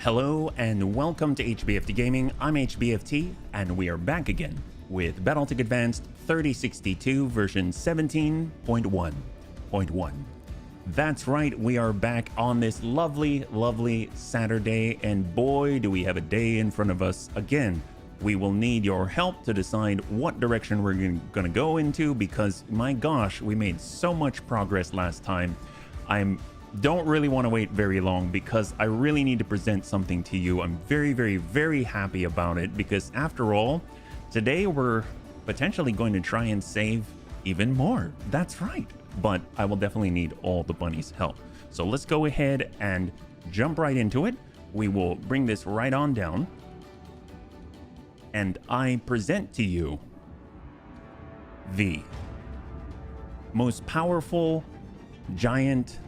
Hello and welcome to HBFT Gaming. I'm HBFT and we are back with Battletech Advanced 3062 version 17.1.1. That's right, we are back on this lovely Saturday, and boy do we have a day in front of us. Again, we will need your help to decide what direction we're gonna go into, because my gosh, we made so much progress last time. Don't really want to wait very long because I really need to present something to you. I'm very happy about it because after all, today we're potentially going to try and save even more. That's right. But I will definitely need all the bunnies' help. So let's go ahead and jump right into it. We will bring this right on down. And I present to you the most powerful, giant,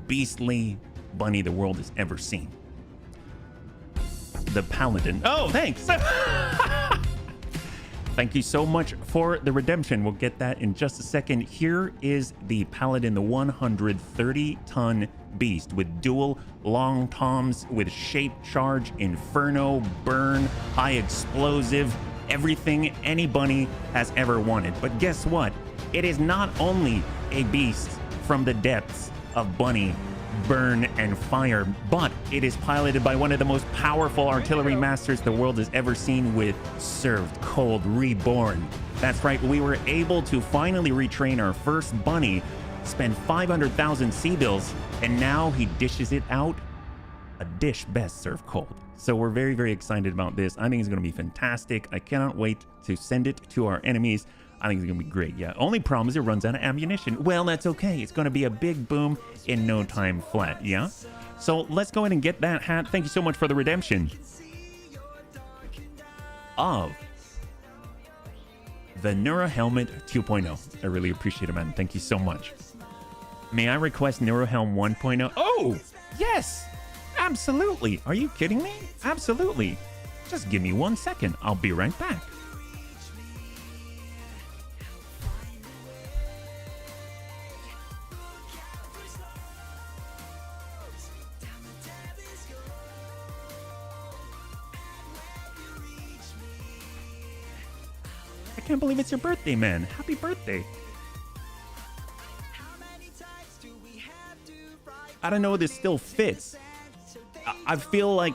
beastly bunny the world has ever seen. The Paladin. Oh, thanks. Thank you so much for the redemption. We'll get that in just a second. Here is the Paladin, the 130-ton beast with dual long toms with shape charge, inferno, burn, high explosive, everything any bunny has ever wanted. But guess what? It is not only a beast from the depths of bunny, burn, and fire, but it is piloted by one of the most powerful artillery masters the world has ever seen, with Served Cold Reborn. That's right, we were able to finally retrain our first bunny, spend 500,000 C-bills, and now he dishes it out a dish best served cold. So we're very excited about this. I think it's going to be fantastic. I cannot wait to send it to our enemies. I think it's gonna be great. Yeah, only problem is it runs out of ammunition. Well, that's okay. It's gonna be a big boom in no time flat. Yeah, so let's go ahead and get that hat. Thank you so much for the redemption of the Neuro Helmet 2.0. I really appreciate it, man. Thank you so much. May I request Neuro Helm 1.0? Oh yes, absolutely. Are you kidding me? Absolutely. Just give me 1 second. I'll be right back. I can't believe it's your birthday, man. Happy birthday. I don't know, this still fits. I feel like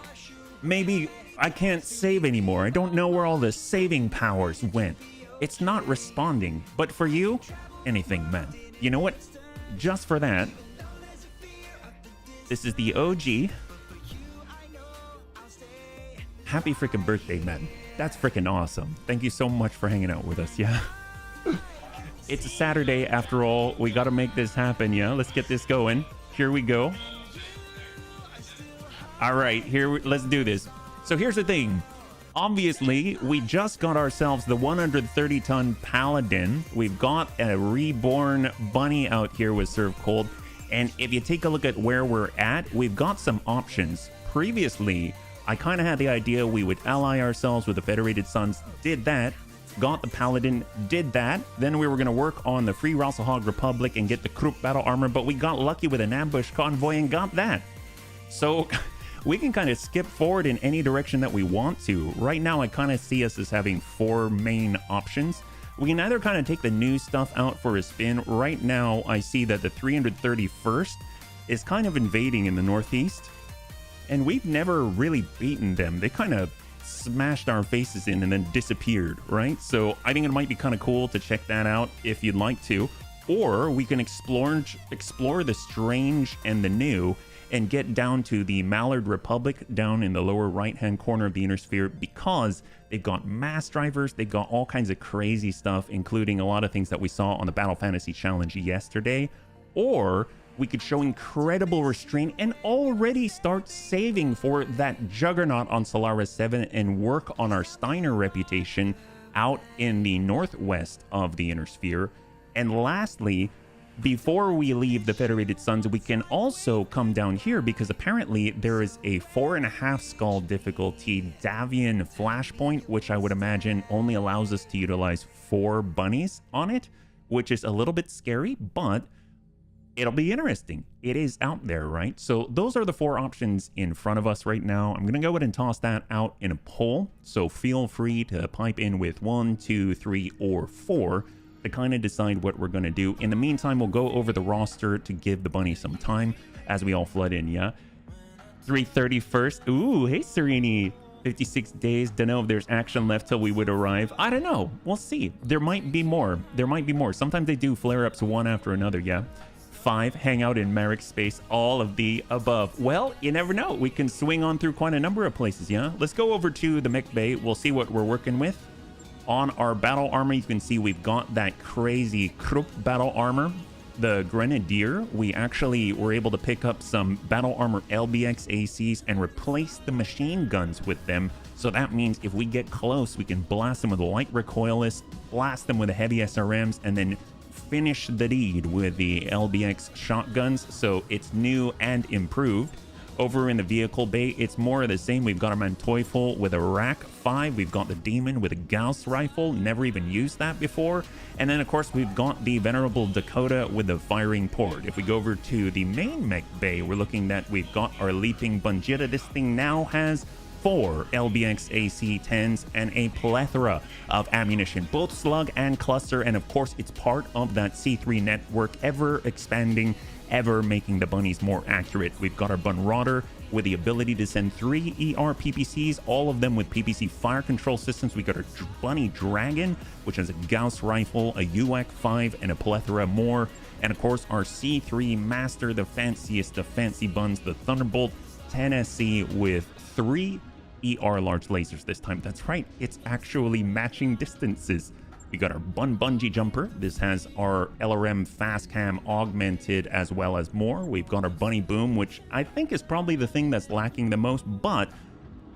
maybe I can't save anymore. I don't know where all the saving powers went. It's not responding. But for you, anything, man. You know what? Just for that, this is the OG. Happy freaking birthday, man. That's freaking awesome. Thank you so much for hanging out with us. Yeah. It's a Saturday after all. We got to make this happen. Yeah. Let's get this going. Here we go. All right. Let's do this. So here's the thing. Obviously, we just got ourselves the 130-ton Paladin. We've got a reborn bunny out here with Serve Cold. And if you take a look at where we're at, we've got some options. Previously, I kind of had the idea we would ally ourselves with the Federated Suns, did that, got the Paladin, did that, then we were going to work on the Free Rasselhog Republic and get the Krupp battle armor, but we got lucky with an ambush convoy and got that. So we can kind of skip forward in any direction that we want to. Right now, I kind of see us as having 4 main options. We can either kind of take the new stuff out for a spin. Right now, I see that the 331st is kind of invading in the northeast. And we've never really beaten them. They kind of smashed our faces in and then disappeared, right? So I think it might be kind of cool to check that out if you'd like to. Or we can explore the strange and the new and get down to the Mallard Republic down in the lower right-hand corner of the inner sphere, because they've got mass drivers, they've got all kinds of crazy stuff, including a lot of things that we saw on the Battle Fantasy Challenge yesterday. Or we could show incredible restraint and already start saving for that juggernaut on Solaris 7 and work on our Steiner reputation out in the northwest of the inner sphere. And lastly, before we leave the Federated Suns, we can also come down here, because apparently there is a 4.5 skull difficulty Davian flashpoint, which I would imagine only allows us to utilize 4 bunnies on it, which is a little bit scary, but it'll be interesting. It is out there, right? So those are the 4 options in front of us right now. I'm going to go ahead and toss that out in a poll. So feel free to pipe in with 1, 2, 3, or 4 to kind of decide what we're going to do. In the meantime, we'll go over the roster to give the bunny some time as we all flood in, yeah? 331st. Ooh, hey, Serini. 56 days. Don't know if there's action left till we would arrive. I don't know. We'll see. There might be more. There might be more. Sometimes they do flare-ups one after another, yeah? 5, hang out in Merrick space, all of the above. Well, you never know. We can swing on through quite a number of places, yeah? Let's go over to the mech bay. We'll see what we're working with. On our battle armor, you can see we've got that crazy Krupp battle armor. The Grenadier, we actually were able to pick up some battle armor LBX ACs and replace the machine guns with them. So that means if we get close, we can blast them with a light recoilless, blast them with the heavy SRMs, and then finish the deed with the LBX shotguns. So it's new and improved. Over in the vehicle bay, it's more of the same. We've got our Manteuffel with a Rack 5. We've got the Demon with a Gauss rifle. Never even used that before. And then, of course, we've got the Venerable Dakota with the firing port. If we go over to the main mech bay, we're looking at we've got our Leaping Bunjita. This thing now has 4 LBX AC-10s and a plethora of ammunition, both slug and cluster. And, of course, it's part of that C3 network, ever expanding, ever making the bunnies more accurate. We've got our Bunrauder with the ability to send 3 ER PPCs, all of them with PPC fire control systems. We got our Bunny Dragon, which has a Gauss rifle, a UAC 5, and a plethora more. And of course, our C3 Master, the fanciest of fancy buns, the Thunderbolt 10SC with 3 ER large lasers this time. That's right, it's actually matching distances. We got our Bungee Jumper. This has our LRM fast cam augmented as well as more. We've got our Bunny Boom, which I think is probably the thing that's lacking the most, but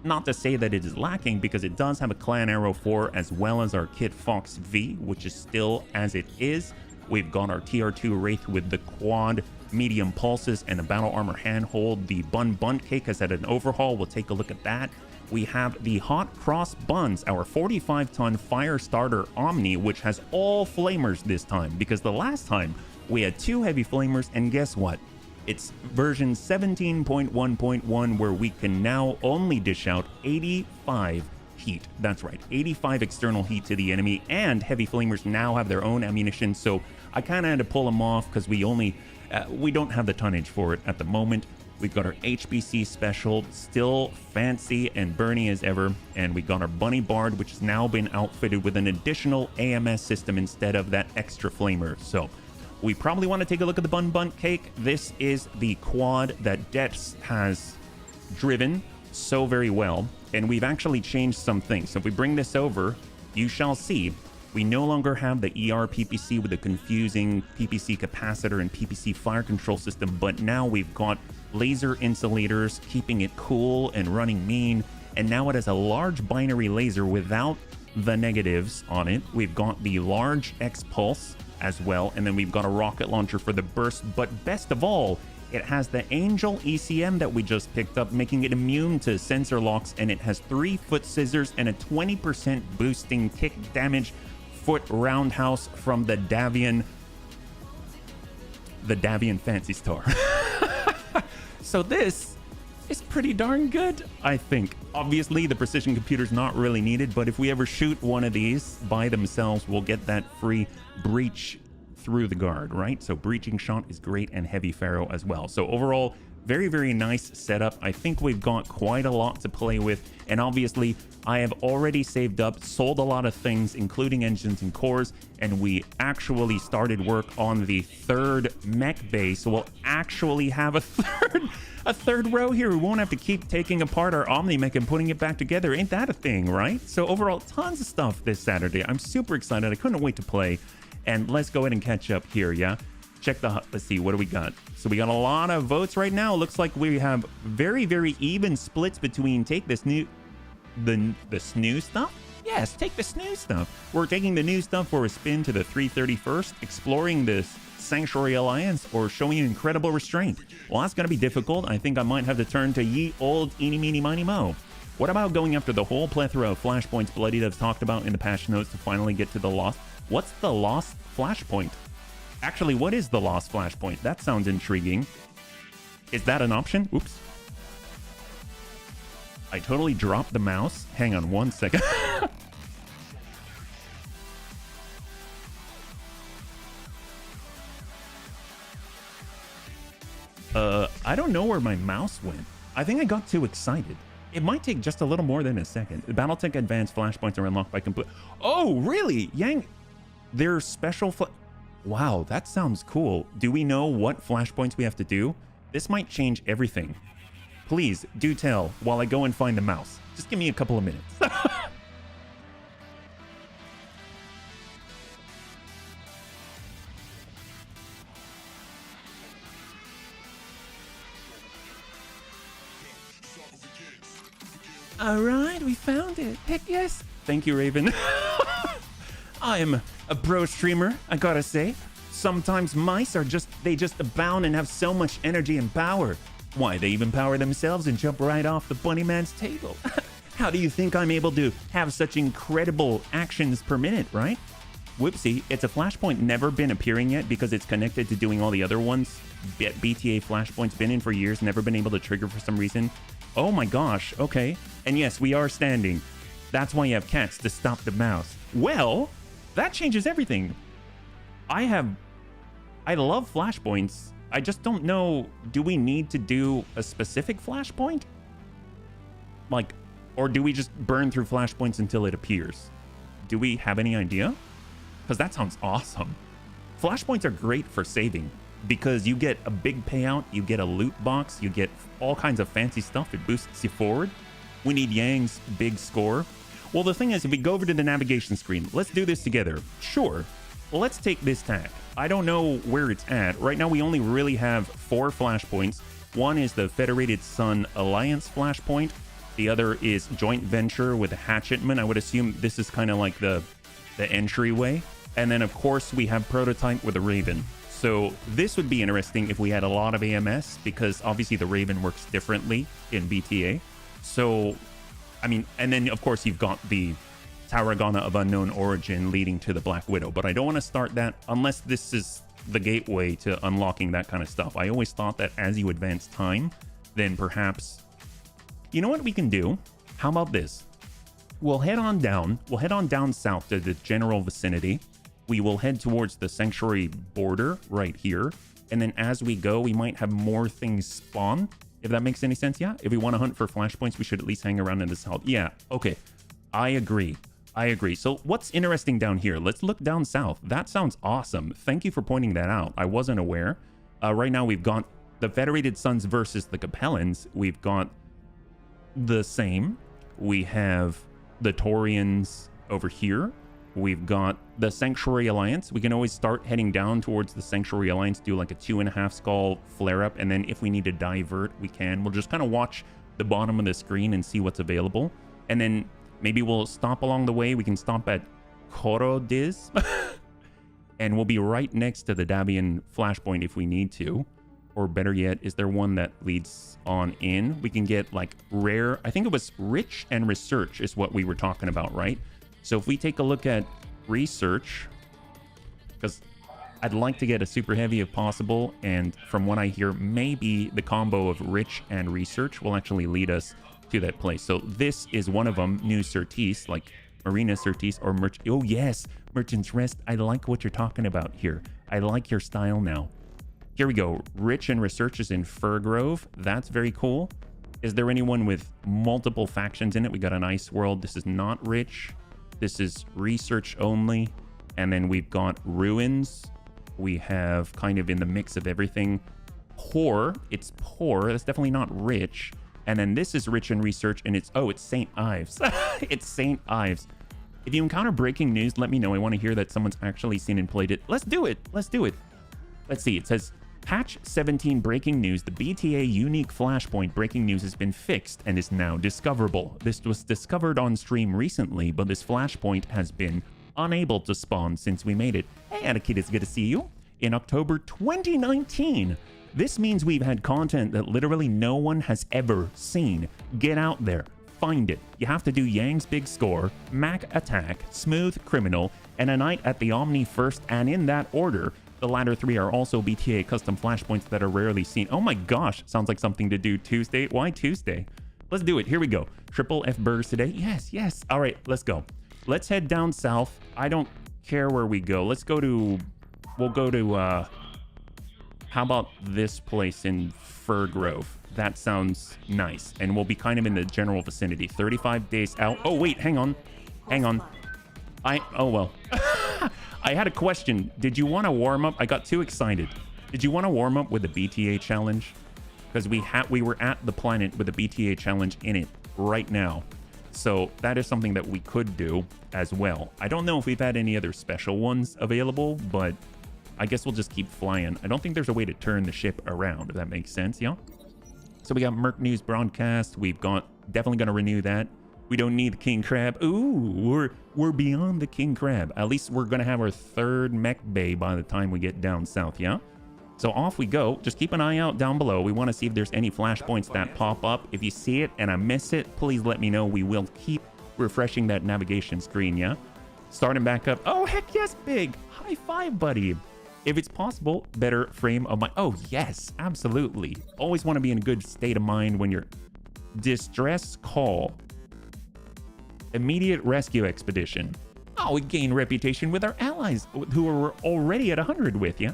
not to say that it is lacking because it does have a Clan Arrow 4 as well as our Kit Fox V, which is still as it is. We've got our TR2 Wraith with the quad medium pulses and the battle armor handhold. The Bunt Cake has had an overhaul. We'll take a look at that. We have the Hot Cross Buns, our 45-ton fire starter Omni, which has all flamers this time, because the last time we had 2 heavy flamers, and guess what? It's version 17.1.1 where we can now only dish out 85 heat. That's right, 85 external heat to the enemy, and heavy flamers now have their own ammunition, so I kind of had to pull them off because we don't have the tonnage for it at the moment. We've got our HBC Special, still fancy and burny as ever. And we got our Bunny Bard, which has now been outfitted with an additional AMS system instead of that extra flamer. So we probably want to take a look at the Bunt Cake. This is the quad that Dex has driven so very well. And we've actually changed some things. So if we bring this over, you shall see we no longer have the ER PPC with the confusing PPC capacitor and PPC fire control system, but now we've got laser insulators, keeping it cool and running mean. And now it has a large binary laser without the negatives on it. We've got the large X-Pulse as well. And then we've got a rocket launcher for the burst. But best of all, it has the Angel ECM that we just picked up, making it immune to sensor locks. And it has 3 foot scissors and a 20% boosting kick damage foot roundhouse from the Davian Fancy Store. So this is pretty darn good, I think. Obviously, the precision computer's not really needed, but if we ever shoot one of these by themselves, we'll get that free breach through the guard, right? So breaching shot is great, and heavy Pharaoh as well. So overall, very, very nice setup. I think we've got quite a lot to play with, and obviously I have already saved up, sold a lot of things, including engines and cores, and we actually started work on the 3rd mech bay, so we'll actually have a third row here. We won't have to keep taking apart our Omni mech and putting it back together. Ain't that a thing, right? So overall, tons of stuff this Saturday. I'm super excited. I couldn't wait to play, and let's go ahead and catch up here, yeah? Check let's see, what do we got? So we got a lot of votes right now. Looks like we have very, very even splits between take this new, the snoo stuff. Yes, take the snoo stuff. We're taking the new stuff for a spin to the 331st, exploring this Sanctuary Alliance, or showing you incredible restraint. Well, that's going to be difficult. I think I might have to turn to ye old eeny meeny miny mo. What about going after the whole plethora of flashpoints Bloody Dove's talked about in the patch notes to finally get to the lost? What's the lost flashpoint? Actually, what is the lost flashpoint? That sounds intriguing. Is that an option? Oops. I totally dropped the mouse. Hang on one second. I don't know where my mouse went. I think I got too excited. It might take just a little more than a second. The Battletech advanced flashpoints are unlocked by complete... Oh, really? Yang... They're special Wow, that sounds cool. Do we know what flashpoints we have to do? This might change everything. Please, do tell while I go and find the mouse. Just give me a couple of minutes. All right, we found it. Heck yes. Thank you, Raven. I'm a pro streamer, I gotta say. Sometimes mice are they just abound and have so much energy and power. Why, they even power themselves and jump right off the bunny man's table. How do you think I'm able to have such incredible actions per minute, right? Whoopsie, it's a flashpoint never been appearing yet because it's connected to doing all the other ones. BTA flashpoint's been in for years, never been able to trigger for some reason. Oh my gosh, okay. And yes, we are standing. That's why you have cats, to stop the mouse. Well, that changes everything. I love flashpoints. I just don't know, do we need to do a specific flashpoint? Like, or do we just burn through flashpoints until it appears? Do we have any idea? Because that sounds awesome. Flashpoints are great for saving because you get a big payout, you get a loot box, you get all kinds of fancy stuff. It boosts you forward. We need Yang's big score. Well, the thing is, if we go over to the navigation screen, let's do this together. Sure. Well, let's take this tack. I don't know where it's at. Right now, we only really have 4 flashpoints. One is the Federated Sun Alliance flashpoint. The other is Joint Venture with the Hatchetman. I would assume this is kind of like the entryway. And then, of course, we have Prototype with a Raven. So this would be interesting if we had a lot of AMS, because obviously the Raven works differently in BTA. So, I mean, and then, of course, you've got the Tarragona of unknown origin leading to the Black Widow. But I don't want to start that unless this is the gateway to unlocking that kind of stuff. I always thought that as you advance time, then perhaps... You know what we can do? How about this? We'll head on down. We'll head on down south to the general vicinity. We will head towards the Sanctuary border right here. And then as we go, we might have more things spawn. If that makes any sense, yeah? If we want to hunt for flashpoints, we should at least hang around in the south. Yeah, okay. I agree. I agree. So what's interesting down here? Let's look down south. That sounds awesome. Thank you for pointing that out. I wasn't aware. Right now, we've got the Federated Suns versus the Capellans. We've got the same. We have the Taurians over here. We've got the Sanctuary Alliance. We can always start heading down towards the Sanctuary Alliance, do like a 2.5 skull flare up, and then if we need to divert, we can. We'll just kind of watch the bottom of the screen and see what's available. And then maybe we'll stop along the way. We can stop at Korodiz. And we'll be right next to the Dabian flashpoint if we need to. Or better yet, is there one that leads on in? We can get like rare, I think it was rich and research is what we were talking about, right? So if we take a look at research, because I'd like to get a super heavy if possible, and from what I hear, maybe the combo of rich and research will actually lead us to that place. So this is one of them, new Certis, like Marina Certis or oh yes, Merchant's Rest. I like what you're talking about here. I like your style now. Here we go. Rich and research is in Furgrove. That's very cool. Is there anyone with multiple factions in it? We got an ice world. This is not rich. This is research only. And then we've got ruins. We have kind of in the mix of everything. Poor. It's poor. That's definitely not rich. And then this is rich in research, and it's St. Ives. It's St. Ives. If you encounter breaking news, let me know. I want to hear that someone's actually seen and played it. Let's do it. Let's do it. Let's see. It says, Patch 17 breaking news. The BTA unique flashpoint breaking news has been fixed and is now discoverable. This was discovered on stream recently, but this flashpoint has been unable to spawn since we made it. Hey, Anakid, it's good to see you. In October 2019. This means we've had content that literally no one has ever seen. Get out there. Find it. You have to do Yang's Big Score, Mac Attack, Smooth Criminal, and a night at the Omni first, and in that order. The latter 3 are also BTA custom flashpoints that are rarely seen. Oh my gosh, sounds like something to do Tuesday. Why Tuesday? Let's do it. Here we go. Triple F burgers today. Yes, yes. All right, let's go. Let's head down south. I don't care where we go. Let's go to... We'll go to... how about this place in Fir Grove? That sounds nice. And we'll be kind of in the general vicinity. 35 days out. Oh, wait, hang on. Hang on. Oh, well. I had a question. Did you want to warm up? I got too excited. Did you want to warm up with the BTA challenge? Because we were at the planet with the BTA challenge in it right now. So that is something that we could do as well. I don't know if we've had any other special ones available, but I guess we'll just keep flying. I don't think there's a way to turn the ship around, if that makes sense, yeah? So we got Merc News broadcast. We've got... Definitely going to renew that. We don't need the King Crab. Ooh, we're beyond the King Crab. At least we're going to have our 3rd mech bay by the time we get down south, yeah? So off we go. Just keep an eye out down below. We want to see if there's any flashpoints that pop up. If you see it and I miss it, please let me know. We will keep refreshing that navigation screen, yeah? Starting back up. Oh, heck yes, Big. High five, buddy. If it's possible, better frame of mind. Oh, yes, absolutely. Always want to be in a good state of mind when you're... Distress call. Immediate rescue expedition. Oh, we gain reputation with our allies who we're already at 100 with, yeah?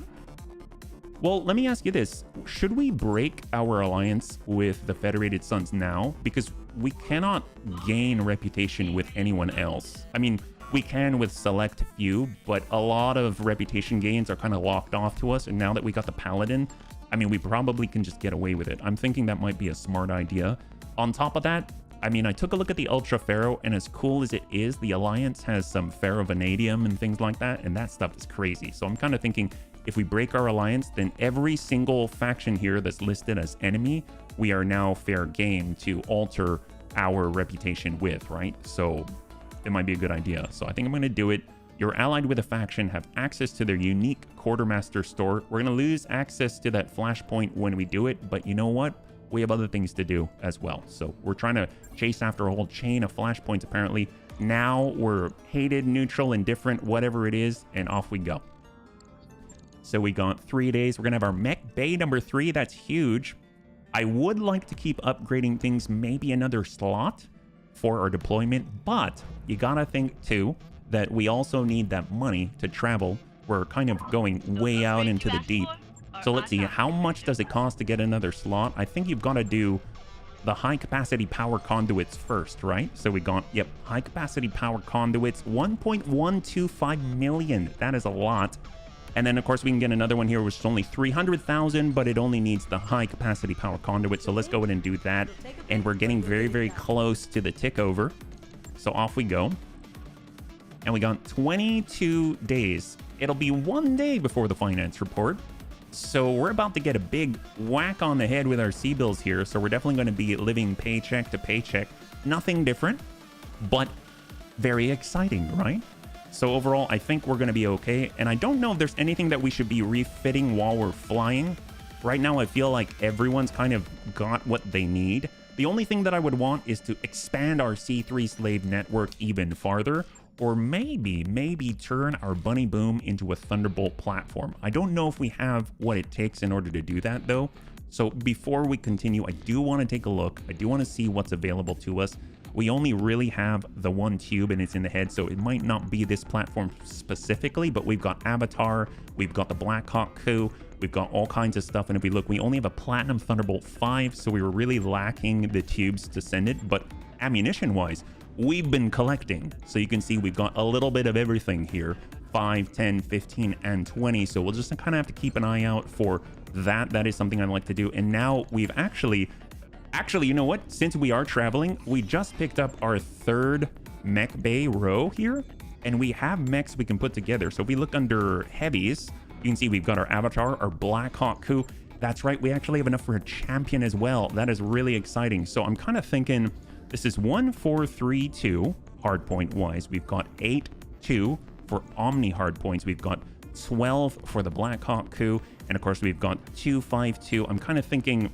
Well, let me ask you this. Should we break our alliance with the Federated Suns now? Because we cannot gain reputation with anyone else. I mean, we can with select few, but a lot of reputation gains are kind of locked off to us. And now that we got the Paladin, I mean, we probably can just get away with it. I'm thinking that might be a smart idea. On top of that, I mean, I took a look at the Ultra Pharaoh, and as cool as it is, the Alliance has some Ferrovanadium and things like that, and that stuff is crazy. So I'm kind of thinking, if we break our alliance, then every single faction here that's listed as enemy, we are now fair game to alter our reputation with, right? So it might be a good idea. So I think I'm going to do it. You're allied with a faction, have access to their unique Quartermaster store. We're going to lose access to that flashpoint when we do it, but you know what? We have other things to do as well. So we're trying to chase after a whole chain of flashpoints, apparently. Now we're hated, neutral, indifferent, whatever it is, and off we go. So we got 3 days. We're going to have our mech bay number 3. That's huge. I would like to keep upgrading things, maybe another slot for our deployment, but you got to think too that we also need that money to travel. We're kind of going way out into the deep. So let's see, how much does it cost to get another slot? I think you've got to do the high capacity power conduits first, right? So we got, yep, high capacity power conduits, 1.125 million. That is a lot. And then of course we can get another one here, which is only 300,000, but it only needs the high capacity power conduit. So let's go ahead and do that. And we're getting very, very close to the tick over. So off we go. And we got 22 days. It'll be 1 day before the finance report. So we're about to get a big whack on the head with our C-bills here. So we're definitely going to be living paycheck to paycheck. Nothing different, but very exciting, right? So overall, I think we're going to be okay. And I don't know if there's anything that we should be refitting while we're flying. Right now, I feel like everyone's kind of got what they need. The only thing that I would want is to expand our C3 slave network even farther. Or maybe turn our Bunny Boom into a Thunderbolt platform. I don't know if we have what it takes in order to do that though. So before we continue, I do want to take a look. I do want to see what's available to us. We only really have the one tube and it's in the head, so it might not be this platform specifically, but we've got Avatar, we've got the Black Hawk Coup, we've got all kinds of stuff. And if we look, we only have a Platinum Thunderbolt 5, so we were really lacking the tubes to send it. But ammunition-wise, we've been collecting. So you can see we've got a little bit of everything here. 5, 10, 15, and 20. So we'll just kind of have to keep an eye out for that. That is something I'd like to do. And now we've actually, you know what? Since we are traveling, we just picked up our 3rd mech bay row here. And we have mechs we can put together. So if we look under heavies, you can see we've got our Avatar, our Black Hawk Coup. That's right. We actually have enough for a champion as well. That is really exciting. So I'm kind of thinking... This is 1432 hardpoint wise. We've got 8-2 for Omni hardpoints. We've got 12 for the Black Hawk Coup. And of course, we've got 252. I'm kind of thinking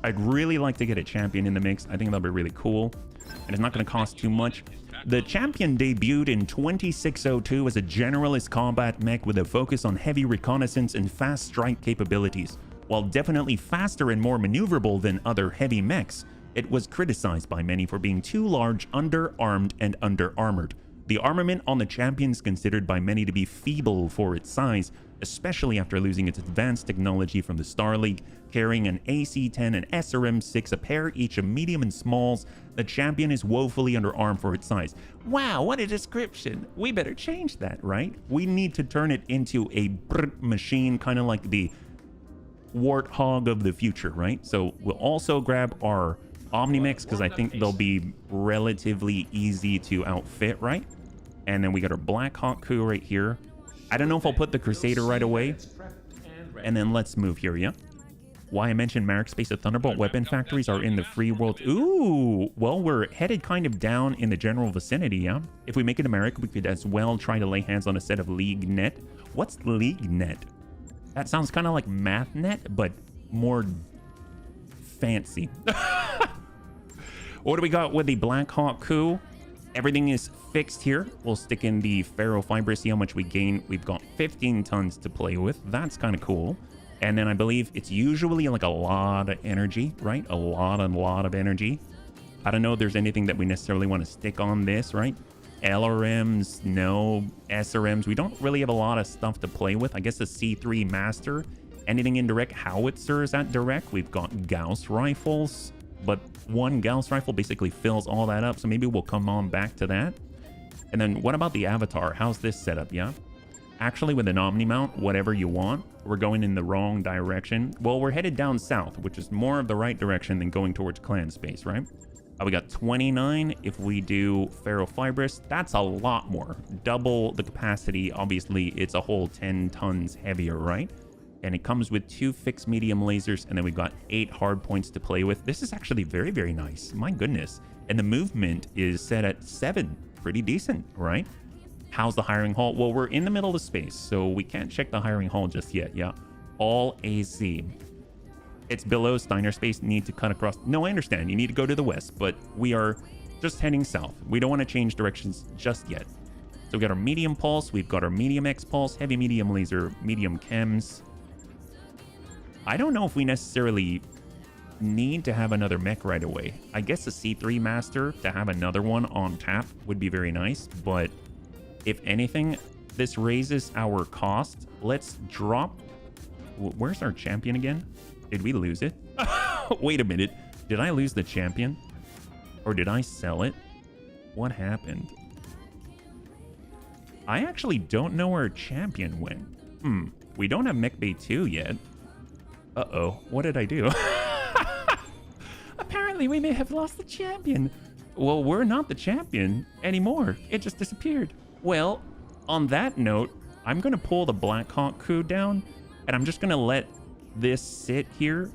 I'd really like to get a champion in the mix. I think that'll be really cool. And it's not going to cost too much. The champion debuted in 2602 as a generalist combat mech with a focus on heavy reconnaissance and fast strike capabilities. While definitely faster and more maneuverable than other heavy mechs, it was criticized by many for being too large, under-armed, and under-armored. The armament on the champion is considered by many to be feeble for its size, especially after losing its advanced technology from the Star League, carrying an AC-10 and SRM-6, a pair each of medium and smalls. The champion is woefully underarmed for its size. Wow, what a description. We better change that, right? We need to turn it into a machine, kind of like the warthog of the future, right? So we'll also grab our Omnimix because I think they'll be relatively easy to outfit, right? And then we got our Black Hawk Coup right here. I don't know if I'll put the Crusader right away. And then let's move here, yeah? Why I mentioned Marek Space of Thunderbolt weapon factories are in the free world. Ooh, well, we're headed kind of down in the general vicinity, yeah? If we make it America, we could as well try to lay hands on a set of League Net. What's League Net? That sounds kind of like MathNet, but more fancy. What do we got with the Black Hawk Coup? Everything is fixed here. We'll stick in the ferrofibrous, see how much we gain. We've got 15 tons to play with. That's kind of cool. And then I believe it's usually like a lot of energy, right? A lot of energy. I don't know if there's anything that we necessarily want to stick on this, right? LRMs, no. SRMs, we don't really have a lot of stuff to play with. I guess a C3 Master. Anything indirect howitzers at direct. We've got Gauss rifles, but one Gauss rifle basically fills all that up. So maybe we'll come on back to that. And then what about the Avatar? How's this set up, yeah? Actually, with an Omni mount, whatever you want. We're going in the wrong direction. Well, we're headed down south, which is more of the right direction than going towards clan space, right? We got 29. If we do ferrofibrous, that's a lot more. Double the capacity. Obviously, it's a whole 10 tons heavier, right? And it comes with 2 fixed medium lasers, and then we've got 8 hard points to play with. This is actually very, very nice. My goodness. And the movement is set at 7. Pretty decent, right? How's the hiring hall? Well, we're in the middle of space, so we can't check the hiring hall just yet, yeah? All AC. It's below Steiner space, need to cut across. No, I understand. You need to go to the west, but we are just heading south. We don't want to change directions just yet. So we got our medium pulse. We've got our medium X pulse, heavy medium laser, medium chems. I don't know if we necessarily need to have another mech right away. I guess a C3 Master to have another one on tap would be very nice, but if anything, this raises our cost. Let's drop... Where's our champion again? Did we lose it? Wait a minute. Did I lose the champion? Or did I sell it? What happened? I actually don't know where champion went. We don't have Mech Bay 2 yet. Uh-oh. What did I do? Apparently, we may have lost the champion. Well, we're not the champion anymore. It just disappeared. Well, on that note, I'm going to pull the Black Hawk Coup down, and I'm just going to let this sit here.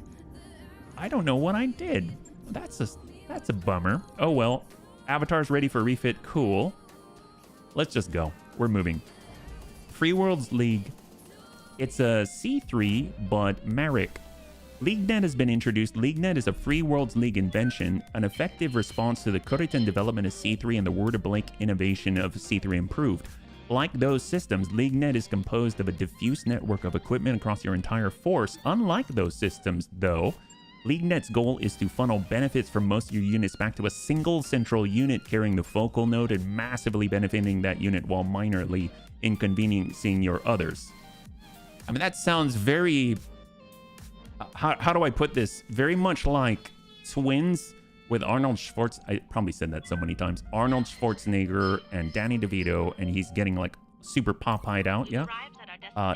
I don't know what I did. That's a bummer. Oh, well. Avatar's ready for refit. Cool. Let's just go. We're moving. Free Worlds League. It's a C3, but Marek. LeagueNet has been introduced. LeagueNet is a Free Worlds League invention, an effective response to the current development of C3 and the Word of Blake innovation of C3 Improved. Like those systems, LeagueNet is composed of a diffuse network of equipment across your entire force. Unlike those systems, though, LeagueNet's goal is to funnel benefits from most of your units back to a single central unit carrying the focal node and massively benefiting that unit while minorly inconveniencing your others. I mean, that sounds very... How do I put this? Very much like Twins with Arnold Schwarzenegger. I probably said that so many times. Arnold Schwarzenegger and Danny DeVito, and he's getting like super Popeyed out, yeah?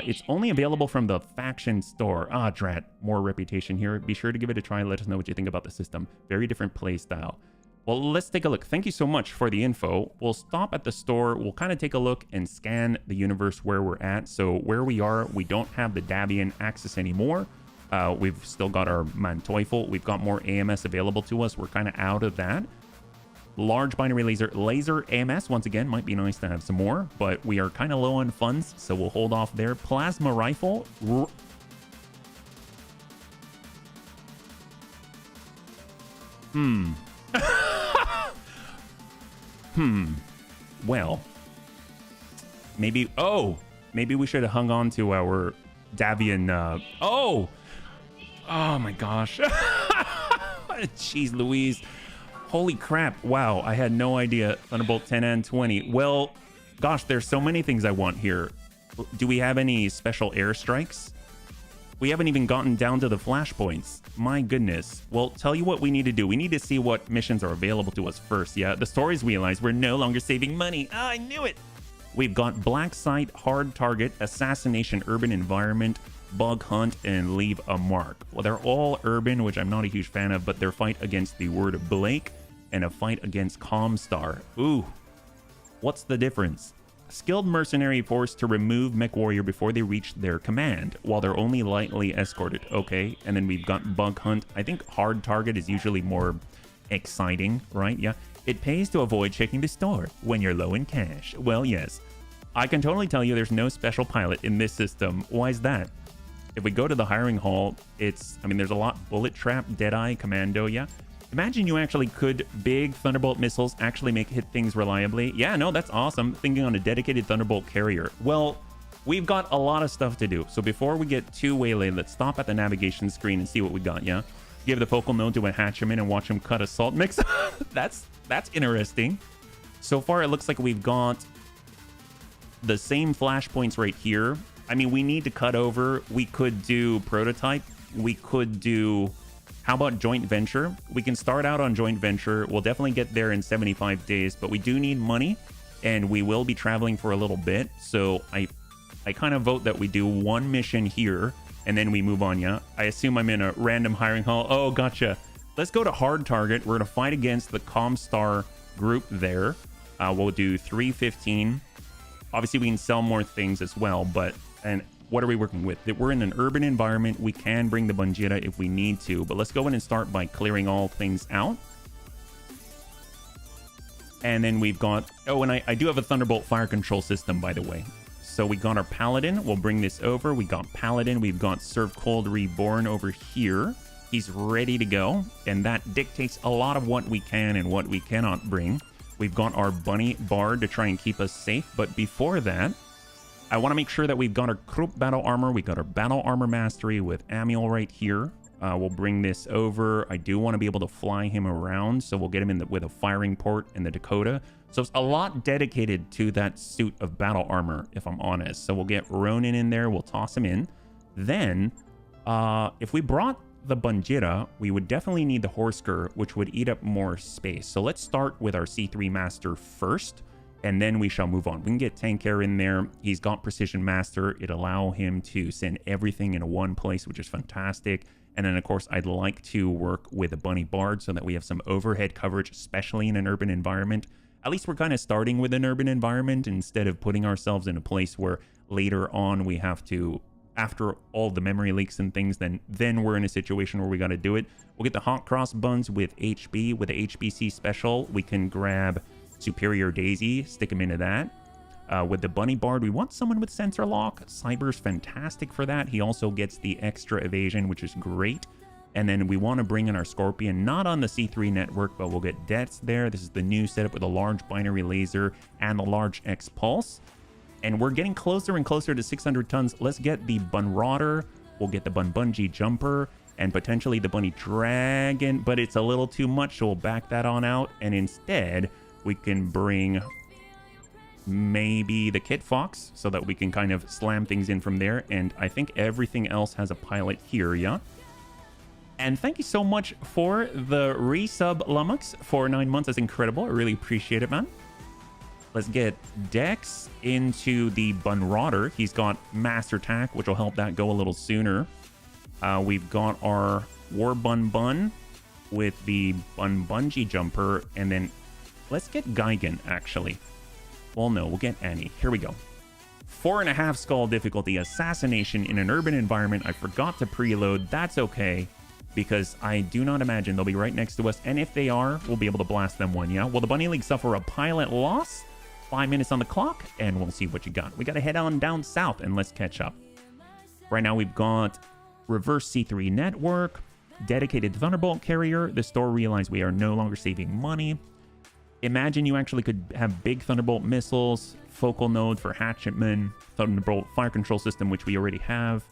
It's only available from the faction store. Ah, drat. More reputation here. Be sure to give it a try. Let us know what you think about the system. Very different play style. Well, let's take a look. Thank you so much for the info. We'll stop at the store. We'll kind of take a look and scan the universe where we're at. So where we are, we don't have the Davian access anymore. We've still got our Manteuffel. We've got more AMS available to us. We're kind of out of that. Large binary laser AMS, once again, might be nice to have some more, but we are kind of low on funds, so we'll hold off there. Plasma rifle. Well, maybe... Oh! Maybe we should have hung on to our Davian... Oh! Oh my gosh. Jeez Louise. Holy crap. Wow, I had no idea. Thunderbolt 10 and 20. Well, gosh, there's so many things I want here. Do we have any special airstrikes? We haven't even gotten down to the flashpoints. My goodness. Well, tell you what we need to do. We need to see what missions are available to us first. Yeah, the stories realize we're no longer saving money. Ah, I knew it. We've got Black Site, Hard Target, Assassination, Urban Environment, Bug Hunt, and Leave a Mark. Well, they're all urban, which I'm not a huge fan of, but they're fight against the Word of Blake and a fight against Comstar. Ooh, what's the difference? Skilled mercenary forced to remove mech warrior before they reach their command, while they're only lightly escorted. Okay, and then we've got Bug Hunt. I think Hard Target is usually more exciting, right? Yeah. It pays to avoid checking the store when you're low in cash. Well, yes. I can totally tell you there's no special pilot in this system. Why is that? If we go to the hiring hall, there's a lot. Bullet Trap, Deadeye, Commando, yeah. Imagine you actually could big Thunderbolt missiles actually hit things reliably. Yeah, no, that's awesome. Thinking on a dedicated Thunderbolt carrier. Well, we've got a lot of stuff to do. So before we get too waylaid, let's stop at the navigation screen and see what we got, yeah? Give the focal node to a Hatchman and watch him cut a salt mix. That's interesting. So far, it looks like we've got the same flashpoints right here. I mean, we need to cut over. We could do prototype. We could do... How about joint venture? We can start out on joint venture. We'll definitely get there in 75 days, but we do need money, and we will be traveling for a little bit. So I kind of vote that we do one mission here, and then we move on, yeah? I assume I'm in a random hiring hall. Oh, gotcha. Let's go to Hard Target. We're going to fight against the Comstar group there. We'll do 315. Obviously, we can sell more things as well, but... And what are we working with? That we're in an urban environment. We can bring the Bunjira if we need to, but let's go in and start by clearing all things out. And then we've got... Oh, and I do have a Thunderbolt fire control system, by the way. So we got our Paladin. We'll bring this over. We got Paladin. We've got Serve Cold Reborn over here. He's ready to go. And that dictates a lot of what we can and what we cannot bring. We've got our Bunny Bard to try and keep us safe. But before that, I want to make sure that we've got our Krupp Battle Armor. We've got our Battle Armor Mastery with Amiel right here. We'll bring this over. I do want to be able to fly him around, so we'll get him in with a firing port in the Dakota. So it's a lot dedicated to that suit of battle armor, if I'm honest. So we'll get Ronin in there. We'll toss him in. Then, if we brought the Bunjira, we would definitely need the Horsker, which would eat up more space. So let's start with our C3 Master first, and then we shall move on. We can get Tank Air in there. He's got Precision Master. It allow him to send everything in one place, which is fantastic. And then, of course, I'd like to work with a Bunny Bard so that we have some overhead coverage, especially in an urban environment. At least we're kind of starting with an urban environment instead of putting ourselves in a place where later on we have to, after all the memory leaks and things, then we're in a situation where we got to do it. We'll get the Hot Cross Buns with HB. With the HBC special, we can grab Superior Daisy, stick him into that. With the Bunny Bard, we want someone with Sensor Lock. Cyber's fantastic for that. He also gets the extra evasion, which is great. And then we want to bring in our Scorpion, not on the C3 network, but we'll get Dets there. This is the new setup with a large binary laser and the large X Pulse. And we're getting closer and closer to 600 tons. Let's get the Bunrodder. We'll get the Bungee Jumper and potentially the Bunny Dragon, but it's a little too much, so we'll back that on out. And instead, we can bring maybe the Kit Fox so that we can kind of slam things in from there. And I think everything else has a pilot here, yeah? And thank you so much for the resub, Lumux, for 9 months. That's incredible. I really appreciate it, man. Let's get Dex into the Bunrodder. He's got Master Attack, which will help that go a little sooner. We've got our War Bun with the Bungee Jumper. And then let's get Geigen, actually. Well, no, we'll get Annie. Here we go. 4.5 skull difficulty, assassination in an urban environment. I forgot to preload. That's okay, because I do not imagine they'll be right next to us. And if they are, we'll be able to blast them one, yeah? Will the Bunny League suffer a pilot loss? 5 minutes on the clock, and we'll see what you got. We got to head on down south, and let's catch up. Right now, we've got Reverse C3 Network, dedicated Thunderbolt Carrier. The store realized we are no longer saving money. Imagine you actually could have big Thunderbolt missiles, focal node for hatchetmen, Thunderbolt fire control system, which we already have.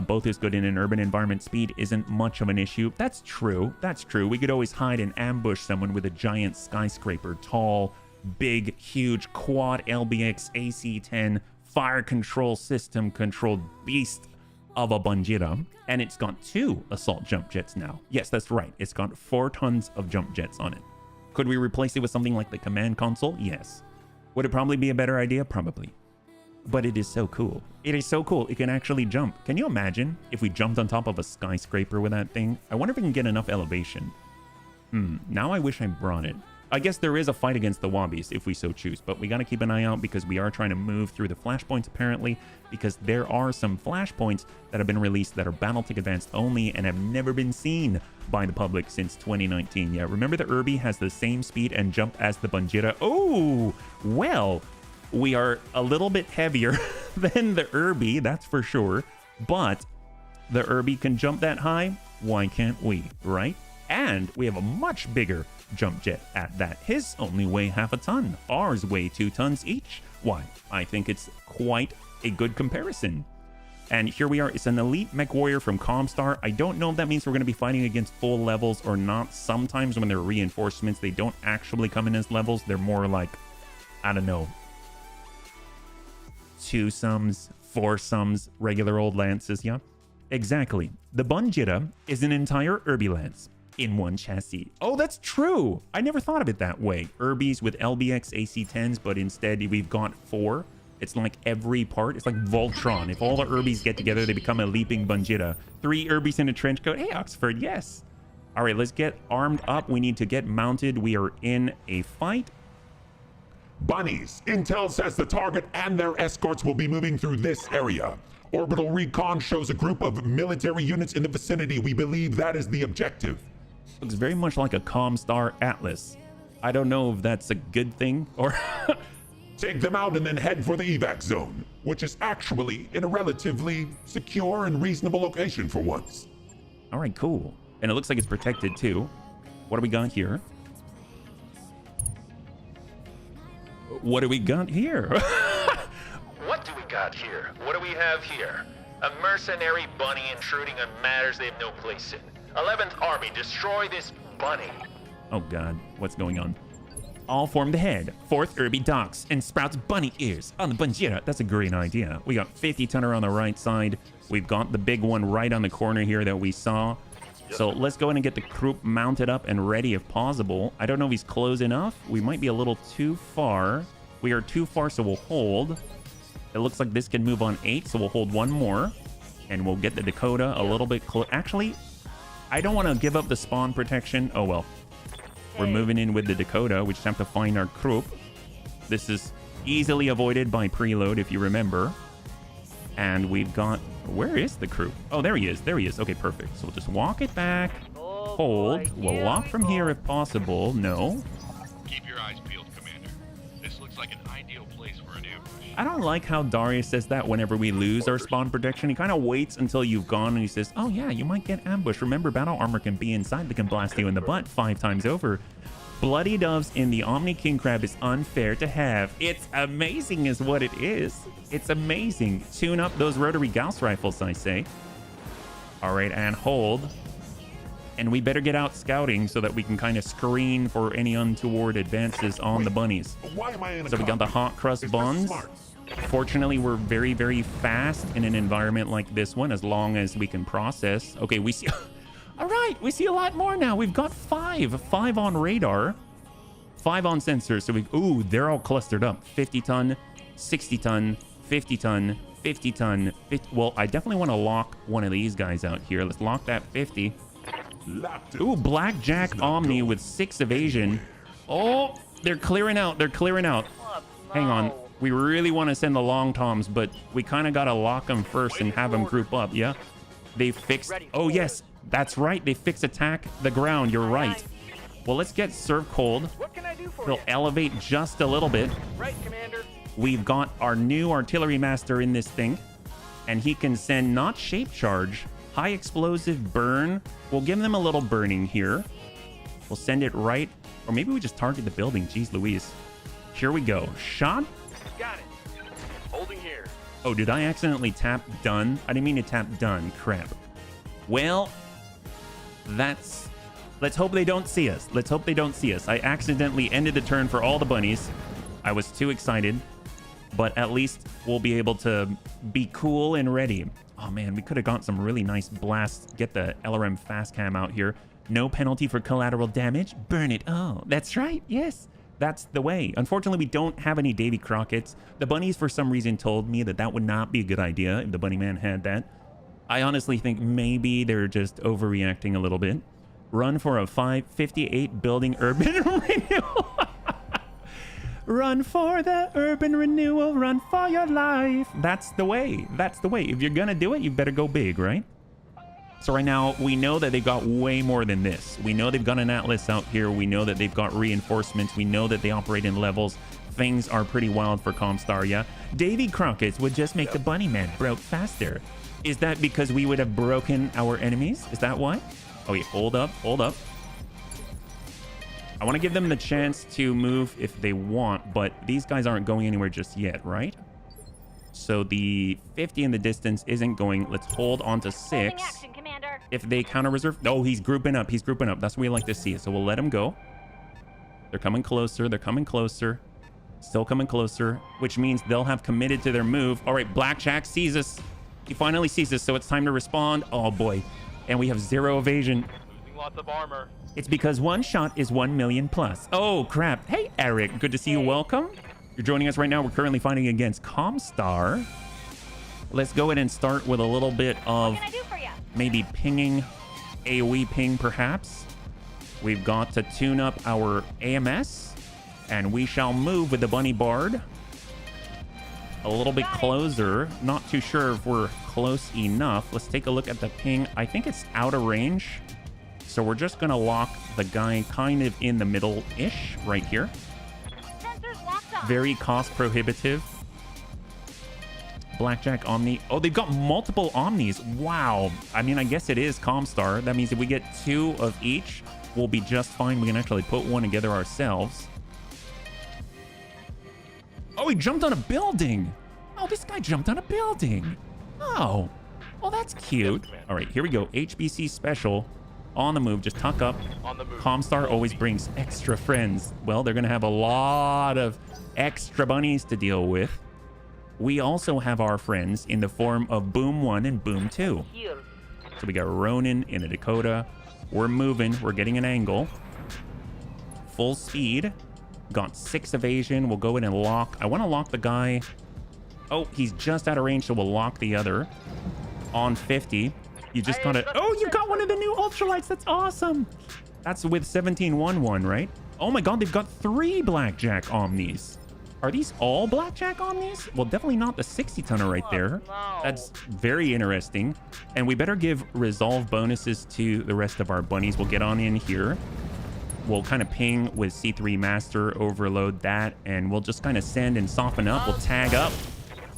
Both is good in an urban environment. Speed isn't much of an issue. That's true. That's true. We could always hide and ambush someone with a giant skyscraper. Tall, big, huge, quad LBX AC-10 fire control system controlled beast of a Banjira. And it's got 2 assault jump jets now. Yes, that's right. It's got 4 tons of jump jets on it. Could we replace it with something like the command console? Yes. Would it probably be a better idea? Probably. But it is so cool. It is so cool. It can actually jump. Can you imagine if we jumped on top of a skyscraper with that thing? I wonder if we can get enough elevation. Now I wish I brought it. I guess there is a fight against the Wobbies if we so choose, but we got to keep an eye out because we are trying to move through the flashpoints apparently, because there are some flashpoints that have been released that are Battletech Advanced only and have never been seen by the public since 2019. Yeah, remember the Irby has the same speed and jump as the Banjira? Oh, well, we are a little bit heavier than the Irby, that's for sure, but the Irby can jump that high. Why can't we, right? And we have a much bigger jump jet at that. His only weigh half a ton. Ours weigh 2 tons each. Why? I think it's quite a good comparison. And here we are. It's an elite mech warrior from Comstar. I don't know if that means we're going to be fighting against full levels or not. Sometimes when they're reinforcements, they don't actually come in as levels. They're more like, I don't know, 2 sums, 4 sums, regular old lances. Yeah, exactly. The Banjira is an entire Irby lance in one chassis. Oh, that's true. I never thought of it that way. Irbies with LBX AC-10s, but instead we've got 4. It's like every part. It's like Voltron. If all the Irbies get together, they become a leaping Banjira. 3 Irbies in a trench coat. Hey, Oxford, yes. All right, let's get armed up. We need to get mounted. We are in a fight. Bunnies, intel says the target and their escorts will be moving through this area. Orbital recon shows a group of military units in the vicinity. We believe that is the objective. Looks very much like a Comstar Atlas. I don't know if that's a good thing or... Take them out and then head for the evac zone, which is actually in a relatively secure and reasonable location for once. All right, cool. And it looks like it's protected too. What do we got here? What do we got here? What do we got here? What do we have here? A mercenary bunny intruding on matters they have no place in. 11th Army, destroy this bunny. Oh god, what's going on? All form the head. 4th Irby docks and sprouts bunny ears on the Banjira. That's a great idea. We got 50 tonner on the right side. We've got the big one right on the corner here that we saw. So let's go in and get the group mounted up and ready if possible. I don't know if he's close enough. We might be a little too far. We are too far, so we'll hold. It looks like this can move on 8, so we'll hold 1 more. And we'll get the Dakota a little bit close. Actually, I don't want to give up the spawn protection. Oh, well. We're moving in with the Dakota. We just have to find our group. This is easily avoided by preload, if you remember. And we've got... Where is the crew? Oh, there he is. There he is. Okay, perfect. So we'll just walk it back. Hold. We'll lock from here if possible. No. Keep your eyes peeled, Commander. This looks like an ideal place for an ambush. I don't like how Darius says that whenever we lose our spawn protection. He kind of waits until you've gone and he says, oh yeah, you might get ambushed. Remember, battle armor can be inside that can blast you in the butt 5 times over. Bloody doves in the Omni King Crab is unfair to have. It's amazing is what it is. It's amazing. Tune up those rotary Gauss rifles, I say. All right, and hold. And we better get out scouting so that we can kind of screen for any untoward advances on the bunnies. Why am I in a So we got the hot crust buns. Fortunately, we're very, very fast in an environment like this one, as long as we can process. Okay, we see... All right, we see a lot more now. We've got 5. 5 on radar. 5 on sensors. So we... Ooh, they're all clustered up. 50 ton, 60 ton, 50 ton, 50 ton, 50... Well, I definitely want to lock one of these guys out here. Let's lock that 50. Ooh, Blackjack Omni with 6 evasion. Oh, they're clearing out. They're clearing out. Hang on. We really want to send the long toms, but we kind of got to lock them first and have them group up. Yeah. They fixed... Oh, yes. That's right. They fixed attack the ground. You're right. Well, let's get serve cold. What can I do for They'll you? elevate just a little bit. Right, Commander. We've got our new artillery master in this thing, and he can send not shape charge, high explosive burn. We'll give them a little burning here. We'll send it right, or maybe we just target the building. Jeez Louise. Here we go. Shot. Got it. Holding here. Oh, did I accidentally tap done? I didn't mean to tap done. Crap. Well, that's... Let's hope they don't see us. Let's hope they don't see us. I accidentally ended the turn for all the bunnies. I was too excited. But at least we'll be able to be cool and ready. Oh, man, we could have got some really nice blasts. Get the LRM fast cam out here. No penalty for collateral damage. Burn it. Oh, that's right. Yes. That's the way. Unfortunately, we don't have any Davy Crockett's. The bunnies, for some reason, told me that that would not be a good idea if the bunny man had that. I honestly think maybe they're just overreacting a little bit. Run for a 558 building urban renewal. Run for the urban renewal. Run for your life. That's the way. That's the way. If you're gonna do it, you better go big, right? So right now, we know that they've got way more than this. We know they've got an Atlas out here. We know that they've got reinforcements. We know that they operate in levels. Things are pretty wild for Comstar, yeah? Davy Crockett's would just make the bunny man broke faster. Is that because we would have broken our enemies? Is that why? Oh, wait, hold up, hold up. I want to give them the chance to move if they want, but these guys aren't going anywhere just yet, right? So the 50 in the distance isn't going. Let's hold on to 6. Action, Commander. If they counter reserve. Oh, he's grouping up. He's grouping up. That's what we like to see. So we'll let him go. They're coming closer. They're coming closer. Still coming closer, which means they'll have committed to their move. All right, Blackjack sees us. He finally sees us, so it's time to respond. Oh, boy. And we have 0 evasion. Losing lots of armor. It's because one shot is 1 million plus. Oh, crap. Hey, Eric. Good to see you. Welcome. You're joining us right now. We're currently fighting against Comstar. Let's go ahead and start with a little bit of What can I do for you? maybe pinging, AoE ping perhaps. We've got to tune up our AMS, and we shall move with the Bunny Bard a little bit closer. Not too sure if we're close enough. Let's take a look at the ping. I think it's out of range. So we're just going to lock the guy kind of in the middle-ish right here. Sensors locked on. Very cost prohibitive. Blackjack Omni. Oh, they've got multiple Omnis. Wow. I mean, I guess it is Comstar. That means if we get 2 of each, we'll be just fine. We can actually put one together ourselves. Oh, he jumped on a building. Oh, this guy jumped on a building. Oh, well, that's cute. All right, here we go. HBC special. On the move, just tuck up. On the move. Comstar always brings extra friends. Well, they're going to have a lot of extra bunnies to deal with. We also have our friends in the form of Boom 1 and Boom 2. Here. So we got Ronin in the Dakota. We're moving. We're getting an angle. Full speed. Got 6 evasion. We'll go in and lock. I want to lock the guy. Oh, he's just out of range, so we'll lock the other. On 50. You just got to... Oh, you got one of the new ultralights. That's awesome. That's with 1711, right? Oh my god, they've got 3 Blackjack Omnis. Are these all Blackjack Omnis? Well, definitely not the 60-tonner right there. That's very interesting. And we better give resolve bonuses to the rest of our bunnies. We'll get on in here. We'll kind of ping with C3 Master, overload that, and we'll just kind of send and soften up. We'll tag up,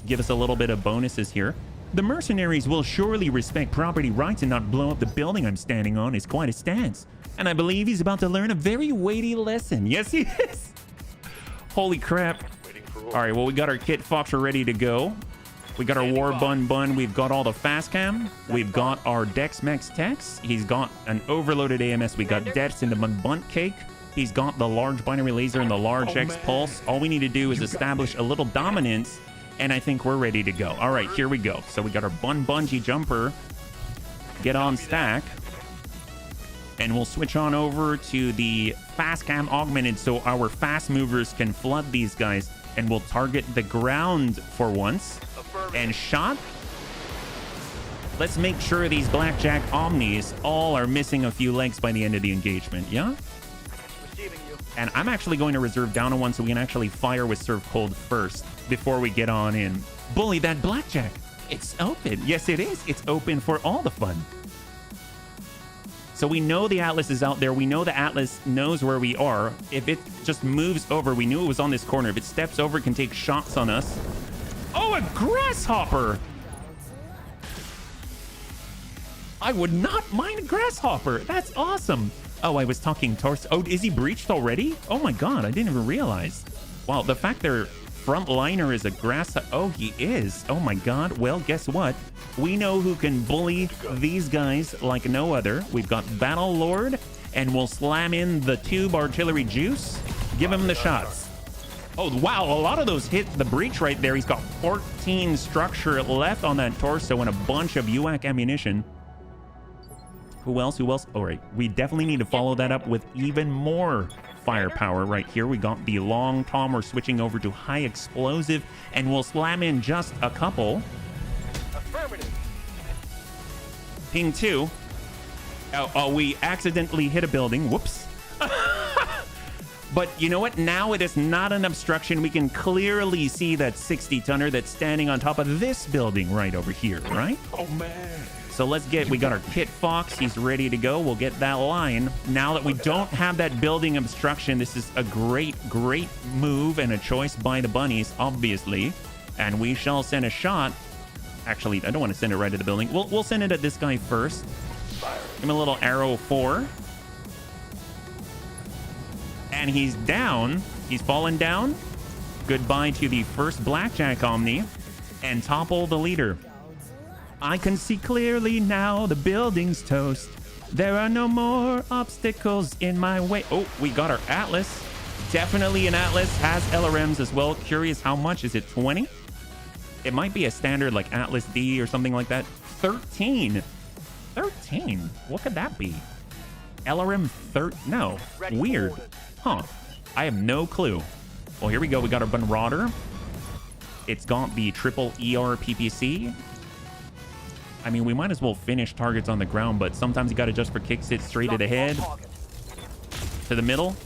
give us a little bit of bonuses here. The mercenaries will surely respect property rights and not blow up the building I'm standing on is quite a stance. And I believe he's about to learn a very weighty lesson. Yes, he is. Holy crap. All right, well, we got our Kit Fox ready to go. We got our War Bun. We've got all the fast cam. We've got our Dex Mex Tex. He's got an overloaded AMS. We got Dex in the Bunt Cake. He's got the large binary laser and the large X Pulse. All we need to do is establish a little dominance, and I think we're ready to go. All right, here we go. So we got our Bungee Jumper. Get on stack. And we'll switch on over to the Fast Cam Augmented so our fast movers can flood these guys. And we'll target the ground for once. And shot. Let's make sure these Blackjack Omnis all are missing a few legs by the end of the engagement, yeah? Receiving you. And I'm actually going to reserve down on one so we can actually fire with Serve Cold first before we get on in. Bully that Blackjack. It's open. Yes, it is. It's open for all the fun. So we know the Atlas is out there. We know the Atlas knows where we are. If it just moves over, we knew it was on this corner. If it steps over, it can take shots on us. Oh, a grasshopper! I would not mind a grasshopper. That's awesome. Oh, I was talking torso. Oh, is he breached already? Oh my god, I didn't even realize. Wow, the fact their frontliner is a grass... Oh, he is. Oh my god. Well, guess what? We know who can bully these guys like no other. We've got Battle Lord, and we'll slam in the tube artillery juice. Give him the shots. Oh, wow, a lot of those hit the breach right there. He's got 14 structure left on that torso and a bunch of UAC ammunition. Who else? Who else? All right, we definitely need to follow that up with even more firepower right here. We got the long tom. We're switching over to high explosive, and we'll slam in just a couple. Affirmative. Ping 2. Oh, we accidentally hit a building. Whoops. But you know what? Now it is not an obstruction. We can clearly see that 60-tonner that's standing on top of this building right over here, right? Oh, man. So we got our Kit Fox. He's ready to go. We'll get that line. Now that we don't have that building obstruction, this is a great, great move and a choice by the bunnies, obviously. And we shall send a shot. Actually, I don't want to send it right at the building. We'll send it at this guy first. Give him a little arrow 4. And he's down. He's fallen down. Goodbye to the first Blackjack Omni. And topple the leader. I can see clearly now, the building's toast. There are no more obstacles in my way. Oh, we got our Atlas. Definitely an Atlas. Has LRMs as well. Curious how much. Is it 20? It might be a standard like Atlas D or something like that. 13. 13? What could that be? LRM 13? No. Weird. Huh. I have no clue. Well, here we go. We got our Bunrauder. It's got the triple ER PPC. I mean, we might as well finish targets on the ground, but sometimes you got to just for kicks it straight to the head. To the middle.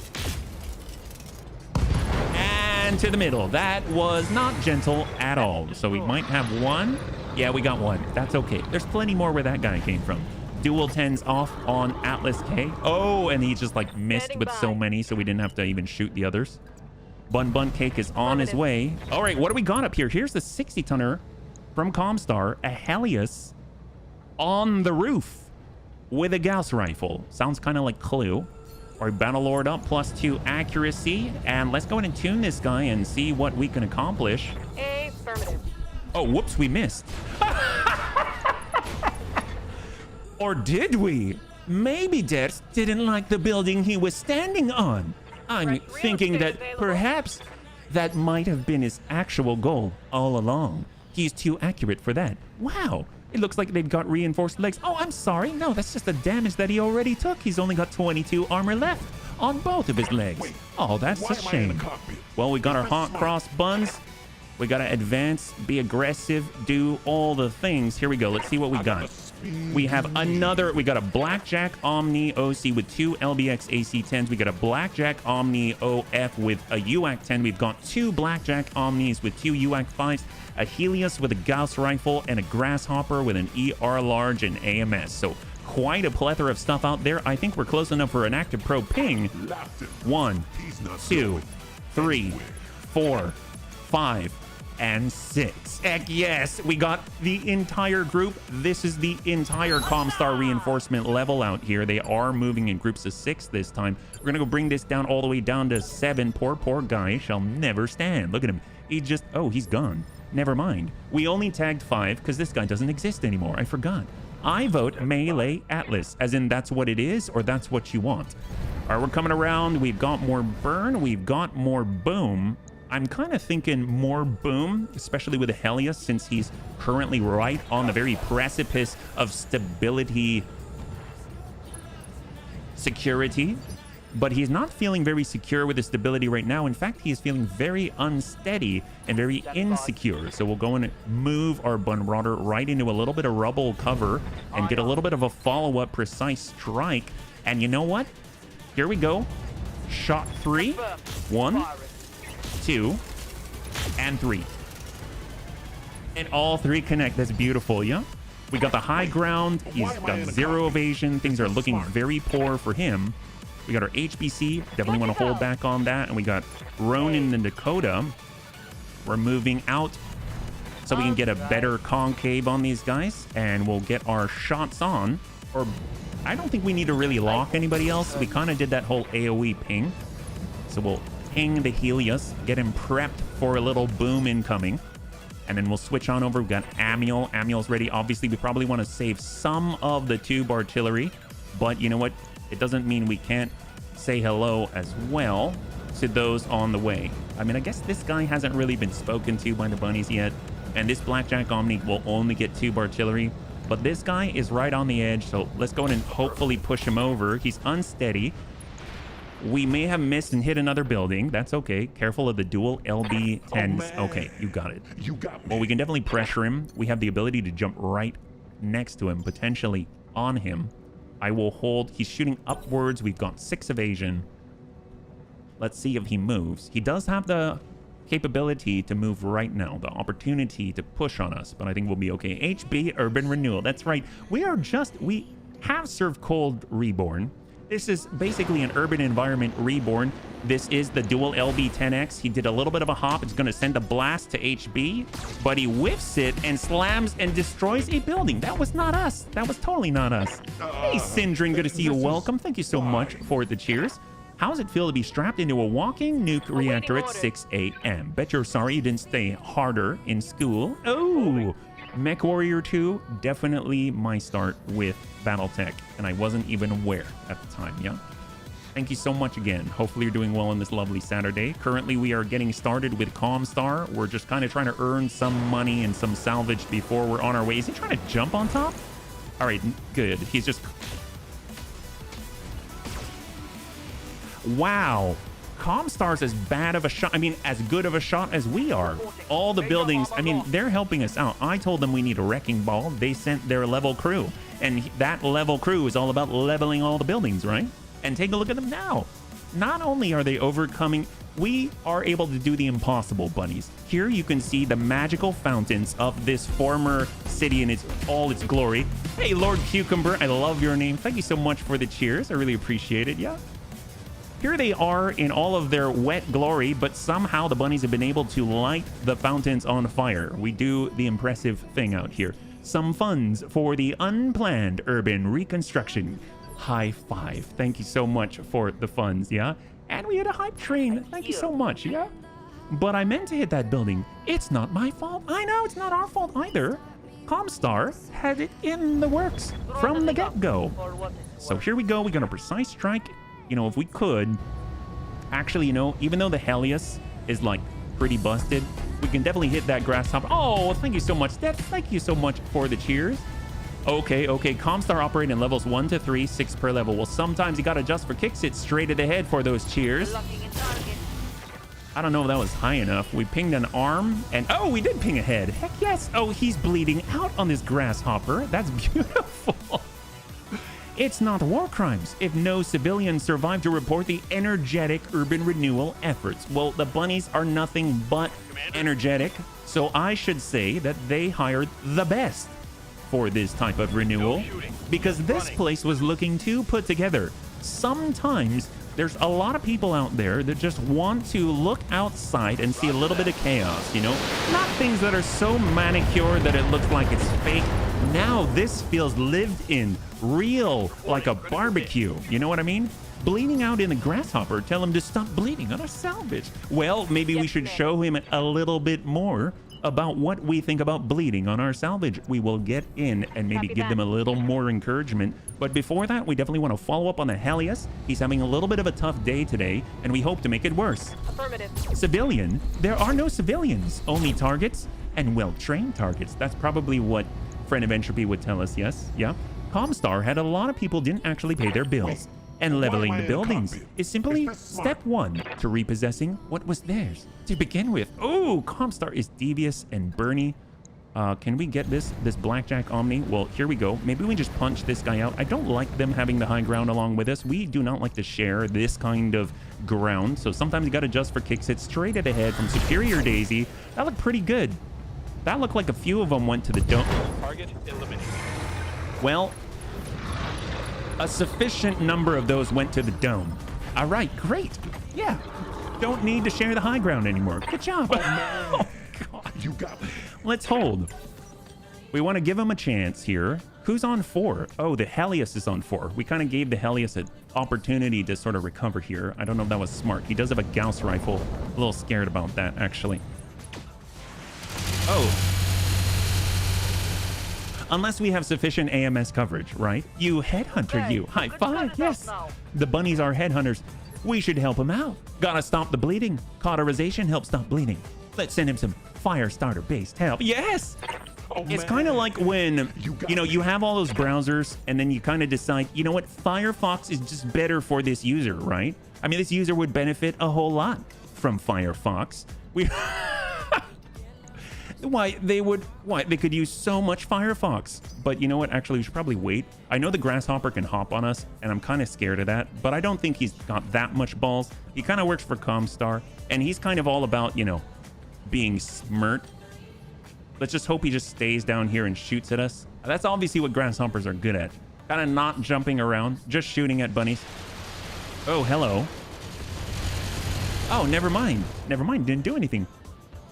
And to the middle. That was not gentle at all. So we might have one. Yeah, we got one. That's okay. There's plenty more where that guy came from. Dual 10s off on Atlas K. Oh, and he just like missed with so many, so we didn't have to even shoot the others. Bun Cake is on his way. All right, what do we got up here? Here's the 60-tonner from Comstar, a Helios on the roof with a Gauss rifle. Sounds kind of like Clue. Our Battlelord up, +2 accuracy. And let's go ahead and tune this guy and see what we can accomplish. Affirmative. Oh, whoops, we missed. Or did we? Maybe Ders didn't like the building he was standing on. I'm thinking that perhaps that might have been his actual goal all along. He's too accurate for that. Wow. It looks like they've got reinforced legs. Oh, I'm sorry. No, that's just the damage that he already took. He's only got 22 armor left on both of his legs. Oh, that's a shame. Well, we got our hot cross buns. We got to advance, be aggressive, do all the things. Here we go. Let's see what we got. We have we got a Blackjack Omni OC with 2 LBX AC-10s. We got a Blackjack Omni OF with a UAC 10. We've got 2 Blackjack Omnis with 2 UAC 5s, a Helios with a Gauss rifle, and a Grasshopper with an ER large and AMS. So quite a plethora of stuff out there. I think we're close enough for an active pro ping. 1, 2, 3, 4, 5, and 6. Heck yes, we got the entire group. This is the entire Comstar reinforcement level out here. They are moving in groups of 6 this time. We're gonna go bring this down all the way down to 7. Poor guy shall never stand. Look at him. He's gone. Never mind. We only tagged 5 because this guy doesn't exist anymore. I forgot. I vote Melee Atlas, as in that's what it is or that's what you want. All right, we're coming around. We've got more burn. We've got more boom. I'm kind of thinking more boom, especially with the Helios, since he's currently right on the very precipice of stability security. But he's not feeling very secure with the stability right now. In fact, he is feeling very unsteady and very insecure. So we'll go and move our Bunrauder right into a little bit of rubble cover and get a little bit of a follow-up precise strike. And you know what? Here we go. Shot 3. 1, 2, and 3. And all 3 connect. That's beautiful, yeah? We got the high ground. He's got 0 evasion. Things are looking very poor for him. We got our HBC. Definitely want to hold back on that. And we got Ronin and Dakota. We're moving out so we can get a better concave on these guys. And we'll get our shots on. Or I don't think we need to really lock anybody else. We kind of did that whole AoE ping. So we'll ping the Helios, get him prepped for a little boom incoming. And then we'll switch on over. We've got Amiel. Amiel's ready. Obviously, we probably want to save some of the tube artillery. But you know what? It doesn't mean we can't say hello as well to those on the way. I mean, I guess this guy hasn't really been spoken to by the bunnies yet. And this Blackjack Omni will only get tube artillery. But this guy is right on the edge. So let's go in and hopefully push him over. He's unsteady. We may have missed and hit another building. That's okay. Careful of the dual LB-10s. Okay, you got it. You got me. Well, we can definitely pressure him. We have the ability to jump right next to him, potentially on him. I will hold. He's shooting upwards. We've got 6 evasion. Let's see if he moves. He does have the capability to move right now, the opportunity to push on us, but I think we'll be okay. HB Urban Renewal. That's right. We have served Cold Reborn. This is basically an urban environment reborn. This is the dual LB-10X. He did a little bit of a hop. It's going to send a blast to HB, but he whiffs it and slams and destroys a building. That was not us. That was totally not us. Hey, Sindrin, good to see you. Welcome. Thank you so much for the cheers. How does it feel to be strapped into a walking nuke reactor at 6 a.m.? Bet you're sorry you didn't stay harder in school. Oh, Mech Warrior 2, definitely my start with Battletech, and I wasn't even aware at the time, yeah? Thank you so much again. Hopefully you're doing well on this lovely Saturday. Currently, we are getting started with Comstar. We're just kind of trying to earn some money and some salvage before we're on our way. Is he trying to jump on top? All right, good. He's just... Wow. Comstar's as bad of a shot, I mean, as good of a shot as we are. All the buildings, I mean, they're helping us out. I told them we need a wrecking ball. They sent their level crew. And that level crew is all about leveling all the buildings, right? And take a look at them now. Not only are they overcoming, we are able to do the impossible, bunnies. Here you can see the magical fountains of this former city in all its glory. Hey, Lord Cucumber, I love your name. Thank you so much for the cheers. I really appreciate it, yeah. Here they are in all of their wet glory, but somehow the bunnies have been able to light the fountains on fire. We do the impressive thing out here. Some funds for the unplanned urban reconstruction. High five. Thank you so much for the funds, yeah? And we had a hype train. Thank you so much, yeah? But I meant to hit that building. It's not my fault. I know it's not our fault either. Comstar had it in the works from the get-go. So here we go. We got a precise strike. You know, if we could, actually, you know, even though the Helios is like pretty busted, we can definitely hit that grasshopper. Oh, thank you so much, Dad. Thank you so much for the cheers. Okay. Comstar operating in levels 1 to 3, 6 per level. Well, sometimes you got to adjust for kicks. It's straight at the head for those cheers. I don't know if that was high enough. We pinged an arm and oh, we did ping a head. Heck yes. Oh, he's bleeding out on this grasshopper. That's beautiful. It's not war crimes if no civilians survive to report the energetic urban renewal efforts. Well, the bunnies are nothing but energetic, so I should say that they hired the best for this type of renewal because this place was looking too put together. Sometimes there's a lot of people out there that just want to look outside and see a little bit of chaos, you know? Not things that are so manicured that it looks like it's fake. Now this feels lived in, real, like a barbecue. You know what I mean? Bleeding out in the grasshopper, tell him to stop bleeding on a salvage. Well, maybe we should show him a little bit more about what we think about bleeding on our salvage. We will get in and maybe give them a little more encouragement. But before that, we definitely want to follow up on the Helios. He's having a little bit of a tough day today, and we hope to make it worse. Affirmative. Civilian? There are no civilians, only targets and well-trained targets. That's probably what Friend of Entropy would tell us, yes? Yeah? Comstar had a lot of people didn't actually pay their bills. And leveling the buildings is simply step 1 to repossessing what was theirs to begin with. Oh, Comstar is devious and Bernie. Can we get this Blackjack Omni? Well, here we go. Maybe we just punch this guy out. I don't like them having the high ground along with us. We do not like to share this kind of ground. So sometimes you got to adjust for kicks. Hit straight at the head from Superior Daisy. That looked pretty good. That looked like a few of them went to the dome. Target eliminated. Well, a sufficient number of those went to the dome. All right, great. Yeah, don't need to share the high ground anymore. Good job. Oh, God. You got me. Let's hold. We want to give him a chance here. Who's on 4? Oh, the Helios is on 4. We kind of gave the Helios an opportunity to sort of recover here. I don't know if that was smart. He does have a Gauss rifle. A little scared about that, actually. Oh. Unless we have sufficient AMS coverage, right? You headhunter, Hey, you. High let's five, find us yes. out now. The bunnies are headhunters. We should help him out. Gotta stop the bleeding. Cauterization helps stop bleeding. Let's send him some fire starter based help. Yes! Oh, It's man. kind of like when, got you know, me. you have all those browsers and then you kind of decide, you know what, Firefox is just better for this user, right? I mean, this user would benefit a whole lot from Firefox. Why, they could use so much Firefox. But you know what, actually, we should probably wait. I know the Grasshopper can hop on us, and I'm kind of scared of that, but I don't think he's got that much balls. He kind of works for Comstar, and he's kind of all about, you know, being smart. Let's just hope he just stays down here and shoots at us. That's obviously what Grasshoppers are good at. Kind of not jumping around, just shooting at bunnies. Oh, hello. Oh, never mind. Never mind, didn't do anything.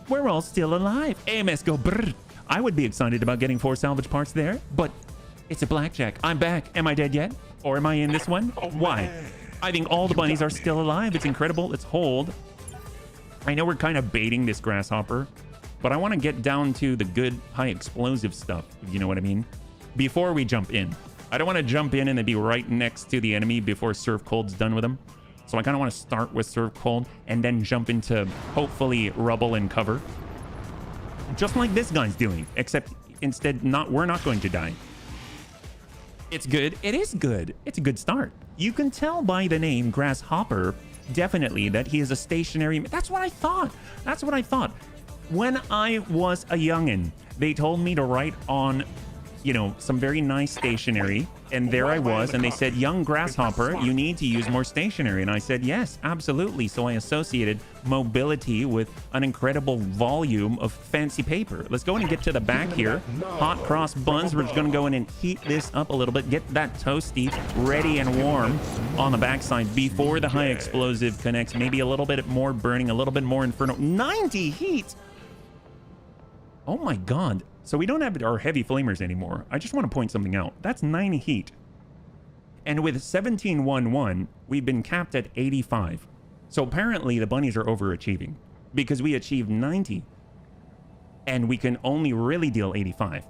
We're all still alive. AMS go brrr. I would be excited about getting 4 salvage parts there, but it's a blackjack. I'm back. Am I dead yet? Or am I in this one? Oh, Why? man. I think all the bunnies are still alive. It's incredible. Let's hold. I know we're kind of baiting this Grasshopper, but I want to get down to the good high explosive stuff, if you know what I mean, before we jump in. I don't want to jump in and then be right next to the enemy before Surf Cold's done with him. So I kind of want to start with Surf Cold and then jump into, hopefully, rubble and cover. Just like this guy's doing, except instead we're not going to die. It's good. It is good. It's a good start. You can tell by the name Grasshopper, definitely, that he is a stationary... That's what I thought. That's what I thought. When I was a youngin', they told me to write on, you know, some very nice stationery, and there I was, and they said, young Grasshopper, you need to use more stationery. And I said, yes, absolutely. So I associated mobility with an incredible volume of fancy paper. Let's go in and get to the back here. Hot cross buns. We're just going to go in and heat this up a little bit, get that toasty ready and warm on the backside before the high explosive connects. Maybe a little bit more burning, a little bit more inferno. 90 heat! Oh my god. So we don't have our heavy flamers anymore. I just want to point something out. That's 90 heat. And with 1711, we've been capped at 85. So apparently the bunnies are overachieving because we achieved 90 and we can only really deal 85.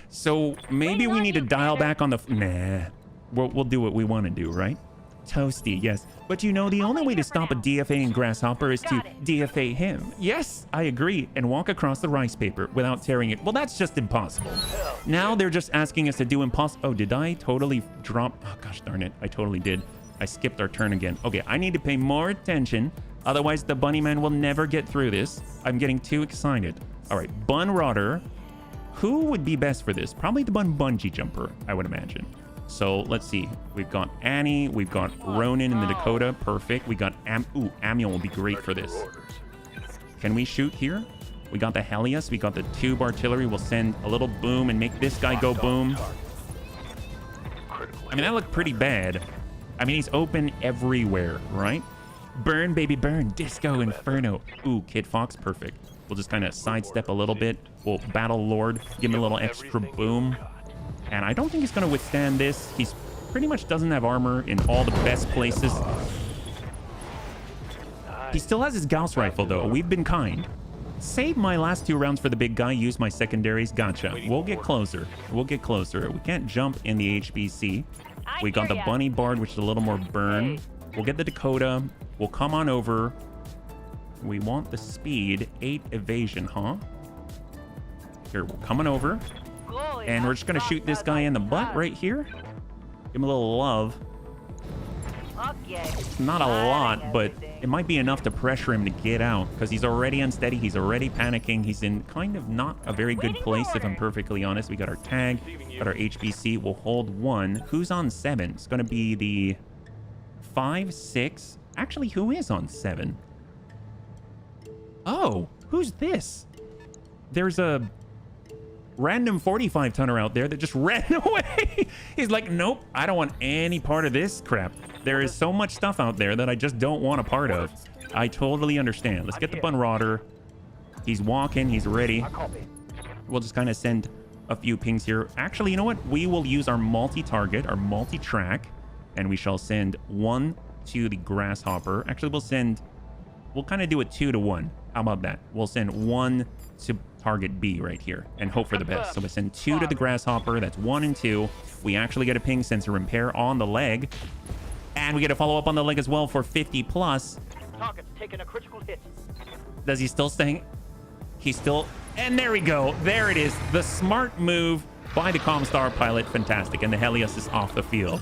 So maybe we need to dial back on the... Nah, we'll do what we want to do, right? Toasty, yes. But you know, the only way to stop a DFA and Grasshopper is to DFA him. Yes, I agree. And walk across the rice paper without tearing it. Well, that's just impossible. Now they're just asking us to do impossible. Oh, did I totally drop? Oh, gosh darn it. I totally did. I skipped our turn again. Okay, I need to pay more attention. Otherwise, the bunny man will never get through this. I'm getting too excited. All right, Bun Rodder. Who would be best for this? Probably the Bun Bungee Jumper, I would imagine. So let's see. We've got Annie. We've got Ronan in the Dakota. Perfect. We got Amiel will be great for this. Can we shoot here? We got the Helios. We got the tube artillery. We'll send a little boom and make this guy go boom. I mean, that looked pretty bad. I mean, he's open everywhere, right? Burn, baby, burn. Disco Inferno. Ooh, Kid Fox. Perfect. We'll just kind of sidestep a little bit. We'll Battle Lord. Give him a little extra boom. And I don't think he's going to withstand this. He's pretty much doesn't have armor in all the best places. He still has his Gauss rifle, though. We've been kind. Save my last 2 rounds for the big guy. Use my secondaries. Gotcha. We'll get closer. We'll get closer. We can't jump in the HBC. We got the Bunny Bard, which is a little more burn. We'll get the Dakota. We'll come on over. We want the speed. 8 evasion, huh? Here, we're coming over. And we're just going to shoot this guy in the butt right here. Give him a little love. Not a lot, but it might be enough to pressure him to get out because he's already unsteady. He's already panicking. He's in kind of not a very good place, if I'm perfectly honest. We got our tag, got our HBC. We'll hold 1. Who's on 7? It's going to be the 5, 6. Actually, who is on 7? Oh, who's this? There's a random 45-tonner out there that just ran away. He's like, nope, I don't want any part of this crap. There is so much stuff out there that I just don't want a part of. I totally understand. Let's get the Bun Rodder. He's walking. He's ready. We'll just kind of send a few pings here. Actually, you know what? We will use our multi-target, our multi-track, and we shall send one to the grasshopper. Actually, we'll kind of do a 2-to-1. How about that? We'll send one to target B right here and hope for the best. So we send 2 to the grasshopper. That's 1 and 2. We actually get a ping sensor repair on the leg. And we get a follow-up on the leg as well for 50 plus. Target's taking a critical hit. Does he still stay? He's still... And there we go. There it is. The smart move by the Comstar pilot. Fantastic. And the Helios is off the field.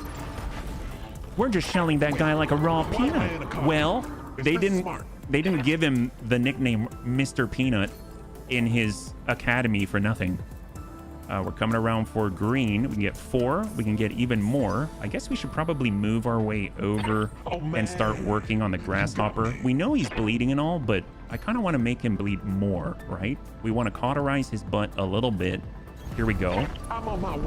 We're just shelling that guy like a raw peanut. Well, they didn't give him the nickname Mr. Peanut in his academy for nothing. We're coming around for green. We can get 4. We can get even more. I guess we should probably move our way over and start working on the grasshopper. We know he's bleeding and all, but I kind of want to make him bleed more, right? We want to cauterize his butt a little bit. Here we go.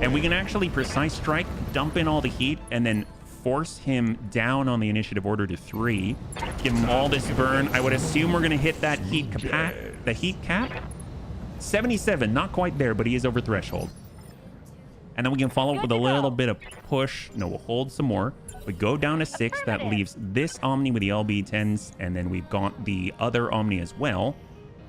And we can actually precise strike, dump in all the heat, and then force him down on the initiative order to 3. Give him all this burn. I would assume we're going to hit that heat cap. 77, not quite there, but he is over threshold. And then we can follow up with a little bit of push. No, we'll hold some more. We go down to 6. That leaves this Omni with the LB10s, and then we've got the other Omni as well.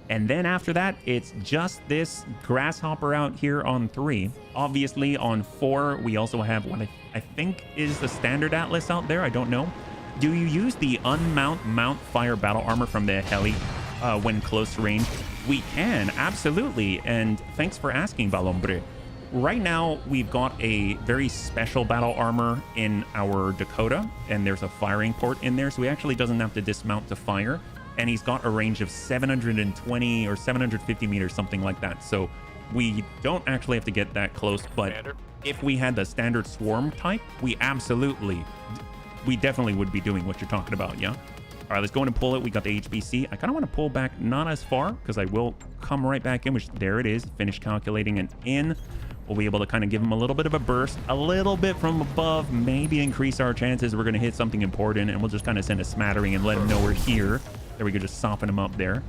And then after that, it's just this grasshopper out here on 3. Obviously, on 4, we also have what I think is the standard Atlas out there. I don't know. Do you use the mount fire battle armor from the heli when close range? We can, absolutely. And thanks for asking, Balombre. Right now, we've got a very special battle armor in our Dakota, and there's a firing port in there, so he actually doesn't have to dismount to fire. And he's got a range of 720 or 750 meters, something like that. So we don't actually have to get that close, but if we had the standard swarm type, we definitely would be doing what you're talking about, yeah? All right, let's go in and pull it. We got the HBC. I kind of want to pull back, not as far, because I will come right back in, which there it is. Finish calculating and in. We'll be able to kind of give him a little bit of a burst, a little bit from above, maybe increase our chances. We're going to hit something important, and we'll just kind of send a smattering and let him know we're here. There we go, just soften him up there.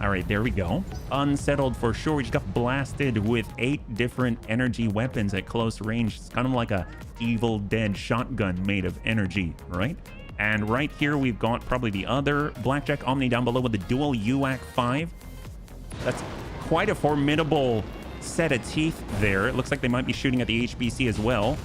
All right, there we go. Unsettled for sure. We just got blasted with 8 different energy weapons at close range. It's kind of like a Evil Dead shotgun made of energy, right? And right here, we've got probably the other Blackjack Omni down below with the dual UAC 5. That's quite a formidable set of teeth there. It looks like they might be shooting at the HBC as well.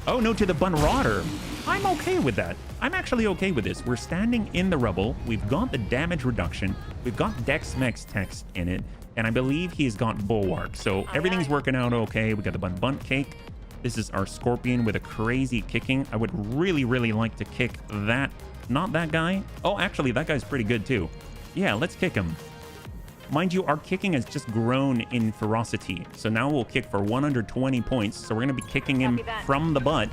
Oh, no, to the Bunrotter. I'm okay with that. I'm actually okay with this. We're standing in the rubble. We've got the damage reduction. We've got Dex-Mex text in it. And I believe he's got Bulwark. So everything's working out okay. We got the Bunt Cake. This is our Scorpion with a crazy kicking. I would really, really like to kick that. Not that guy. Oh, actually, that guy's pretty good too. Yeah, let's kick him. Mind you, our kicking has just grown in ferocity. So now we'll kick for 120 points. So we're going to be kicking him from the butt.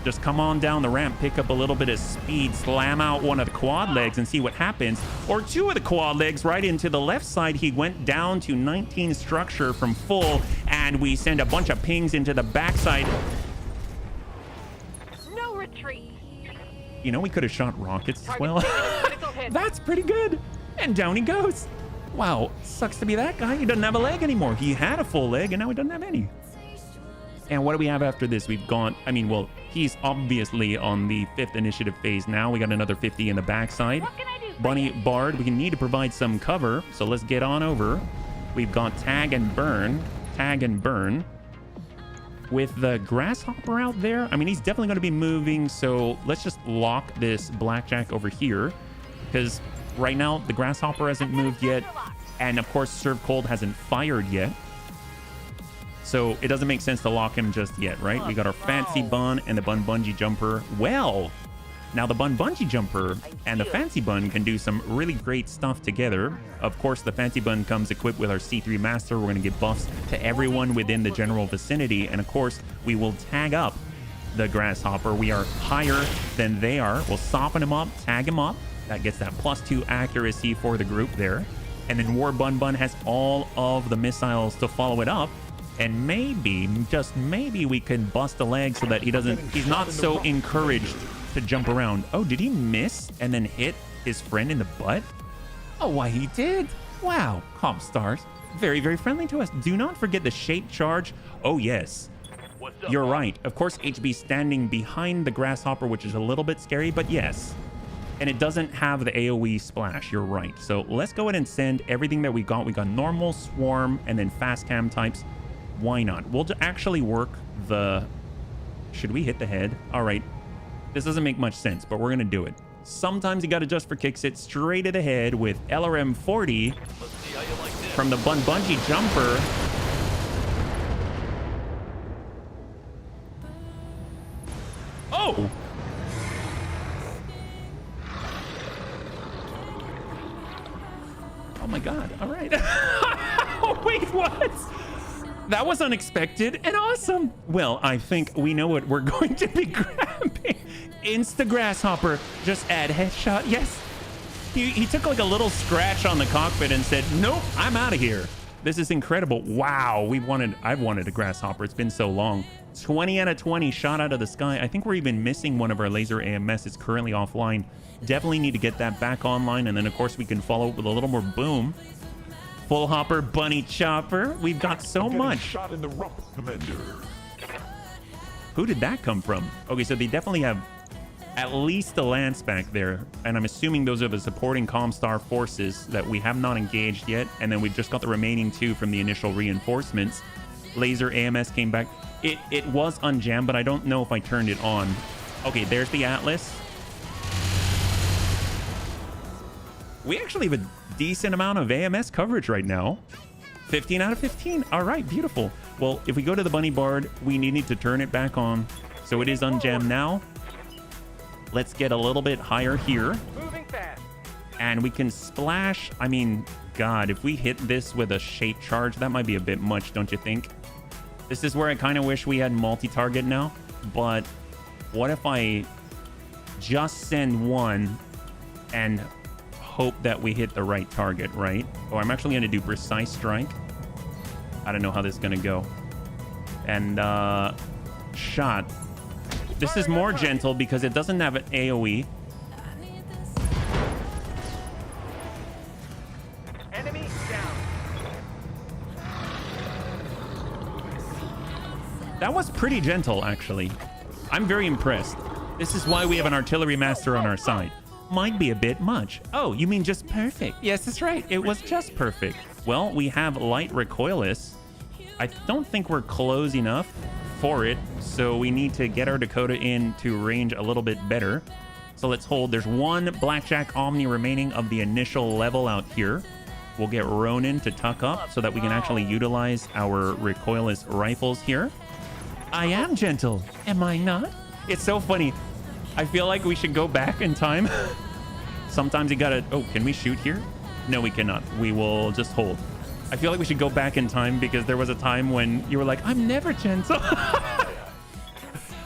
Just come on down the ramp, pick up a little bit of speed, slam out one of the quad legs and see what happens. Or 2 of the quad legs right into the left side. He went down to 19 structure from full, and we send a bunch of pings into the backside. No retreat. You know, we could have shot rockets as well. That's pretty good. And down he goes. Wow, sucks to be that guy. He doesn't have a leg anymore. He had a full leg, and now he doesn't have any. And what do we have after this? We've gone, I mean, well, he's obviously on the 5th initiative phase now. We got another 50 in the backside. What can I do? Bunny Bard, we need to provide some cover. So let's get on over. We've got Tag and Burn. Tag and Burn. With the Grasshopper out there, I mean, he's definitely going to be moving. So let's just lock this Blackjack over here. Because right now, the Grasshopper hasn't moved yet. And of course, Serve Cold hasn't fired yet. So it doesn't make sense to lock him just yet, right? We got our Fancy Bun and the Bun Bungee Jumper. Well, now the Bun Bungee Jumper and the Fancy Bun can do some really great stuff together. Of course, the Fancy Bun comes equipped with our C3 Master. We're going to give buffs to everyone within the general vicinity. And of course, we will tag up the Grasshopper. We are higher than they are. We'll soften him up, tag him up. That gets that +2 accuracy for the group there. And then War Bun Bun has all of the missiles to follow it up. And maybe, just maybe, we can bust a leg so that he's not so encouraged to jump around. Oh, did he miss and then hit his friend in the butt? Oh, why he did. Wow, Comstars. Very, very friendly to us. Do not forget the shape charge. Oh, yes. What's up, You're boss? right. Of course, HB standing behind the grasshopper, which is a little bit scary, but yes. And it doesn't have the AoE splash. You're right. So let's go ahead and send everything that we got. We got normal, swarm, and then fast cam types. Why not? We'll actually work the... Should we hit the head? All right. This doesn't make much sense, but we're going to do it. Sometimes you got to just for kicks it straight to the head with LRM 40 Let's see how you like this. from the bungee jumper. Oh! Oh my god. All right. Oh, wait, what? That was unexpected and awesome. Well, I think we know what we're going to be grabbing. Insta grasshopper. Just add headshot. Yes. He took like a little scratch on the cockpit and said, nope, I'm out of here. This is incredible. Wow. I've wanted a grasshopper. It's been so long. 20 out of 20 shot out of the sky. I think we're even missing one of our laser AMS. It's currently offline. Definitely need to get that back online. And then of course we can follow up with a little more boom. Full hopper, bunny chopper. We've got so much. Shot in the rump, Commander. Who did that come from? Okay, so they definitely have at least a lance back there. And I'm assuming those are the supporting Comstar forces that we have not engaged yet. And then we've just got the remaining two from the initial reinforcements. Laser AMS came back. It was unjammed, but I don't know if I turned it on. Okay, there's the Atlas. We actually have a decent amount of AMS coverage right now. 15 out of 15. All right, beautiful. Well, if we go to the bunny bard, we need to turn it back on. So it is unjammed now. Let's get a little bit higher here. Moving fast. And we can splash. I mean, God, if we hit this with a shape charge, that might be a bit much, don't you think? This is where I kind of wish we had multi-target now. But what if I just send one and hope that we hit the right target, right? Oh, I'm actually going to do precise strike. I don't know how this is going to go. And shot. This is more gentle because it doesn't have an AoE. Enemy down. That was pretty gentle, actually. I'm very impressed. This is why we have an artillery master on our side. Might be a bit much. Oh, you mean just perfect? Yes, that's right. It was just perfect. Well, we have light recoilless. I don't think we're close enough for it, so we need to get our Dakota in to range a little bit better. So let's hold. There's one Blackjack Omni remaining of the initial level out here. We'll get Ronin to tuck up so that we can actually utilize our recoilless rifles here. I am gentle, am I not? It's so funny. I feel like we should go back in time. Sometimes you gotta... Oh, can we shoot here? No, we cannot. We will just hold. I feel like we should go back in time because there was a time when you were like, I'm never gentle. All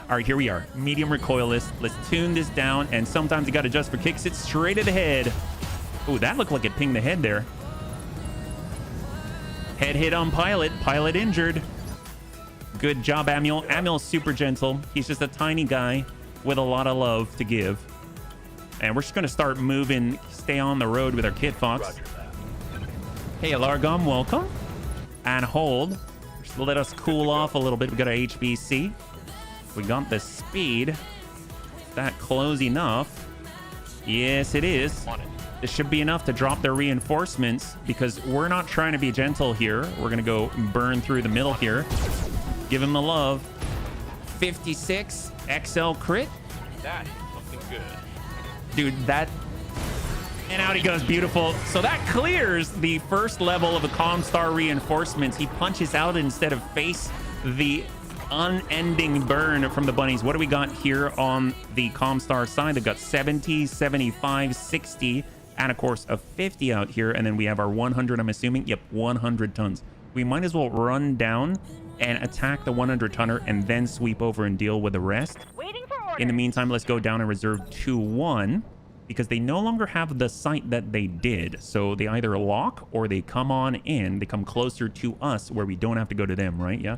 right, here we are. Medium recoilless. Let's tune this down. And sometimes you gotta adjust for kicks it straight at the head. Oh, that looked like it pinged the head there. Head hit on pilot. Pilot injured. Good job, Amiel. Amiel's super gentle. He's just a tiny guy with a lot of love to give. And we're just going to start moving, stay on the road with our Kit Fox. Hey, Alargom, welcome. And hold. Just let us cool off a little bit. We got our HBC. We got the speed. Is that close enough? Yes, it is. This should be enough to drop their reinforcements because we're not trying to be gentle here. We're going to go burn through the middle here. Give him the love. 56 XL crit. That is looking good. Dude, that... And out he goes. Beautiful. So that clears the first level of the Comstar reinforcements. He punches out instead of face the unending burn from the bunnies. What do we got here on the Comstar side? They've got 70, 75, 60, and of course a 50 out here. And then we have our 100, I'm assuming. Yep, 100 tons. We might as well run down and attack the 100 tonner and then sweep over and deal with the rest. Waiting for orders. In the meantime, let's go down and reserve 2-1 because they no longer have the sight that they did. So they either lock or they come on in. They come closer to us where we don't have to go to them, right? Yeah.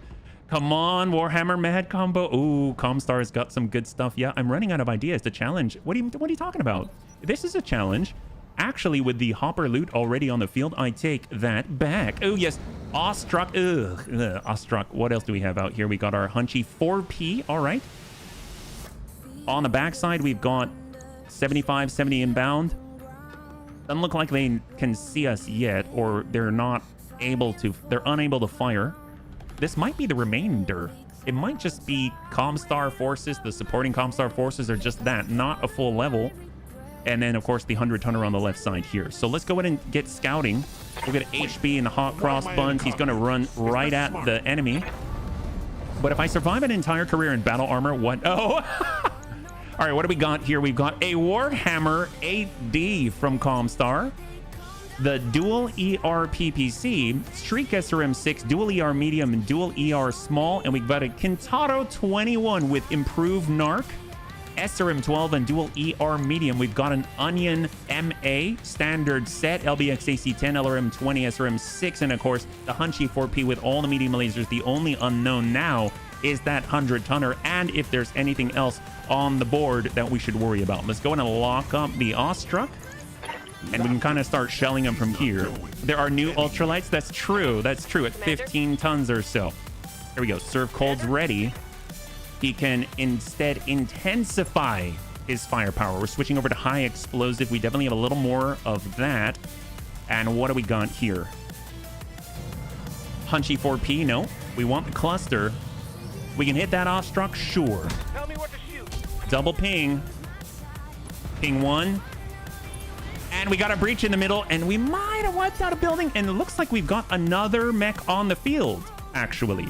Come on, Warhammer Mad Combo. Ooh, Comstar's got some good stuff. Yeah, I'm running out of ideas to challenge. What are you talking about? This is a challenge. Actually, with the hopper loot already on the field, I take that back. Oh, yes. Awestruck. Ugh. Awestruck. What else do we have out here? We got our Hunchy 4P. All right. On the backside, we've got 75, 70 inbound. Doesn't look like they can see us yet, or they're not able to. They're unable to fire. This might be the remainder. It might just be Comstar forces. The supporting Comstar forces are just that, not a full level. And then, of course, the 100-tonner on the left side here. So let's go ahead and get scouting. We'll get HB in the hot cross buns. He's going to run right at the enemy. But if I survive an entire career in battle armor, what? Oh! All right, what do we got here? We've got a Warhammer 8D from Comstar. The dual ER PPC, Streak SRM 6, dual ER medium, and dual ER small. And we've got a Kintaro 21 with improved NARC. SRM 12 and dual ER medium. We've got an Onion MA standard set, LBX AC 10, LRM 20, SRM 6, and of course the Hunchy 4P with all the medium lasers. The only unknown now is that 100-tonner, and if there's anything else on the board that we should worry about. Let's go in and lock up the Awestruck, and we can kind of start shelling them from here. There are new ultralights. That's true. That's true. At 15 tons or so. Here we go. Serve Cold's ready. He can instead intensify his firepower. We're switching over to high explosive. We definitely have a little more of that. And what do we got here? Hunchy 4P, no. We want the cluster. We can hit that Awestruck, sure. Tell me what to shoot. Double ping. Ping 1. And we got a breach in the middle, and we might have wiped out a building. And it looks like we've got another mech on the field, actually.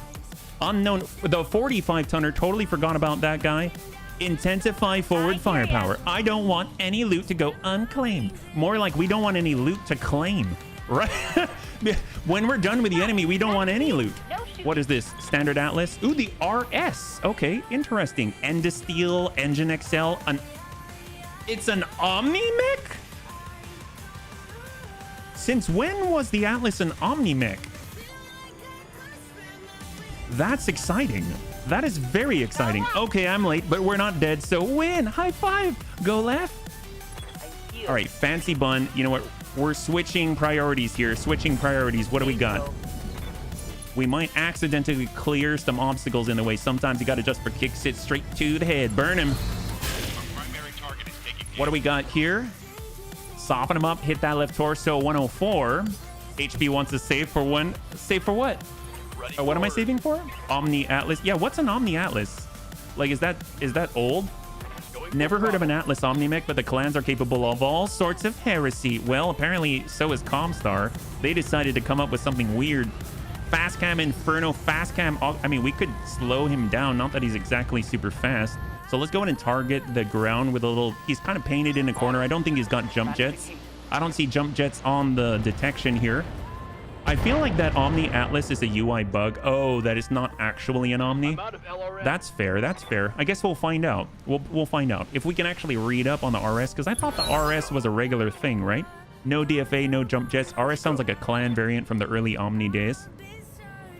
Unknown, the 45-tonner, totally forgot about that guy. Intensify forward firepower. I don't want any loot to go unclaimed. More like we don't want any loot to claim, right? When we're done with the enemy, we don't want any loot. What is this? Standard Atlas? Ooh, the RS. Okay, interesting. Endosteel, Engine XL. It's an Omni mech? Since when was the Atlas an Omni mech? That's exciting. That is very exciting. Okay, I'm late, but we're not dead, so win. High five. Go left. All right, Fancy Bun. You know what? We're switching priorities here. Switching priorities. What do we got? We might accidentally clear some obstacles in the way. Sometimes you got to just for kicks it straight to the head. Burn him. What do we got here? Soften him up. Hit that left torso. 104. HB wants to save for one. Save for what? What am I saving for? Omni Atlas. Yeah, what's an Omni Atlas? Like, is that old? Never heard of an Atlas Omni mech, but the clans are capable of all sorts of heresy. Well, apparently so is Comstar. They decided to come up with something weird. Fast Cam Inferno, Fast Cam. I mean, we could slow him down. Not that he's exactly super fast. So let's go in and target the ground with a little. He's kind of painted in a corner. I don't think he's got jump jets. I don't see jump jets on the detection here. I feel like that Omni Atlas is a UI bug. Oh, that is not actually an Omni. That's fair. That's fair. I guess we'll find out. We'll find out if we can actually read up on the RS, because I thought the RS was a regular thing, right? No DFA, no jump jets. RS sounds like a clan variant from the early Omni days.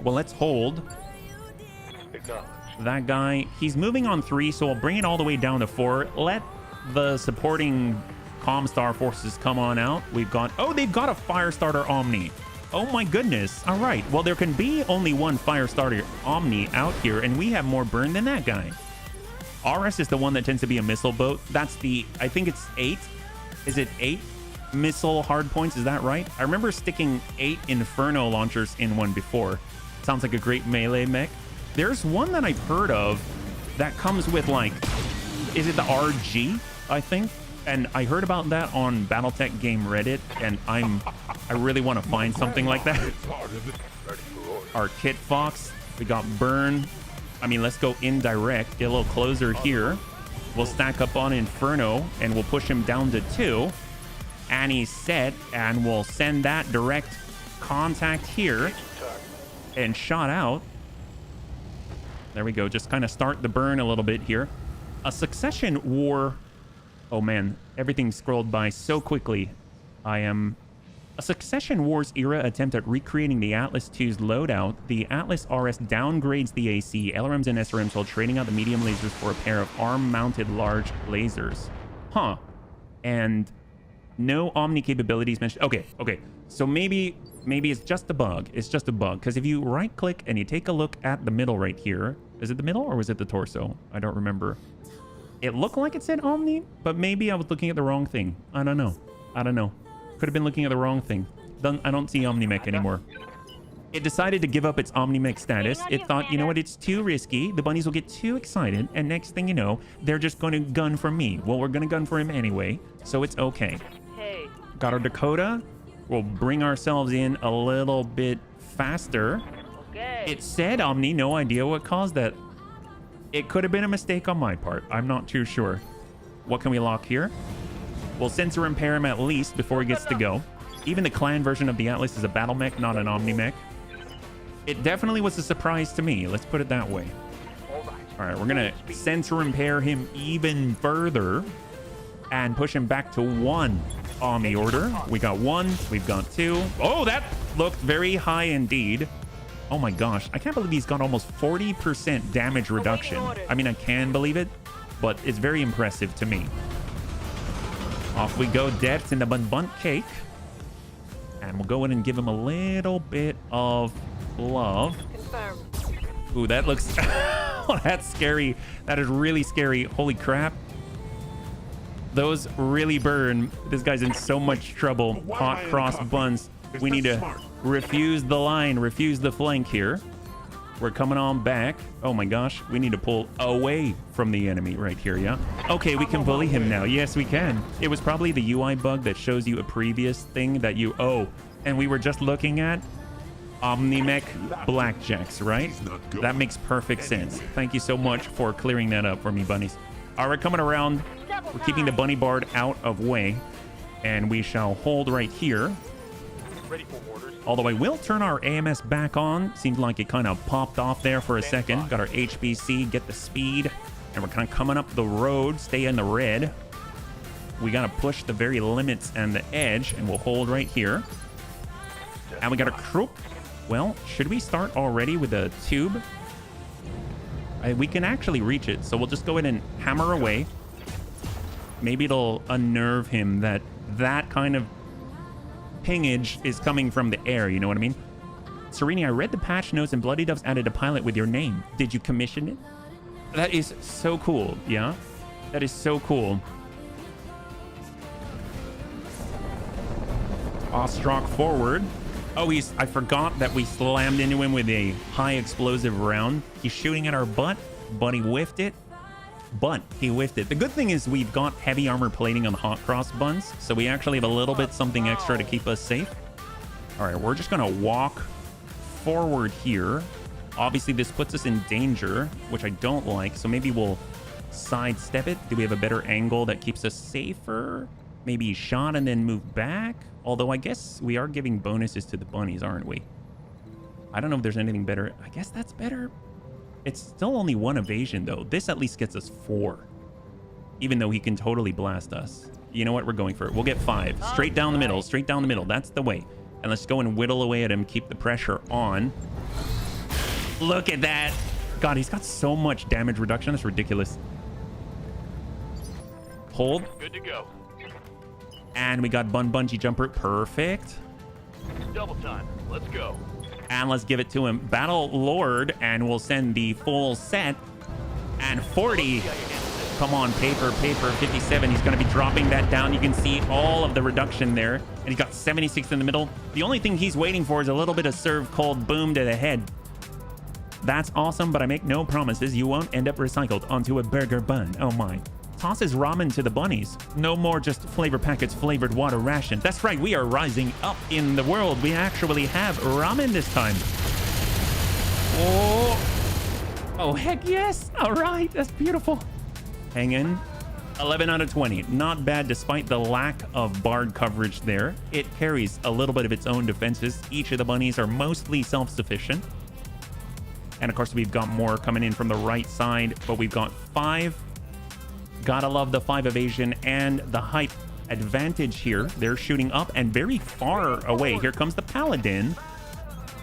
Well, let's hold that guy. He's moving on 3, so I'll bring it all the way down to 4. Let the supporting Comstar forces come on out. We've got. Oh, they've got a Firestarter Omni. Oh my goodness. All right. Well, there can be only one Firestarter Omni out here, and we have more burn than that guy. RS is the one that tends to be a missile boat. That's the, I think it's 8. Is it 8 missile hardpoints? Is that right? I remember sticking 8 Inferno launchers in one before. Sounds like a great melee mech. There's one that I've heard of that comes with, like, is it the RG, I think? And I heard about that on Battletech game Reddit, and I really want to find something like that. Our Kit Fox, we got Burn. I mean, let's go indirect, get a little closer here. We'll stack up on Inferno, and we'll push him down to 2. And he's set, and we'll send that direct contact here and shot out. There we go. Just kind of start the burn a little bit here. A succession war. Oh man, everything scrolled by so quickly. A Succession Wars era attempt at recreating the Atlas II's loadout. The Atlas RS downgrades the AC, LRMs and SRMs while trading out the medium lasers for a pair of arm-mounted large lasers. Huh. And No Omni capabilities mentioned. Okay, okay. So maybe it's just a bug. It's just a bug. Because if you right click and you take a look at the middle right here, is it the middle or was it the torso? I don't remember. It looked like it said Omni, but maybe I was looking at the wrong thing. I don't know. I don't know. Could have been looking at the wrong thing. I don't see Omni-Mech anymore. It decided to give up its Omni-Mech status. It thought, you know what, it's too risky. The bunnies will get too excited. And next thing you know, they're just going to gun for me. Well, we're going to gun for him anyway. So it's okay. Hey. Got our Dakota. We'll bring ourselves in a little bit faster. Okay. It said Omni. No idea what caused that. It could have been a mistake on my part. I'm not too sure. What can we lock here? We'll sensor impair him at least before he gets to go. Even the clan version of the Atlas is a battle mech, not an Omni mech. It definitely was a surprise to me. Let's put it that way. All right, we're going to sensor impair him even further and push him back to 1 Omni order. We got 1. We've got 2. Oh, that looked very high indeed. Oh my gosh. I can't believe he's got almost 40% damage reduction. I mean, I can believe it, but it's very impressive to me. Off we go, Depths in the Bunt Cake. And we'll go in and give him a little bit of love. Confirmed. Ooh, that looks... oh, that's scary. That is really scary. Holy crap. Those really burn. This guy's in so much trouble. Hot cross buns. We need to refuse the line, refuse the flank here. We're coming on back. Oh my gosh, we need to pull away from the enemy right here, yeah? Okay, we can bully him now. Yes, we can. It was probably the UI bug that shows you a previous thing that you... Oh, and we were just looking at Omni-Mech Blackjacks, right? That makes perfect sense. Thank you so much for clearing that up for me, bunnies. All right, coming around. We're keeping the bunny bard out of way. And we shall hold right here. Ready for orders. Although I will turn our AMS back on. Seems like it kind of popped off there for a second. Got our HBC, get the speed. And we're kind of coming up the road. Stay in the red. We got to push the very limits and the edge. And we'll hold right here. And we got a Krupp. Well, should we start already with a tube? We can actually reach it. So we'll just go ahead and hammer away. Maybe it'll unnerve him that that kind of pingage is coming from the air, you know what I mean? Serini, I read the patch notes and Bloody Doves added a pilot with your name. Did you commission it? That is so cool, yeah? That is so cool. Ostrak forward. Oh, I forgot that we slammed into him with a high explosive round. He's shooting at our butt, but he whiffed it. But he whiffed it. The good thing is we've got heavy armor plating on the hot cross buns, so we actually have a little bit something extra to keep us safe. All right, we're just gonna walk forward here. Obviously, this puts us in danger, which I don't like, so maybe we'll sidestep it. Do we have a better angle that keeps us safer? Maybe shot and then move back? Although I guess we are giving bonuses to the bunnies, aren't we? I don't know if there's anything better. I guess that's better. It's still only 1 evasion, though. This at least gets us 4. Even though he can totally blast us. You know what? We're going for it. We'll get 5. Straight down the middle. Straight down the middle. That's the way. And let's go and whittle away at him. Keep the pressure on. Look at that. God, he's got so much damage reduction. That's ridiculous. Hold. Good to go. And we got bungee jumper. Perfect. Double time. Let's go. And let's give it to him. Battle Lord, and we'll send the full set. And 40. Come on, paper, 57. He's going to be dropping that down. You can see all of the reduction there. And he's got 76 in the middle. The only thing he's waiting for is a little bit of serve cold boom to the head. That's awesome, but I make no promises you won't end up recycled onto a burger bun. Oh my. Tosses ramen to the bunnies. No more just flavor packets, flavored water ration. That's right, we are rising up in the world. We actually have ramen this time. Oh, heck yes. All right, that's beautiful. Hang in. 11 out of 20. Not bad despite the lack of bard coverage there. It carries a little bit of its own defenses. Each of the bunnies are mostly self-sufficient. And of course, we've got more coming in from the right side, but we've got 5. Gotta love the 5 evasion and the hype advantage here. They're shooting up and very far away. Here comes the Paladin.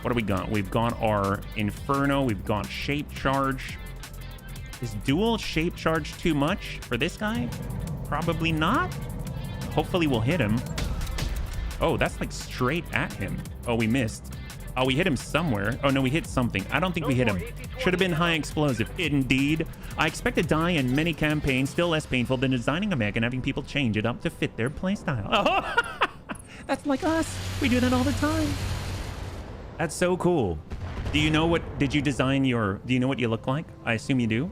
What do we got? We've got our Inferno. We've got Shape Charge. Is dual Shape Charge too much for this guy? Probably not. hopefully we'll hit him. Oh, that's like straight at him. Oh, we missed. Oh, we hit him somewhere. Oh, no, we hit something. I don't think we hit him. Should have been high explosive. Indeed. I expect to die in many campaigns, still less painful than designing a mech and having people change it up to fit their playstyle. Oh, that's like us. We do that all the time. That's so cool. Do you know what, did you design your, do you know what you look like? I assume you do.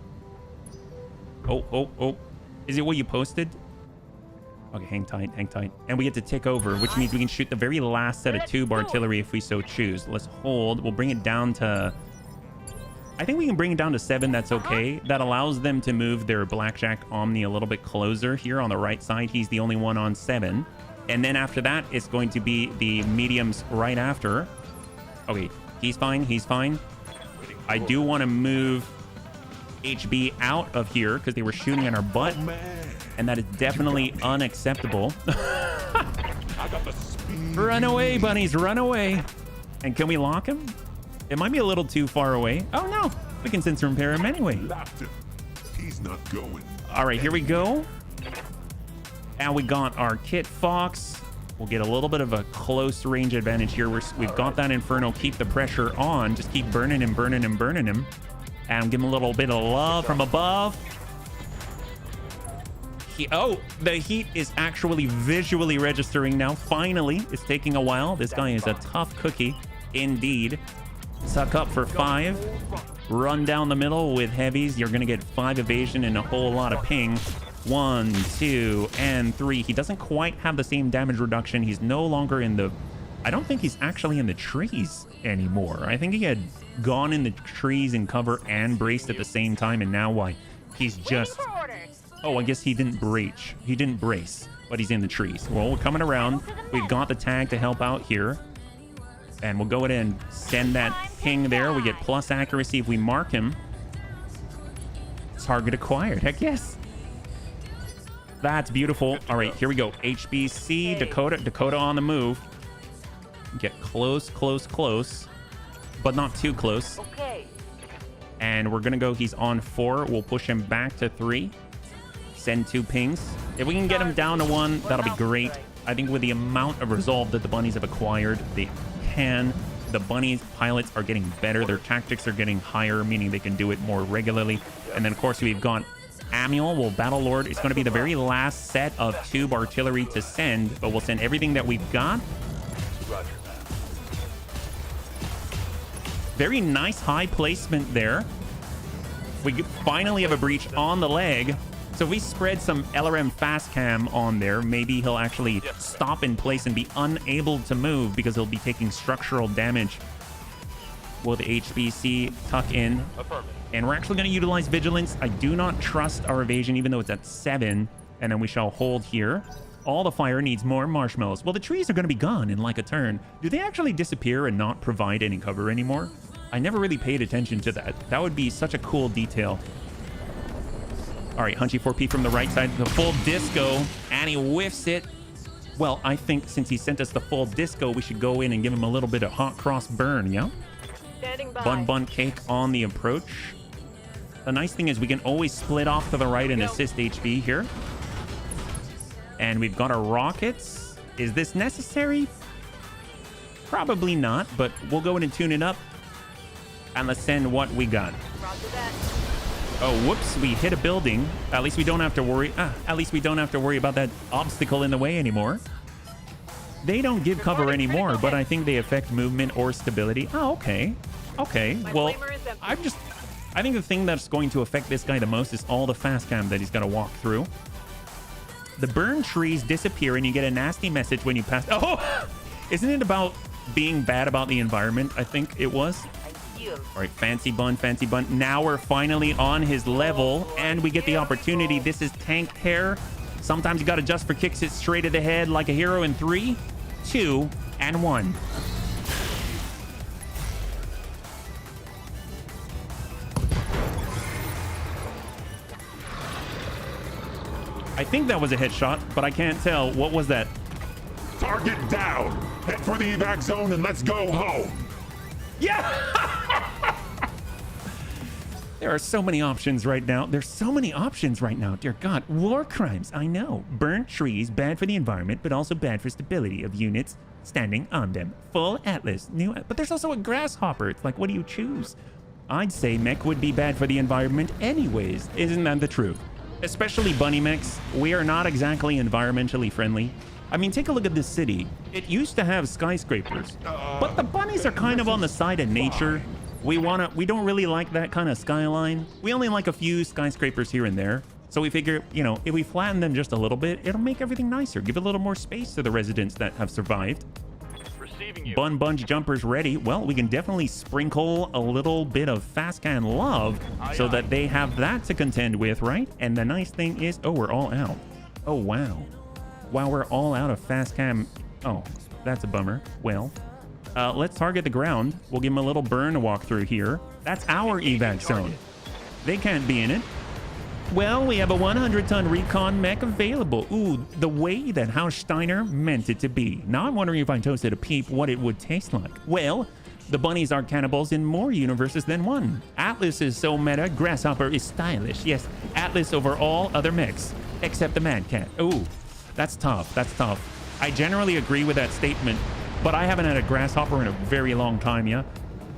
Oh. Is it what you posted? Okay, hang tight. And we get to tick over, which means we can shoot the very last set of tube artillery if we so choose. Let's hold. We'll bring it down to... I think we can bring it down to 7. That's okay. That allows them to move their Blackjack Omni a little bit closer here on the right side. He's the only one on 7. And then after that, it's going to be the mediums right after. Okay, he's fine. I do want to move HB out of here because they were shooting at our butt. And that is definitely unacceptable. Run away, bunnies, run away. And can we lock him? It might be a little too far away. Oh, no. We can sensor impair him anyway. He's not going. All right, here we go. And we got our Kit Fox. We'll get a little bit of a close range advantage here. We've got that Inferno. Keep the pressure on. Just keep burning him. And give him a little bit of love from above. The heat is actually visually registering now. Finally, it's taking a while. This guy is a tough cookie indeed. Suck up for 5. Run down the middle with heavies. You're gonna get 5 evasion and a whole lot of ping. 1, 2, and 3. He doesn't quite have the same damage reduction. He's no longer in the... I don't think he's actually in the trees anymore. I think he had gone in the trees and cover and braced at the same time, and now why? He's just... Oh, I guess he didn't brace. He didn't brace, but he's in the trees. Well, we're coming around. We've got the tag to help out here. And we'll go ahead and send that ping there. We get plus accuracy if we mark him. Target acquired. Heck yes. That's beautiful. All right, here we go. HBC, Dakota on the move. Get close, but not too close. Okay. And we're going to go, he's on 4. We'll push him back to 3. Send 2 pings. If we can get him down to 1, that'll be great. I think with the amount of resolve that the bunnies have acquired, they can. The bunnies pilots are getting better. Their tactics are getting higher, meaning they can do it more regularly. And then, of course, we've got Amiel. Well, Battle Lord is going to be the very last set of tube artillery to send, but we'll send everything that we've got. Very nice high placement there. We finally have a breach on the leg. So if we spread some LRM fast cam on there, maybe he'll actually stop in place and be unable to move because he'll be taking structural damage. Will the HBC tuck in? And we're actually going to utilize Vigilance. I do not trust our evasion, even though it's at 7. And then we shall hold here. All the fire needs more marshmallows. Well, the trees are going to be gone in like a turn. Do they actually disappear and not provide any cover anymore? I never really paid attention to that. That would be such a cool detail. All right, Hunchy 4P from the right side, the full disco, and he whiffs it. Well, I think since he sent us the full disco, we should go in and give him a little bit of hot cross burn, yeah? Standing by. Bun cake on the approach. The nice thing is we can always split off to the right and assist HB here. And we've got our rockets. Is this necessary? Probably not, but we'll go in and tune it up. And let's send what we got. Roger that. Oh, whoops, we hit a building. At least we don't have to worry. At least we don't have to worry about that obstacle in the way anymore. They don't give cover anymore, but I think they affect movement or stability. Oh, okay. Okay, well, I think the thing that's going to affect this guy the most is all the fast cam that he's got to walk through. The burned trees disappear and you get a nasty message when you pass. Oh, isn't it about being bad about the environment? I think it was. All right, fancy bun. Now we're finally on his level and we get the opportunity. This is tank hair. Sometimes you got to just for kicks it straight at the head like a hero in 3, 2, and 1. I think that was a headshot, but I can't tell. What was that? Target down. Head for the evac zone and let's go home. Yeah! There are so many options right now. There's so many options right now. Dear God, war crimes. I know. Burnt trees, bad for the environment, but also bad for stability of units standing on them. Full Atlas. But there's also a grasshopper. It's like, what do you choose? I'd say mech would be bad for the environment anyways. Isn't that the truth? Especially bunny mechs. We are not exactly environmentally friendly. I mean, take a look at this city. It used to have skyscrapers, but the bunnies are kind of on the side of nature. We don't really like that kind of skyline. We only like a few skyscrapers here and there. So we figure, you know, if we flatten them just a little bit, it'll make everything nicer. Give a little more space to the residents that have survived. Receiving you. Bunch jumpers ready. Well, we can definitely sprinkle a little bit of fast can love so that they have that to contend with, right? And the nice thing is, oh, we're all out. Oh, wow. Wow, we're all out of fast cam. Oh, that's a bummer. Well, let's target the ground. We'll give them a little burn to walk through here. That's our evac zone. They can't be in it. Well, we have a 100-ton recon mech available. Ooh, the way that House Steiner meant it to be. Now I'm wondering if I toasted a peep what it would taste like. Well, the bunnies are cannibals in more universes than one. Atlas is so meta, Grasshopper is stylish. Yes, Atlas over all other mechs, except the Mad Cat. Ooh, that's tough. That's tough. I generally agree with that statement, but I haven't had a Grasshopper in a very long time, yeah?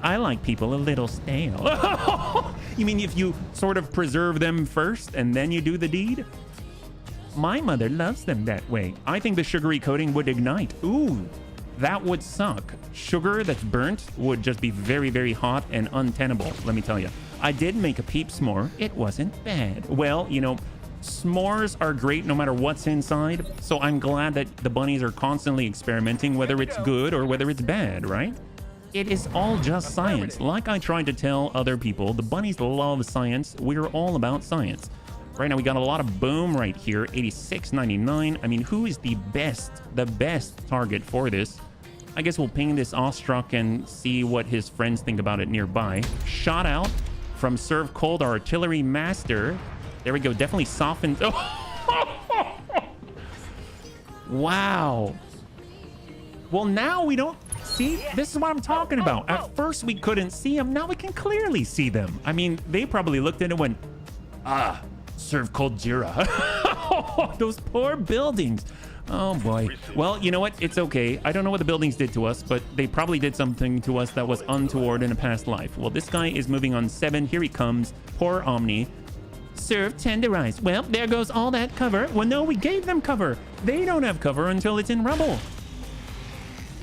I like people a little stale. You mean if you sort of preserve them first and then you do the deed? My mother loves them that way. I think the sugary coating would ignite. Ooh, that would suck. Sugar that's burnt would just be very, very hot and untenable, let me tell you. I did make a peep s'more. It wasn't bad. Well, you know, s'mores are great no matter what's inside. So I'm glad that the bunnies are constantly experimenting, whether it's good or whether it's bad, right? It is all just science. Like I tried to tell other people, the bunnies love science. We're all about science. Right now, we got a lot of boom right here, 86.99. I mean, who is the best target for this? I guess we'll ping this awestruck and see what his friends think about it nearby. Shot out from Serve Cold Artillery Master. There we go, definitely softened. Oh. Wow. Well, now we don't see. This is what I'm talking about. At first, we couldn't see them. Now we can clearly see them. I mean, they probably looked at it and went, ah, Serve Cold Jira. Those poor buildings. Oh, boy. Well, you know what? It's okay. I don't know what the buildings did to us, but they probably did something to us that was untoward in a past life. Well, this guy is moving on 7. Here he comes. Poor Omni. Serve tenderized. Well, there goes all that cover. Well, no, we gave them cover. They don't have cover until it's in rubble.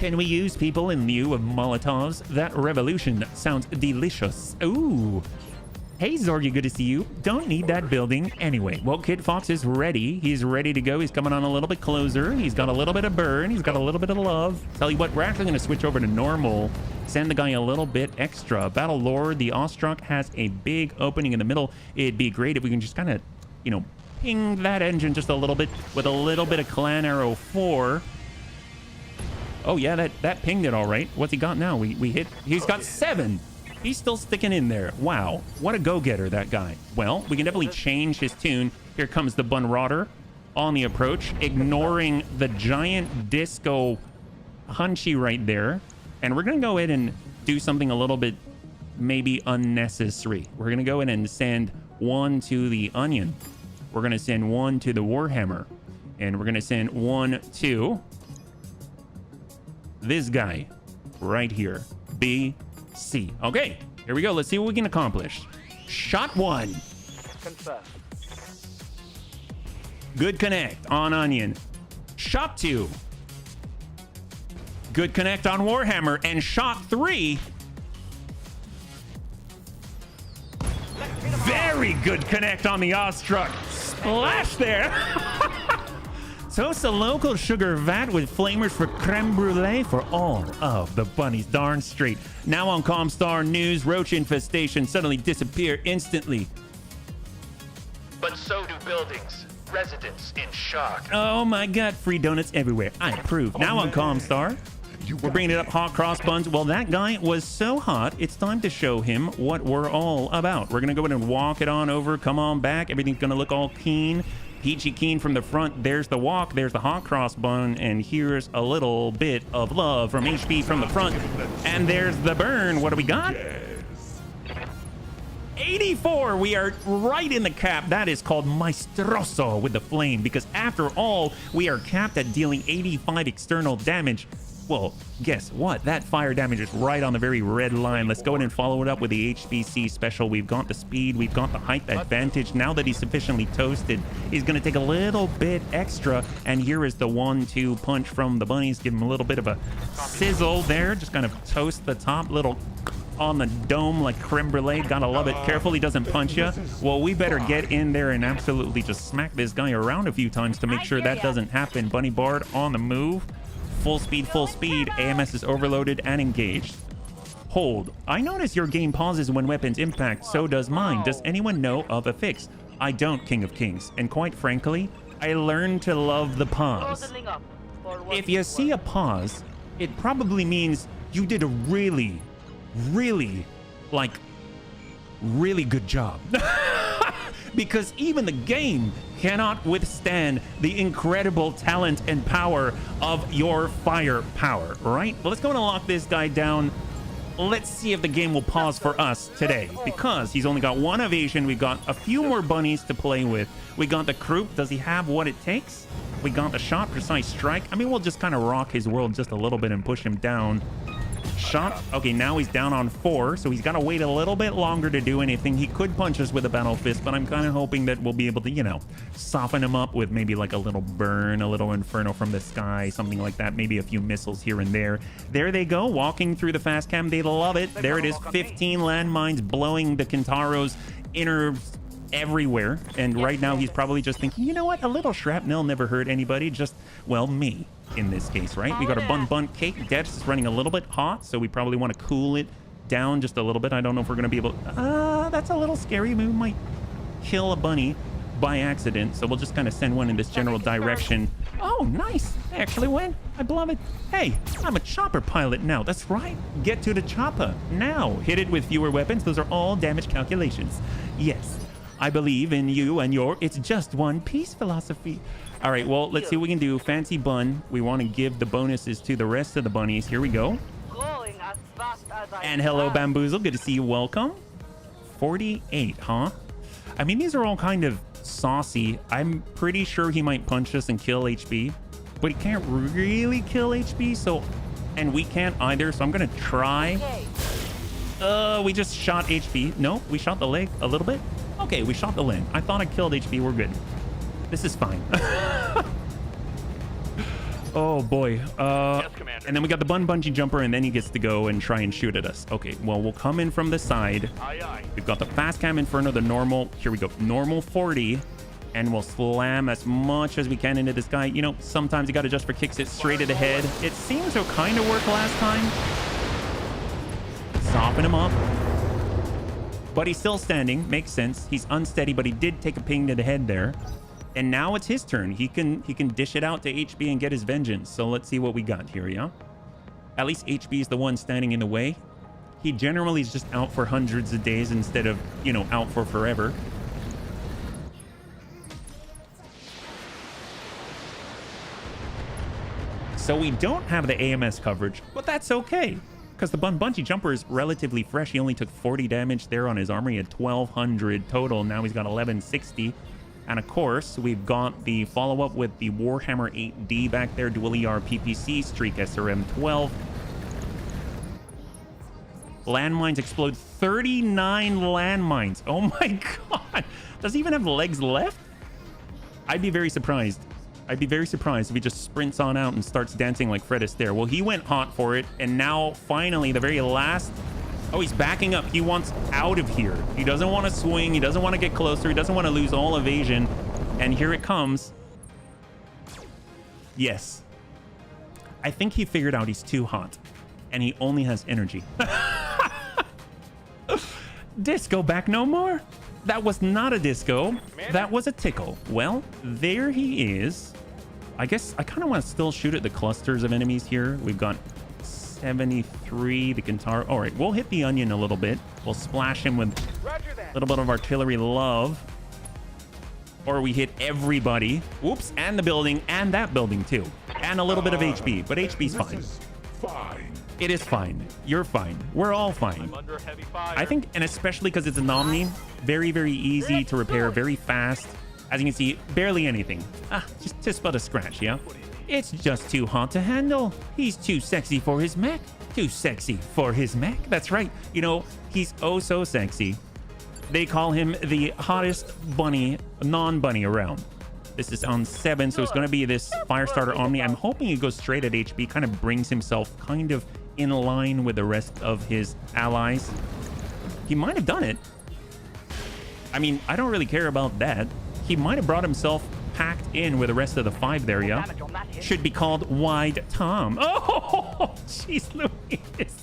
Can we use people in lieu of Molotovs? That revolution sounds delicious. Ooh. Hey, Zorgy, good to see you. Don't need that building anyway. Well, Kid Fox is ready. He's ready to go. He's coming on a little bit closer. He's got a little bit of burn. He's got a little bit of love. Tell you what, we're actually going to switch over to normal. Send the guy a little bit extra. Battle Lord, the Awestruck has a big opening in the middle. It'd be great if we can just kind of, you know, ping that engine just a little bit with a little bit of Clan Arrow 4. Oh, yeah, that pinged it all right. What's he got now? We hit. He's got 7. He's still sticking in there. Wow. What a go-getter, that guy. Well, we can definitely change his tune. Here comes the Bunrotter on the approach, ignoring the giant disco Hunchy right there. And we're going to go ahead and do something a little bit maybe unnecessary. We're going to go ahead and send 1 to the Onion. We're going to send 1 to the Warhammer. And we're going to send 1 to this guy right here. BC. Okay, here we go. Let's see what we can accomplish. Shot 1. Confess. Good connect on Onion. Shot 2. Good connect on Warhammer. And shot 3. Very good connect on the Awestruck. Splash there. Toast a local sugar vat with flamers for creme brulee for all of the bunnies. Darn straight. Now on Comstar News, roach infestation suddenly disappear instantly. But so do buildings. Residents in shock. Oh my God, free donuts everywhere. I approve. Now on Comstar, we're bringing it up, hot cross buns. Well, that guy was so hot, it's time to show him what we're all about. We're going to go ahead and walk it on over. Come on back. Everything's going to look all keen. Peachy keen from the front. There's the walk. There's the hot cross bun. And here's a little bit of love from HB from the front. And there's the burn. What do we got? 84. We are right in the cap. That is called Maestroso with the flame, because after all, we are capped at dealing 85 external damage. Well, guess what? That fire damage is right on the very red line. Let's go ahead and follow it up with the HBC special. We've got the speed, we've got the height advantage. Now that he's sufficiently toasted, he's going to take a little bit extra. And here is the 1-2 punch from the bunnies. Give him a little bit of a sizzle there. Just kind of toast the top, little on the dome like creme brulee. Gotta love it. Careful he doesn't punch you. Well, we better get in there and absolutely just smack this guy around a few times to make sure that doesn't happen. Bunny Bard on the move. Full speed, full speed. AMS is overloaded and engaged. Hold. I notice your game pauses when weapons impact. So does mine. Does anyone know of a fix? I don't, King of Kings. And quite frankly, I learned to love the pause. Totaling up for what If you it's see a worth. pause, it probably means you did a really, really good job. Because even the game cannot withstand the incredible talent and power of your firepower, right? Well, let's go and lock this guy down. Let's see if the game will pause for us today, because he's only got one evasion. We've got a few more bunnies to play with. We got the croup. Does he have what it takes? We got the shot, precise strike. I mean, we'll just kind of rock his world just a little bit and push him down. Shot. Okay, now he's down on 4, so he's got to wait a little bit longer to do anything. He could punch us with a battle fist, but I'm kind of hoping that we'll be able to, you know, soften him up with maybe like a little burn, a little inferno from the sky, something like that. Maybe a few missiles here and there. There they go, walking through the fast cam. They love it. There it is, 15 landmines blowing the Kintaro's inner everywhere. And right now he's probably just thinking, you know what, a little shrapnel never hurt anybody, just, well, me in this case, right? We got a bun cake. Debs is running a little bit hot, so we probably want to cool it down just a little bit. I don't know if we're going to be able, that's a little scary. We might kill a bunny by accident, so we'll just kind of send one in this general direction. Oh, nice. I actually went. I love it. Hey, I'm a chopper pilot now. That's right. Get to the chopper now. Hit it with fewer weapons. Those are all damage calculations. Yes, I believe in you and your it's just one piece philosophy. All right, well, let's see what we can do. Fancy bun. We want to give the bonuses to the rest of the bunnies. Here we go. Going as fast as I And hello, can. Bamboozle. Good to see you. Welcome. 48, huh? I mean, these are all kind of saucy. I'm pretty sure he might punch us and kill HB, but he can't really kill HB, so... And we can't either, so I'm going to try. Okay. We just shot HB. No, we shot the leg a little bit. Okay, we shot the leg. I thought I killed HB. We're good. This is fine. Oh boy. Yes, Commander. And then we got the bungee jumper, and then he gets to go and try and shoot at us. Okay, well, we'll come in from the side. Aye, aye. We've got the fast cam inferno, the normal. Here we go. Normal 40. And we'll slam as much as we can into this guy. You know, sometimes you got to just for kicks it straight at the head. It seems to kind of work last time. Soften him up. But he's still standing. Makes sense. He's unsteady, but he did take a ping to the head there. And now it's his turn. He can dish it out to HB and get his vengeance. So let's see what we got here, yeah? At least HB is the one standing in the way. He generally is just out for hundreds of days instead of, you know, out for forever. So we don't have the AMS coverage, but that's okay. Because the bungee jumper is relatively fresh. He only took 40 damage there on his armor. He had 1,200 total. Now he's got 1,160. And of course, we've got the follow-up with the Warhammer 8D back there. Dual ER PPC, Streak SRM 12. Landmines explode. 39 landmines. Oh my god. Does he even have legs left? I'd be very surprised. I'd be very surprised if he just sprints on out and starts dancing like Fred Astaire. Well, he went hot for it. And now, finally, the very last... Oh, he's backing up. He wants out of here. He doesn't want to swing. He doesn't want to get closer. He doesn't want to lose all evasion. And here it comes. Yes. I think he figured out he's too hot. And he only has energy. Disco back no more. That was not a disco. That was a tickle. Well, there he is. I guess I kind of want to still shoot at the clusters of enemies here. We've got 73, the Kintaro. All right, we'll hit the onion a little bit. We'll splash him with a little bit of artillery love. Or we hit everybody. Oops, and the building, and that building too. And a little bit of HB, but HB's fine. This is fine. It is fine. You're fine. We're all fine. I'm under heavy fire. I think, and especially because it's an Omni, very, very easy to repair, very fast. As you can see, barely anything. Just about a scratch, yeah? It's just too hot to handle. He's too sexy for his mech. Too sexy for his mech. That's right. You know, he's oh so sexy. They call him the hottest bunny, non-bunny around. This is on 7, so it's going to be this Firestarter Omni. I'm hoping it goes straight at HB, kind of brings himself kind of in line with the rest of his allies. He might have done it. I mean, I don't really care about that. He might have brought himself packed in with the rest of the 5 there, yeah? Should be called Wide Tom. Oh, jeez Louise.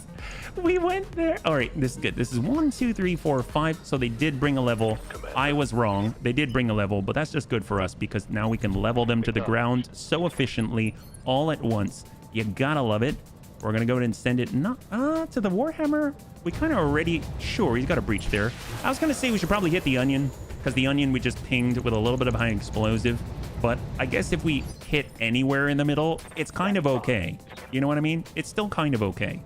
We went there. All right, this is good. This is 1, 2, 3, 4, 5. So they did bring a level. I was wrong. They did bring a level, but that's just good for us because now we can level them to the ground so efficiently all at once. You gotta love it. We're gonna go ahead and send it not to the Warhammer. We kind of already, sure, he's got a breach there. I was gonna say we should probably hit the Onion because the Onion we just pinged with a little bit of high explosive. But I guess if we hit anywhere in the middle, it's kind of okay. You know what I mean? It's still kind of okay.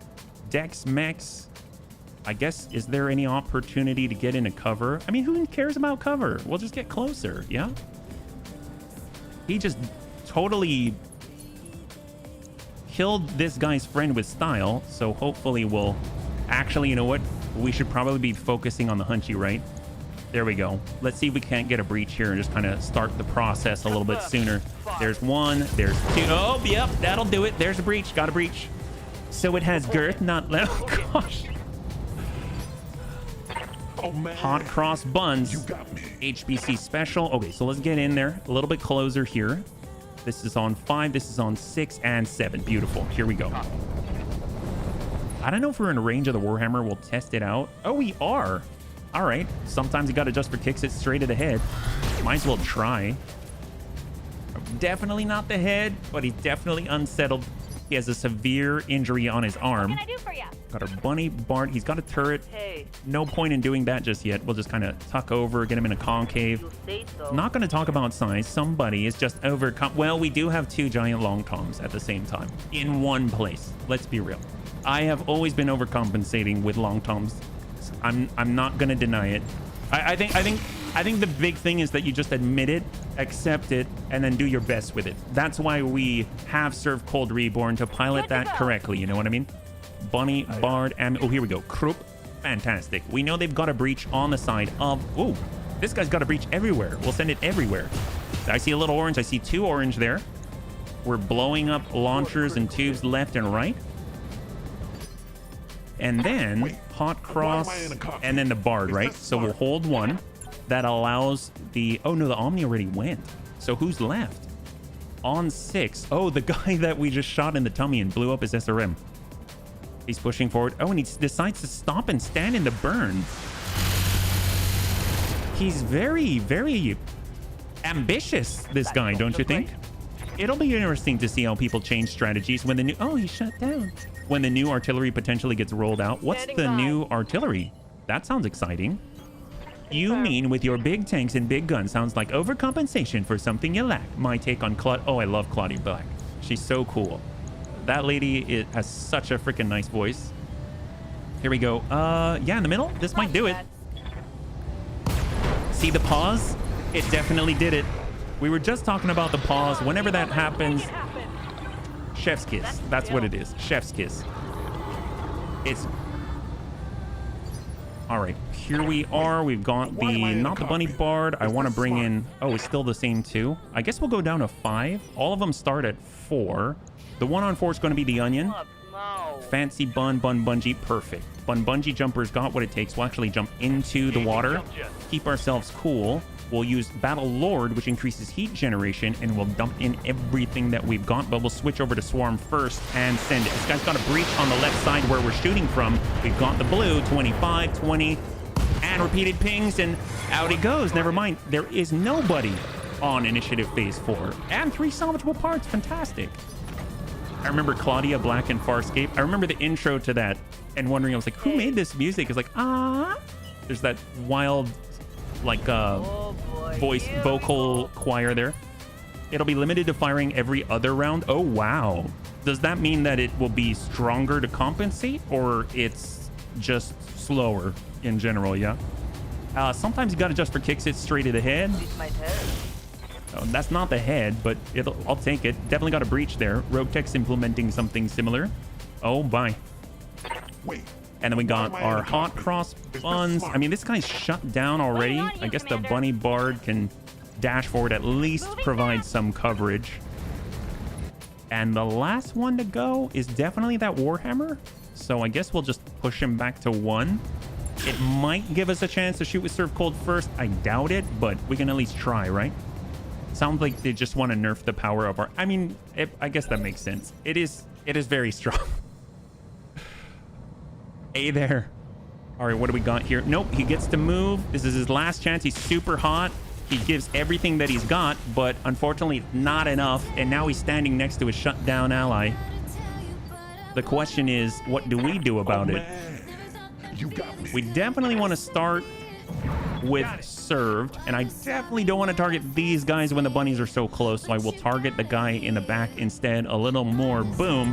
Dex, mechs, I guess, is there any opportunity to get into cover? I mean, who cares about cover? We'll just get closer, yeah? He just totally killed this guy's friend with style, so hopefully we'll... Actually, you know what? We should probably be focusing on the Hunchy, right? There we go. Let's see if we can't get a breach here and just kind of start the process a little bit sooner. There's 1, there's 2. Oh, yep, that'll do it. There's a breach. Got a breach. So it has girth, not length. Oh, gosh. Oh, man. Hot cross buns. You got me. HBC special. Okay, so let's get in there a little bit closer here. This is on 5. This is on 6 and 7. Beautiful. Here we go. I don't know if we're in range of the Warhammer. We'll test it out. Oh, we are. All right. Sometimes you got to just for kicks it straight at the head. Might as well try. Definitely not the head, but he's definitely unsettled. He has a severe injury on his arm. What can I do for you? Got our bunny Bart. He's got a turret. Hey. No point in doing that just yet. We'll just kind of tuck over, get him in a concave. You say so. Not going to talk about size. Somebody is just overcome. Well, we do have 2 giant long toms at the same time in one place. Let's be real. I have always been overcompensating with long toms. I'm not going to deny it. I think the big thing is that you just admit it, accept it, and then do your best with it. That's why we have served Cold Reborn to pilot that correctly. You know what I mean? Bunny, Bard, and oh, here we go. Krupp, fantastic. We know they've got a breach on the side of. Oh, this guy's got a breach everywhere. We'll send it everywhere. I see a little orange. I see 2 orange there. We're blowing up launchers and tubes left and right. And then hot cross, and then the Bard, right? So we'll hold 1. That allows the... Oh, no, the Omni already went. So who's left? On 6. Oh, the guy that we just shot in the tummy and blew up his SRM. He's pushing forward. Oh, and he decides to stop and stand in the burn. He's very, very ambitious, this guy, don't you think? It'll be interesting to see how people change strategies when the new... Oh, he shut down. When the new artillery potentially gets rolled out. What's the new artillery? That sounds exciting. You mean with your big tanks and big guns sounds like overcompensation for something you lack. My take on Claude. Oh, I love Claudia Black. She's so cool. That lady has such a freaking nice voice. Here we go. Yeah, in the middle. This might do it. See the pause? It definitely did it. We were just talking about the pause. Whenever that happens, chef's kiss. That's what it is. Chef's kiss. It's... All right, here we are. We've got the, not the bunny Bard. I want to bring in, oh, it's still the same 2. I guess we'll go down to 5. All of them start at 4. The 1 on 4 is going to be the Onion. Fancy Bungee, perfect. Bungee jumper's got what it takes. We'll actually jump into the water, keep ourselves cool. We'll use Battle Lord, which increases heat generation, and we'll dump in everything that we've got, but we'll switch over to Swarm first and send it. This guy's got a breach on the left side where we're shooting from. We've got the blue, 25, 20, and repeated pings, and out he goes. Never mind. There is nobody on Initiative Phase 4. And 3 salvageable parts. Fantastic. I remember Claudia Black and Farscape. I remember the intro to that and wondering, I was like, who made this music? It's like, ah. There's that wild... like voice vocal choir there. It'll be limited to firing every other round. Oh wow, Does that mean that it will be stronger to compensate, or it's just slower in general? Yeah. Sometimes you got to adjust for kicks. It's straight to the head. This might hurt. Oh, that's not the head, but I'll take it. Definitely got a breach there. Rogue Tech's implementing something similar. Oh, bye. Wait. And then we got our hot cross buns. I mean, this guy's shut down already. I guess the bunny bard can dash forward, at least provide some coverage. And the last one to go is definitely that Warhammer. So I guess we'll just push him back to 1. It might give us a chance to shoot with Serve Cold first. I doubt it, but we can at least try, right? Sounds like they just want to nerf the power of our... I mean, I guess that makes sense. It is very strong. Hey there. All right, what do we got here? Nope, he gets to move. This is his last chance. He's super hot. He gives everything that he's got, but unfortunately not enough. And now he's standing next to his shut down ally. The question is, what do we do about it? You got me. We definitely want to start with served, and I definitely don't want to target these guys when the bunnies are so close, so I will target the guy in the back instead a little more. Boom.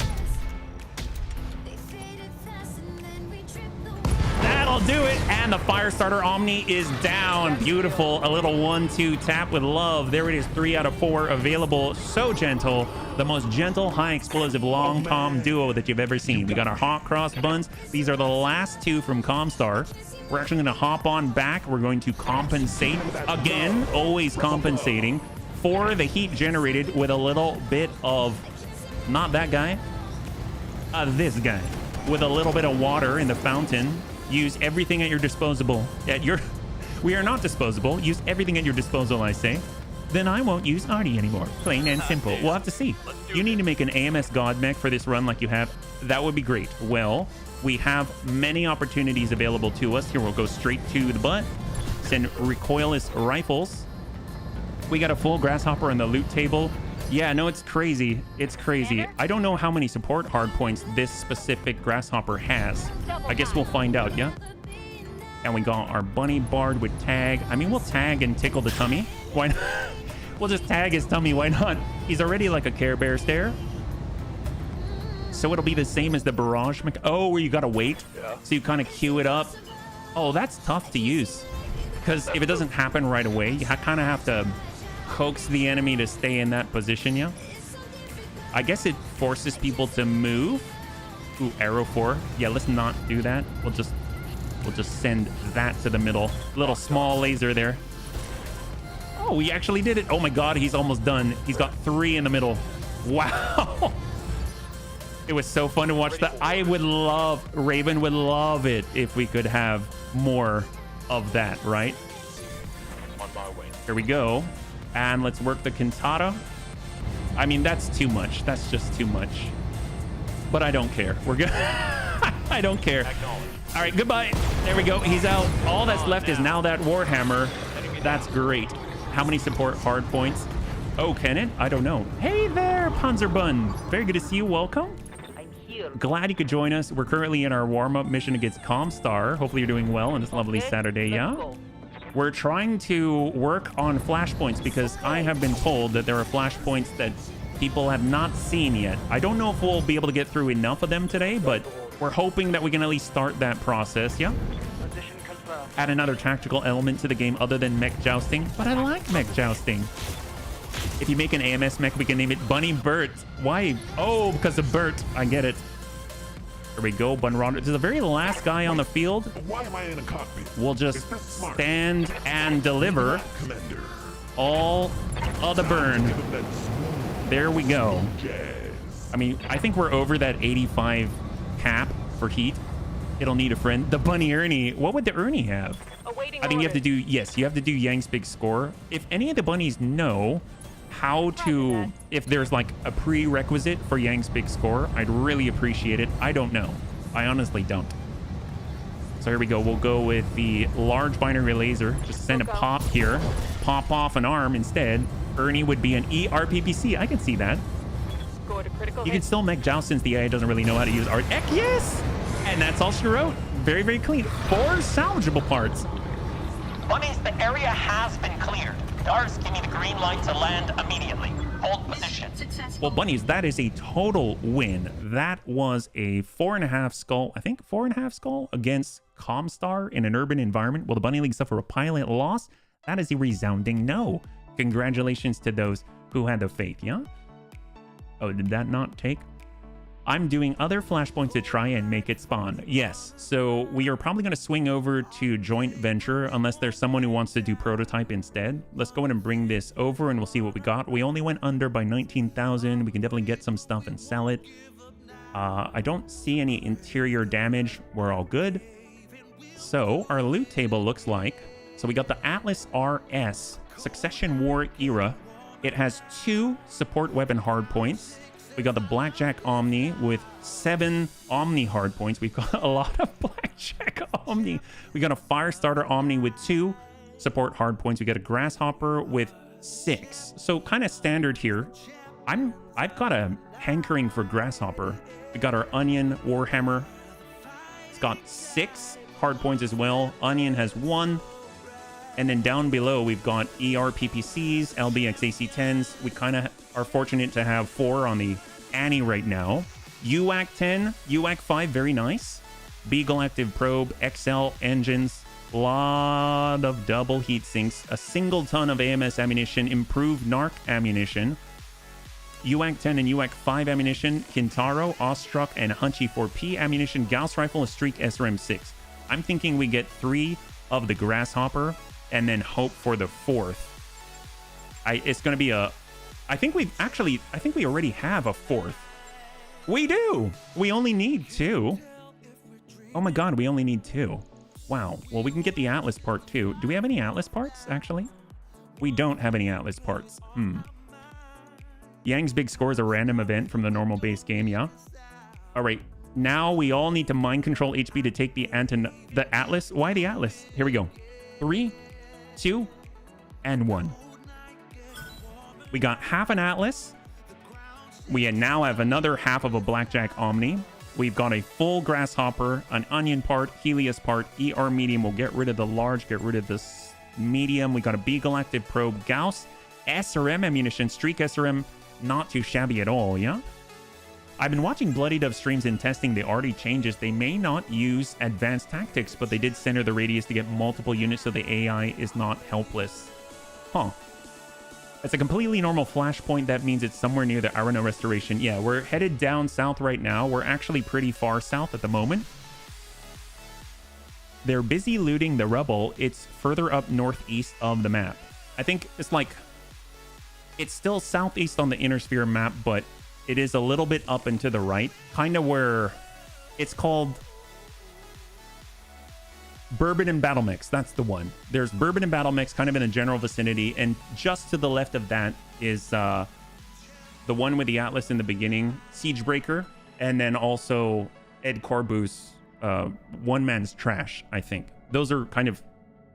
That'll do it. And the Firestarter Omni is down. Beautiful. A little 1-2 tap with love. There it is. 3 out of 4 available. So gentle. The most gentle, high explosive long com duo that you've ever seen. We got our hot cross buns. These are the last 2 from Comstar. We're actually going to hop on back. We're going to compensate again, always compensating for the heat generated with a little bit of, not that guy, this guy, with a little bit of water in the fountain. Use everything at your disposal. We are not disposable. Use everything at your disposal, I say. Then I won't use Artie anymore. Plain and simple. We'll have to see. You need to make an AMS God mech for this run like you have. That would be great. Well, we have many opportunities available to us. Here, we'll go straight to the butt. Send recoilless rifles. We got a full grasshopper on the loot table. Yeah, no, it's crazy. It's crazy. I don't know how many support hardpoints this specific grasshopper has. I guess we'll find out, yeah? And we got our bunny bard with tag. I mean, we'll tag and tickle the tummy. Why not? We'll just tag his tummy. Why not? He's already like a Care Bear stare. So it'll be the same as the barrage. Oh, where you gotta wait. Yeah. So you kind of queue it up. Oh, that's tough to use. Because if it doesn't happen right away, you kind of have to coax the enemy to stay in that position, yeah? I guess it forces people to move. Ooh, arrow 4. Yeah, let's not do that. We'll just send that to the middle. Little small laser there. Oh, we actually did it. Oh my god, he's almost done. He's got 3 in the middle. Wow. It was so fun to watch that. I would love, Raven would love it if we could have more of that, right? On my way. Here we go. And let's work the cantata. I mean, that's too much. That's just too much. But I don't care. We're good. I don't care. All right, goodbye. There we go. He's out. All that's left is now that Warhammer. That's great. How many support hard points? Oh, can it? I don't know. Hey there, Panzerbun. Very good to see you. Welcome. I'm here. Glad you could join us. We're currently in our warm-up mission against Comstar. Hopefully you're doing well on this lovely Saturday, Let's yeah? go. We're trying to work on flashpoints because I have been told that there are flashpoints that people have not seen yet. I don't know if we'll be able to get through enough of them today, but we're hoping that we can at least start that process, yeah? Position confirmed. Add another tactical element to the game other than mech jousting. But I like mech jousting. If you make an AMS mech, we can name it Bunny Bert. Why? Oh, because of Bert. I get it. There we go, Bunrod. This is the very last guy on the field. Why am I in a cockpit? We'll just stand and deliver Commander. all of the burn. There we go. Jazz. I mean, I think we're over that 85 cap for heat. It'll need a friend. The Bunny Ernie. What would the Ernie have? Awaiting I think you have to orders. do, yes, you have to do Yang's big score. If any of the bunnies know how to, if there's like a prerequisite for Yang's big score, I'd really appreciate it. I don't know. I honestly don't. So here we go. We'll go with the large binary laser. Just send a pop here. Pop off an arm instead. Ernie would be an ERPPC. I can see that. Go to critical You can hit. still make joust since the AI doesn't really know how to use art. Heck yes! And that's all she wrote. Very, very clean. 4 salvageable parts. Bunnies, the area has been cleared. Dars, give me the green light to land immediately. Hold position. Well, bunnies, that is a total win. That was a 4.5 skull, I think 4.5 skull against Comstar in an urban environment. Will the Bunny League suffer a pilot loss? That is a resounding no. Congratulations to those who had the faith, yeah? Oh, did that not take? I'm doing other flashpoints to try and make it spawn. Yes, so we are probably going to swing over to joint venture unless there's someone who wants to do prototype instead. Let's go ahead and bring this over and we'll see what we got. We only went under by 19,000. We can definitely get some stuff and sell it. I don't see any interior damage. We're all good. So our loot table looks like, so we got the Atlas RS Succession War era. It has 2 support weapon hardpoints. We got the Blackjack Omni with 7 Omni hardpoints. We've got a lot of Blackjack Omni. We got a Firestarter Omni with 2 support hardpoints. We got a Grasshopper with 6. So kind of standard here. I've got a hankering for Grasshopper. We got our Onion Warhammer. It's got 6 hardpoints as well. Onion has 1. And then down below, we've got ER-PPCs, LBX AC-10s. We kind of are fortunate to have 4 on the Annie right now. UAC 10, UAC 5, very nice. Beagle Active Probe, XL engines, lot of double heat sinks, a single ton of AMS ammunition, improved NARC ammunition, UAC 10 and UAC 5 ammunition, Kintaro, Ostruck, and Hunchy 4P ammunition, Gauss Rifle, a Streak SRM 6. I'm thinking we get 3 of the Grasshopper and then hope for the 4th. It's going to be a... I think we already have a 4th. We do! We only need 2. Oh my god, we only need 2. Wow. Well, we can get the Atlas part too. Do we have any Atlas parts, actually? We don't have any Atlas parts. Yang's big score is a random event from the normal base game, yeah? Alright, now we all need to mind control HB to take the Atlas. Why the Atlas? Here we go. 3, 2, and 1. We got half an Atlas. We now have another half of a Blackjack Omni. We've got a full Grasshopper, an Onion part, Helios part, ER medium. We'll get rid of the large, get rid of this medium. We got a Beagle Active Probe, Gauss, SRM ammunition, Streak SRM. Not too shabby at all, yeah? I've been watching Bloody Dove streams and testing the arty changes. They may not use advanced tactics, but they did center the radius to get multiple units so the AI is not helpless. Huh. It's a completely normal flashpoint. That means it's somewhere near the Arena Restoration. Yeah, we're headed down south right now. We're actually pretty far south at the moment. They're busy looting the rubble. It's further up northeast of the map. I think it's like... It's still southeast on the Inner Sphere map, but it is a little bit up and to the right. Kind of where... It's called... Bourbon and Battle Mix, that's the one. There's Bourbon and Battle Mix kind of in the general vicinity, and just to the left of that is the one with the Atlas in the beginning, Siegebreaker, and then also Ed Corbu's One Man's Trash, I think. Those are kind of,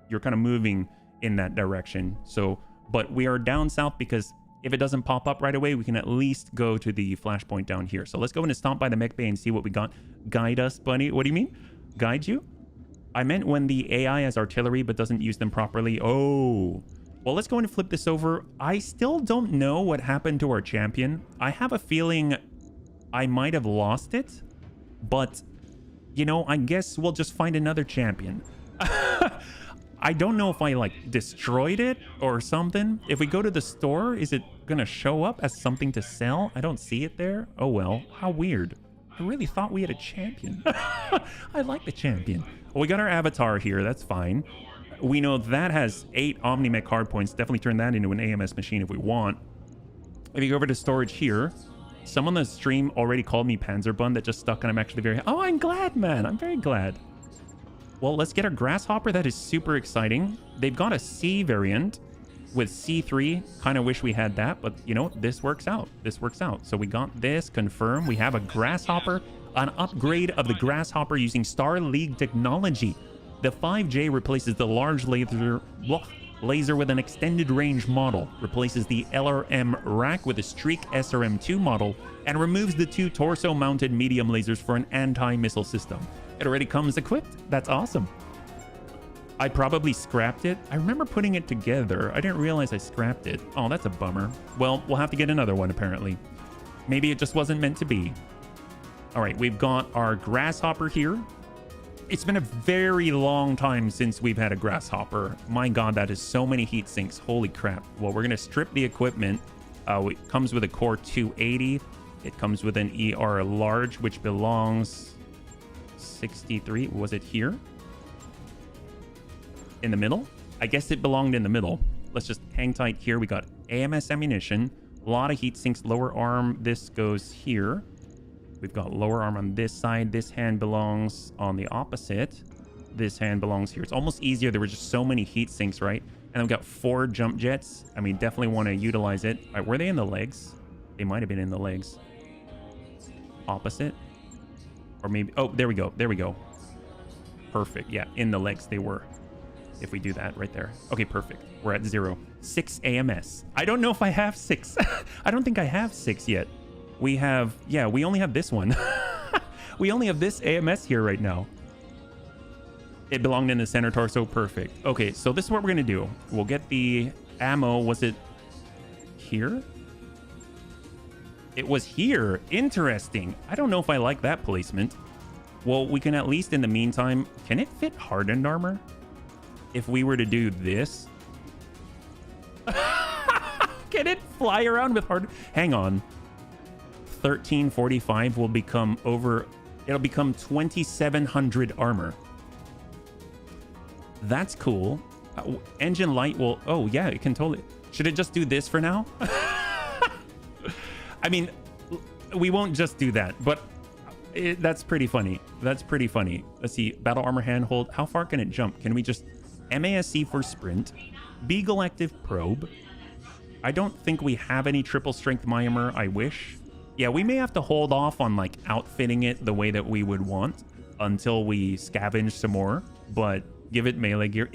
you're kind of moving in that direction. So, but we are down south because if it doesn't pop up right away, we can at least go to the flashpoint down here. So let's go in and stomp by the mech bay and see what we got. Guide us, bunny. What do you mean? Guide you? I meant when the AI has artillery but doesn't use them properly. Oh, well, let's go and flip this over. I still don't know what happened to our champion. I have a feeling I might have lost it, but you know, I guess we'll just find another champion. I don't know if I like destroyed it or something. If we go to the store, is it gonna show up as something to sell? I don't see it there. Oh well, how weird. I really thought we had a champion. I like the champion. Well, we got our avatar here. That's fine. We know that has 8 Omni-Mech hardpoints. Definitely turn that into an AMS machine if we want. If you go over to storage here, someone on the stream already called me Panzerbun. That just stuck, and I'm actually very... Oh, I'm glad, man. I'm very glad. Well, let's get our Grasshopper. That is super exciting. They've got a C variant with C3. Kind of wish we had that, but you know, this works out. This works out. So we got this confirmed. We have a Grasshopper, an upgrade of the Grasshopper using Star League technology. The 5J replaces the large laser with an extended range model, replaces the LRM rack with a Streak SRM2 model, and removes the 2 torso mounted medium lasers for an anti-missile system. It already comes equipped. That's awesome. I probably scrapped it. I remember putting it together. I didn't realize I scrapped it. Oh, that's a bummer. Well, we'll have to get another one apparently. Maybe it just wasn't meant to be. All right, we've got our grasshopper here. It's been a very long time since we've had a grasshopper. My God, that is so many heat sinks. Holy crap. Well, we're gonna strip the equipment. It comes with a core 280. It comes with an ER large, which belongs 63. Was it here? In the middle? I guess it belonged in the middle. Let's just hang tight here. We got AMS ammunition, a lot of heat sinks, lower arm. This goes here. We've got lower arm on this side. This hand belongs on the opposite. This hand belongs here. It's almost easier. There were just so many heat sinks, right? And we've got 4 jump jets. I mean, definitely want to utilize it. All right, were they in the legs? They might have been in the legs. Opposite. Or maybe... Oh, there we go. There we go. Perfect. Yeah, in the legs they were. If we do that right there. Okay, perfect. We're at 0. 6 AMS. I don't know if I have 6. I don't think I have 6 yet. We have... Yeah, we only have this one. We only have this AMS here right now. It belonged in the center torso. Perfect. Okay, so this is what we're going to do. We'll get the ammo. Was it here? It was here. Interesting. I don't know if I like that placement. Well, we can at least in the meantime... Can it fit hardened armor? If we were to do this... Can it fly around with hard... Hang on. 1345 will become over... It'll become 2700 armor. That's cool. Engine light will... Oh, yeah, it can totally... Should it just do this for now? I mean, we won't just do that, but that's pretty funny. That's pretty funny. Let's see. Battle armor handhold. How far can it jump? Can we just... MASC for sprint. Beagle active probe. I don't think we have any triple strength Myanmar. I wish. Yeah, we may have to hold off on like outfitting it the way that we would want until we scavenge some more, but give it melee gear.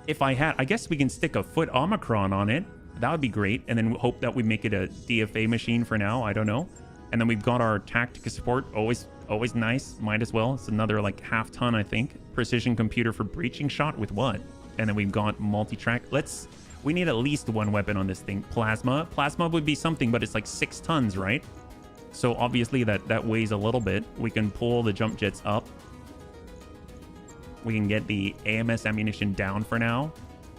If I had, I guess we can stick a foot Omicron on it. That would be great. And then hope that we make it a DFA machine for now. I don't know. And then we've got our Tactica support. Always nice. Might as well. It's another like half ton, I think. Precision computer for breaching shot with what? And then we've got multi-track. We need at least one weapon on this thing. Plasma. Plasma would be something, but it's like 6 tons, right? So obviously that weighs a little bit. We can pull the jump jets up. We can get the AMS ammunition down for now.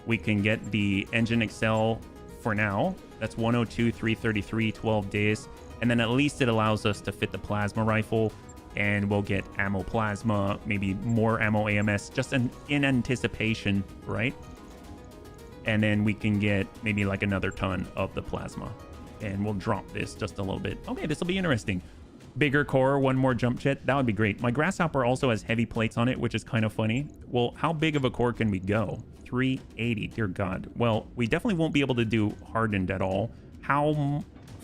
We can get the engine excel for now. That's 102, 333, 12 days. And then at least it allows us to fit the plasma rifle, and we'll get ammo plasma, maybe more ammo AMS, just in anticipation, right? And then we can get maybe like another ton of the plasma, and we'll drop this just a little bit. Okay, this will be interesting. Bigger core, 1 more jump jet. That would be great. My grasshopper also has heavy plates on it, which is kind of funny. Well, how big of a core can we go? 380, dear God. Well, we definitely won't be able to do hardened at all. How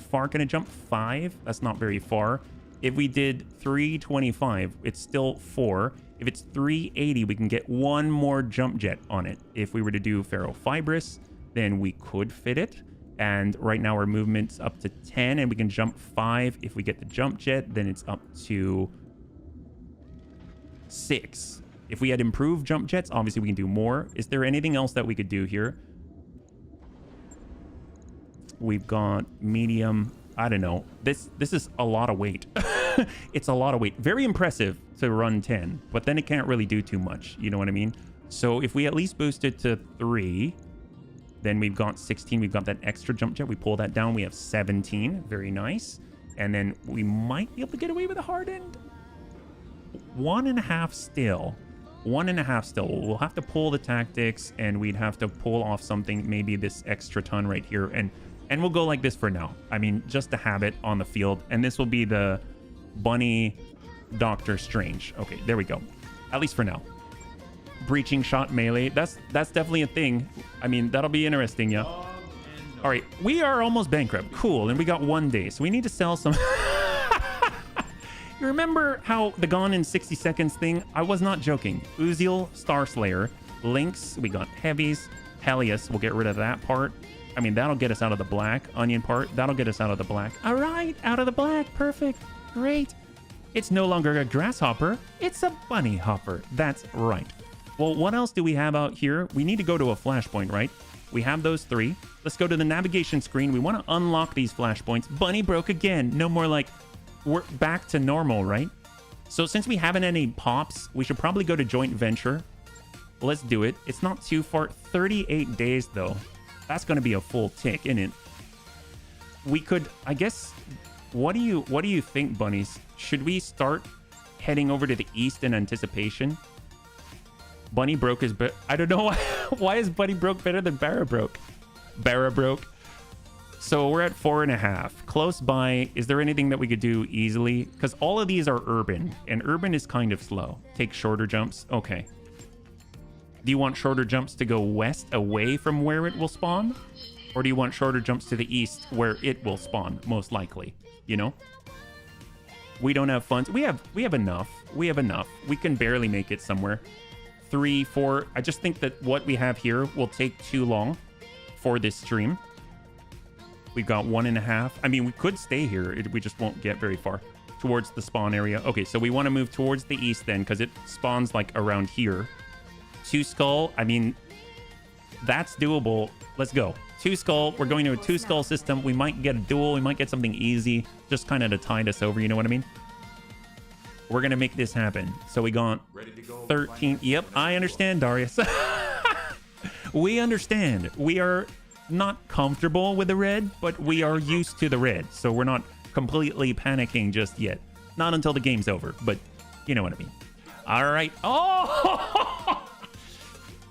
far can it jump? 5? That's not very far. If we did 325, it's still 4. If it's 380, we can get 1 more jump jet on it. If we were to do ferrofibrous, then we could fit it. And right now our movement's up to 10, and we can jump 5. If we get the jump jet, then it's up to 6. If we had improved jump jets, obviously we can do more. Is there anything else that we could do here? We've got medium. I don't know. This is a lot of weight. It's a lot of weight. Very impressive to run 10, but then it can't really do too much. You know what I mean? So if we at least boost it to 3, then we've got 16. We've got that extra jump jet. We pull that down. We have 17. Very nice. And then we might be able to get away with a hardened. 1.5 still. 1.5 still. We'll have to pull the tactics, and we'd have to pull off something, maybe this extra ton right here. And we'll go like this for now. I mean, just to have it on the field. And this will be the Bunny Doctor Strange. Okay, there we go. At least for now. Breaching shot melee. That's definitely a thing. I mean, that'll be interesting, yeah. All right, we are almost bankrupt. Cool, and we got 1 day. So we need to sell some... You remember how the Gone in 60 Seconds thing? I was not joking. Uziel, Starslayer, Lynx, we got Heavies, Helios. We'll get rid of that part. I mean, that'll get us out of the black. Onion part, that'll get us out of the black. All right, out of the black. Perfect. Great. It's no longer a grasshopper. It's a bunny hopper. That's right. Well, what else do we have out here? We need to go to a flashpoint, right? We have those 3. Let's go to the navigation screen. We want to unlock these flashpoints. Bunny broke again. No more like, we're back to normal, right? So since we haven't any pops, we should probably go to joint venture. Let's do it. It's not too far. 38 days, though. That's going to be a full tick, isn't it? We could, I guess, what do you think, bunnies? Should we start heading over to the east in anticipation? Bunny broke is I don't know why is Bunny broke better than Barra broke? Barra broke. So we're at 4.5. Close by. Is there anything that we could do easily? Because all of these are urban, and urban is kind of slow. Take shorter jumps. Okay. Do you want shorter jumps to go west away from where it will spawn? Or do you want shorter jumps to the east where it will spawn, most likely? You know? We don't have funds. We have enough. We have enough. We can barely make it somewhere. 3, 4. I just think that what we have here will take too long for this stream. We've got 1.5. I mean, we could stay here. We just won't get very far towards the spawn area. Okay, so we want to move towards the east then, because it spawns like around here. 2 skull. I mean, that's doable. Let's go. 2 skull. We're going to a 2 skull system. We might get a duel. We might get something easy, just kind of to tide us over. You know what I mean? We're going to make this happen. So we got 13. Yep, I understand, Darius. We understand. We are not comfortable with the red, but we are used to the red. So we're not completely panicking just yet. Not until the game's over, but you know what I mean. All right. Oh!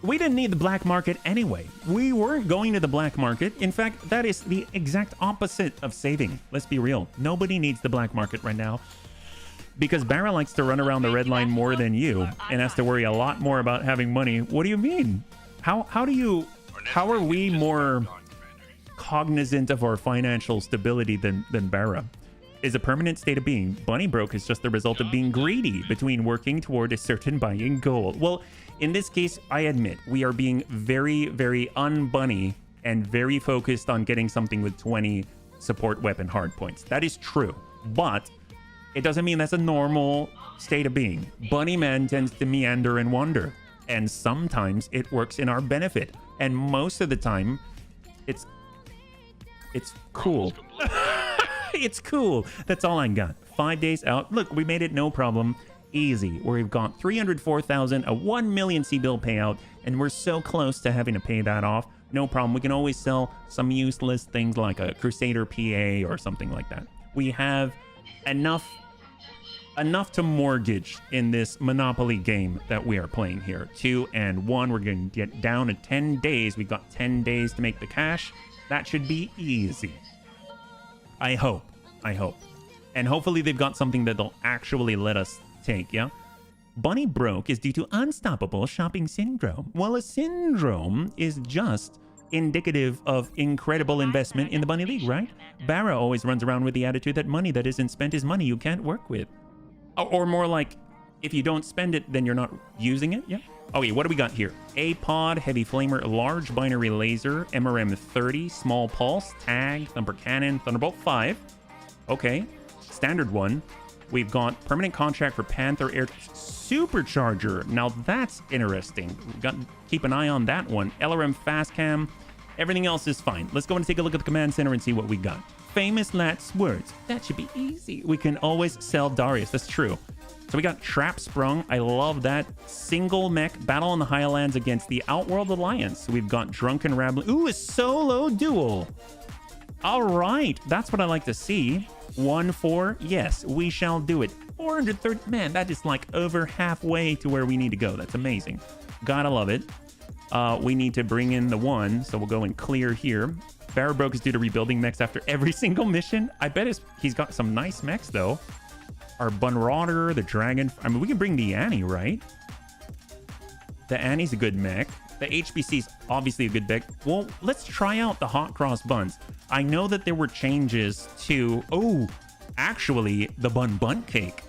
We didn't need the black market anyway. We weren't going to the black market. In fact, that is the exact opposite of saving. Let's be real. Nobody needs the black market right now. Because Barra likes to run around the red line more than you and has to worry a lot more about having money. What do you mean? How are we more cognizant of our financial stability than Barra? Is a permanent state of being. Bunny broke is just the result of being greedy between working toward a certain buying goal. Well, in this case, I admit we are being very, very unbunny and very focused on getting something with 20 support weapon hard points. That is true, but it doesn't mean that's a normal state of being. Bunny Man tends to meander and wander, and sometimes it works in our benefit, and most of the time, it's cool. It's cool. That's all I got. 5 days out. Look, we made it no problem. Easy. Where we've got 304,000, a 1 million C-bill payout, and we're so close to having to pay that off. No problem. We can always sell some useless things like a Crusader PA or something like that. We have enough to mortgage in this Monopoly game that we are playing here. 2 and 1. We're going to get down to 10 days. We've got 10 days to make the cash. That should be easy. I hope. And hopefully they've got something that they'll actually let us take, yeah? Bunny broke is due to unstoppable shopping syndrome. Well, a syndrome is just indicative of incredible investment in the Bunny League, right? Barra always runs around with the attitude that money that isn't spent is money you can't work with. Or more like, if you don't spend it, then you're not using it, yeah? Okay, what do we got here? A-Pod, Heavy Flamer, Large Binary Laser, MRM 30, Small Pulse, Tag, Thumper Cannon, Thunderbolt 5. Okay, Standard 1. We've got Permanent Contract for Panther Air Supercharger. Now that's interesting. We've got to keep an eye on that one. LRM Fast Cam. Everything else is fine. Let's go and take a look at the command center and see what we got. Famous last words. That should be easy. We can always sell Darius. That's true. So we got Trap Sprung. I love that. Single mech battle on the Highlands against the Outworld Alliance. So we've got Drunken Rabbling. Ooh, a solo duel. All right. That's what I like to see. 1-4. Yes, we shall do it. 430. Man, that is like over halfway to where we need to go. That's amazing. Gotta love it. We need to bring in the 1. So we'll go and clear here. Barra broke is due to rebuilding mechs after every single mission. I bet he's got some nice mechs, though. Our Bunrauder, the Dragon. I mean, we can bring the Annie, right? The Annie's a good mech. The HBC's obviously a good mech. Well, let's try out the Hot Cross Buns. I know that there were changes to... Oh, actually, the Bun Cake.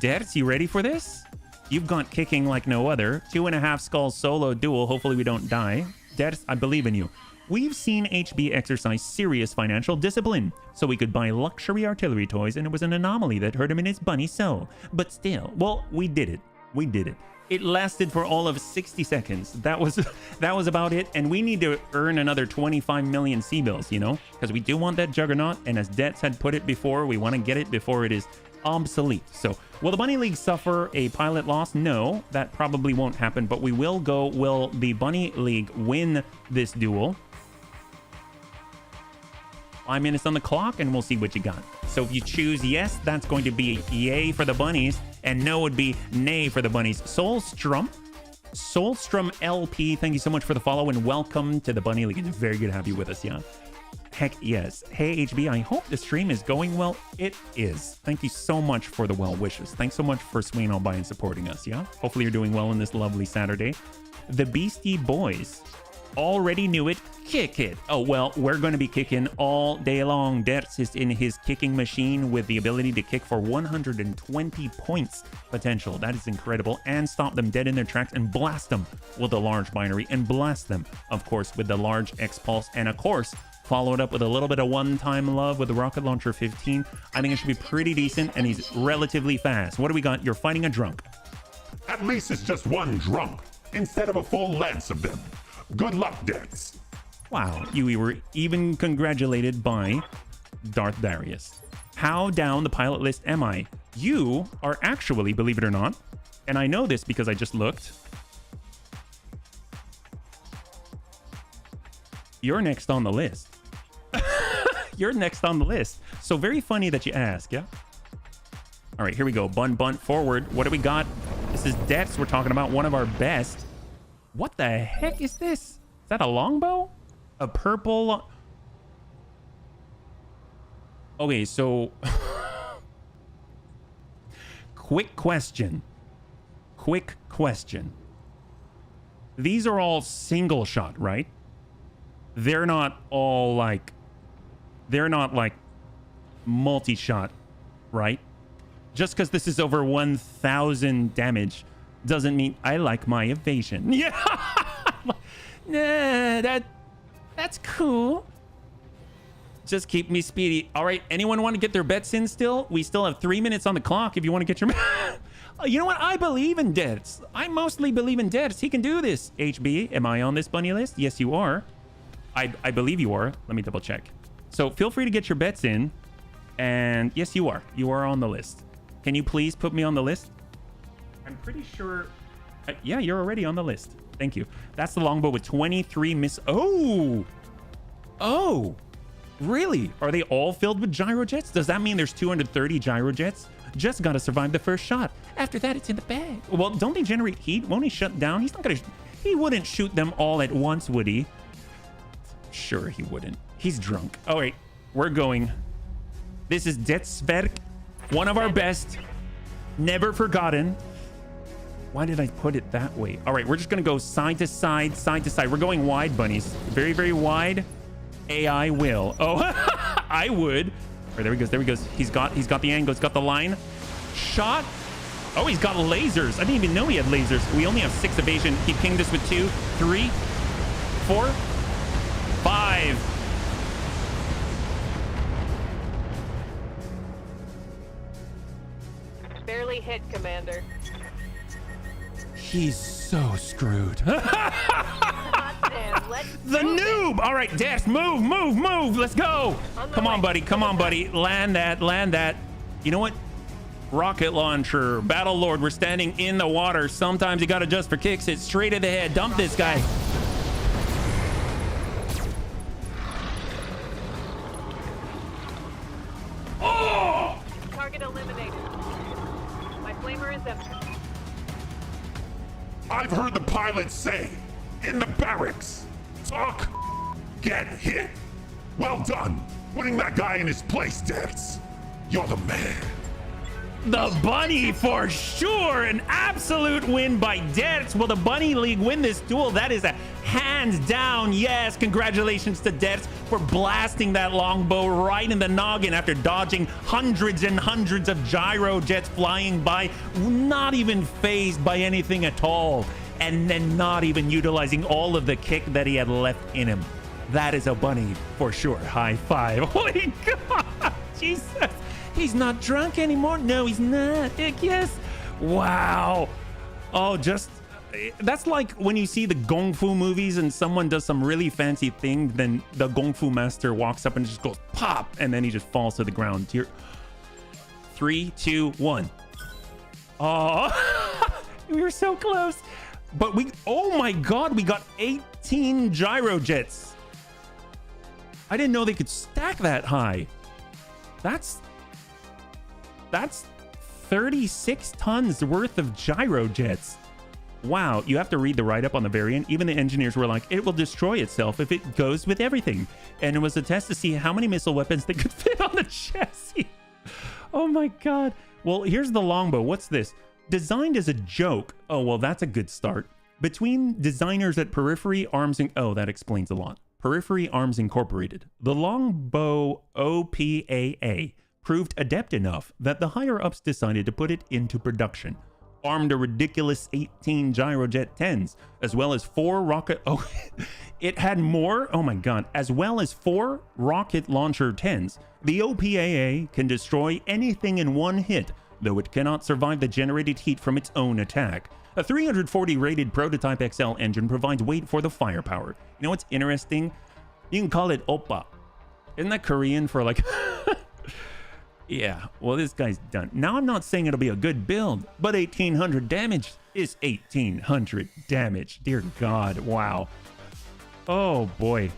Ders, you ready for this? You've got kicking like no other. 2.5 skulls solo duel. Hopefully we don't die. Ders, I believe in you. We've seen HB exercise serious financial discipline, so we could buy luxury artillery toys, and it was an anomaly that hurt him in his bunny soul. But still, well, we did it. We did it. It lasted for all of 60 seconds. That was about it. And we need to earn another 25 million C-bills, you know? Because we do want that Juggernaut. And as Debts had put it before, we want to get it before it is obsolete. So will the Bunny League suffer a pilot loss? No, that probably won't happen. But we will go, will the Bunny League win this duel? 5 minutes on the clock and we'll see what you got. So if you choose yes, that's going to be yay for the bunnies, and no would be nay for the bunnies. Soulstrom LP, thank you so much for the follow and welcome to the Bunny League. It's very good to have you with us, yeah? Heck yes. Hey HB, I hope the stream is going well. It is. Thank you so much for the well wishes. Thanks so much for swinging on by and supporting us, yeah? Hopefully you're doing well on this lovely Saturday. The Beastie Boys already knew it. Kick it. Oh, well, we're going to be kicking all day long. Dertz is in his kicking machine with the ability to kick for 120 points potential. That is incredible. And stop them dead in their tracks and blast them with a large binary and blast them, of course, with the large X-Pulse. And of course, follow it up with a little bit of one-time love with the Rocket Launcher 15. I think it should be pretty decent, and he's relatively fast. What do we got? You're fighting a drunk. At least it's just one drunk, instead of a full lance of them. Good luck, Debts. Wow, you were even congratulated by Darth Darius. How down the pilot list am I? You are actually, believe it or not, and I know this because I just looked, you're next on the list. You're next on the list. So very funny that you ask, yeah? All right, here we go. Bun bunt forward. What do we got? This is Dex. We're talking about one of our best. What the heck is this? Is that a longbow? A purple... Okay, so... Quick question. These are all single shot, right? They're not all like... They're not like multi-shot, right? Just because this is over 1,000 damage doesn't mean I like my evasion. Yeah! Nah, that's cool. Just keep me speedy. All right, anyone want to get their bets in still? We still have 3 minutes on the clock if you want to get your... You know what? I believe in Debts. I mostly believe in Debts. He can do this. HB, am I on this bunny list? Yes, you are. I believe you are. Let me double check. So feel free to get your bets in. And yes, you are. You are on the list. Can you please put me on the list? I'm pretty sure... yeah, you're already on the list. Thank you. That's the longbow with 23 miss... Oh! Oh! Really? Are they all filled with gyrojets? Does that mean there's 230 gyrojets? Just gotta survive the first shot. After that, it's in the bag. Well, don't they generate heat? Won't he shut down? He's not gonna... He wouldn't shoot them all at once, would he? Sure, he wouldn't. He's drunk. All right, we're going. This is Detzwerk, one of our best. Never forgotten. Why did I put it that way? All right, we're just gonna go side to side, side to side. We're going wide, bunnies. Very, very wide. AI will. Oh, I would. All right, there he goes. There he goes. He's got the angle. He's got the line. Shot. Oh, he's got lasers. I didn't even know he had lasers. We only have 6 evasion. He pinged us with 2, 3, 4, 5. Barely hit, Commander. He's so screwed. Goddamn, let's The do this. noob! All right, Dash, move, move, move. Let's go. Come on, buddy. Come on, buddy. Land that, land that. You know what? Rocket launcher, Battle Lord. We're standing in the water. Sometimes you got to adjust for kicks. It's straight at the head. Dump this guy. Oh! Target eliminated. My flamer is empty. I've heard the pilots say, in the barracks, talk, get hit. Well done, putting that guy in his place, Debs. You're the man. The bunny for sure. An absolute win by Dertz. Will the Bunny League win this duel? That is a hands down yes. Congratulations to Dertz for blasting that longbow right in the noggin after dodging hundreds and hundreds of gyro jets flying by, not even phased by anything at all, and then not even utilizing all of the kick that he had left in him. That is a bunny for sure. High five. Holy God. Jesus. He's not drunk anymore. No, he's not. Heck yes. Wow. Oh, just that's like when you see the Kung Fu movies and someone does some really fancy thing, then the Kung Fu master walks up and just goes pop, and then he just falls to the ground. Here, 3, 2, 1. Oh, we were so close. But oh my God, we got 18 gyro jets. I didn't know they could stack that high. That's 36 tons worth of gyro jets. Wow, you have to read the write-up on the variant. Even the engineers were like, it will destroy itself if it goes with everything. And it was a test to see how many missile weapons they could fit on the chassis. Oh my God. Well, here's the longbow. What's this? Designed as a joke. Oh, well, that's a good start. Between designers at Periphery Arms oh, that explains a lot. Periphery Arms Incorporated. The longbow OPAA proved adept enough that the higher-ups decided to put it into production. Armed a ridiculous 18 Gyrojet 10s, as well as 4 rocket... Oh, it had more? Oh my God. As well as 4 rocket launcher 10s. The OPAA can destroy anything in one hit, though it cannot survive the generated heat from its own attack. A 340 rated Prototype XL engine provides weight for the firepower. You know what's interesting? You can call it Oppa. Isn't that Korean for like... Yeah, well, this guy's done. Now, I'm not saying it'll be a good build, but 1800 damage is 1800 damage. Dear God, wow. Oh, boy.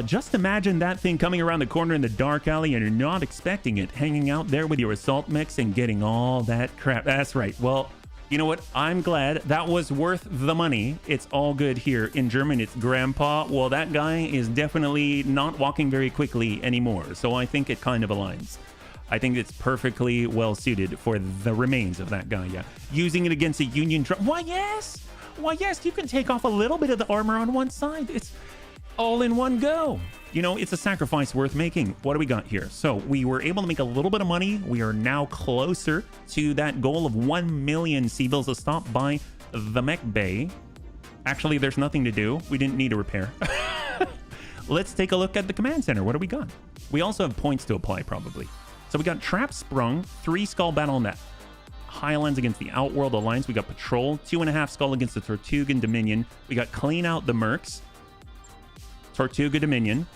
Just imagine that thing coming around the corner in the dark alley and you're not expecting it, hanging out there with your assault mechs and getting all that crap. That's right. Well, you know what? I'm glad that was worth the money. It's all good here. In German, it's grandpa. Well, that guy is definitely not walking very quickly anymore, so I think it kind of aligns. I think it's perfectly well suited for the remains of that guy, yeah. Using it against a Union drum. Why, yes! Why, yes, you can take off a little bit of the armor on one side. It's all in one go. You know, it's a sacrifice worth making. What do we got here? So we were able to make a little bit of money. We are now closer to that goal of 1 million Seabills to stop by the mech bay. Actually, there's nothing to do. We didn't need a repair. Let's take a look at the command center. What do we got? We also have points to apply, probably. So we got Trap Sprung, 3 Skull Battle on that Highlands against the Outworld Alliance. We got Patrol, 2.5 Skull against the Tortugan Dominion. We got Clean Out the Mercs, Tortuga Dominion.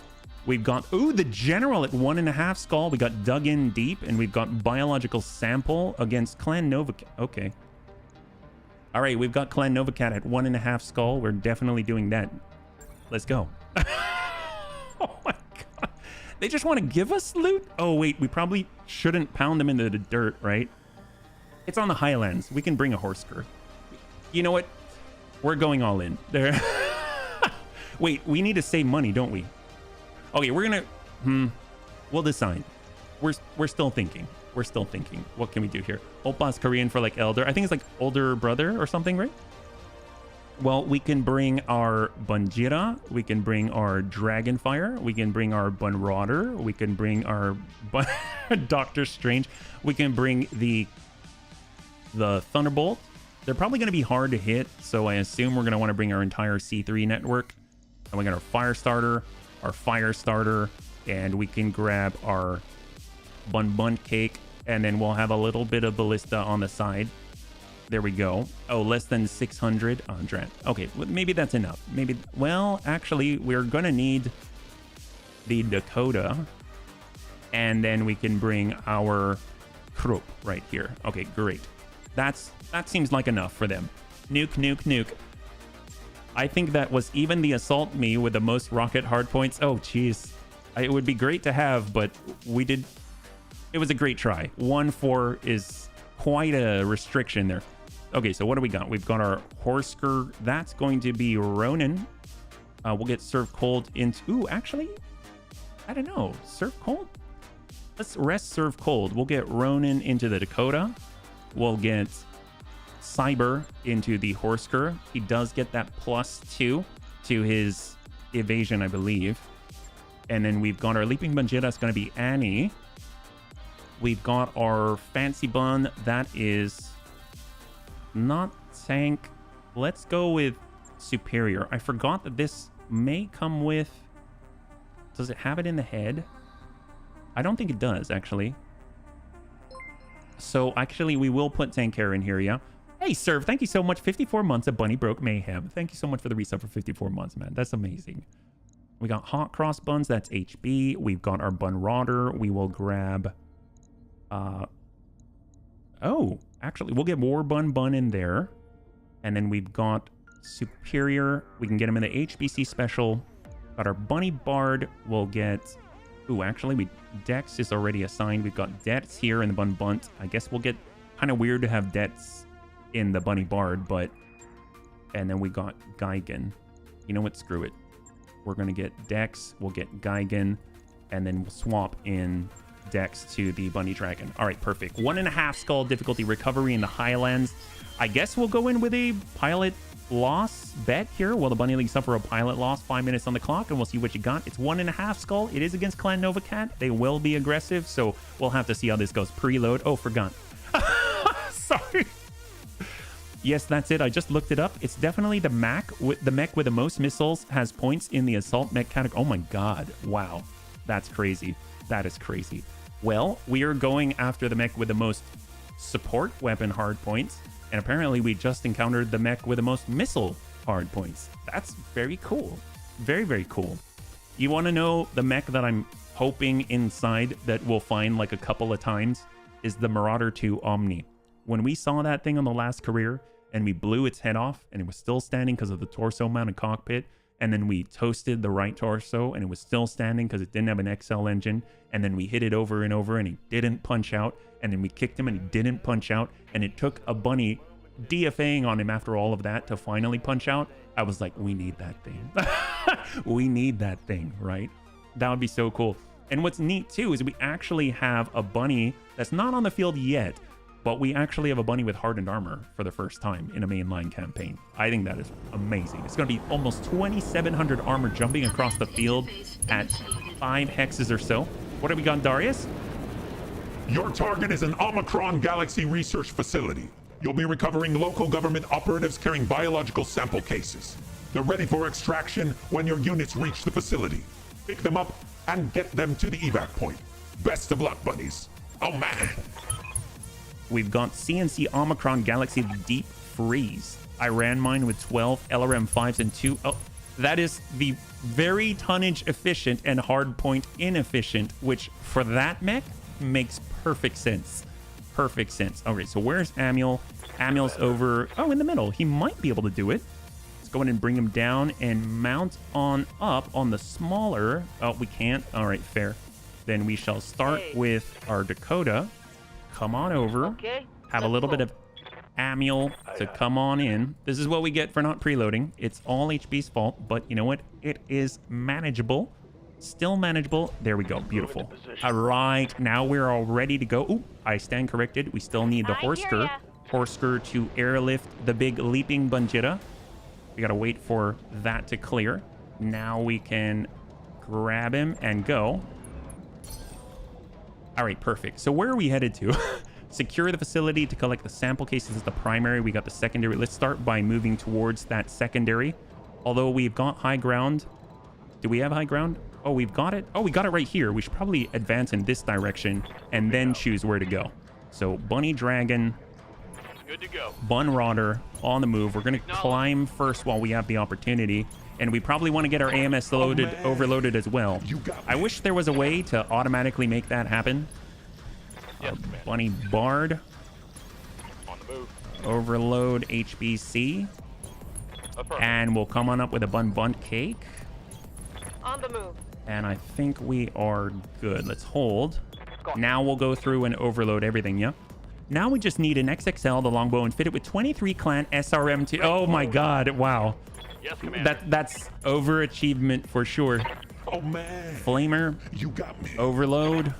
We've got, ooh, the General at 1.5 Skull. We got Dug In Deep, and we've got Biological Sample against Clan Novacat. Okay. All right, we've got Clan Novacat at 1.5 Skull. We're definitely doing that. Let's go. Oh my God. They just want to give us loot? Oh, wait, we probably shouldn't pound them into the dirt, right? It's on the Highlands. We can bring a Horsker. You know what? We're going all in. There. Wait, we need to save money, don't we? Okay, we're gonna... We'll decide. We're still thinking. We're still thinking. What can we do here? Oppa's Korean for like elder. I think it's like older brother or something, right? Well, we can bring our Bunjira, we can bring our Dragonfire, we can bring our Bunrodder, we can bring our Doctor Strange, we can bring the Thunderbolt. They're probably going to be hard to hit, so I assume we're going to want to bring our entire C3 network. And we got our Fire Starter, and we can grab our Bun Cake, and then we'll have a little bit of Ballista on the side. There we go. Oh, less than 600 on Drat. Okay, maybe that's enough. Maybe, well, actually, we're gonna need the Dakota, and then we can bring our Krupp right here. Okay, great. That seems like enough for them. Nuke. I think that was even the Assault Me with the most rocket hardpoints. Oh, jeez. It would be great to have, but we did. It was a great try. 1-4 is quite a restriction there. Okay, so what do we got? We've got our Horsker. That's going to be Ronin. We'll get Serve Cold into... Ooh, actually, I don't know. Serve Cold? Let's rest Serve Cold. We'll get Ronin into the Dakota. We'll get Cyber into the Horsker. He does get that +2 to his evasion, I believe. And then we've got our Leaping Bunjira. That's going to be Annie. We've got our Fancy Bun. That is... not tank. Let's go with Superior. I forgot that this may come with... Does it have it in the head? I don't think it does, actually. So, actually, we will put Tank Care in here, yeah? Hey, Serve, thank you so much. 54 months of Bunny Broke Mayhem. Thank you so much for the resub for 54 months, man. That's amazing. We got hot cross buns. That's HB. We've got our bun rotter. We will grab... Oh, actually, we'll get more bun in there. And then we've got Superior. We can get him in the HBC special. Got our Bunny Bard. We'll get... Ooh, actually, Dex is already assigned. We've got Debts here in the Bun Bunt. I guess we'll get... Kind of weird to have Debts in the Bunny Bard, but... And then we got Geigen. You know what? Screw it. We're going to get Dex. We'll get Geigen. And then we'll swap in Dex to the Bunny Dragon. All right, perfect. 1.5 skull difficulty recovery in the Highlands. I guess we'll go in with a pilot loss bet here. Will the Bunny League suffer a pilot loss? 5 minutes on the clock, and we'll see what you got. It's 1.5 skull. It is against Clan Novacat. They will be aggressive, so we'll have to see how this goes. Preload. Oh, forgot. Sorry. Yes, that's it. I just looked it up. It's definitely the mech with the most missiles has points in the assault mech category. Oh my god. Wow. That's crazy. That is crazy. Well, we are going after the mech with the most support weapon hard points, and apparently we just encountered the mech with the most missile hard points. That's very cool. Very, very cool. You want to know the mech that I'm hoping inside that we'll find like a couple of times is the Marauder 2 Omni. When we saw that thing on the last career and we blew its head off and it was still standing because of the torso mounted cockpit, and then we toasted the right torso and it was still standing because it didn't have an XL engine, and then we hit it over and over and he didn't punch out, and then we kicked him and he didn't punch out, and it took a Bunny DFAing on him after all of that to finally punch out. I was like, we need that thing. We need that thing, right? That would be so cool. And what's neat too is we actually have a Bunny that's not on the field yet, but we actually have a Bunny with hardened armor for the first time in a mainline campaign. I think that is amazing. It's going to be almost 2,700 armor jumping across the field at 5 hexes or so. What have we got, Darius? Your target is an Omicron Galaxy research facility. You'll be recovering local government operatives carrying biological sample cases. They're ready for extraction when your units reach the facility. Pick them up and get them to the evac point. Best of luck, bunnies. Oh man. We've got CNC Omicron Galaxy Deep Freeze. I ran mine with 12 LRM5s and 2... Oh, that is the very tonnage efficient and hardpoint inefficient, which for that mech makes perfect sense. Perfect sense. Okay, so where's Amiel? Amiel's over... Oh, in the middle. He might be able to do it. Let's go in and bring him down and mount on up on the smaller... Oh, we can't? All right, fair. Then we shall start with our Dakota. Come on over. Okay. Have a little bit of Amiel to come on in. This is what we get for not preloading. It's all HB's fault, but you know what? It is manageable. Still manageable. There we go. Beautiful. All right. Now we're all ready to go. Ooh, I stand corrected. We still need the Horsker. Horsker to airlift the big leaping Bunjita. We got to wait for that to clear. Now we can grab him and go. All right, perfect. So where are we headed to? Secure the facility to collect the sample cases is the primary. We got the secondary. Let's start by moving towards that secondary. Although we've got high ground. Do we have high ground? Oh, we've got it. Oh, we got it right here. We should probably advance in this direction and then choose where to go. So Bunny Dragon. Good to go. Bun Rodder on the move. We're going to climb first while we have the opportunity. And we probably want to get our AMS loaded, overloaded as well. I wish there was a way to automatically make that happen. Yes, Bunny Bard. On the move. Overload HBC. And we'll come on up with a Bun Bunt Cake. On the move. And I think we are good. Let's hold. Now we'll go through and overload everything, yeah? Now we just need an XXL, the longbow, and fit it with 23 clan SRM2. Oh my god, wow. Yes, Commander. That's overachievement for sure. Oh man. Flamer. You got me. Overload.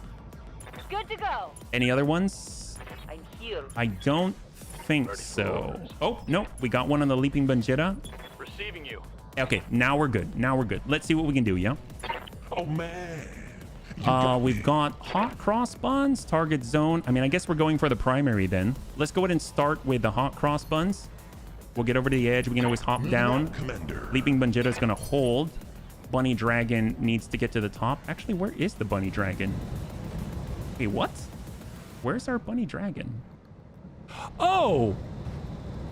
Good to go. Any other ones? I'm here. I don't think so. Oh, no. We got one on the Leaping Bunjita. Receiving you. Okay, now we're good. Now we're good. Let's see what we can do, yeah? Oh man. We've got hot cross buns, target zone. I mean, I guess we're going for the primary then. Let's go ahead and start with the hot cross buns. We'll get over to the edge. We can always hop down. Commander. Leaping Bunjita is going to hold. Bunny Dragon needs to get to the top. Actually, where is the Bunny Dragon? Wait, what? Where's our Bunny Dragon? Oh!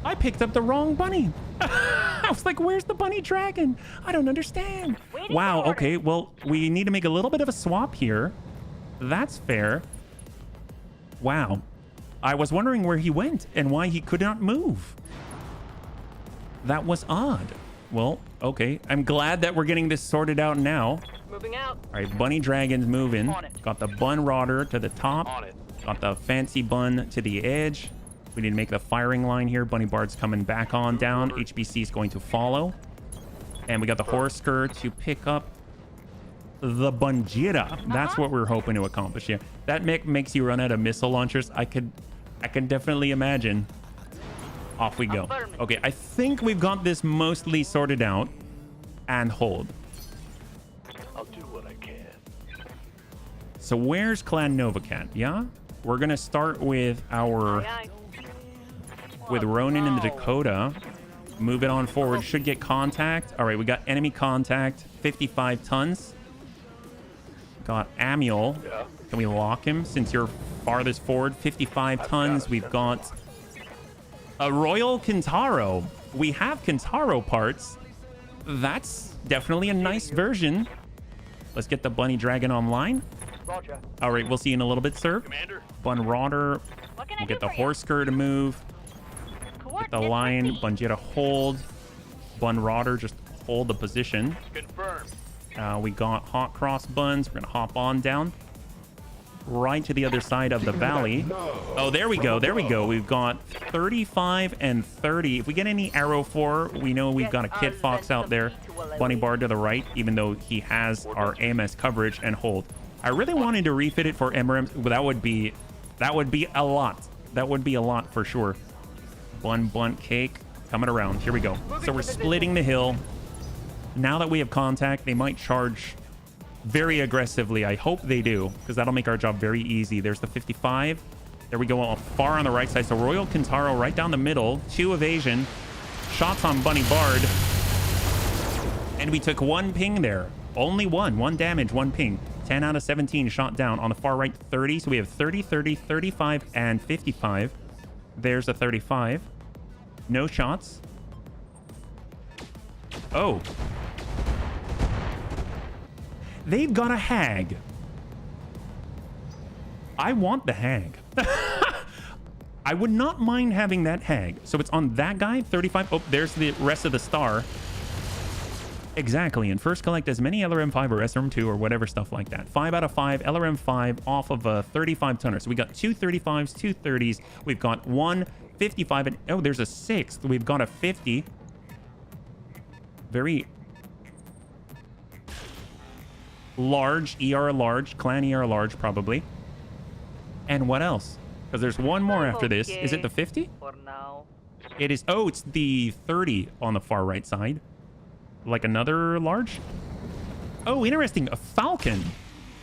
I picked up the wrong bunny. I was like, where's the bunny dragon? I don't understand. Wow, okay, well, we need to make a little bit of a swap here. That's fair. Wow. I was wondering where he went and why he could not move. That was odd. Well, okay. I'm glad that we're getting this sorted out now. Moving out. All right, bunny dragon's moving. On it. Got the bun rodder to the top. On it. Got the fancy bun to the edge. We need to make the firing line here. Bunny Bard's coming back on down. HBC is going to follow. And we got the Horsker to pick up the Bunjira. That's what we're hoping to accomplish here. That makes you run out of missile launchers. I can definitely imagine. Off we go. Okay, I think we've got this mostly sorted out. And hold. I'll do what I can. So where's Clan Novacat? Yeah? We're going to start with our... Aye, aye. with Ronin in the Dakota. Move it on forward. Should get contact. All right, we got enemy contact. 55 tons. Got Amiel. Yeah. Can we lock him since you're farthest forward? 55 tons. We've got a Royal Kintaro. We have Kintaro parts. That's definitely a nice version. Let's get the Bunny Dragon online. Roger. All right, we'll see you in a little bit, sir. Commander. Bun Rodder. What can I We'll do get the for you? Horsker to move. Get the line. Bunjira hold. Bun Rodder, just hold the position. Confirmed. We got hot cross buns. We're going to hop on down. Right to the other side of the valley. Oh, there we go. There we go. We've got 35 and 30. If we get any arrow 4, we know we've got a Kit Fox out there. Bunny Bard to the right, even though he has our AMS coverage and hold. I really wanted to refit it for MRMs. That would be a lot. That would be a lot for sure. Bunt cake coming around. Here we go. So we're splitting the hill. Now that we have contact, they might charge very aggressively. I hope they do, because that'll make our job very easy. There's the 55. There we go, far on the right side. So Royal Kintaro right down the middle. 2 evasion. Shots on Bunny Bard. And we took 1 ping there. Only 1 damage, 1 ping. 10 out of 17 shot down. On the far right, 30. So we have 30, 30, 35, and 55. There's a 35. No shots. Oh. They've got a hag. I want the hag. I would not mind having that hag. So it's on that guy, 35. Oh, there's the rest of the star. Exactly. And first collect as many LRM5 or SRM2 or whatever stuff like that. 5 out of 5, LRM5 off of a 35 tonner. So we got 2 35s, 2 30s. We've got 1 55. And oh, there's a 6th. We've got a 50. Very large, ER large, clan ER large probably. And what else? Because there's one more after this. Is it the 50? For now. It is. Oh, it's the 30 on the far right side. Like another large? Oh, interesting. A Falcon.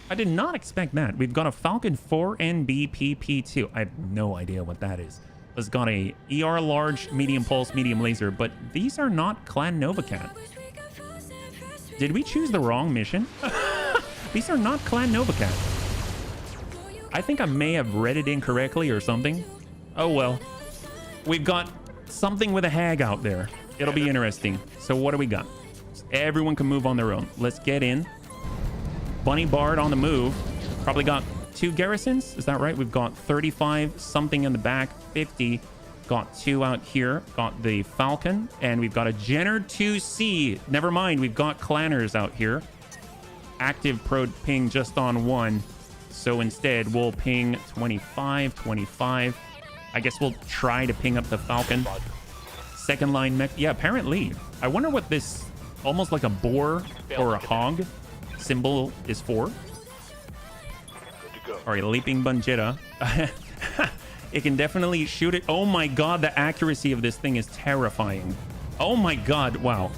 I did not expect that. We've got a Falcon 4NBPP2. I have no idea what that is. It's got a ER large, medium pulse, medium laser, but these are not Clan Novacat. Did we choose the wrong mission? These are not Clan Novacat. I think I may have read it incorrectly or something. Oh well. We've got something with a hag out there. It'll be interesting. So what do we got? Everyone can move on their own. Let's get in. Bunny Bard on the move. Probably got 2 garrisons. Is that right? We've got 35 something in the back. 50. Got 2 out here. Got the Falcon. And we've got a Jenner 2C. Never mind. We've got clanners out here. Active prod ping just on 1. So instead, we'll ping 25, 25. I guess we'll try to ping up the Falcon. Second line mech. Yeah, apparently. I wonder what this almost like a boar or a hog symbol is for. All right, leaping Bunjira. It can definitely shoot it. Oh my god, the accuracy of this thing is terrifying. Oh my god, wow.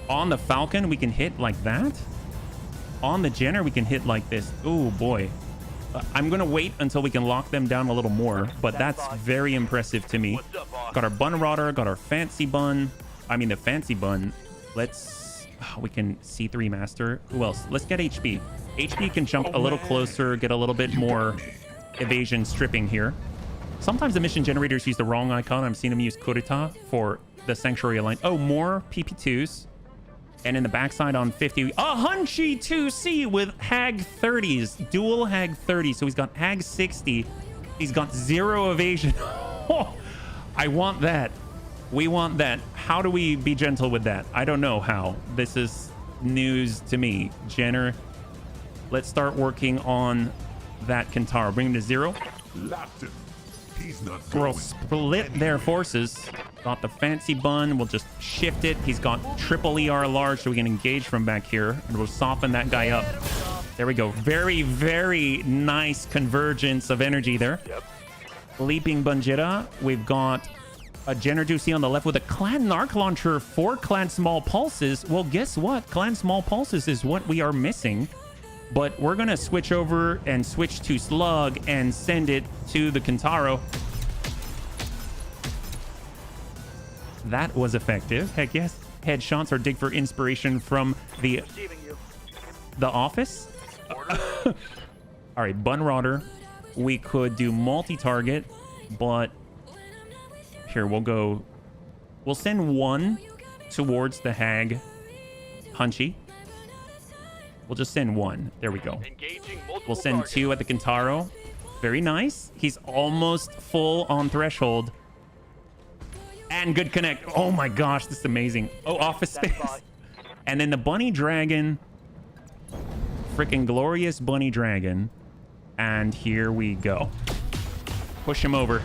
On the Falcon, we can hit like that. On the Jenner, we can hit like this. Oh boy. I'm going to wait until we can lock them down a little more, but that's very impressive to me. Got our bun rodder, got our fancy bun. I mean, the fancy bun. Let's... we can C3 master. Who else? Let's get HB. HB can jump a little closer, get a little bit more evasion stripping here. Sometimes the mission generators use the wrong icon. I'm seeing them use Kurita for the Sanctuary Alliance. Oh, more PP2s. And in the backside on 50, a Hunchy 2C with Hag 30s. Dual Hag 30. So he's got Hag 60. He's got 0 evasion. Oh, I want that. We want that. How do we be gentle with that? I don't know how. This is news to me. Jenner, let's start working on that Kentaro. Bring him to 0. Lapton. He's not We'll going. split their forces. Got the fancy bun. We'll just shift it. He's got triple ER large, so we can engage from back here. And we'll soften that guy up. There we go. Very, very nice convergence of energy there. Yep. Leaping Bunjira. We've got a Jenner Ducey on the left with a Clan Narc Launcher for Clan Small Pulses. Well, guess what? Clan Small Pulses is what we are missing. But we're going to switch over and switch to Slug and send it to the Kentaro. That was effective. Heck yes. Headshots or dig for inspiration from the office. All right, Bun Rodder. We could do multi-target, but here we'll send 1 towards the Hag Hunchy. We'll just send 1. There we go. We'll send 2 at the Kentaro. Very nice. He's almost full on threshold. And good connect. Oh my gosh, this is amazing. Oh, office space. And then the Bunny Dragon. Freaking glorious Bunny Dragon. And here we go. Push him over.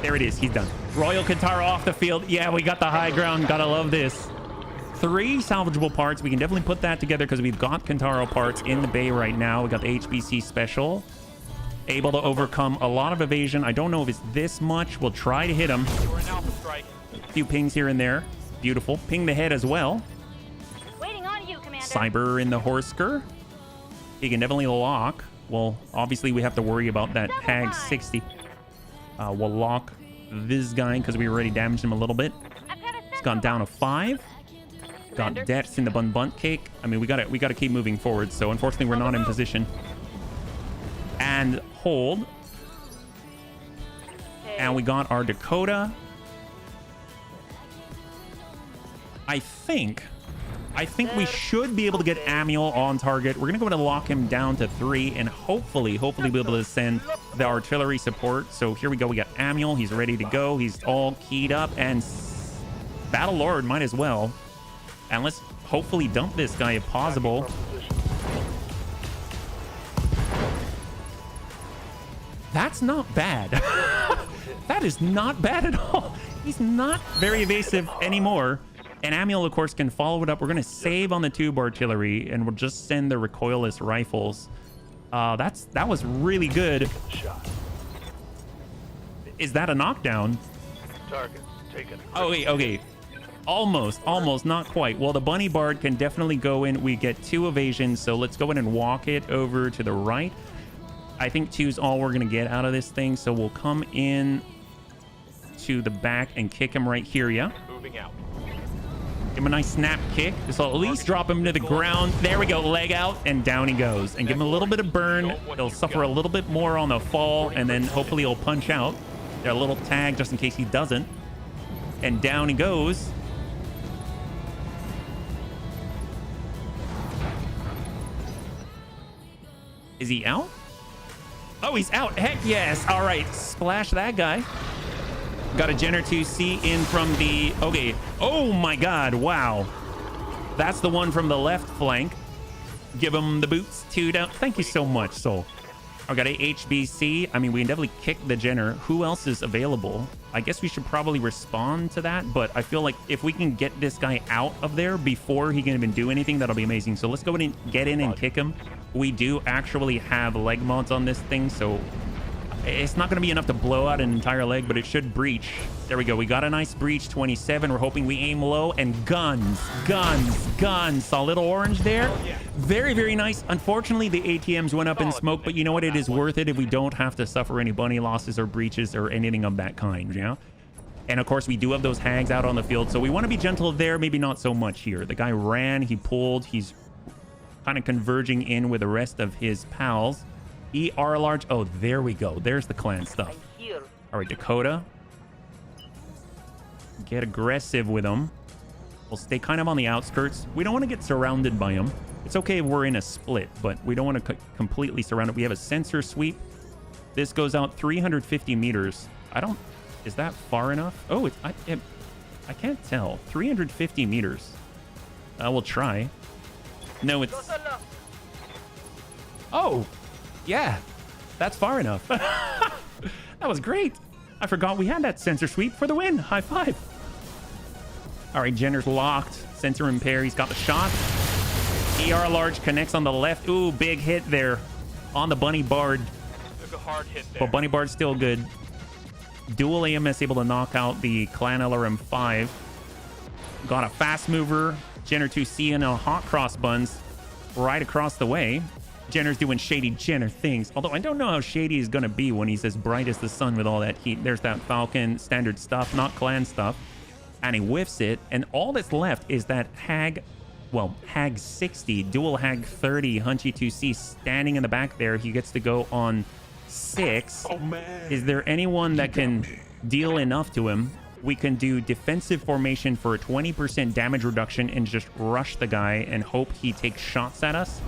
There it is. He's done. Royal Kentaro off the field. Yeah, we got the high ground. Gotta love this. 3 salvageable parts. We can definitely put that together because we've got Kentaro parts in the bay right now. We got the HBC special. Able to overcome a lot of evasion. I don't know if it's this much. We'll try to hit him. A few pings here and there. Beautiful. Ping the head as well. Waiting on you, Commander. Cyber in the Horsker. He can definitely lock. Well, obviously we have to worry about that Hag 60. We'll lock this guy because we already damaged him a little bit. It's gone down to 5. Got deaths in the bunt cake. I mean, we gotta keep moving forward. So unfortunately, we're not in position. And hold. And we got our Dakota. I think we should be able to get Amiel on target. We're gonna go ahead and lock him down to 3, and hopefully be able to send the artillery support. So here we go. We got Amiel. He's ready to go. He's all keyed up, and Battle Lord might as well. And let's hopefully dump this guy if possible. That's not bad. That is not bad at all. He's not very evasive anymore. And Amiel, of course, can follow it up. We're going to save on the tube artillery, and we'll just send the recoilless rifles. That was really good. Is that a knockdown? Target's taken. Oh, wait, okay. Almost, not quite. Well, the Bunny Bard can definitely go in. We get 2 evasions, so let's go in and walk it over to the right. I think 2's all we're going to get out of this thing, so we'll come in to the back and kick him right here, yeah? Moving out. Give him a nice snap kick. This will at least drop him to the ground. There we go, leg out, and down he goes. And give him a little bit of burn. He'll suffer a little bit more on the fall, and then hopefully he'll punch out. There's a little tag just in case he doesn't. And down he goes. Is he out? Oh, he's out. Heck yes. All right. Splash that guy. Got a Jenner 2C in from the... Okay. Oh, my God. Wow. That's the one from the left flank. Give him the boots. 2 down. Thank you so much, Soul. I got a HBC. I mean, we can definitely kick the Jenner. Who else is available? I guess we should probably respond to that, but I feel like if we can get this guy out of there before he can even do anything, that'll be amazing. So let's go ahead and get in and kick him. We do actually have leg mods on this thing, so it's not going to be enough to blow out an entire leg, but it should breach. There we go. We got a nice breach, 27. We're hoping we aim low, and guns. Saw a little orange there. Very, very nice. Unfortunately, the ATMs went up in smoke, but you know what? It is worth it if we don't have to suffer any bunny losses or breaches or anything of that kind, yeah? And of course, we do have those hags out on the field, so we want to be gentle there, maybe not so much here. The guy ran, he pulled, he's kind of converging in with the rest of his pals. ER large. Oh, there we go. There's the clan stuff. All All right, Dakota. Get aggressive with them. We'll stay kind of on the outskirts. We don't want to get surrounded by them. It's okay if we're in a split, but we don't want to completely surround it. We have a sensor sweep. This goes out 350 meters. Is that far enough? Oh, I can't tell. 350 meters. We'll try. No, it's... Oh, yeah. That's far enough. That was great. I forgot we had that sensor sweep for the win. High five. All right, Jenner's locked. Sensor repair. He's got the shot. ER large connects on the left. Ooh, big hit there on the Bunny Bard. Took a hard hit there. But Bunny Bard's still good. Dual AMS able to knock out the Clan LRM-5. Got a fast mover. Jenner 2C and a hot cross buns right across the way. Jenner's doing shady Jenner things. Although I don't know how shady he's going to be when he's as bright as the sun with all that heat. There's that Falcon standard stuff, not clan stuff. And he whiffs it. And all that's left is that Hag 60, dual Hag 30, Hunchy 2C standing in the back there. He gets to go on 6. Oh, man. Is there anyone that can deal enough to him? We can do defensive formation for a 20% damage reduction and just rush the guy and hope he takes shots at us.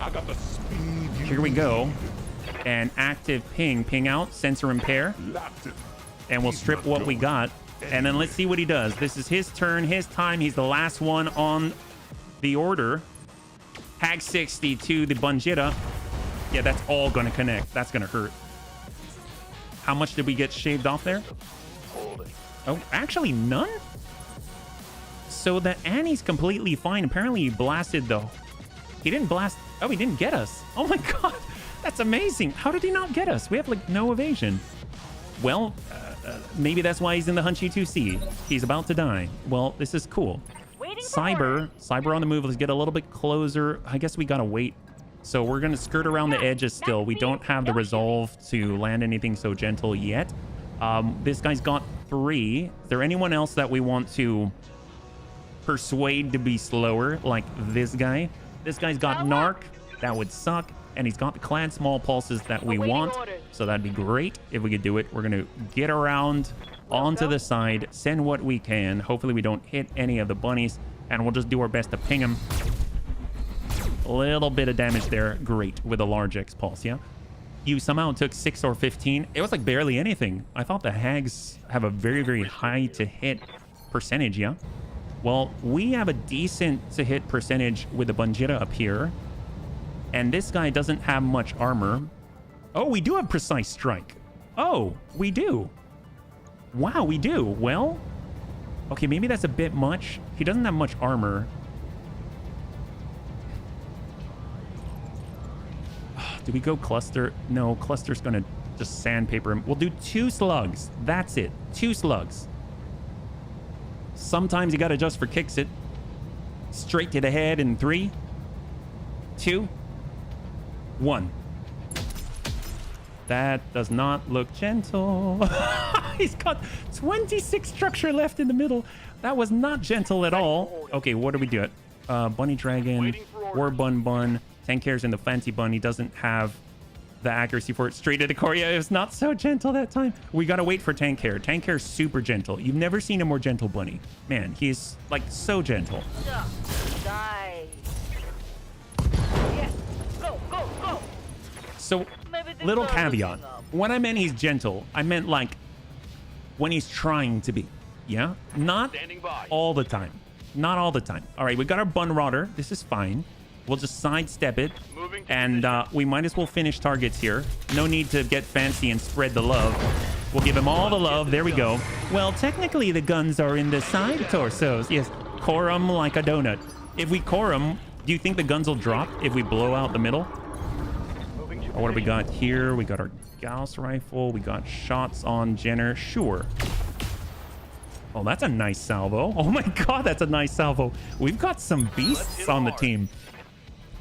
I got the speed. Here we go. And active ping out, sensor impair. And we'll strip what we got. And then let's see what he does. This is his turn, his time. He's the last one on the order. Hag 60 to the Bunjita. Yeah, that's all going to connect. That's going to hurt. How much did we get shaved off there? Oh, actually none? So the Annie's completely fine. Apparently he blasted the... He didn't blast... Oh, he didn't get us. Oh my god. That's amazing. How did he not get us? We have like no evasion. Well, maybe that's why he's in the Hunchy 2C. He's about to die. Well, this is cool. Cyber on the move. Let's get a little bit closer. I guess we gotta wait. So we're gonna skirt around the edges still. We don't have the resolve to land anything so gentle yet. This guy's got 3. Is there anyone else that we want to persuade to be slower, like this guy? This guy's got Narc. That would suck. And he's got the clan small pulses that we want. So that'd be great if we could do it. We're going to get around onto the side, send what we can. Hopefully we don't hit any of the bunnies. And we'll just do our best to ping them. A little bit of damage there. Great. With a large X-Pulse, yeah? You somehow took 6 or 15. It was like barely anything. I thought the Hags have a very, very high to hit percentage, yeah? Well, we have a decent to hit percentage with the Bunjita up here. And this guy doesn't have much armor. Oh, we do have precise strike. Oh, we do. Wow, we do. Well, okay, maybe that's a bit much. He doesn't have much armor. Do we go cluster? No, cluster's gonna just sandpaper him. We'll do 2 slugs. That's it. 2 slugs. Sometimes you gotta adjust for kicks it. Straight to the head in 3, 2, 1. That does not look gentle. He's got 26 structure left in the middle. That was not gentle at all. Okay, what do we do? Bunny Dragon, War Bun. Tanker's in the Fancy Bun. He doesn't have the accuracy for it. Straight to the core. Yeah, it was not so gentle that time. We gotta wait for Tanker. Tanker's super gentle. You've never seen a more gentle bunny. Man, he's like so gentle. Die. Yes. Go. So, little caveat. When I meant he's gentle, I meant like when he's trying to be. Yeah? Not all the time. Not all the time. All right, we got our Bun Rodder. This is fine. We'll just sidestep it. And we might as well finish targets here. No need to get fancy and spread the love. We'll give him all the love. There we go. Well, technically the guns are in the side torsos. Yes, core them like a donut. If we core them, do you think the guns will drop if we blow out the middle? Or what do we got here? We got our Gauss rifle. We got shots on Jenner. Sure. Oh, that's a nice salvo. Oh my god, that's a nice salvo. We've got some beasts on the team.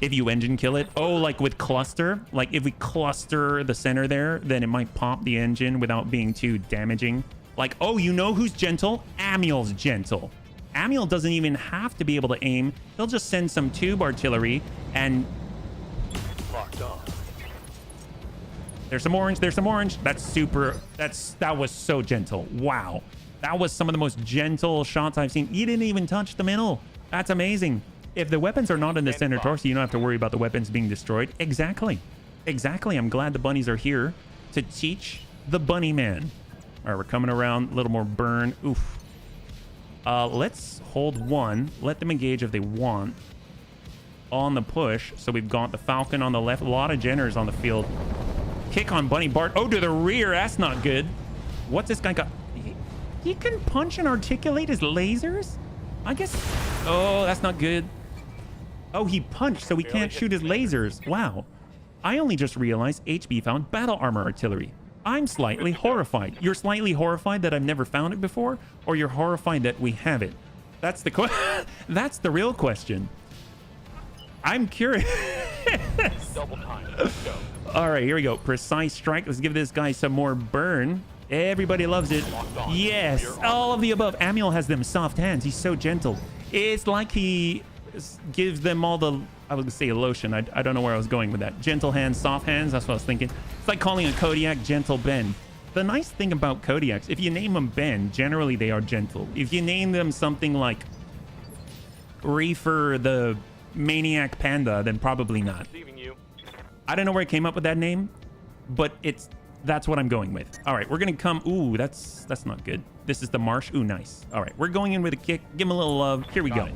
If you engine kill it. Oh, like with cluster. Like if we cluster the center there, then it might pop the engine without being too damaging. Like, oh, you know who's gentle? Amiel's gentle. Amiel doesn't even have to be able to aim. He'll just send some tube artillery and... Locked on. There's some orange. There's some orange. That's super. That was so gentle. Wow. That was some of the most gentle shots I've seen. You didn't even touch the middle. That's amazing. If the weapons are not in the center torso, you don't have to worry about the weapons being destroyed. Exactly. Exactly. I'm glad the bunnies are here to teach the bunny man. All right, we're coming around. A little more burn. Oof. Let's hold one. Let them engage if they want. On the push. So we've got the Falcon on the left. A lot of Jenners on the field. Kick on Bunny Bart. Oh, to the rear. That's not good. What's this guy got? He can punch and articulate his lasers? I guess. Oh, that's not good. Oh, he punched, so he can't shoot his lasers. Wow. I only just realized HB found battle armor artillery. I'm slightly horrified. You're slightly horrified that I've never found it before, or you're horrified that we have it? That's the that's the real question. I'm curious. Double time. Let's go. All right, here we go. Precise strike. Let's give this guy some more burn. Everybody loves it. Yes, all of the above. Amiel has them soft hands. He's so gentle. It's like he gives them all the, I was gonna say lotion. I don't know where I was going with that. Gentle hands, soft hands. That's what I was thinking. It's like calling a Kodiak Gentle Ben. The nice thing about Kodiaks, if you name them Ben, generally they are gentle. If you name them something like Reefer the Maniac Panda, then probably not. I don't know where I came up with that name, but that's what I'm going with. All right, we're gonna come. Ooh, that's not good. This is the marsh. Ooh, nice. All right, we're going in with a kick. Give him a little love. Here we go.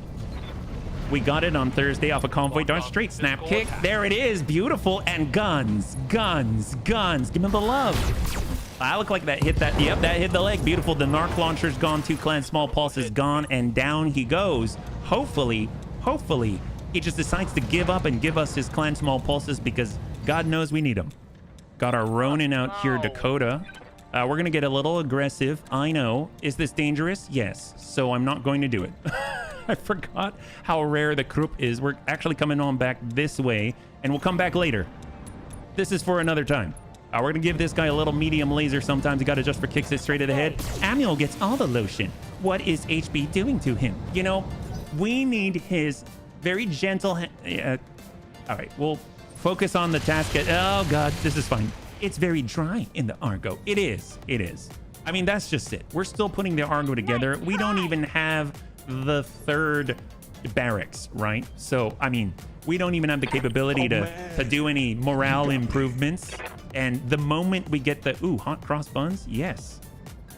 We got it on Thursday off a convoy. Darn straight snap kick. There it is. Beautiful. And guns, guns, guns. Give him the love. I look like that hit that. Yep, that hit the leg. Beautiful. The Narc launcher's gone. 2 Clan Small Pulse is gone, and down he goes. Hopefully, he just decides to give up and give us his Clan Small Pulses because God knows we need them. Got our Ronin out here, Dakota. We're going to get a little aggressive. I know. Is this dangerous? Yes. So I'm not going to do it. I forgot how rare the Krupp is. We're actually coming on back this way, and we'll come back later. This is for another time. We're going to give this guy a little medium laser. Sometimes you got to just for kicks it straight to the head. Amiel gets all the lotion. What is HB doing to him? You know, we need his very gentle... all right, we'll focus on the task. Oh, God, this is fine. It's very dry in the Argo. It is. It is. I mean, that's just it. We're still putting the Argo together. We don't even have the 3rd barracks, right? So, I mean, we don't even have the capability to do any morale improvements. And the moment we get the... Ooh, hot cross buns? Yes.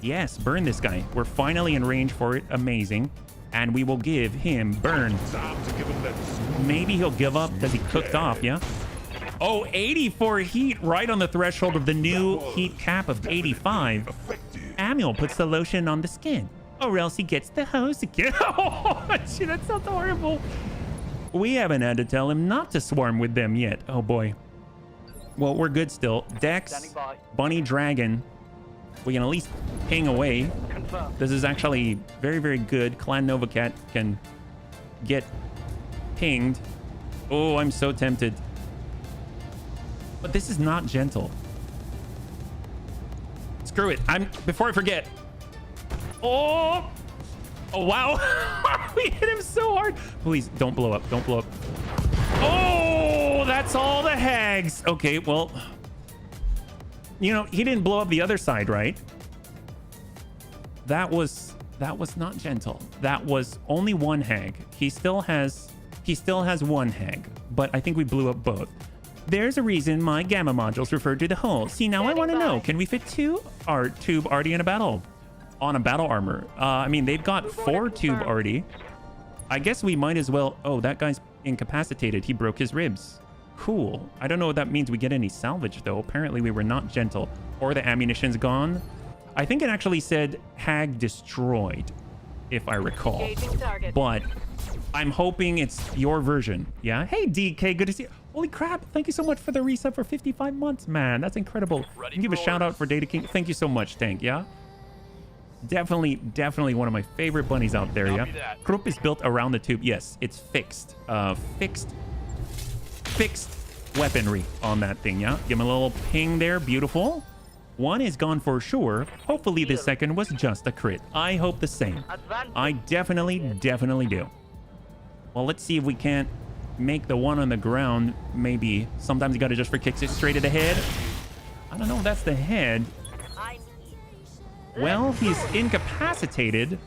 Yes, burn this guy. We're finally in range for it. Amazing. And we will give him burn. Maybe he'll give up because he cooked off, yeah? Oh, 84 heat right on the threshold of the new heat cap of 85. Amiel puts the lotion on the skin, or else he gets the hose again. Oh, gee, that sounds horrible. We haven't had to tell him not to swarm with them yet. Oh, boy. Well, we're good still. Dex, Bunny Dragon. We can at least ping away. This is actually very, very good. Clan Novacat can get pinged. Oh, I'm so tempted. But this is not gentle. Screw it. Before I forget. Oh, wow. We hit him so hard. Please don't blow up. Don't blow up. Oh, that's all the hags. Okay, well, you know, he didn't blow up the other side, right? That was not gentle. That was only one hag. He still has one hag, but I think we blew up both. There's a reason my gamma modules refer to the hull. See, now I want to know, can we fit 2 tube arty in a battle? On a battle armor? I mean, they've got 4 tube arty. I guess we might as well... Oh, that guy's incapacitated. He broke his ribs. Cool. I don't know what that means we get any salvage, though. Apparently, we were not gentle. Or the ammunition's gone. I think it actually said hag destroyed, if I recall. But I'm hoping it's your version. Yeah? Hey, DK, good to see you. Holy crap. Thank you so much for the resub for 55 months, man. That's incredible. And give a shout out for Data King. Thank you so much, Tank, yeah? Definitely one of my favorite bunnies out there, yeah? Krupp is built around the tube. Yes, it's fixed. Fixed weaponry on that thing, yeah? Give him a little ping there. Beautiful. One is gone for sure. Hopefully the second was just a crit. I hope the same. I definitely do. Well, let's see if we can't make the one on the ground. Maybe sometimes you gotta just for kicks it straight at the head. I don't know if that's the head. Well, he's incapacitated.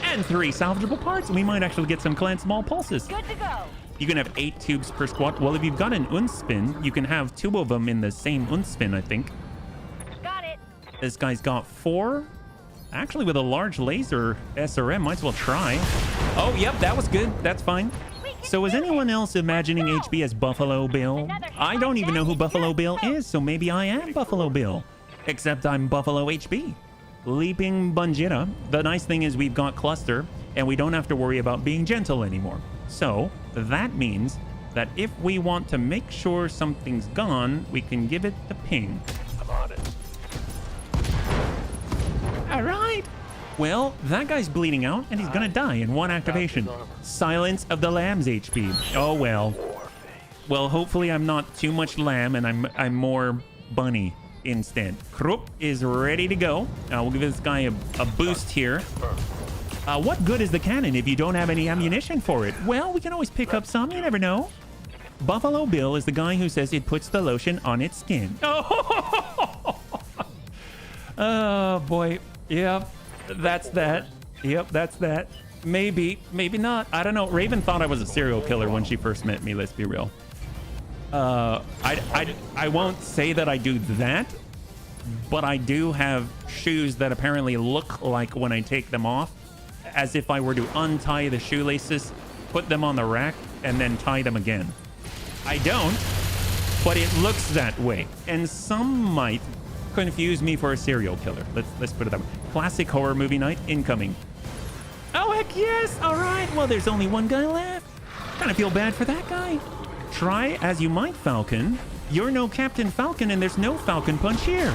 And 3 salvageable parts. We might actually get some clan small pulses. Good to go. You can have 8 tubes per squad. Well, if you've got an unspin, you can have 2 of them in the same unspin, I think. Got it. This guy's got 4. Actually, with a large laser SRM, might as well try. Oh, yep, that was good. That's fine. So is anyone else imagining HB as Buffalo Bill? I don't even know who Buffalo Bill is, so maybe I am Buffalo Bill. Except I'm Buffalo HB. Leaping Bunjira. The nice thing is we've got cluster, and we don't have to worry about being gentle anymore. So that means that if we want to make sure something's gone, we can give it the ping. I'm on it. All right. Well, that guy's bleeding out, and he's gonna die in 1 activation. Silence of the Lamb's HP. Oh well. Well, hopefully I'm not too much lamb, and I'm more bunny instead. Krupp is ready to go. We'll give this guy a boost here. What good is the cannon if you don't have any ammunition for it? Well, we can always pick up some. You never know. Buffalo Bill is the guy who says it puts the lotion on its skin. Oh boy. Yep. That's that. Yep, that's that. Maybe not. I don't know. Raven thought I was a serial killer when she first met me. Let's be real. I won't say that I do that, but I do have shoes that apparently look like when I take them off, as if I were to untie the shoelaces, put them on the rack, and then tie them again. I don't, but it looks that way, and some might confuse me for a serial killer. Let's put it that way. Classic horror movie night incoming. Oh heck yes! All right. Well, there's only 1 guy left. Kind of feel bad for that guy. Try as you might, Falcon. You're no Captain Falcon, and there's no Falcon Punch here.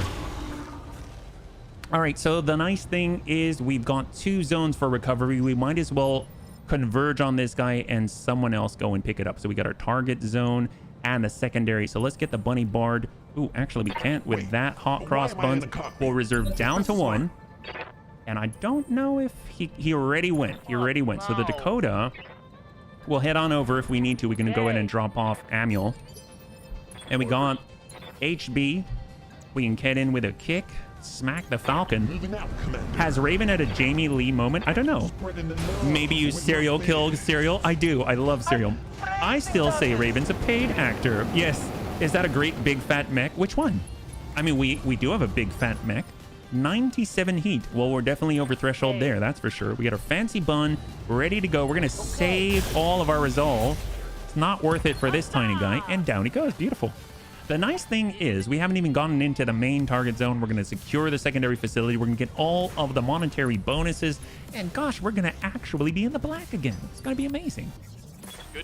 All right, so the nice thing is we've got 2 zones for recovery. We might as well converge on this guy and someone else go and pick it up. So we got our target zone and the secondary. So let's get the bunny bard. Ooh, actually we can't with that hot cross buns. We'll reserve down to 1. And I don't know if he already went. He already went. So the Dakota... We'll head on over if we need to. We can go in and drop off Amuel. And we got HB. We can get in with a kick. Smack the Falcon. Has Raven had a Jamie Lee moment? I don't know. Maybe you serial killed Serial? I do. I love Serial. I still say Raven's a paid actor. Yes. Is that a great big fat mech? Which one? I mean, we do have a big fat mech. 97 heat. Well, we're definitely over threshold there, that's for sure. We got our fancy bun ready to go. We're gonna save all of our resolve. It's not worth it for this tiny guy, and down he goes. Beautiful. The nice thing is we haven't even gotten into the main target zone. We're gonna secure the secondary facility. We're gonna get all of the monetary bonuses, and gosh, we're gonna actually be in the black again. It's gonna be amazing.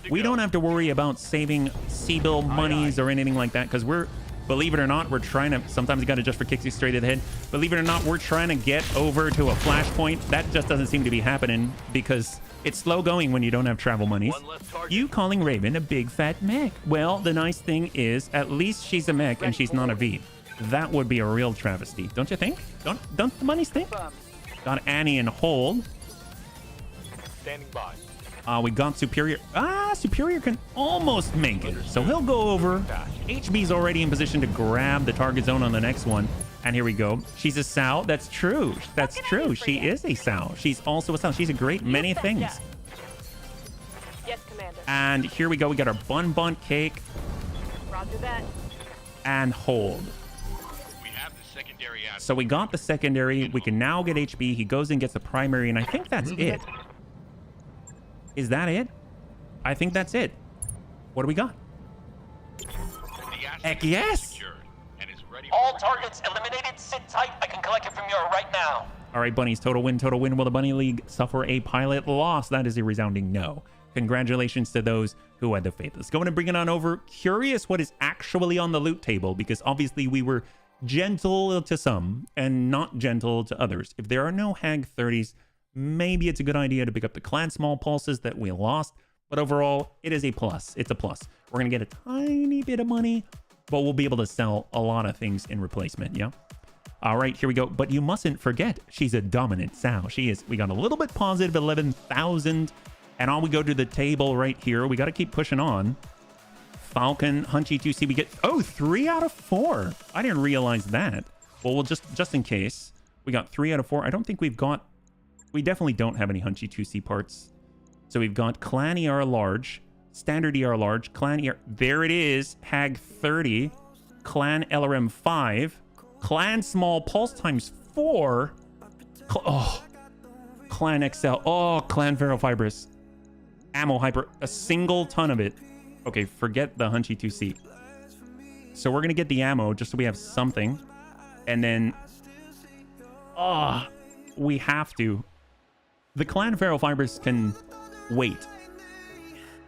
We don't have to worry about saving C-bill monies or anything like that, because we're, believe it or not, we're trying to, sometimes you got to just for kicks you straight to the head. Believe it or not, we're trying to get over to a flashpoint. That just doesn't seem to be happening because it's slow going when you don't have travel monies. You calling Raven a big fat mech? Well, the nice thing is at least she's a mech and she's not a V. That would be a real travesty, don't you think? Don't the monies think? Got Annie in hold. Standing by. We got Superior. Superior can almost make it. So he'll go over. HB's already in position to grab the target zone on the next one. And here we go. She's a sow. That's true. That's true. She is a sow. She's also a sow. She's a great many things. Yes, Commander. And here we go. We got our bun cake. Roger that. And hold. We have the secondary out. So we got the secondary. We can now get HB. He goes and gets the primary. And I think that's it. Is that it? I think that's it. What do we got? Heck yes! All targets eliminated. Sit tight. I can collect it from you right now. All right, bunnies. Total win. Total win. Will the Bunny League suffer a pilot loss? That is a resounding no. Congratulations to those who had the faith. Let's go and bring it on over. Curious what is actually on the loot table, because obviously we were gentle to some and not gentle to others. If there are no Hag 30s, maybe it's a good idea to pick up the clan small pulses that we lost, but overall, it is a plus. It's a plus. We're going to get a tiny bit of money, but we'll be able to sell a lot of things in replacement, yeah? All right, here we go. But you mustn't forget, she's a dominant sow. She is. We got a little bit positive, 11,000, and on we go to the table right here. We got to keep pushing on. Falcon, Hunchy 2C. We get, oh, 3 out of 4. I didn't realize that. Well, we'll just in case. We got 3 out of 4. I don't think we've got... We definitely don't have any Hunchy 2C parts. So we've got Clan ER Large, Standard ER Large, Clan ER... There it is. Hag 30, Clan LRM 5, Clan Small Pulse times 4. Oh, Clan XL. Oh, Clan Ferrofibrous. Ammo Hyper. A single ton of it. Okay, forget the Hunchy 2C. So we're going to get the ammo just so we have something. And then... Oh, we have to. The Clan Ferrofibrous can wait.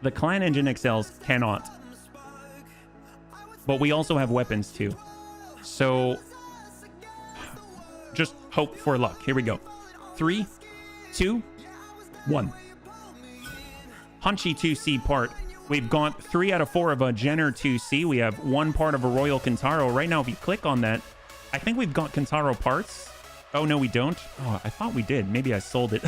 The Clan Engine XLs cannot. But we also have weapons too. So just hope for luck. Here we go. 3, 2, 1. Hunchy 2C part. We've got 3 out of 4 of a Jenner 2C. We have 1 part of a Royal Kintaro. Right now, if you click on that, I think we've got Kintaro parts. Oh, no, we don't. Oh, I thought we did. Maybe I sold it.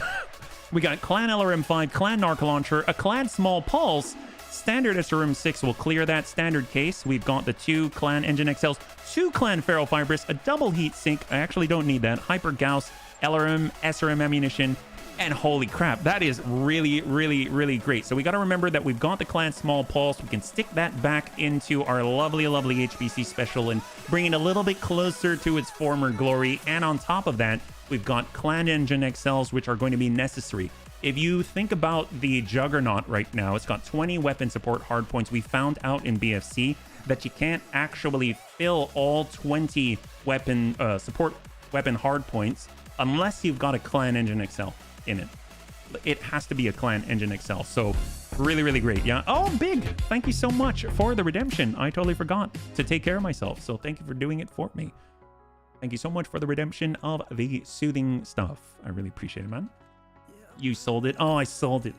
We got Clan LRM5, Clan Narc Launcher, a Clan Small Pulse. Standard SRM6 will clear that. Standard case. We've got the 2 Clan Engine XLs, 2 Clan Ferrofibrous, a double heat sink. I actually don't need that. Hyper Gauss, LRM, SRM ammunition. And holy crap, that is really, really, really great. So we got to remember that we've got the Clan Small Pulse. We can stick that back into our lovely, lovely HBC special and bring it a little bit closer to its former glory. And on top of that, we've got Clan Engine XLs, which are going to be necessary. If you think about the Juggernaut right now, it's got 20 weapon support hardpoints. We found out in BFC that you can't actually fill all 20 weapon support weapon hardpoints unless you've got a Clan Engine XL in it. It has to be a Clan Engine XL. So really, really great. Yeah. Oh, big. Thank you so much for the redemption. I totally forgot to take care of myself. So thank you for doing it for me. Thank you so much for the redemption of the soothing stuff. I really appreciate it, man. You sold it. Oh, I sold it.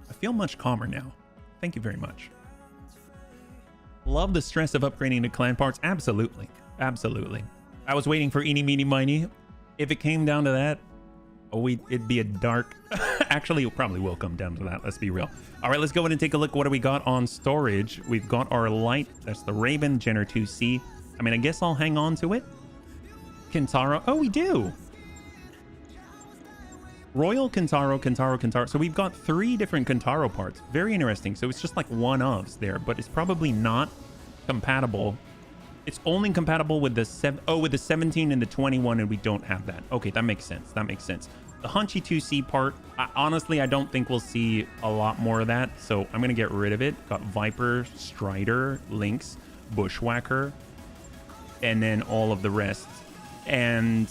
I feel much calmer now. Thank you very much. Love the stress of upgrading to clan parts. Absolutely. Absolutely. I was waiting for eeny, meeny, miny. If it came down to that, it'd be a dark... Actually, it probably will come down to that. Let's be real. All right, let's go ahead and take a look. What do we got on storage? We've got our light. That's the Raven Jenner 2C. I mean, I guess I'll hang on to it. Kintaro. Oh, we do. Royal Kintaro, Kintaro, Kintaro. So we've got 3 different Kintaro parts. Very interesting. So it's just like one-ofs there, but it's probably not compatible. It's only compatible with the with the 17 and the 21, and we don't have that. Okay, that makes sense. That makes sense. The Hunchy 2C part, honestly, I don't think we'll see a lot more of that, so I'm going to get rid of it. Got Viper, Strider, Lynx, Bushwhacker, and then all of the rest. And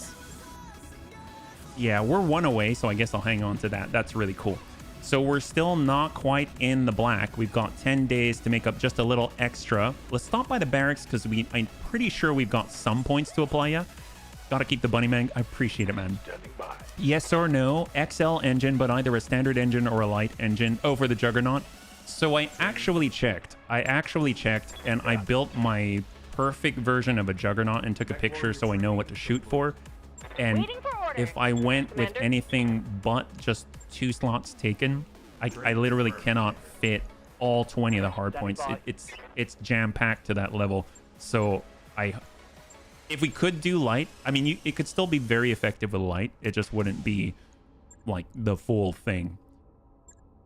yeah, we're 1 away, so I guess I'll hang on to that. That's really cool. So we're still not quite in the black. We've got 10 days to make up just a little extra. Let's stop by the barracks because I'm pretty sure we've got some points to apply. Yeah, gotta keep the bunny mag. I appreciate it, man. Yes or no? XL engine, but either a standard engine or a light engine. Oh, for the Juggernaut. So I actually checked. And I built my perfect version of a Juggernaut and took a picture so I know what to shoot for. And if I went with anything but just 2 slots taken, I literally cannot fit all 20 of the hard points. It's jam-packed to that level. So if we could do light, I mean, it could still be very effective with light. It just wouldn't be like the full thing.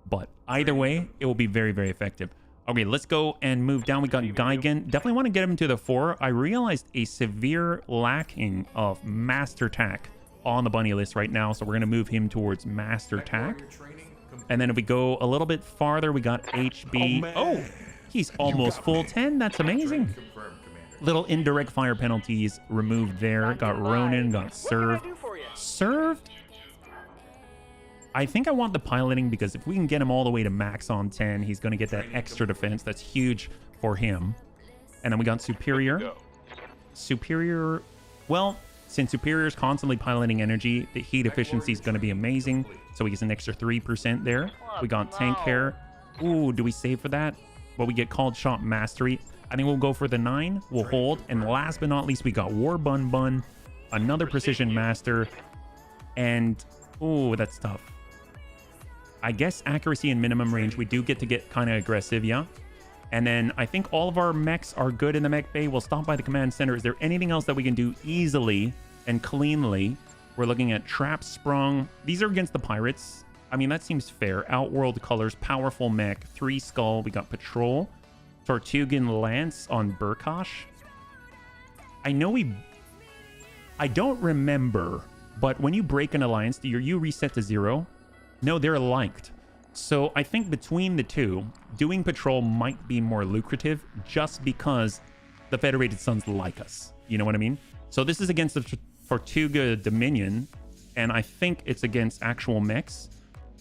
But either way, it will be very, very effective. Okay, let's go and move down. We got Geigen. Definitely want to get him to the 4. I realized a severe lacking of Master Tack on the bunny list right now, so we're going to move him towards Master Tack. And then if we go a little bit farther, we got HB. Oh, he's almost full 10. That's amazing. Little indirect fire penalties removed there. Got Ronin, got served. Served? I think I want the piloting because if we can get him all the way to max on 10, he's going to get that extra defense. That's huge for him. And then we got Superior. Superior, well, since Superior is constantly piloting energy, the heat efficiency is going to be amazing. So he gets an extra 3% there. We got Tank Hair. Ooh, do we save for that? Well, we get Called Shot Mastery. I think we'll go for the 9. We'll hold. And last but not least, we got War Bun Bun. another Precision Master, and... oh, that's tough. I guess accuracy and minimum range, we do get kind of aggressive, yeah? And then I think all of our mechs are good in the mech bay. We'll stop by the command center. Is there anything else that we can do easily and cleanly? We're looking at Trap Sprung. These are against the pirates. I mean, that seems fair. Outworld colors, powerful mech, 3 skull. We got Patrol. Tortugan Lance on Burkosh. I know I don't remember, but when you break an alliance, do your U reset to 0? No, they're liked. So I think between the two, doing Patrol might be more lucrative just because the Federated Sons like us. You know what I mean? So this is against the Tortuga Dominion, and I think it's against actual mechs.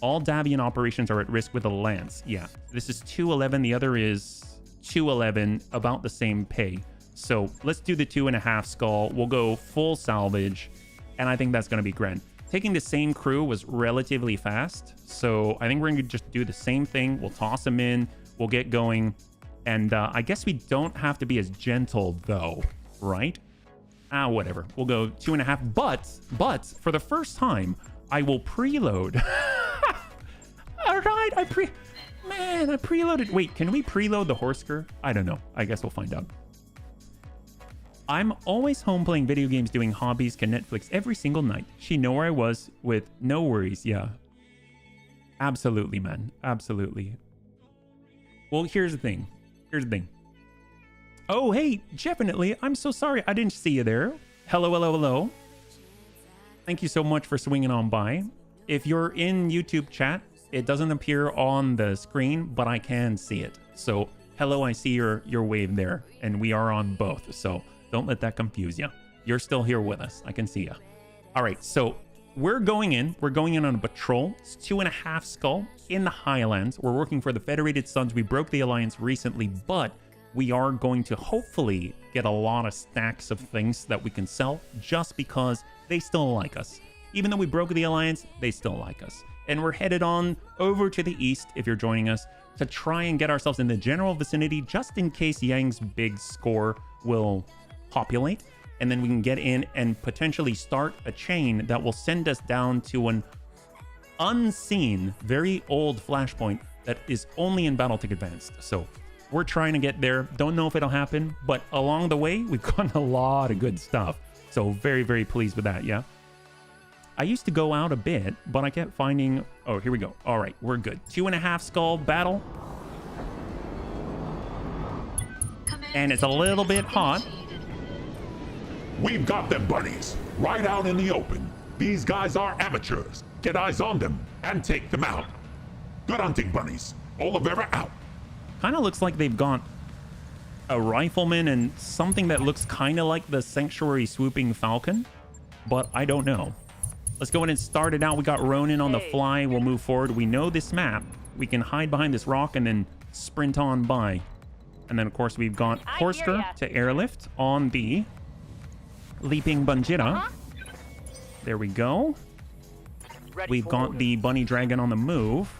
All Davian operations are at risk with a lance. Yeah, this is 211. The other is 211, about the same pay. So let's do the 2.5 skull. We'll go full salvage, and I think that's going to be grand. Taking the same crew was relatively fast, so I think we're going to just do the same thing. We'll toss them in, we'll get going, and I guess we don't have to be as gentle, though, right? Whatever. We'll go 2.5, but for the first time, I will preload. All right, I preloaded. Wait, can we preload the Horsker? I don't know. I guess we'll find out. I'm always home playing video games, doing hobbies, can Netflix every single night. She know where I was with no worries. Yeah. Absolutely, man. Absolutely. Well, here's the thing. Oh, hey, definitely. I'm so sorry. I didn't see you there. Hello. Thank you so much for swinging on by. If you're in YouTube chat, it doesn't appear on the screen, but I can see it. So, hello, I see your wave there, and we are on both. So, don't let that confuse you. You're still here with us. I can see you. All right, so we're going in. We're going in on a patrol. It's 2.5 skull in the Highlands. We're working for the Federated Sons. We broke the alliance recently, but we are going to hopefully get a lot of stacks of things that we can sell just because they still like us. Even though we broke the alliance, they still like us. And we're headed on over to the east, if you're joining us, to try and get ourselves in the general vicinity just in case Yang's big score will populate, and then we can get in and potentially start a chain that will send us down to an unseen, very old flashpoint that is only in Battletech Advanced. So we're trying to get there. Don't know if it'll happen, but along the way, we've gotten a lot of good stuff. So very, very pleased with that, yeah? I used to go out a bit, but I kept finding... oh, here we go. All right, we're good. 2.5 skull battle. And it's a little bit hot. We've got them bunnies right out in the open. These guys are amateurs. Get eyes on them and take them out. Good hunting, bunnies. Olivera out. Kind of looks like they've got a rifleman and something that looks kind of like the Sanctuary Swooping Falcon, but I don't know. Let's go in and start it out. We got Ronin on the fly. We'll move forward. We know this map. We can hide behind this rock and then sprint on by. And then, of course, we've got Horsker to airlift on the Leaping Bunjira. There we go. We've got the Bunny Dragon on the move.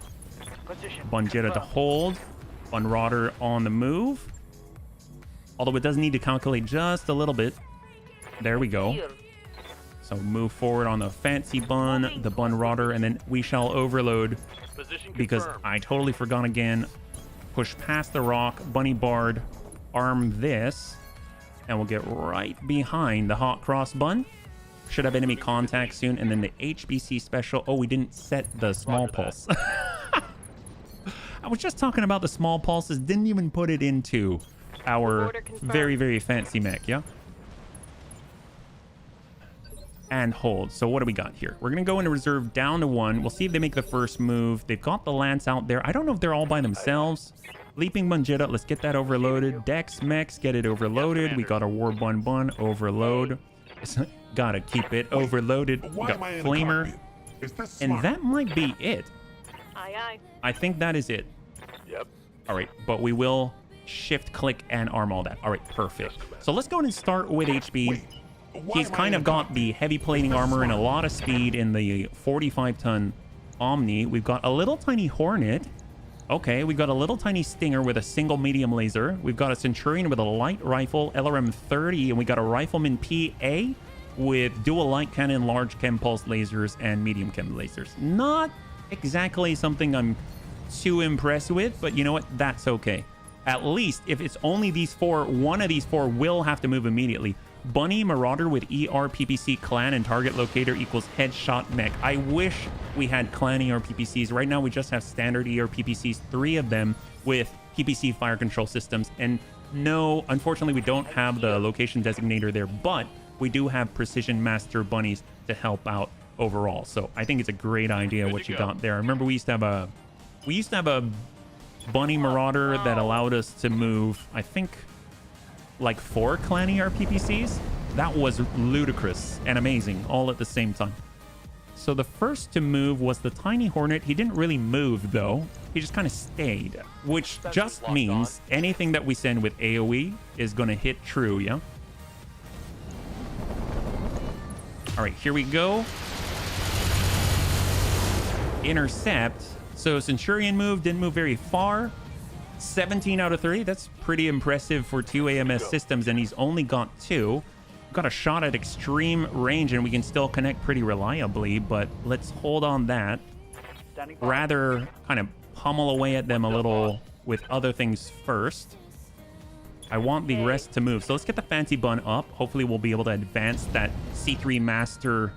Bunjira to hold. Bunrodder on the move. Although it does need to calculate just a little bit. There we go. So move forward on the Fancy Bun, the Bunrodder, and then we shall overload because I totally forgot again. Push past the rock, Bunny Bard, arm this, and we'll get right behind the Hot Cross Bun. Should have enemy contact soon, and then the HBC special. Oh, we didn't set the small pulse. I was just talking about the small pulses, didn't even put it into our very, very fancy mech, yeah? And hold. So what do we got here? We're going to go into reserve down to 1. We'll see if they make the first move. They've got the Lance out there. I don't know if they're all by themselves. Leaping Bunjira, let's get that overloaded. Dex Mechs, get it overloaded. We got a War Bun overload. Gotta keep it overloaded. We got Flamer. And that might be it. I think that is it. Yep. All right, but we will shift, click, and arm all that. All right, perfect. So let's go ahead and start with HB. He's kind of got the heavy plating armor and a lot of speed in the 45-ton Omni. We've got a little tiny Hornet. Okay, we've got a little tiny Stinger with a single medium laser. We've got a Centurion with a light rifle, LRM 30, and we got a Rifleman PA with dual light cannon, large chem pulse lasers, and medium chem lasers. Not exactly something I'm too impressed with, but you know what? That's okay. At least if it's only these four, one of these four will have to move immediately. Bunny Marauder with ER PPC clan and target locator equals headshot mech. I wish we had clan ER PPCs. Right now we just have standard ER PPCs, 3 of them with PPC fire control systems. And no, unfortunately we don't have the location designator there, but we do have precision master bunnies to help out overall. So I think it's a great idea what you got there. I remember we used to have a bunny marauder that allowed us to move, I think, like 4 clan ER PPCs. That was ludicrous and amazing all at the same time. So the first to move was the tiny hornet. He didn't really move though. He just kind of stayed, which just means anything that we send with AoE is going to hit true, yeah? All right, here we go. Intercept. So Centurion moved, didn't move very far. 17 out of 30. That's pretty impressive for 2 AMS systems, and he's only got 2. Got a shot at extreme range, and we can still connect pretty reliably, but let's hold on that. Rather kind of pummel away at them a little with other things first. I want the rest to move. So let's get the fancy bun up. Hopefully we'll be able to advance that C3 master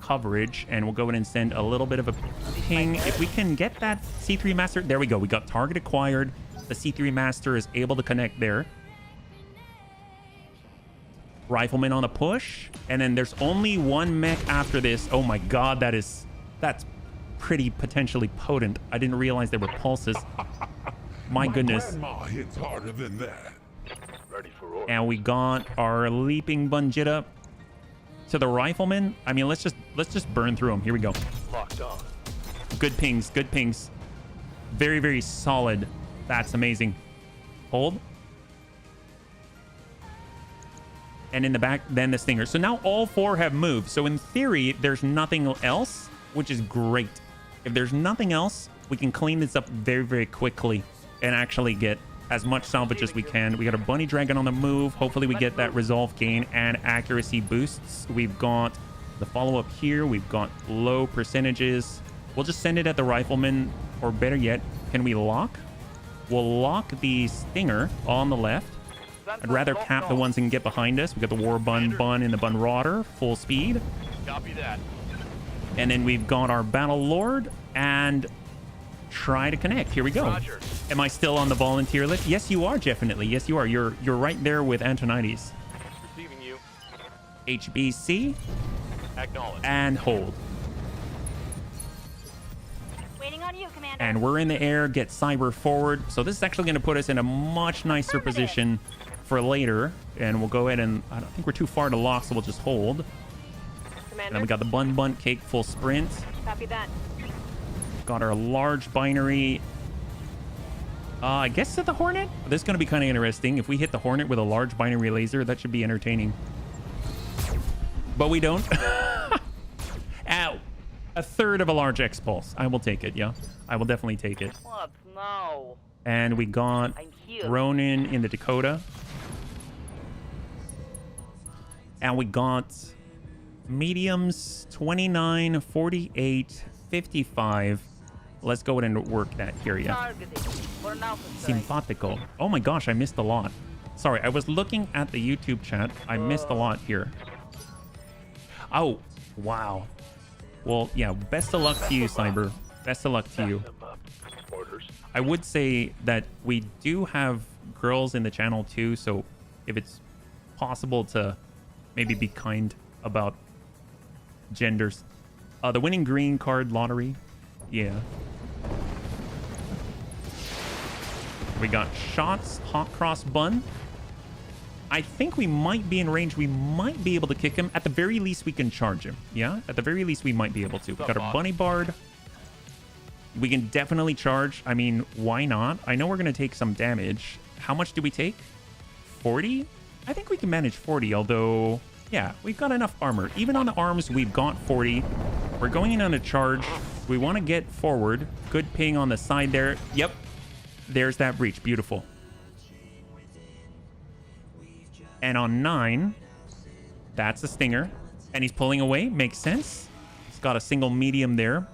coverage, and we'll go in and send a little bit of a ping. If we can get that C3 master, there we go. We got target acquired. The C3 master is able to connect there. Rifleman on a push, and then there's only 1 mech after this. Oh my god, that's pretty potentially potent. I didn't realize there were pulses. My goodness. Grandma hits harder than that. Ready for order. And we got our leaping Bunjita to the rifleman. I mean, let's just burn through them. Here we go. Locked on. Good pings, good pings. Very, very solid. That's amazing. Hold. And in the back, then the stinger. So now all 4 have moved. So in theory, there's nothing else, which is great. If there's nothing else, we can clean this up very, very quickly and actually get as much salvage as we can. We got a bunny dragon on the move. Hopefully we get that resolve gain and accuracy boosts. We've got the follow-up here. We've got low percentages. We'll just send it at the rifleman, or better yet, can we lock? We'll lock the stinger on the left. I'd rather cap the ones that can get behind us. We got the war bun and the bun rodder, full speed. Copy that. And then we've got our battle lord and try to connect. Here we go. Roger. Am I still on the volunteer list? Yes, you are, definitely. Yes, you are. You're right there with Antonides. Receiving you. HBC Acknowledge. and hold. Waiting on you, Commander. And we're in the air. Get cyber forward. So this is actually going to put us in a much nicer position for later. And we'll go ahead and I don't think we're too far to lock, so we'll just hold. Commander. And then we got the bun cake full sprint. Copy that. Got our large binary. I guess at the Hornet. This is going to be kind of interesting. If we hit the Hornet with a large binary laser, that should be entertaining. But we don't. Ow. A third of a large X-Pulse. I will take it, yeah. I will definitely take it. What now? And we got I'm here. Ronin in the Dakota. And we got mediums 29, 48, 55. Let's go ahead and work that here, yeah. Targeting. For now, strike. Simpatico. Oh my gosh, I missed a lot. Sorry, I was looking at the YouTube chat. I missed a lot here. Oh, wow. Well, yeah, best of luck to you, Cyber. Best of luck to you. Orders. I would say that we do have girls in the channel too, so if it's possible to maybe be kind about genders. The winning green card lottery. Yeah. We got shots, hot cross bun. I think we might be in range. We might be able to kick him. At the very least, we can charge him. Yeah, at the very least, we might be able to. We got our bunny bard. We can definitely charge. I mean, why not? I know we're going to take some damage. How much do we take? 40? I think we can manage 40, although, yeah, we've got enough armor. Even on the arms, we've got 40. We're going in on a charge. We want to get forward. Good ping on the side there. Yep. There's that breach. Beautiful. And on 9, that's a stinger. And he's pulling away. Makes sense. He's got a single medium there.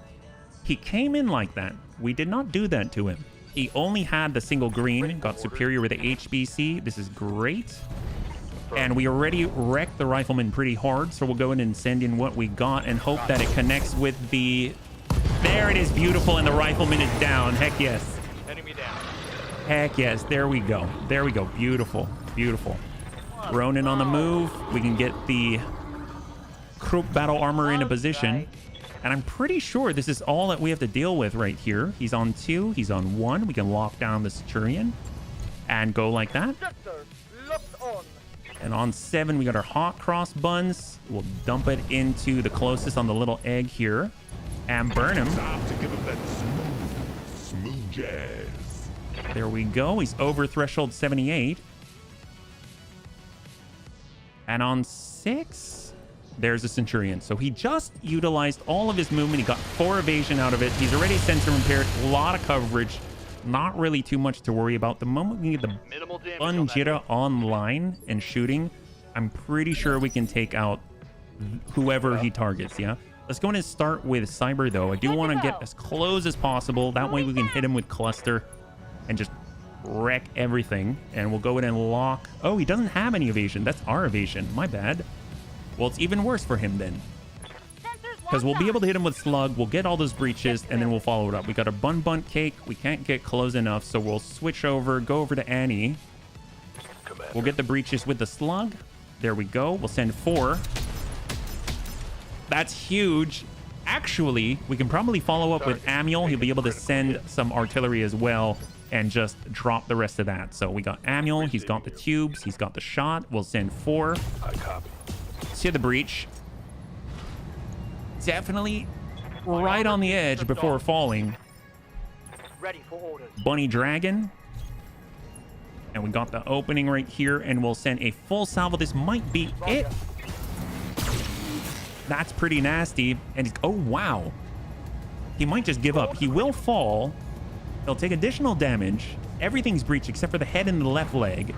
He came in like that. We did not do that to him. He only had the single green. Got superior with the HBC. This is great. And we already wrecked the rifleman pretty hard. So we'll go in and send in what we got and hope that it connects with the... There it is. Beautiful. And the rifleman is down. Heck yes. Enemy down. Heck yes. There we go. There we go. Beautiful. Beautiful. Ronin on the move. We can get the Krupp battle armor into position. And I'm pretty sure this is all that we have to deal with right here. He's on 2. He's on 1. We can lock down the Centurion and go like that. And on 7, we got our hot cross buns. We'll dump it into the closest on the little egg here and burn him. Time to give him that smooth jazz. There we go. He's over threshold 78. And on 6, there's a Centurion. So he just utilized all of his movement. He got 4 evasion out of it. He's already sensor impaired. A lot of coverage. Not really too much to worry about. The moment we get the Bunjira online and shooting, I'm pretty sure we can take out whoever he targets, yeah? Let's go in and start with Cyber, though. I do want to get as close as possible. That way we can hit him with Cluster and just wreck everything. And we'll go in and lock... Oh, he doesn't have any evasion. That's our evasion. My bad. Well, it's even worse for him then. Because we'll be able to hit him with Slug. We'll get all those breaches, and then we'll follow it up. We got a Bunt Cake. We can't get close enough, so we'll switch over, go over to Annie. We'll get the breaches with the Slug. There we go. We'll send 4. That's huge. Actually, we can probably follow up with Amiel. He'll be able to send some artillery as well and just drop the rest of that. So we got Amiel. He's got the tubes. He's got the shot. We'll send 4 to the breach. Definitely right on the edge before falling. Ready for orders. Bunny Dragon. And we got the opening right here, and we'll send a full salvo. This might be it. That's pretty nasty. And oh, wow. He might just give up. He will fall. He'll take additional damage. Everything's breached except for the head and the left leg.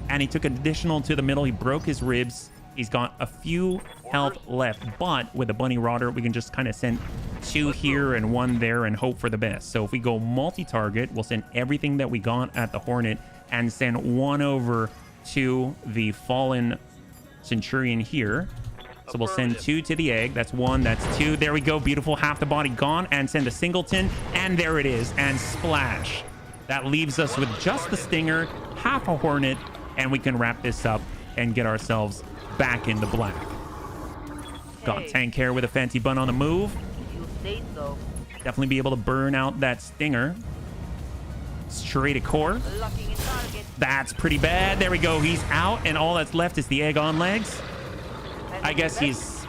And he took additional to the middle. He broke his ribs. He's got a few health left, but with the Bunny Rodder, we can just kind of send 2 here and 1 there and hope for the best. So if we go multi-target, we'll send everything that we got at the Hornet and send 1 over to the fallen Centurion here. So we'll send 2 to the egg. That's 1, that's 2. There we go. Beautiful. Half the body gone. And send a Singleton. And there it is. And splash. That leaves us with just the Stinger, half a Hornet, and we can wrap this up and get ourselves back in the black. Got tank hair with a fancy bun on the move. You say so. Definitely be able to burn out that Stinger. Straight at core. Locking in target. That's pretty bad. There we go. He's out, and all that's left is the egg on legs. I guess he's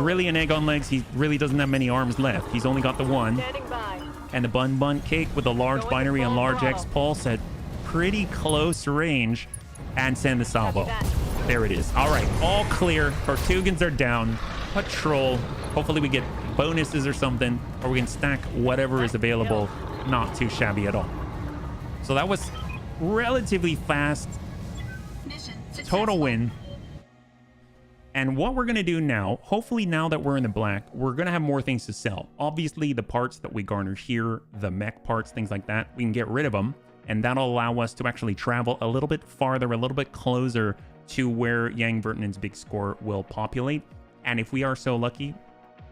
really an egg on legs. He really doesn't have many arms left. He's only got the 1. Standing by. And the Bun Cake with a large binary and large X pulse at pretty close range. And send the salvo. There it is. All right, all clear. Tortugans are down. Patrol. Hopefully we get bonuses or something, or we can stack whatever is available. Not too shabby at all. So that was relatively fast. Total win. And what we're going to do now, hopefully now that we're in the black, we're going to have more things to sell. Obviously, the parts that we garner here, the mech parts, things like that, we can get rid of them. And that'll allow us to actually travel a little bit farther, a little bit closer to where Yang Vertinen's big score will populate. And if we are so lucky,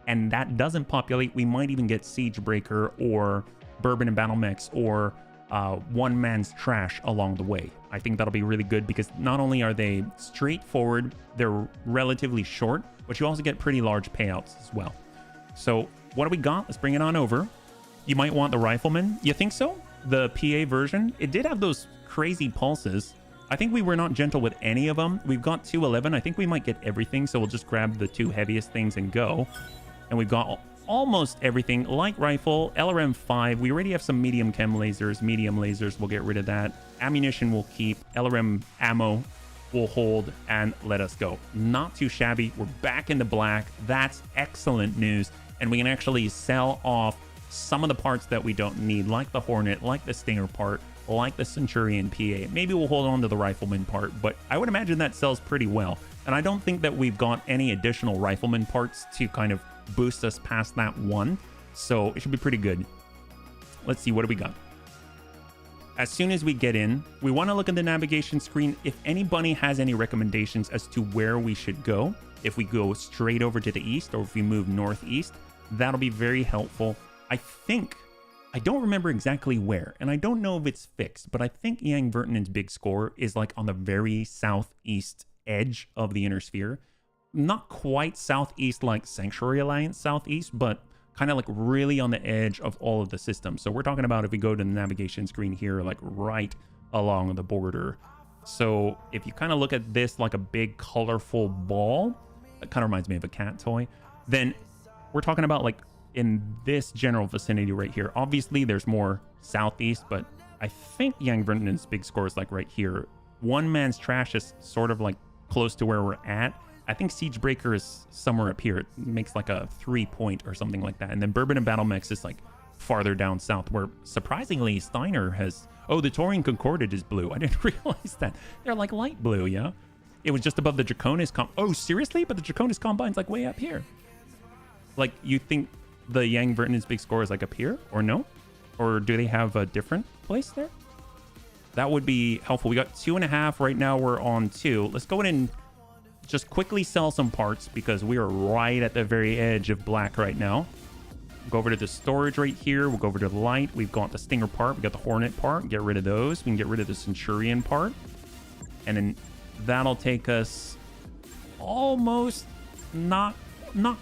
and that doesn't populate, we might even get Siegebreaker or Bourbon and Battle Mechs or One Man's Trash along the way. I think that'll be really good because not only are they straightforward, they're relatively short, but you also get pretty large payouts as well. So what do we got? Let's bring it on over. You might want the Rifleman. You think so? The PA version, it did have those crazy pulses. I think we were not gentle with any of them. We've got 211. I think we might get everything, so we'll just grab the 2 heaviest things and go. And we've got almost everything. Light rifle, LRM 5. We already have some medium chem lasers, medium lasers. We'll get rid of that. Ammunition we'll keep. LRM ammo will hold and let us go. Not too shabby. We're back in the black. That's excellent news. And we can actually sell off some of the parts that we don't need, like the Hornet, like the Stinger part, like the Centurion PA. Maybe we'll hold on to the Rifleman part, but I would imagine that sells pretty well. And I don't think that we've got any additional Rifleman parts to kind of boost us past that one. So it should be pretty good. Let's see, what do we got? As soon as we get in, we want to look at the navigation screen. If any bunny has any recommendations as to where we should go, if we go straight over to the east or if we move northeast, that'll be very helpful. I don't remember exactly where, and I don't know if it's fixed, but I think Yang Vertinen's big score is like on the very southeast edge of the inner sphere. Not quite southeast like Sanctuary Alliance southeast, but kind of like really on the edge of all of the systems. So we're talking about if we go to the navigation screen here, like right along the border. So if you kind of look at this like a big colorful ball, it kind of reminds me of a cat toy, then we're talking about like in this general vicinity right here. Obviously there's more southeast, but I think Yang Vertinen's big score is like right here. One Man's Trash is sort of like close to where we're at. I think Siegebreaker is somewhere up here. It makes like a 3-point or something like that. And then Bourbon and Battlemex is like farther down south, where surprisingly Steiner has... Oh, the Taurian Concordate is blue. I didn't realize that. They're like light blue, yeah? It was just above the Draconis... Oh, seriously? But the Draconis Combine's like way up here. Like, you think the Yang Vertinen's big score is like up here? Or no? Or do they have a different place there? That would be helpful. We got 2.5. Right now we're on 2. Let's go in and just quickly sell some parts because we are right at the very edge of black right now. We'll go over to the storage right here. We'll go over to the light. We've got the Stinger part. We got the Hornet part. Get rid of those. We can get rid of the Centurion part. And then that'll take us almost not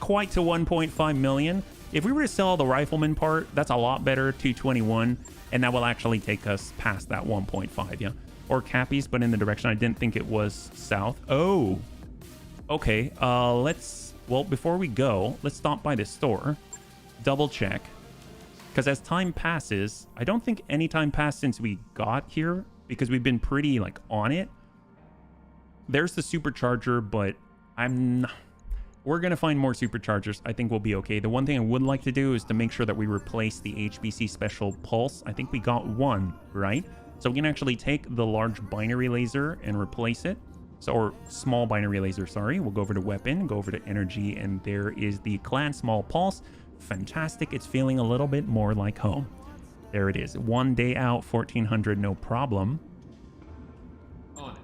quite to 1.5 million. If we were to sell the Rifleman part, that's a lot better, 221. And that will actually take us past that 1.5, yeah? Or Cappies, but in the direction I didn't think it was south. Oh, okay. Well, before we go, let's stop by the store, double check. Because as time passes, I don't think any time passed since we got here, because we've been pretty, like, on it. There's the supercharger, but we're going to find more superchargers. I think we'll be okay. The one thing I would like to do is to make sure that we replace the HBC Special Pulse. I think we got one, right? So we can actually take the large binary laser and replace it. So, or small binary laser, sorry. We'll go over to weapon, go over to energy, and there is the Clan Small Pulse. Fantastic. It's feeling a little bit more like home. There it is. 1 day out, 1400, no problem.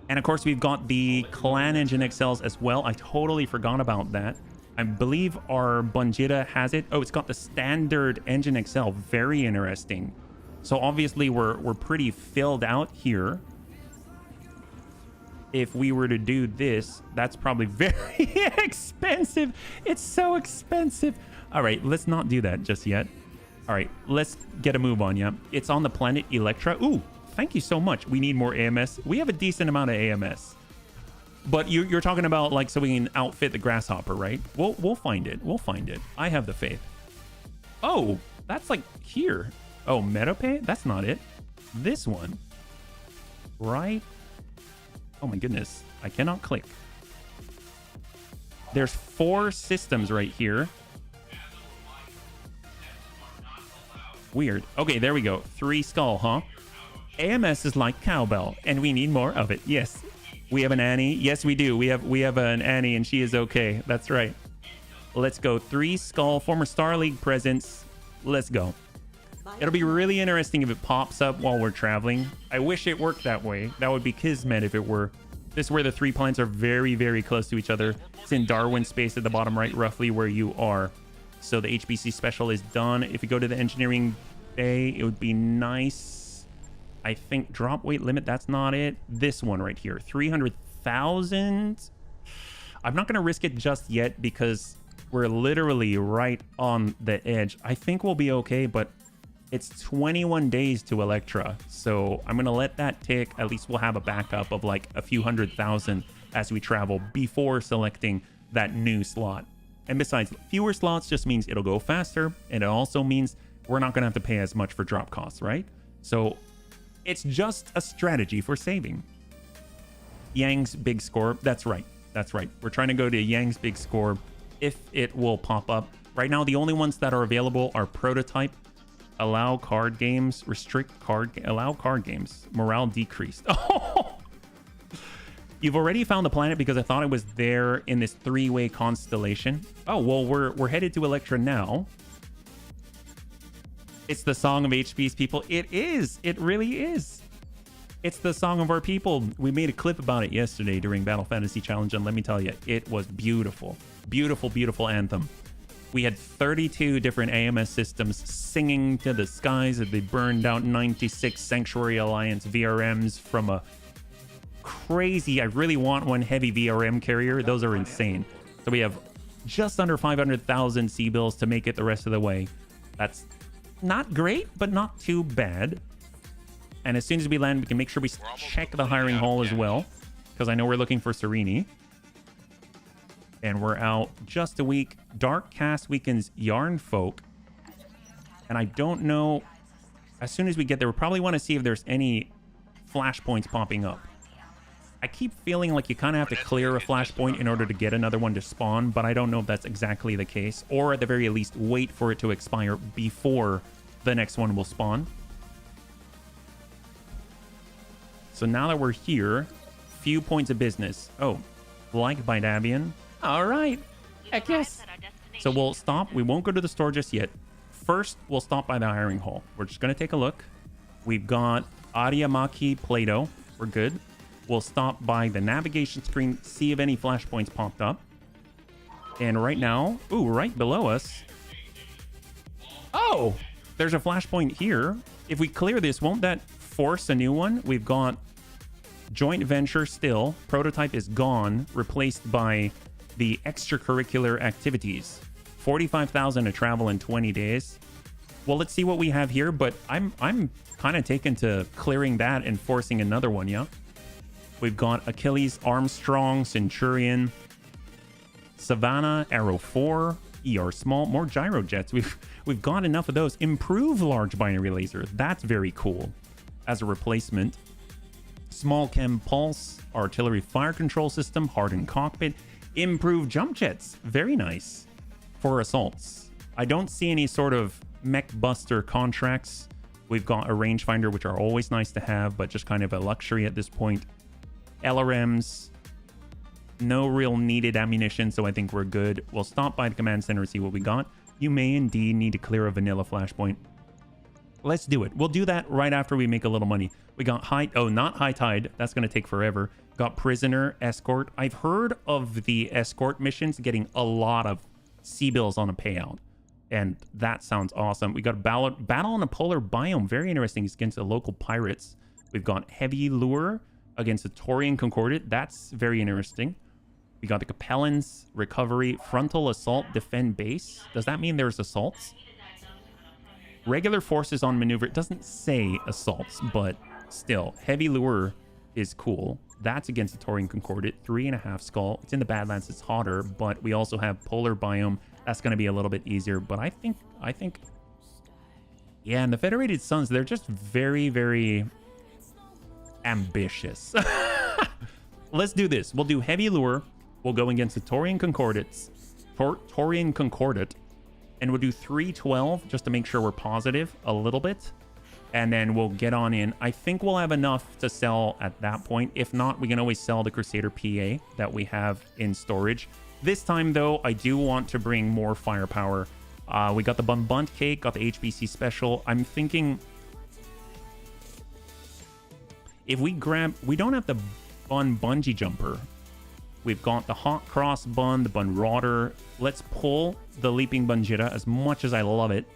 And of course, we've got the Clan Engine XLs as well. I totally forgot about that. I believe our Bunjita has it. Oh, it's got the standard Engine XL. Very interesting. So obviously, we're pretty filled out here. If we were to do this, that's probably very expensive. It's so expensive. All right, let's not do that just yet. All right, let's get a move on, yeah. It's on the planet Electra. Ooh. Thank you so much. We need more AMS. We have a decent amount of AMS. But you're talking about, like, so we can outfit the Grasshopper, right? We'll find it. We'll find it. I have the faith. Oh, that's, like, here. Oh, Metapay? That's not it. This one. Right? Oh, my goodness. I cannot click. There's 4 systems right here. Weird. Okay, there we go. 3 skull, huh? AMS is like cowbell, and we need more of it. Yes, we have an Annie. Yes, we do. We have an Annie, and she is okay. That's right. Let's go. 3 skull, former Star League presence. Let's go. It'll be really interesting if it pops up while we're traveling. I wish it worked that way. That would be kismet if it were. This is where the 3 planets are very, very close to each other. It's in Darwin space at the bottom right, roughly where you are. So the HBC special is done. If you go to the engineering bay, it would be nice. I think drop weight limit, that's not it. This one right here, 300,000. I'm not going to risk it just yet because we're literally right on the edge. I think we'll be okay, but it's 21 days to Electra. So I'm going to let that tick. At least we'll have a backup of like a few 100,000 as we travel before selecting that new slot. And besides, fewer slots just means it'll go faster. And it also means we're not going to have to pay as much for drop costs, right? So it's just a strategy for saving. Yang's big score. That's right. That's right. We're trying to go to Yang's big score if it will pop up. Right now, the only ones that are available are prototype. Allow card games. Restrict allow card games. Morale decreased. Oh! You've already found the planet because I thought it was there in this three-way constellation. Oh, well, we're headed to Electra now. It's the song of HP's people. It is. It really is. It's the song of our people. We made a clip about it yesterday during Battle Fantasy Challenge, and let me tell you, it was beautiful. Beautiful, beautiful anthem. We had 32 different AMS systems singing to the skies as they burned out 96 Sanctuary Alliance VRMs from a crazy, I really want one heavy VRM carrier. Those are insane. So we have just under 500,000 C-bills to make it the rest of the way. That's not great, but not too bad. And as soon as we land, we can make sure we check the hiring hall as well, because I know we're looking for Serini. And we're out just a week. Dark Cast weekends Yarn Folk. And I don't know, as soon as we get there, we'll probably want to see if there's any flashpoints popping up. I keep feeling like you kind of have to clear a flashpoint in order to get another one to spawn, but I don't know if that's exactly the case. Or at the very least, wait for it to expire before the next one will spawn. So now that we're here, few points of business. Oh, like by Davian. All right, heck yes. So we'll stop. We won't go to the store just yet. First, we'll stop by the hiring hall. We're just going to take a look. We've got Ariamaki Plato. We're good. We'll stop by the navigation screen, see if any flashpoints popped up. And right now, ooh, right below us. Oh, there's a flashpoint here. If we clear this, won't that force a new one? We've got joint venture still. Prototype is gone, replaced by the extracurricular activities. 45,000 to travel in 20 days. Well, let's see what we have here, but I'm kind of taken to clearing that and forcing another one, yeah? We've got Achilles, Armstrong, Centurion, Savannah, Arrow 4, ER Small, more gyrojets. We've got enough of those. Improve large binary laser. That's very cool as a replacement. Small Chem Pulse, artillery fire control system, hardened cockpit, improved jump jets. Very nice for assaults. I don't see any sort of mech buster contracts. We've got a rangefinder, which are always nice to have, but just kind of a luxury at this point. LRMs, no real needed ammunition, so I think we're good. We'll stop by the command center and see what we got. You may indeed need to clear a vanilla flashpoint. Let's do it. We'll do that right after we make a little money. We got not high tide. That's going to take forever. Got prisoner, escort. I've heard of the escort missions getting a lot of C-bills on a payout, and that sounds awesome. We got a battle in a polar biome. Very interesting. It's against the local pirates. We've got heavy lure against the Taurian Concordat. That's very interesting. We got the Capellans, recovery, frontal assault, defend base. Does that mean there's assaults? Regular forces on maneuver. It doesn't say assaults, but still, heavy lure is cool. That's against the Taurian Concordat. 3.5 skull. It's in the Badlands. It's hotter, but we also have polar biome. That's going to be a little bit easier, but I think, yeah, and the Federated Suns, they're just very, very ambitious. Let's do this. We'll do heavy lure. We'll go against the Taurian Concordat, and we'll do 312 just to make sure we're positive a little bit, and then we'll get on in. I think we'll have enough to sell at that point. If not, we can always sell the Crusader PA that we have in storage. This time, though, I do want to bring more firepower. We got the Bunt Cake, got the HBC Special. I'm thinking if we grab, we don't have the Bun Bungee Jumper. We've got the Hot Cross Bun, the Bun Rodder. Let's pull the Leaping Bunjita as much as I love it.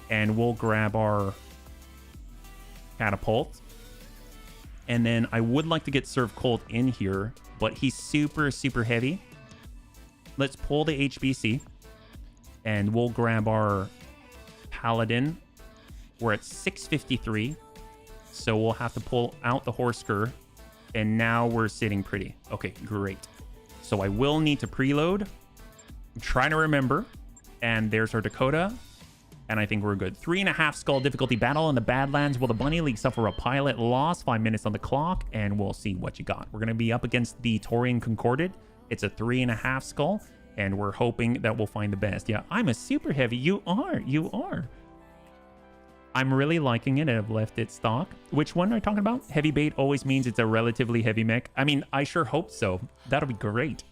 And we'll grab our Catapult. And then I would like to get Serve Colt in here, but he's super, super heavy. Let's pull the HBC. And we'll grab our Paladin. We're at 653. So we'll have to pull out the Horsker. And now we're sitting pretty. Okay, great. So I will need to preload. I'm trying to remember. And there's our Dakota. And I think we're good. 3.5 skull difficulty battle in the Badlands. Will the Bunny League suffer a pilot loss? 5 minutes on the clock. And we'll see what you got. We're going to be up against the Taurian Concordat. It's a 3.5 skull. And we're hoping that we'll find the best. Yeah, I'm a super heavy. You are. You are. I'm really liking it. I've left it stock. Which one are you talking about? Heavy bait always means it's a relatively heavy mech. I mean, I sure hope so. That'll be great.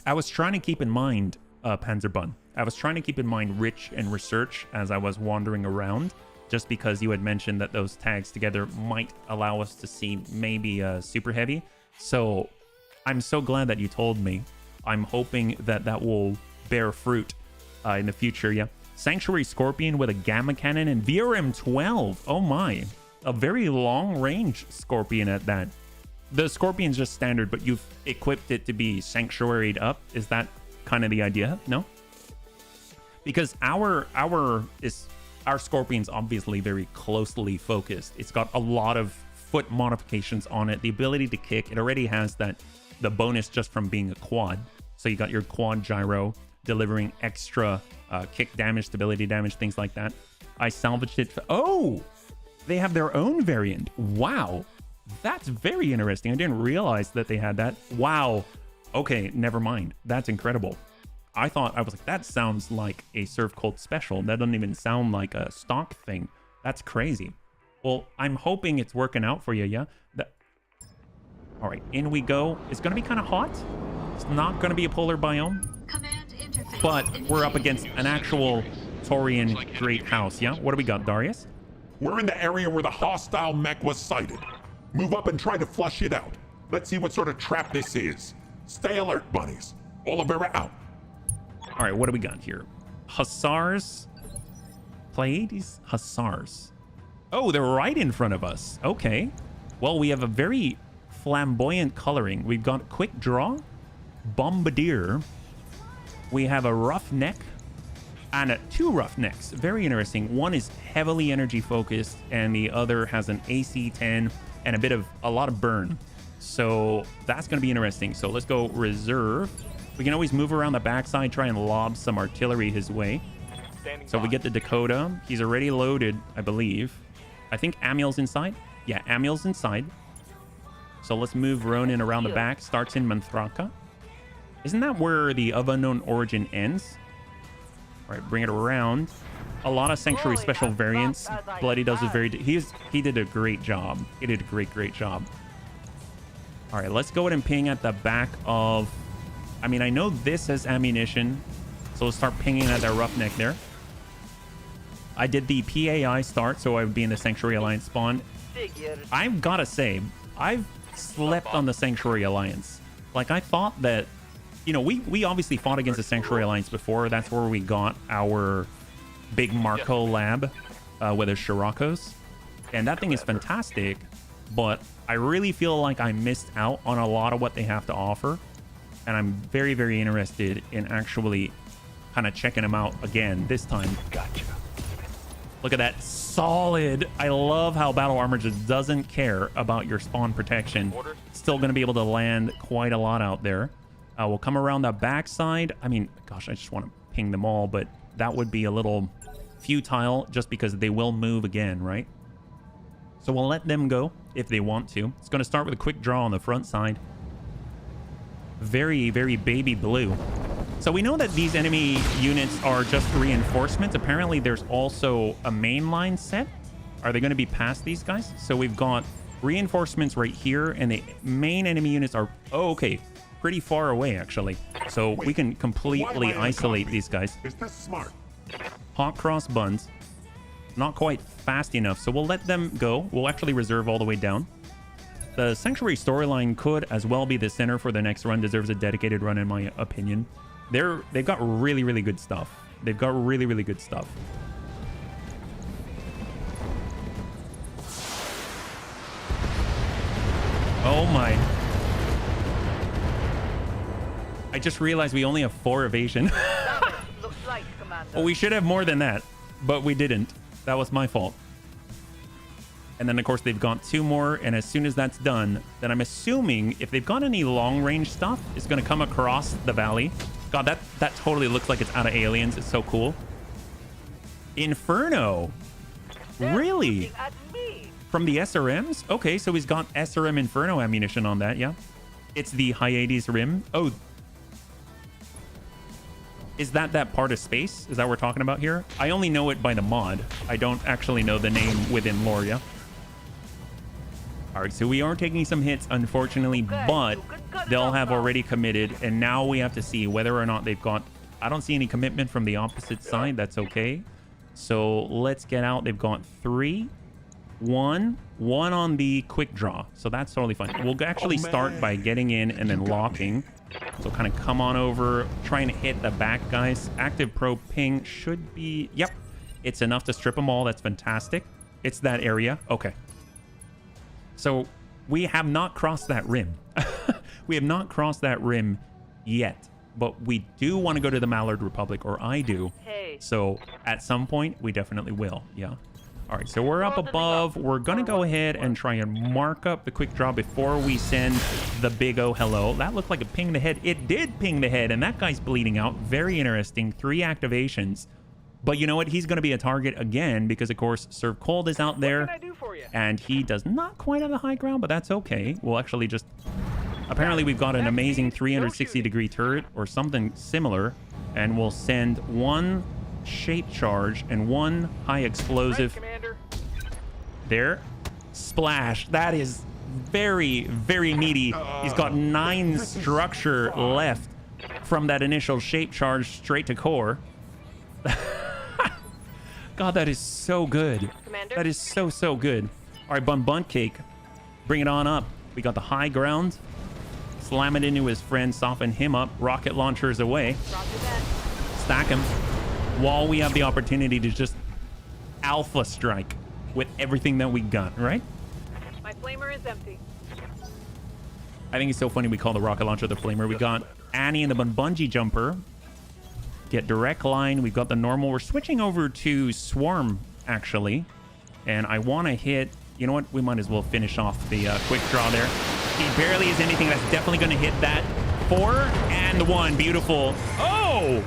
I was trying to keep in mind, Panzerbun. I was trying to keep in mind Rich and Research as I was wandering around, just because you had mentioned that those tags together might allow us to see maybe super heavy. So I'm so glad that you told me. I'm hoping that that will bear fruit in the future, yeah. Sanctuary Scorpion with a Gamma Cannon and VRM-12. Oh my. A very long-range Scorpion at that. The Scorpion's just standard, but you've equipped it to be Sanctuaried up. Is that kind of the idea? No? Because our Scorpion's obviously very closely focused. It's got a lot of foot modifications on it. The ability to kick. It already has the bonus just from being a quad. So you got your quad gyro, delivering extra kick damage, stability damage, things like that. I salvaged it. Oh, they have their own variant. Wow, that's very interesting. I didn't realize that they had that. Wow. Okay, never mind. That's incredible. I was like, that sounds like a Serve Cult special. That doesn't even sound like a stock thing. That's crazy. Well, I'm hoping it's working out for you, yeah? All right, in we go. It's going to be kind of hot. It's not going to be a polar biome. But we're up against an actual Taurian great house, yeah? What do we got, Darius? We're in the area where the hostile mech was sighted. Move up and try to flush it out. Let's see what sort of trap this is. Stay alert, bunnies. Oliveira out. All right, what do we got here? Hussars? Pleiades? Hussars. Oh, they're right in front of us. Okay. Well, we have a very flamboyant coloring. We've got Quick Draw, Bombardier. We have a Roughneck and two Roughnecks. Very interesting. One is heavily energy focused and the other has an AC-10 and a lot of burn. So that's going to be interesting. So let's go Reserve. We can always move around the backside, try and lob some artillery his way. So we get the Dakota. He's already loaded, I believe. I think Amiel's inside. Yeah, Amiel's inside. So let's move Ronin around the back. Starts in Manthraka. Isn't that where the Of Unknown Origin ends? All right, bring it around. A lot of Sanctuary special variants. Bloody does is very... He did a great job. He did a great job. All right, let's go ahead and ping at the back of... I mean, I know this has ammunition. So let's start pinging at that Roughneck there. I did the PAI start, so I would be in the Sanctuary Alliance spawn. I've got to say, I've slept on the Sanctuary Alliance. Like, I thought that... You know, we obviously fought against the Sanctuary Alliance before. That's where we got our big Marco lab with the Scirocco's. And that thing is fantastic. But I really feel like I missed out on a lot of what they have to offer. And I'm very, very interested in actually kind of checking them out again this time. Gotcha. Look at that. Solid. I love how Battle Armor just doesn't care about your spawn protection. Still going to be able to land quite a lot out there. We'll come around the backside. I mean, gosh, I just want to ping them all, but that would be a little futile just because they will move again, right? So we'll let them go if they want to. It's going to start with a quick draw on the front side. Very, very baby blue. So we know that these enemy units are just reinforcements. Apparently, there's also a mainline set. Are they going to be past these guys? So we've got reinforcements right here, and the main enemy units are... Oh, okay. Pretty far away, actually. So we can completely isolate these guys. Is this smart? Hot cross buns. Not quite fast enough, so we'll let them go. We'll actually reserve all the way down. The Sanctuary storyline could as well be the center for the next run. Deserves a dedicated run, in my opinion. They've got really, really good stuff. They've got really, really good stuff. Oh my... I just realized we only have 4 evasion. Looks like, Commander. Well, we should have more than that, but we didn't. That was my fault. And then, of course, they've got 2 more, and as soon as that's done, then I'm assuming if they've got any long-range stuff, it's going to come across the valley. God, that totally looks like it's out of Aliens. It's so cool. Inferno. Really? From the SRMs? Okay, so he's got SRM Inferno ammunition on that, yeah. It's the Hyades rim. Oh, Is that part of space? Is that what we're talking about here? I only know it by the mod. I don't actually know the name within Loria. All right, so we are taking some hits, unfortunately, but they'll have already committed. And now we have to see whether or not they've got... I don't see any commitment from the opposite side. That's okay. So let's get out. They've got 3, 1 on the quick draw. So that's totally fine. We'll actually start by getting in and then locking. So kind of come on over, try and hit the back guys. Active probe ping should be... Yep, it's enough to strip them all. That's fantastic. It's that area. Okay. So we have not crossed that rim. We have not crossed that rim yet. But we do want to go to the Mallard Republic, or I do. Hey. So at some point, we definitely will. Yeah. All right, so we're up above. We're going to go ahead and try and mark up the quick draw before we send the big O hello. That looked like a ping the head. It did ping the head, and that guy's bleeding out. Very interesting. 3 activations. But you know what? He's going to be a target again because, of course, Serve Cold is out there. What can I do for you? And he does not quite have the high ground, but that's okay. We'll actually just... Apparently, we've got an amazing 360-degree turret or something similar. And we'll send 1 shape charge and 1 high explosive. Right, Commander. There. Splash. That is very, very meaty. He's got 9 structure left from that initial shape charge straight to core. God, that is so good. Commander? That is so, so good. All right, Bunt Cake. Bring it on up. We got the high ground. Slam it into his friend, soften him up. Rocket launchers away. Roger that. Stack him. While we have the opportunity to just alpha strike with everything that we got, right? My flamer is empty. I think it's so funny we call the rocket launcher the flamer. We got Annie and the bungee jumper. Get direct line. We've got the normal. We're switching over to Swarm, actually. And I want to hit... You know what? We might as well finish off the quick draw there. He barely is anything. That's definitely going to hit that. 4 and 1. Beautiful. Oh!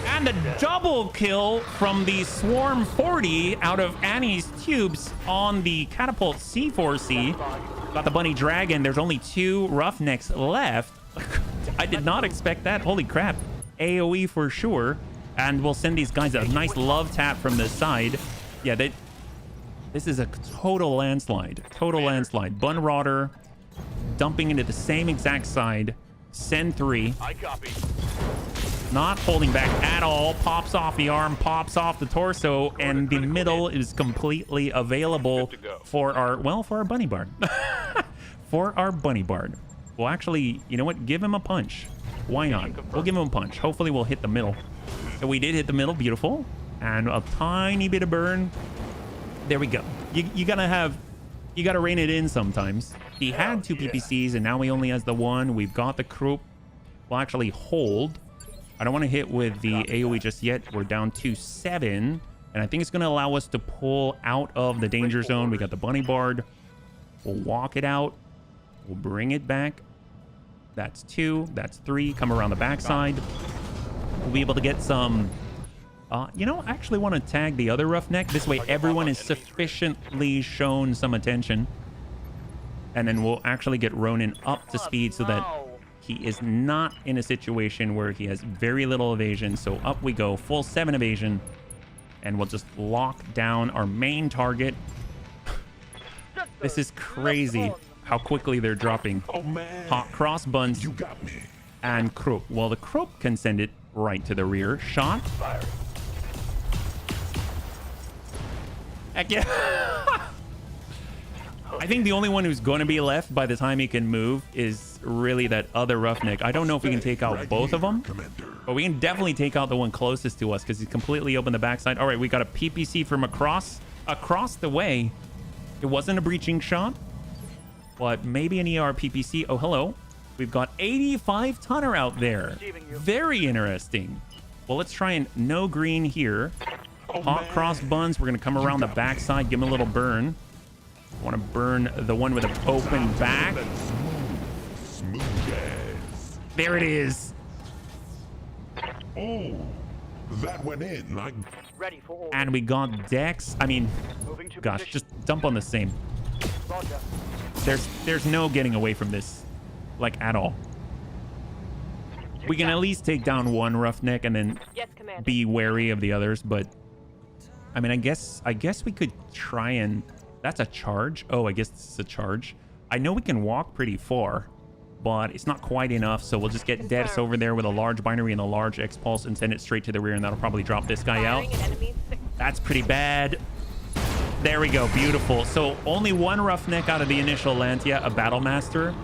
And the double kill from the Swarm 40 out of Annie's tubes on the Catapult C4C. Got the Bunny Dragon. There's only 2 Roughnecks left. I did not expect that. Holy crap. AoE for sure. And we'll send these guys a nice love tap from the side. Yeah, this is a total landslide. Total landslide. Bun Rotter dumping into the same exact side. Send 3. I copy. Not holding back at all. Pops off the arm, pops off the torso, and the middle is completely available for our bunny bard. For our bunny bard. Well, actually, you know what? Give him a punch. Why not? We'll give him a punch. Hopefully we'll hit the middle. So we did hit the middle. Beautiful. And a tiny bit of burn. There we go. You gotta rein it in sometimes. He had 2 PPCs, and now he only has the 1. We've got the Krupp. We'll actually hold. I don't want to hit with the AoE just yet. We're down to 7. And I think it's going to allow us to pull out of the danger zone. We got the Bunny Bard. We'll walk it out. We'll bring it back. That's 2. That's 3. Come around the backside. We'll be able to get some... you know, I actually want to tag the other Roughneck. This way everyone is sufficiently shown some attention. And then we'll actually get Ronin up to speed so that he is not in a situation where he has very little evasion. So up we go. Full 7 evasion. And we'll just lock down our main target. This is crazy how quickly they're dropping. Oh man. Hot cross buns. You got me. And Krupp. Well, the Krupp can send it right to the rear. Shot. Fire. Heck yeah. I think the only one who's going to be left by the time he can move is really that other Roughneck. I don't know if we can take out both of them, but we can definitely take out the one closest to us because he's completely open the backside. All right, we got a PPC from across the way. It wasn't a breaching shot, but maybe an ER PPC. Oh, hello. We've got 85 tonner out there. Very interesting. Well, let's try and no green here. Hot cross buns. We're going to come around the backside, give him a little burn. Want to burn the one with an open back. Smooth as. There it is. Oh, that went in like. Ready for order. And we got Dex. I mean, Moving to gosh, position. just dump on the same. Roger. There's no getting away from this, like, at all. We can at least take down one roughneck and then Yes, Commander. be wary of the others, but I mean, I guess we could try and... That's a charge? Oh, I guess this is a charge. I know we can walk pretty far, but it's not quite enough, so we'll just get Devs over there with a large binary and a large X-Pulse and send it straight to the rear, and that'll probably drop this guy out. Firing at enemy 6. That's pretty bad. There we go. Beautiful. So only one roughneck out of the initial Lantia, a Battlemaster.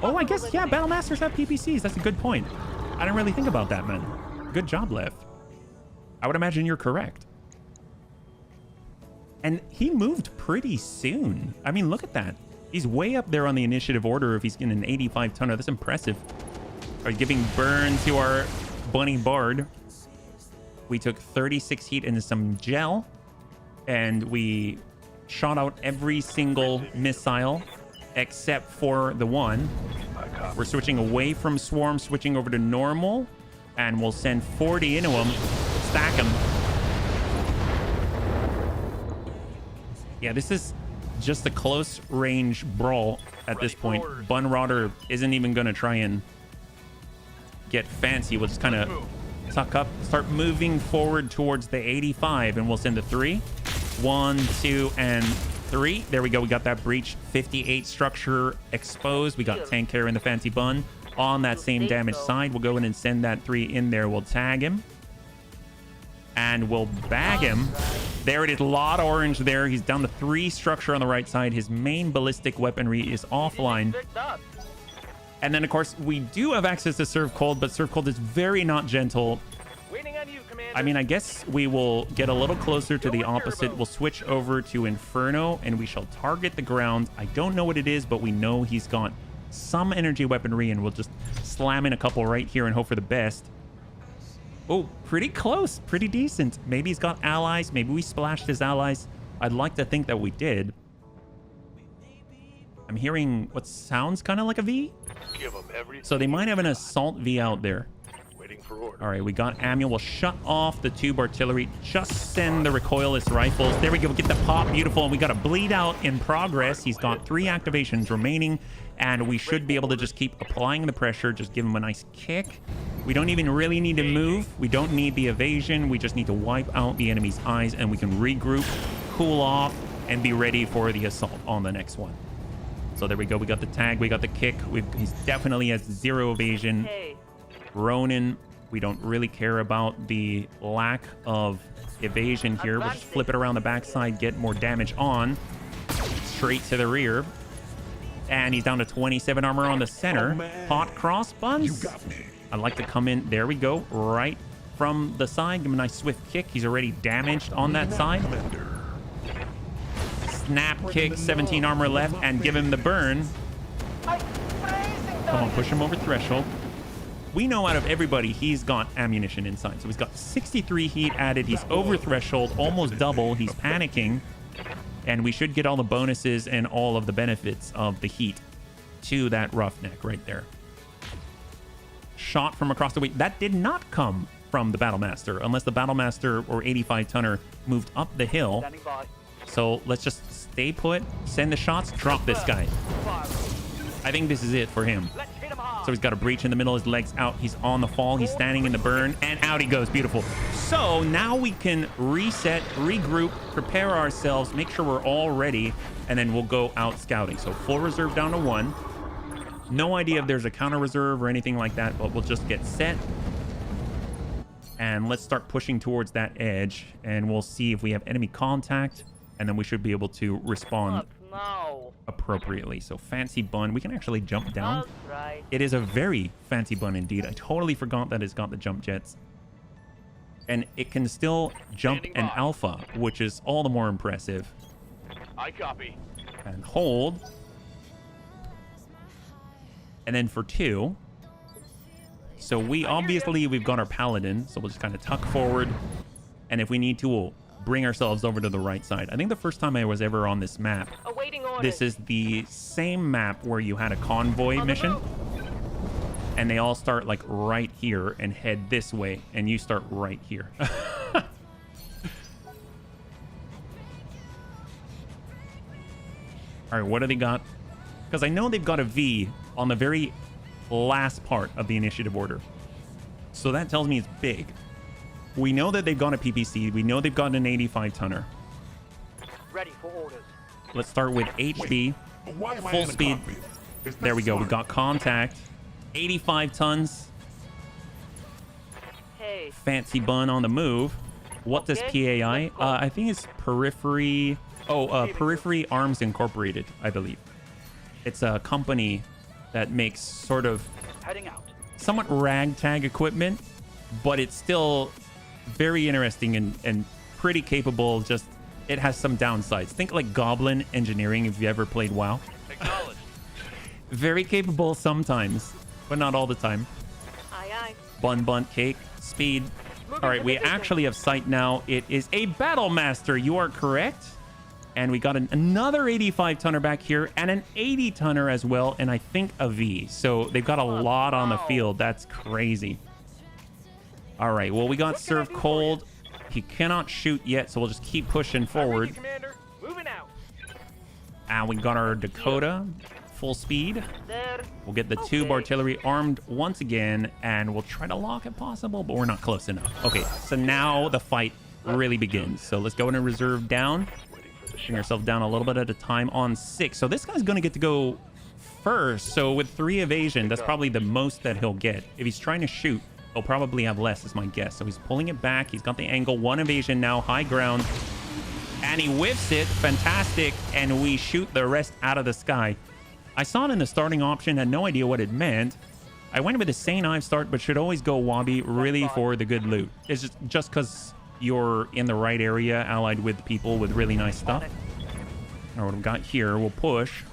Oh, I guess, yeah, Battlemasters have PPCs. That's a good point. I didn't really think about that, man. Good job, Lev. I would imagine you're correct. And he moved pretty soon. I mean, look at that. He's way up there on the initiative order if he's in an 85 tonner. That's impressive. All right, giving burn to our bunny bard. We took 36 heat into some gel, and we shot out every single missile except for the one. We're switching away from swarm, switching over to normal, and we'll send 40 into him, stack him. Yeah, this is just a close range brawl at this point. Bunrodder isn't even going to try and get fancy. We'll just kind of tuck up, start moving forward towards the 85, and we'll send the 3. 1, 2, and 3. There we go. We got that breach. 58 structure exposed. We got tank carrier in the fancy bun. On that same damage side, we'll go in and send that 3 in there. We'll tag him. And we'll bag him. There it is. A lot of orange there. He's down to 3 structure on the right side. His main ballistic weaponry is offline. And then, of course, we do have access to Serve Cold, but Serve Cold is very not gentle. Waiting on you, Commander. I mean, I guess we will get a little closer to the opposite. We'll switch over to Inferno, and we shall target the ground. I don't know what it is, but we know he's got some energy weaponry, and we'll just slam in a couple right here and hope for the best. Oh, pretty close. Pretty decent. Maybe he's got allies. Maybe we splashed his allies. I'd like to think that we did. I'm hearing what sounds kind of like a V. Give 'em everything. So they might have an assault V out there. Waiting for order. All right, we got Amuel. We'll shut off the tube artillery. Just send the recoilless rifles. There we go. Get the pop. Beautiful. And we got a bleed out in progress. He's got 3 activations remaining, and we should be able to just keep applying the pressure. Just give him a nice kick. We don't even really need to move. We don't need the evasion. We just need to wipe out the enemy's eyes, and we can regroup, cool off, and be ready for the assault on the next one. So there we go. We got the tag. We got the kick. He's definitely has 0 evasion. Hey. Ronin, we don't really care about the lack of evasion here. We'll just flip it around the backside, get more damage on. Straight to the rear. And he's down to 27 armor on the center. Hot cross buns. You got me. I'd like to come in. There we go. Right from the side. Give him a nice swift kick. He's already damaged on that side. Snap kick, 17 armor left, and give him the burn. Come on, push him over threshold. We know out of everybody, he's got ammunition inside. So he's got 63 heat added. He's over threshold, almost double. He's panicking. And we should get all the bonuses and all of the benefits of the heat to that roughneck right there. Shot from across the way. That did not come from the Battlemaster, unless the Battlemaster or 85 tonner moved up the hill. Standing by. So let's just stay put, send the shots, drop this guy. I think this is it for him. Let's hit him hard. So he's got a breach in the middle, his legs out, he's on the fall, he's standing in the burn, and out he goes. Beautiful. So now we can reset, regroup, prepare ourselves, make sure we're all ready, and then we'll go out scouting. So full reserve down to 1. No idea if there's a counter reserve or anything like that, but we'll just get set. And let's start pushing towards that edge, and we'll see if we have enemy contact. And then we should be able to respond No. appropriately. So fancy bun. We can actually jump down. That's right. It is a very fancy bun indeed. I totally forgot that it's got the jump jets. And it can still jump Standing an by. alpha, which is all the more impressive. I copy. And hold. And then for 2. So we've got our paladin. So we'll just kind of tuck forward. And if we need to, we'll bring ourselves over to the right side. I think the first time I was ever on this map, Awaiting orders. this is the same map where you had a convoy mission, and they all start like right here and head this way, and you start right here. All right, what do they got? Because I know they've got a V on the very last part of the initiative order. So that tells me it's big. We know that they've got a PPC. We know they've got an 85 tonner. Ready for orders. Let's start with HB. Why am I Full in a speed. cockpit? Is that There we go. We smart? got contact. 85 tons. Hey, Fancy bun on the move. What does Okay, PAI? let's go. I think it's Periphery. Oh, Periphery Arms Incorporated, I believe. It's a company that makes sort of Heading out. somewhat ragtag equipment, but it's still very interesting and pretty capable. Just it has some downsides. Think like Goblin Engineering if you ever played WoW. Acknowledged. Very capable sometimes, but not all the time. aye aye. Bun, cake, speed. All right, we actually have sight now. It is a Battlemaster. You are correct. And we got another 85 tonner back here and an 80 tonner as well. And I think a V. So they've got a lot on the field. That's crazy. All right, well, we got Serve Cold. He cannot shoot yet, so we'll just keep pushing forward. Ready, Commander. Moving out. And we got our Dakota full speed. There. We'll get the tube artillery armed once again, and we'll try to lock if possible, but we're not close enough. Okay, so now the fight really begins. So let's go into reserve down. Bring yourself down a little bit at a time on 6. So this guy's going to get to go first. So with 3 evasion, that's probably the most that he'll get. If he's trying to shoot, he'll probably have less, is my guess. So he's pulling it back. He's got the angle. 1 evasion now, high ground. And he whiffs it. Fantastic. And we shoot the rest out of the sky. I saw it in the starting option. Had no idea what it meant. I went with a St. Ives start, but should always go Wabi really for the good loot. It's just because you're in the right area, allied with people with really nice stuff. All right, what we've got here, we'll push.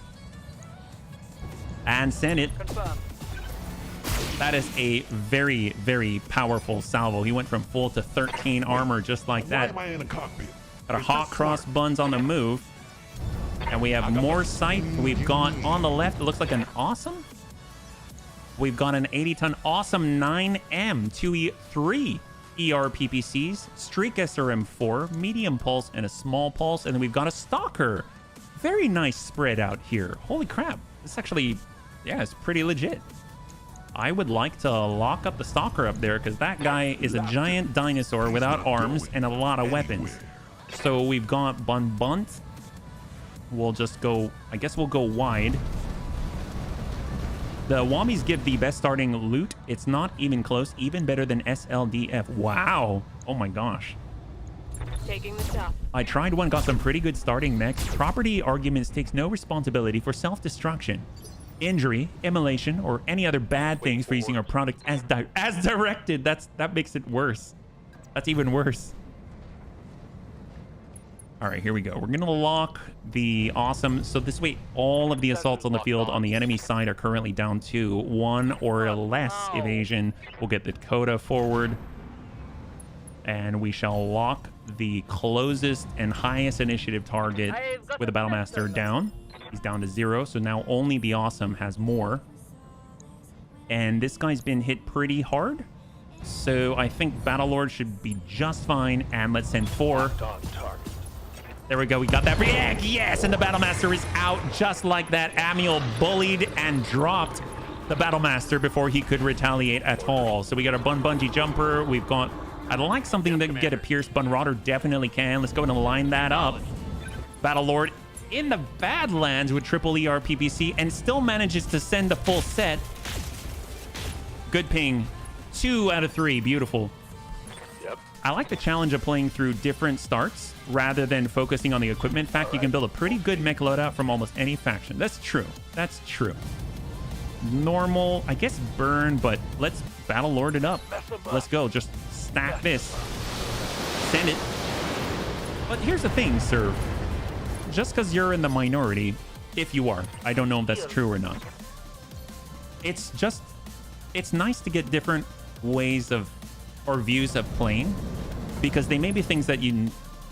And send it. Confirm. That is a very, very powerful salvo. He went from full to 13 armor just like Why that. am I in a cockpit? Got a Is hot that cross smart? buns on the move. And we have more sight. We've got on the left, it looks like an awesome. We've got an 80-ton awesome 9M 2E3 ER PPCs, Streak SRM4, medium pulse, and a small pulse. And then we've got a stalker. Very nice spread out here. Holy crap. This actually, yeah, it's pretty legit. I would like to lock up the stalker up there because that guy is a giant dinosaur without arms and a lot of weapons. So we've got Bunt. We'll just go, I guess we'll go wide. The Wammies give the best starting loot. It's not even close, even better than SLDF. Wow. Oh my gosh. Taking the top. I tried one, got some pretty good starting mechs. Property arguments takes no responsibility for self-destruction, injury, immolation, or any other bad things for using our product as directed. That makes it worse. That's even worse. All right, here we go. We're going to lock the awesome. So this way, all of the assaults on the field on the enemy side are currently down to 1 or less evasion. We'll get the Dakota forward. And we shall lock the closest and highest initiative target with the Battlemaster down. He's down to 0. So now only the awesome has more. And this guy's been hit pretty hard. So I think Battlelord should be just fine. And let's send 4. On target. There we go. We got that react. Yes. And the Battlemaster is out just like that. Amiel bullied and dropped the Battlemaster before he could retaliate at all. So we got a bungee jumper. We've got, I'd like something that can get a Pierce. Bunrodder definitely can. Let's go and line that up. Battlelord in the Badlands with triple ER PPC and still manages to send the full set. Good ping. 2 out of 3. Beautiful. Yep. I like the challenge of playing through different starts rather than focusing on the equipment. In fact, you can build a pretty good mech loadout from almost any faction. That's true. That's true. Normal, I guess burn, but let's battle lord it up. Let's go. Just stack this. Send it. But here's the thing, sir. Just because you're in the minority, if you are, I don't know if that's true or not. It's just, it's nice to get different ways of or views of playing because they may be things that you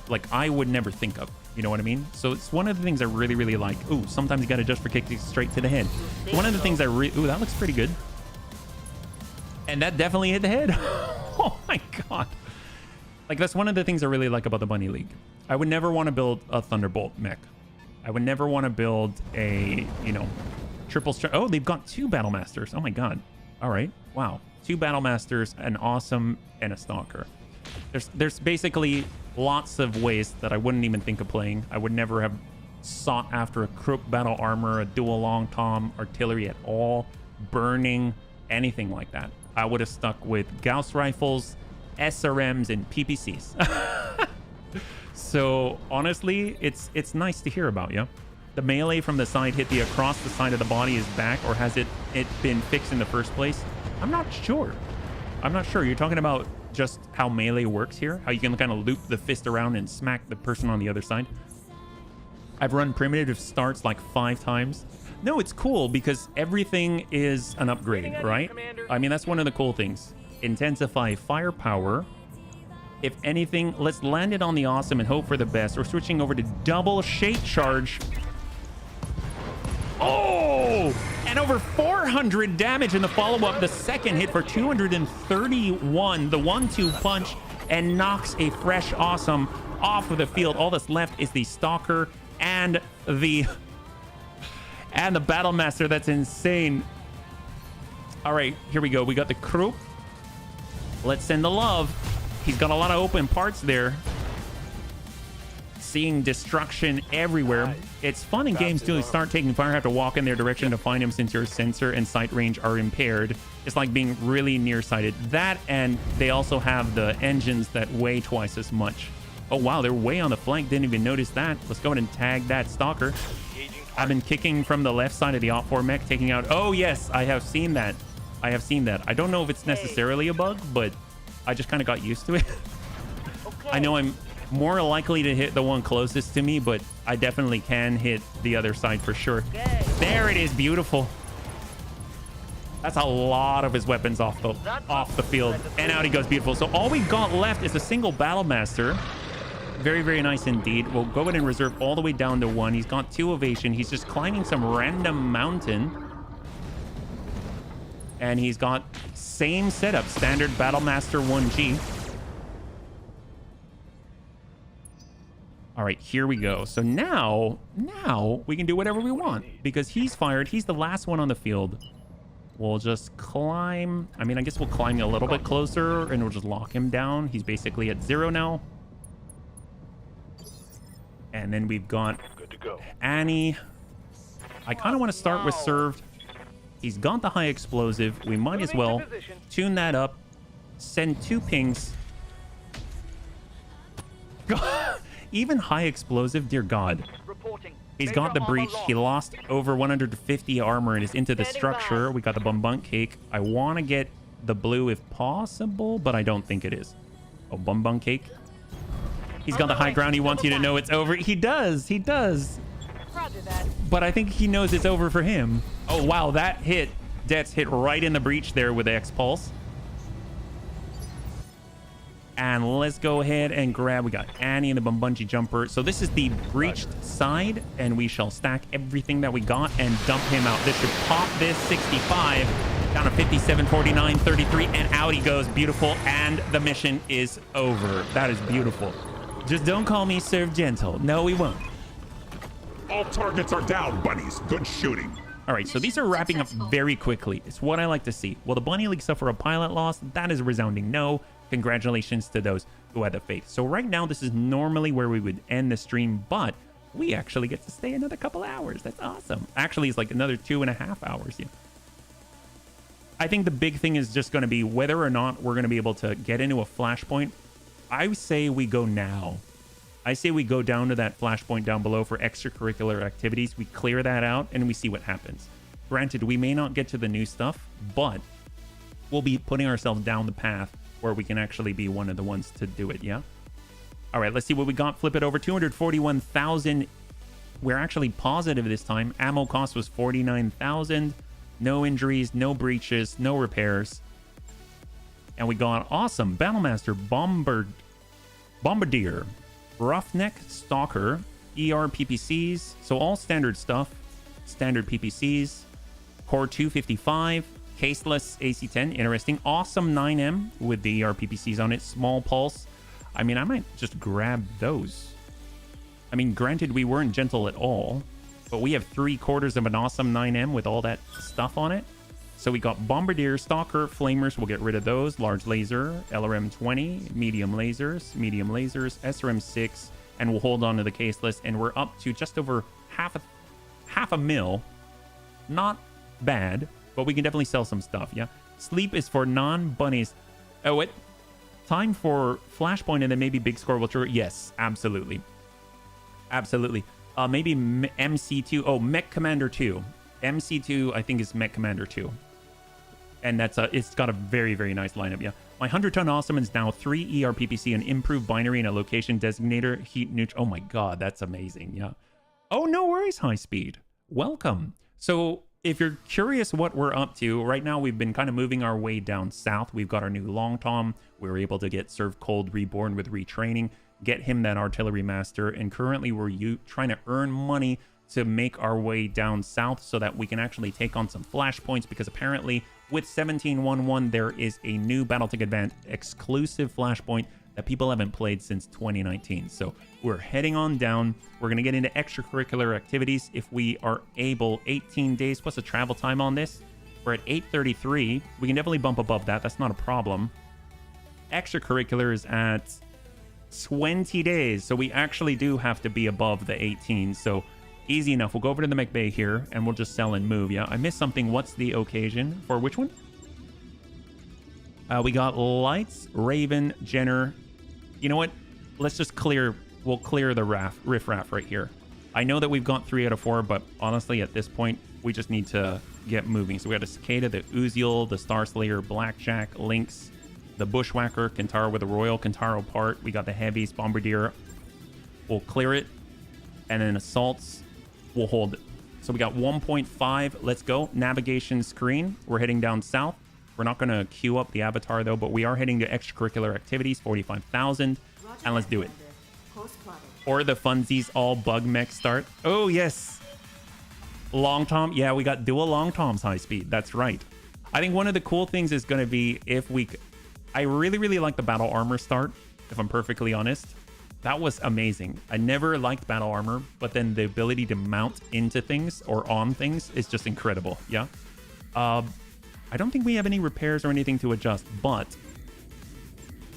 like I would never think of, you know what I mean? So it's one of the things I really, really like. Ooh, sometimes you got to adjust for kicks straight to the head. One of the things ooh, that looks pretty good. And that definitely hit the head. Oh my God. Like that's one of the things I really like about the Bunny League. I would never want to build a Thunderbolt mech. I would never want to build a, you know, triple oh, they've got 2 Battlemasters. Oh my God. All right. Wow. 2 Battle Masters, an Awesome, and a Stalker. There's basically lots of ways that I wouldn't even think of playing. I would never have sought after a Krupp Battle Armor, a Dual Long Tom, Artillery at all, Burning, anything like that. I would have stuck with Gauss Rifles, SRMs, and PPCs. So honestly, it's nice to hear about, yeah? The melee from the side hit the across the side of the body is back, or has it been fixed in the first place? I'm not sure. You're talking about just how melee works here? How you can kind of loop the fist around and smack the person on the other side? I've run primitive starts like 5 times. No, it's cool because everything is an upgrade, right? I mean, that's one of the cool things. Intensify firepower. If anything, let's land it on the Awesome and hope for the best. We're switching over to double shake charge. Oh! And over 400 damage in the follow-up. The second hit for 231. The 1-2 punch and knocks a fresh Awesome off of the field. All that's left is the Stalker and the Battle Master. That's insane. All right, here we go. We got the Krupp. Let's send the love. He's got a lot of open parts there. Seeing destruction everywhere. It's fun in games too. You start taking fire, have to walk in their direction to find him since your sensor and sight range are impaired. It's like being really nearsighted. That, and they also have the engines that weigh twice as much. Oh wow, they're way on the flank. Didn't even notice that. Let's go ahead and tag that Stalker. I've been kicking from the left side of the Op 4 mech, taking out... Oh yes, I have seen that. I don't know if it's necessarily a bug, but I just kind of got used to it. I know I'm more likely to hit the one closest to me, but I definitely can hit the other side for sure. There it is, beautiful. That's a lot of his weapons off the field. And out he goes, beautiful. So all we've got left is a single Battle Master. Very, very nice indeed. We'll go ahead and reserve all the way down to 1. He's got 2 Ovation. He's just climbing some random mountain. And he's got same setup, standard Battle Master 1G. All right, here we go. So now we can do whatever we want because he's fired. He's the last one on the field. We'll just climb. I mean, I guess we'll climb a little bit closer and we'll just lock him down. He's basically at 0 now. And then we've got Annie. I kind of want to start with served. He's got the high explosive. We might as well tune that up. Send 2 pings. Even high explosive, dear God. He's got the breach. He lost over 150 armor and is into the structure. We got the Bum Cake. I want to get the blue if possible, but I don't think it is. Oh, Bum Cake. He's got the high ground. He wants you to know it's over. He does. But I think he knows it's over for him. Oh, wow. That hit. Death's hit right in the breach there with the X-Pulse. And let's go ahead and grab. We got Annie and the Bungee Jumper. So this is the breached side. And we shall stack everything that we got and dump him out. This should pop this 65. Down to 57, 49, 33. And out he goes. Beautiful. And the mission is over. That is beautiful. Just don't call me Serve Gentle. No, we won't. All targets are down, bunnies. Good shooting. All right, so these are wrapping up very quickly. It's what I like to see. Will the Bunny League suffer a pilot loss? That is a resounding no. Congratulations to those who had the faith. So right now, this is normally where we would end the stream, but we actually get to stay another couple hours. That's awesome. Actually, it's like another 2.5 hours. Yeah. I think the big thing is just going to be whether or not we're going to be able to get into a flashpoint. I say we go now. I say we go down to that flashpoint down below for extracurricular activities. We clear that out and we see what happens. Granted, we may not get to the new stuff, but we'll be putting ourselves down the path where we can actually be one of the ones to do it, yeah? All right, let's see what we got. Flip it over. 241,000. We're actually positive this time. Ammo cost was 49,000. No injuries, no breaches, no repairs. And we got awesome Battlemaster Bombardier, Roughneck Stalker, ER PPCs. So all standard stuff. Standard PPCs. Core 255. Caseless AC-10. Interesting. Awesome 9M with the ER PPCs on it. Small pulse. I mean, I might just grab those. I mean, granted, we weren't gentle at all, but we have 3/4 of an awesome 9M with all that stuff on it. So we got Bombardier, Stalker, Flamers, we'll get rid of those. Large laser, LRM-20, medium lasers, SRM-6, and we'll hold on to the case list. And we're up to just over half a mil. Not bad, but we can definitely sell some stuff, yeah? Sleep is for non-bunnies. Oh, wait. Time for Flashpoint and then maybe Big Score will trigger. Yes, absolutely. Absolutely. Maybe MC2. Oh, Mech Commander 2. MC2, I think, is Mech Commander 2. And it's got a very, very nice lineup, yeah. My 100-ton Awesome is now 3 ERPPC, an improved binary, and a location designator. Heat neutral. Oh my god, that's amazing, yeah. Oh, no worries, High Speed. Welcome. So, if you're curious what we're up to, right now we've been kind of moving our way down south. We've got our new Long Tom. We were able to get Serve Cold Reborn with retraining, get him that Artillery Master, and currently we're trying to earn money to make our way down south so that we can actually take on some flashpoints, because apparently with 17.1.1 there is a new Battletech Advanced exclusive flashpoint that people haven't played since 2019. So we're heading on down. We're going to get into extracurricular activities if we are able. 18 days plus a travel time on this. We're at 833. We can definitely bump above that. That's not a problem. Extracurricular is at 20 days. So we actually do have to be above the 18. So easy enough. We'll go over to the mech bay here and we'll just sell and move. Yeah, I missed something. What's the occasion for which one? We got Lights, Raven, Jenner. You know what? Let's just we'll clear the riffraff right here. I know that we've got 3 out of 4, but honestly, at this point, we just need to get moving. So we got a Cicada, the Uziel, the Star Slayer, Blackjack, Lynx, the Bushwhacker, Kentaro with a Royal Kentaro part. We got the Heavies, Bombardier. We'll clear it. And then Assaults, we'll hold it. So we got 1.5. Let's go. Navigation screen. We're heading down south. We're not going to queue up the avatar, though, but we are heading to extracurricular activities, 45,000. And let's do it. Or the funsies all bug mech start. Oh, yes. Long Tom. Yeah, we got dual Long Toms high speed. That's right. I think one of the cool things is going to be if we... I really, really like the battle armor start, if I'm perfectly honest. That was amazing. I never liked battle armor, but then the ability to mount into things or on things is just incredible. Yeah. I don't think we have any repairs or anything to adjust, but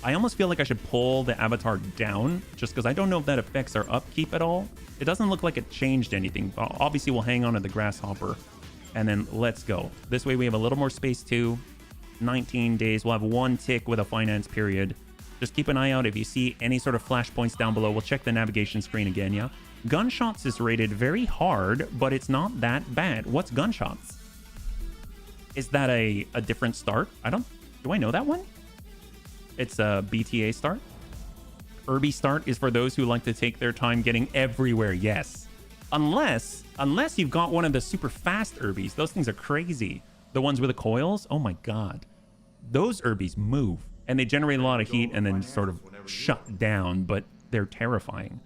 I almost feel like I should pull the avatar down just because I don't know if that affects our upkeep at all. It doesn't look like it changed anything. Obviously, we'll hang on to the grasshopper and then let's go. This way we have a little more space too. 19 days. We'll have 1 tick with a finance period. Just keep an eye out if you see any sort of flashpoints down below. We'll check the navigation screen again, yeah? Gunshots is rated very hard, but it's not that bad. What's Gunshots? Is that a different start? Do I know that one? It's a BTA start. Irby start is for those who like to take their time getting everywhere, yes. Unless you've got one of the super fast Irbies. Those things are crazy. The ones with the coils, oh my god. Those Irbies move. And they generate a lot of heat and then sort of shut down, but they're terrifying.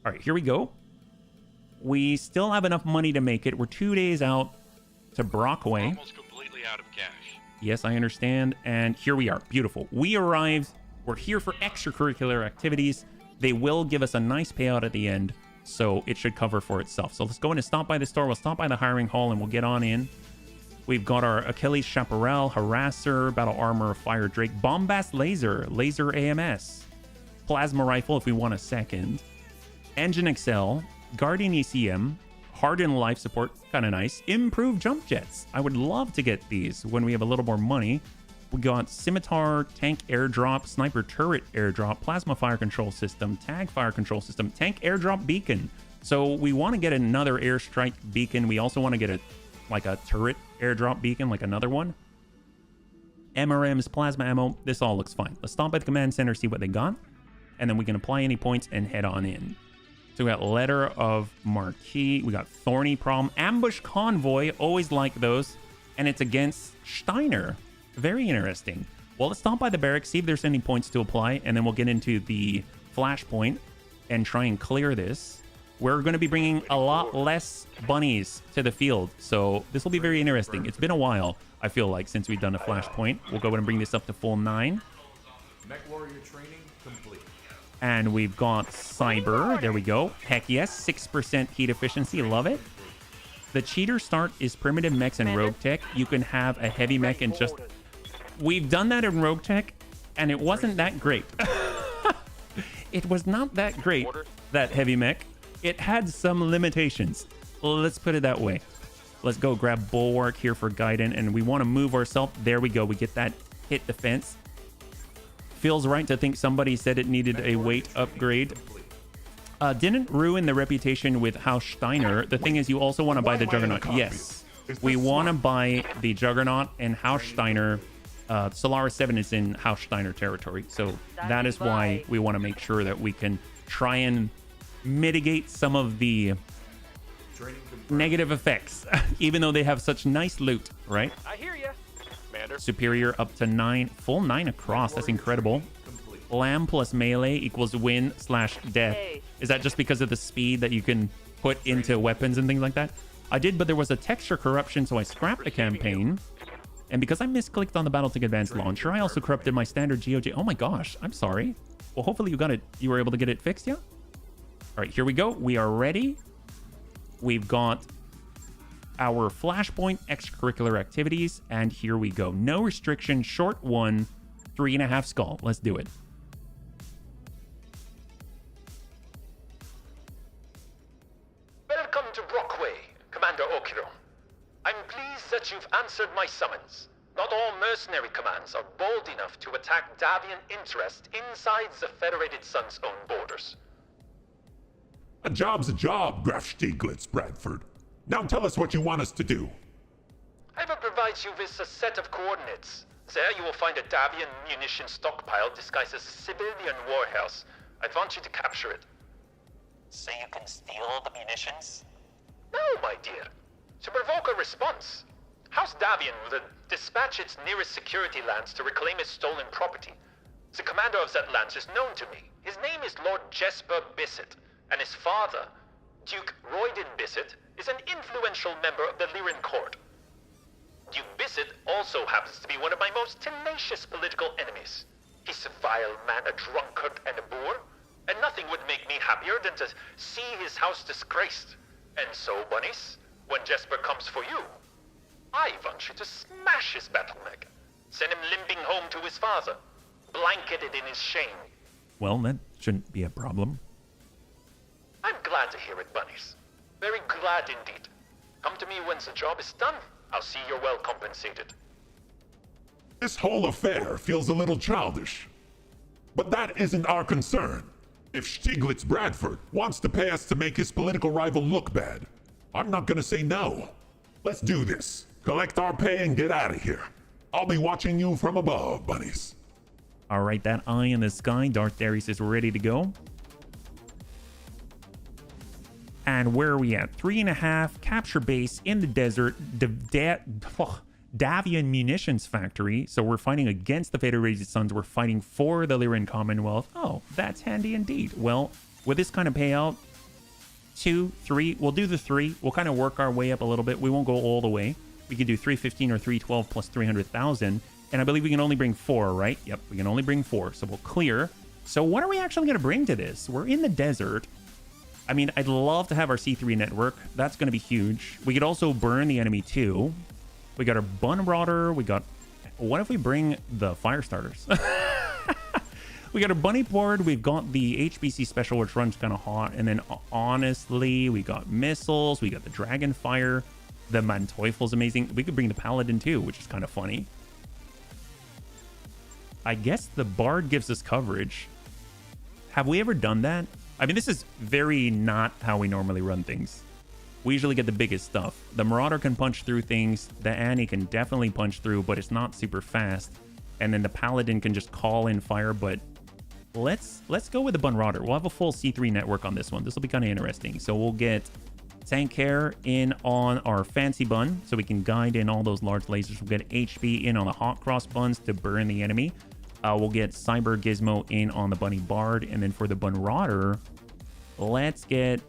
All right, here we go. We still have enough money to make it. We're 2 days out to Brockway. Almost completely out of cash. Yes, I understand. And here we are. Beautiful. We arrived. We're here for extracurricular activities. They will give us a nice payout at the end, so it should cover for itself. So let's go in and stop by the store. We'll stop by the hiring hall and we'll get on in. We've got our Achilles Chaparral, Harasser, Battle Armor, Fire Drake, Bombast Laser, Laser AMS, Plasma Rifle if we want a second, Engine Excel, Guardian ECM, Hardened Life Support, kind of nice, Improved Jump Jets. I would love to get these when we have a little more money. We got Scimitar, Tank Airdrop, Sniper Turret Airdrop, Plasma Fire Control System, Tag Fire Control System, Tank Airdrop Beacon. So we want to get another Airstrike Beacon. We also want to get a turret airdrop beacon, like another one. MRMs, plasma ammo, this all looks fine. Let's stop at the command center, see what they got, and then we can apply any points and head on in. So we got Letter of Marquis, we got Thorny Prom, Ambush Convoy, always like those, and it's against Steiner. Very interesting. Well, let's stop by the barracks, see if there's any points to apply, and then we'll get into the flashpoint and try and clear this. We're going to be bringing a lot less bunnies to the field, so this will be very interesting. It's been a while, I feel like, since we've done a flashpoint. We'll go ahead and bring this up to full 9. Mech Warrior training complete. And we've got Cyber. There we go. Heck yes, 6% heat efficiency. Love it. The cheater start is primitive mechs and rogue tech. You can have a heavy mech and just... We've done that in rogue tech, and it wasn't that great. It was not that great, that heavy mech. It had some limitations. Let's put it that way. Let's go grab Bulwark here for guidance, and we want to move ourselves. There we go. We get that hit defense. Feels right to think somebody said it needed a weight upgrade. Didn't ruin the reputation with House Steiner. The thing is, you also want to buy the Juggernaut. Yes, we want to buy the Juggernaut and House Steiner. Solaris 7 is in House Steiner territory, so that is why we want to make sure that we can try and mitigate some of the negative effects, even though they have such nice loot, right? I hear you. Commander. Superior up to 9, full 9 across. That's incredible. Lamb plus melee equals win/death. Is that just because of the speed that you can put into weapons and things like that? I did, but there was a texture corruption, so I scrapped the campaign. And because I misclicked on the Battletech Advanced Launcher, I also corrupted my standard GOG. Oh my gosh, I'm sorry. Well, hopefully you got it. You were able to get it fixed, yeah? All right, here we go. We are ready. We've got our Flashpoint extracurricular activities, and here we go. No restriction, short 1, 3.5 skull. Let's do it. Welcome to Brockway, Commander Okiro. I'm pleased that you've answered my summons. Not all mercenary commands are bold enough to attack Davian interest inside the Federated Sun's own borders. A job's a job, Graf Stieglitz, Bradford. Now tell us what you want us to do. I will provide you with a set of coordinates. There you will find a Davian munition stockpile disguised as a civilian warehouse. I want you to capture it. So you can steal the munitions? No, my dear. To provoke a response. House Davian will dispatch its nearest security lance to reclaim its stolen property. The commander of that lance is known to me. His name is Lord Jesper Bissett, and his father, Duke Royden Bissett, is an influential member of the Lyran court. Duke Bissett also happens to be one of my most tenacious political enemies. He's a vile man, a drunkard, and a boor, and nothing would make me happier than to see his house disgraced. And so, bunnies, when Jesper comes for you, I want you to smash his battle mech. Send him limping home to his father, blanketed in his shame. Well, that shouldn't be a problem. I'm glad to hear it, bunnies. Very glad indeed. Come to me when the job is done. I'll see you're well compensated. This whole affair feels a little childish. But that isn't our concern. If Stieglitz Bradford wants to pay us to make his political rival look bad, I'm not gonna say no. Let's do this. Collect our pay and get out of here. I'll be watching you from above, bunnies. All right, that eye in the sky. Darth Darius is ready to go. And where are we at? 3.5, capture base in the desert, Davian munitions factory. So we're fighting against the Federated Suns. We're fighting for the Lyran Commonwealth. Oh, that's handy indeed. Well, with this kind of payout, 2, 3, we'll do the 3. We'll kind of work our way up a little bit. We won't go all the way. We can do 315 or 312 plus 300,000. And I believe we can only bring 4, right? Yep, we can only bring 4. So we'll clear. So what are we actually going to bring to this? We're in the desert. I mean, I'd love to have our C3 network. That's going to be huge. We could also burn the enemy too. We got our Bun Rotter. We got... What if we bring the fire starters? We got our Bunny Board. We've got the HBC special, which runs kind of hot. And then, honestly, we got missiles. We got the Dragon Fire. The Manteufel's amazing. We could bring the Paladin too, which is kind of funny. I guess the Bard gives us coverage. Have we ever done that? I mean, this is very not how we normally run things. We usually get the biggest stuff. The Marauder can punch through things. The Annie can definitely punch through, but it's not super fast. And then the Paladin can just call in fire, but let's go with the Bun Marauder. We'll have a full C3 network on this one. This will be kind of interesting. So we'll get Tank Care in on our Fancy Bun, so we can guide in all those large lasers. We'll get HB in on the Hot Cross Buns to burn the enemy. We'll get Cyber Gizmo in on the Bunny Bard, and then for the Bun Marauder, let's get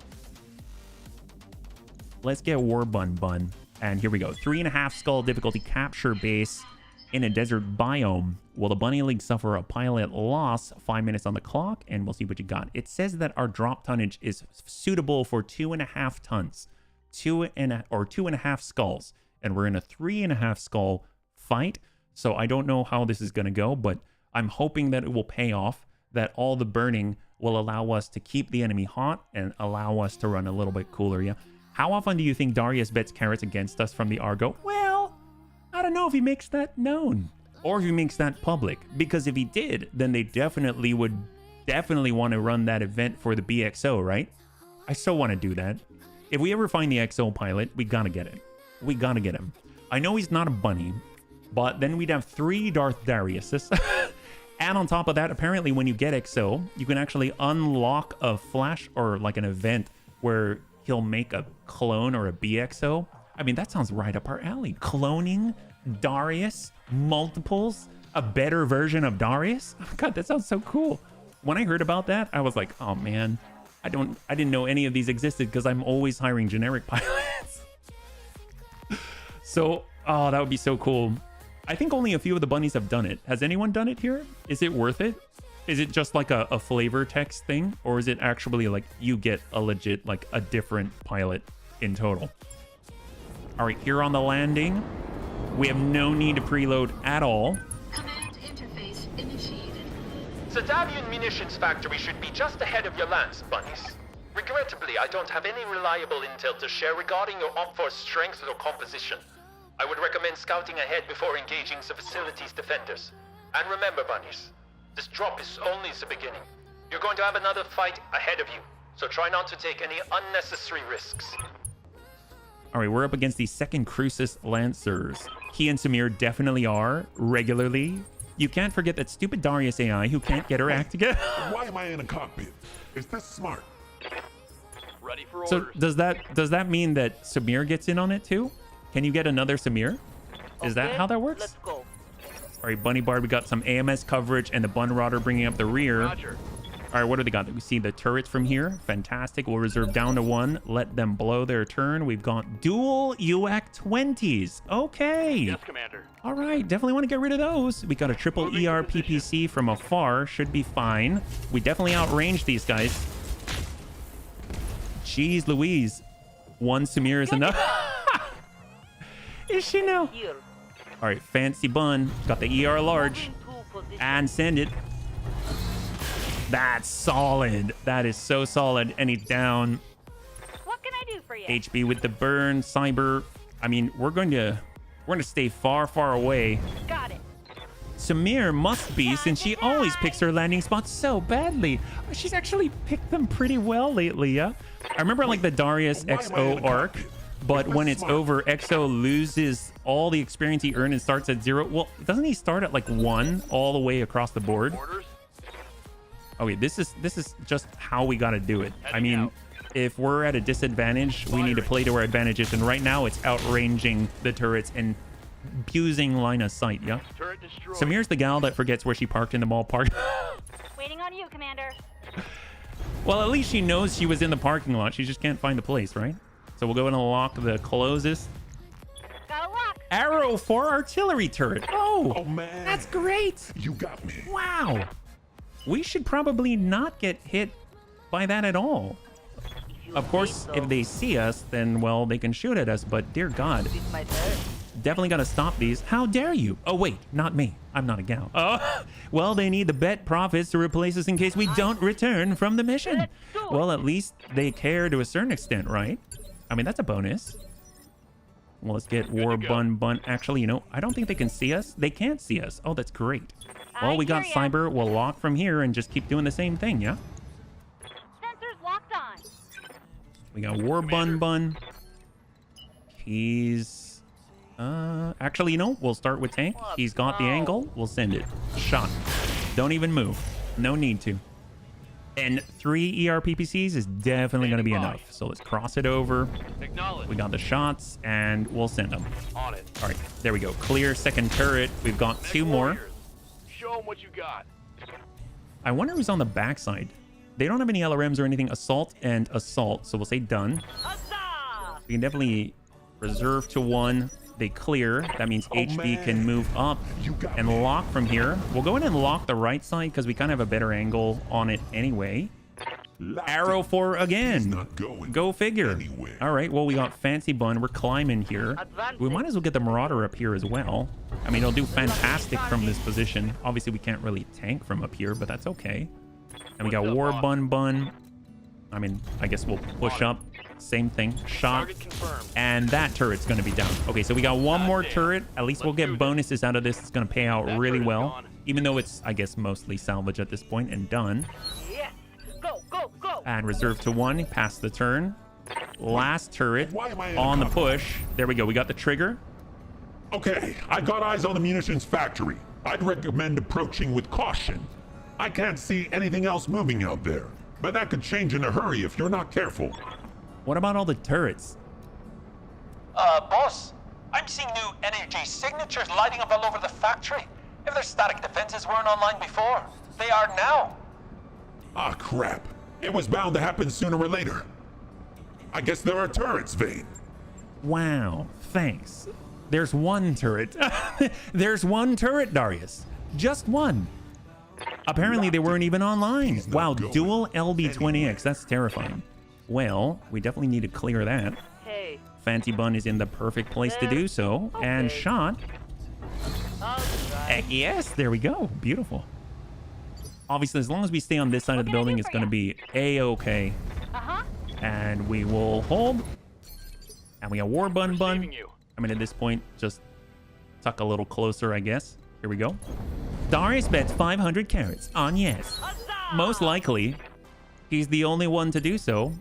War Bun. And here we go. 3.5 skull difficulty capture base in a desert biome. Will the Bunny League suffer a pilot loss? 5 minutes on the clock, and we'll see what you got. It says that our drop tonnage is suitable for 2.5 tons. two and a half skulls, and we're in a 3.5 skull fight. So I don't know how this is going to go, but I'm hoping that it will pay off, that all the burning will allow us to keep the enemy hot and allow us to run a little bit cooler. Yeah. How often do you think Darius bets carrots against us from the Argo? Well, I don't know if he makes that known or if he makes that public, because if he did, then they definitely would want to run that event for the BXO, right? I so want to do that. If we ever find the XO pilot, we gotta get him. We gotta get him. I know he's not a bunny, but then we'd have 3 Darth Dariuses. And on top of that, apparently when you get XO, you can actually unlock a flash or like an event where he'll make a clone or a BXO. I mean, that sounds right up our alley. Cloning Darius, multiples, a better version of Darius. Oh God, that sounds so cool. When I heard about that, I was like, oh man, I didn't know any of these existed because I'm always hiring generic pilots. So, oh, that would be so cool. I think only a few of the bunnies have done it. Has anyone done it here? Is it worth it? Is it just like a flavor text thing? Or is it actually like you get a legit, like a different pilot in total? All right, here on the landing, we have no need to preload at all. Command interface initiated. The Davian munitions factory should be just ahead of your lands, bunnies. Regrettably, I don't have any reliable intel to share regarding your OpForce strength or composition. I would recommend scouting ahead before engaging the facility's defenders. And remember, bunnies, this drop is only the beginning. You're going to have another fight ahead of you, so try not to take any unnecessary risks. All right, we're up against the 2nd Crucis Lancers. He and Samir definitely are regularly. You can't forget that stupid Darius AI who can't get her act together. Why am I in a cockpit? Is this smart? Ready for So orders. does that mean that Samir gets in on it too? Can you get another Samir? Is that how that works? Let's go. All right, Bunny Bar, we got some AMS coverage and the Bun Rodder bringing up the rear. Roger. All right, what do they got? We see the turrets from here. Fantastic. We'll reserve down to 1. Let them blow their turn. We've got dual UAC 20s. Okay. Yes, Commander. All right, definitely want to get rid of those. We got a triple Moving to ER PPC from afar. Should be fine. We definitely outranged these guys. Jeez Louise. 1 Samir is enough. Is she now? Here. All right, Fancy Bun. Got the ER large. Moving to position. And send it. That's solid. That is so solid. And he's down. What can I do for you? HB with the burn. Cyber. I mean, we're going to stay far, far away. Got it. Samir must be, since she always picks her landing spots so badly. She's actually picked them pretty well lately, yeah? I remember like the Darius Why am I in XO a arc, cockpit? but Is when this it's smart? over, XO loses all the experience he earned and starts at 0. Well, doesn't he start at like 1 all the way across the board? Orders. Okay, this is just how we got to do it. I Heading mean, out. if we're at a disadvantage, we need to play to our advantages, and right now it's outranging the turrets and abusing line of sight, yeah? Turret destroyed. Samir's the gal that forgets where she parked in the ballpark. Waiting on you, Commander. Well, at least she knows she was in the parking lot. She just can't find the place, right? So we'll go and unlock the closest. Got a lock. Arrow for artillery turret. Oh Oh, man. that's great. You got me. Wow. We should probably not get hit by that at all. Of course, if they see us, then, well, they can shoot at us. But dear God, It's my turn. definitely got to stop these. How dare you? Oh, wait, not me. I'm not a gal. Oh, well, they need the bet profits to replace us in case we don't return from the mission. Let's do it. Well, at least they care to a certain extent, right? I mean, that's a bonus. Well, let's get War to go. Bun. Actually, you know, I don't think they can see us. They can't see us. Oh, that's great. Well, I we got hear ya. Cyber. We'll lock from here and just keep doing the same thing, yeah? Sensors locked on. We got War Bun. He's... actually, you know, we'll start with tank. He's got the angle. We'll send it. Shot. Don't even move. No need to. And 3 ER PPCs is definitely going to be enough. So let's cross it over. Acknowledge. We got the shots, and we'll send them. On it. All right, there we go. Clear second turret. We've got 2 more. Warriors. Show them what you got. I wonder who's on the backside. They don't have any LRMs or anything. Assault and assault. So we'll say done. Huzzah! We can definitely reserve to 1. They clear. That means HB man. can move up You got and me. lock from here. We'll go in and lock the right side because we kind of have a better angle on it anyway. Arrow 4 He's again. not going Go figure. anywhere. All right, well, we got Fancy Bun. We're climbing here. We might as well get the Marauder up here as well. I mean, it'll do fantastic from this position. Obviously, we can't really tank from up here, but that's okay. And we got War Bun Bun. I mean, I guess we'll push up. Same thing. Shot. Target confirmed. And that turret's going to be down. Okay, so we got one more turret. At least we'll get bonuses out of this. It's going to pay out really well. Even though it's, I guess, mostly salvage at this point and done. Yes. Go, go, go. And reserve to 1. Pass the turn. Last turret Why am I in a on the cockpit? push. There we go. We got the trigger. Okay, I got eyes on the munitions factory. I'd recommend approaching with caution. I can't see anything else moving out there, but that could change in a hurry if you're not careful. What about all the turrets? Boss, I'm seeing new energy signatures lighting up all over the factory. If their static defenses weren't online before, they are now. Ah, crap. It was bound to happen sooner or later. I guess there are turrets, Vane. Wow. Thanks. There's one turret. There's one turret, Darius. Just one. Apparently, they weren't even online. Wow, dual LB20X. That's terrifying. Well, we definitely need to clear that. Hey. Fancy Bun is in the perfect place to do so. And Okay. shot. Heck yes, there we go. Beautiful. Obviously, as long as we stay on this side of the building, it's going to be A-okay. Uh-huh. And we will hold. And we got War Bun Bun. Receiving you. I mean, at this point, just tuck a little closer, I guess. Here we go. Darius bets 500 carats on yes. Most likely, he's the only one to do so.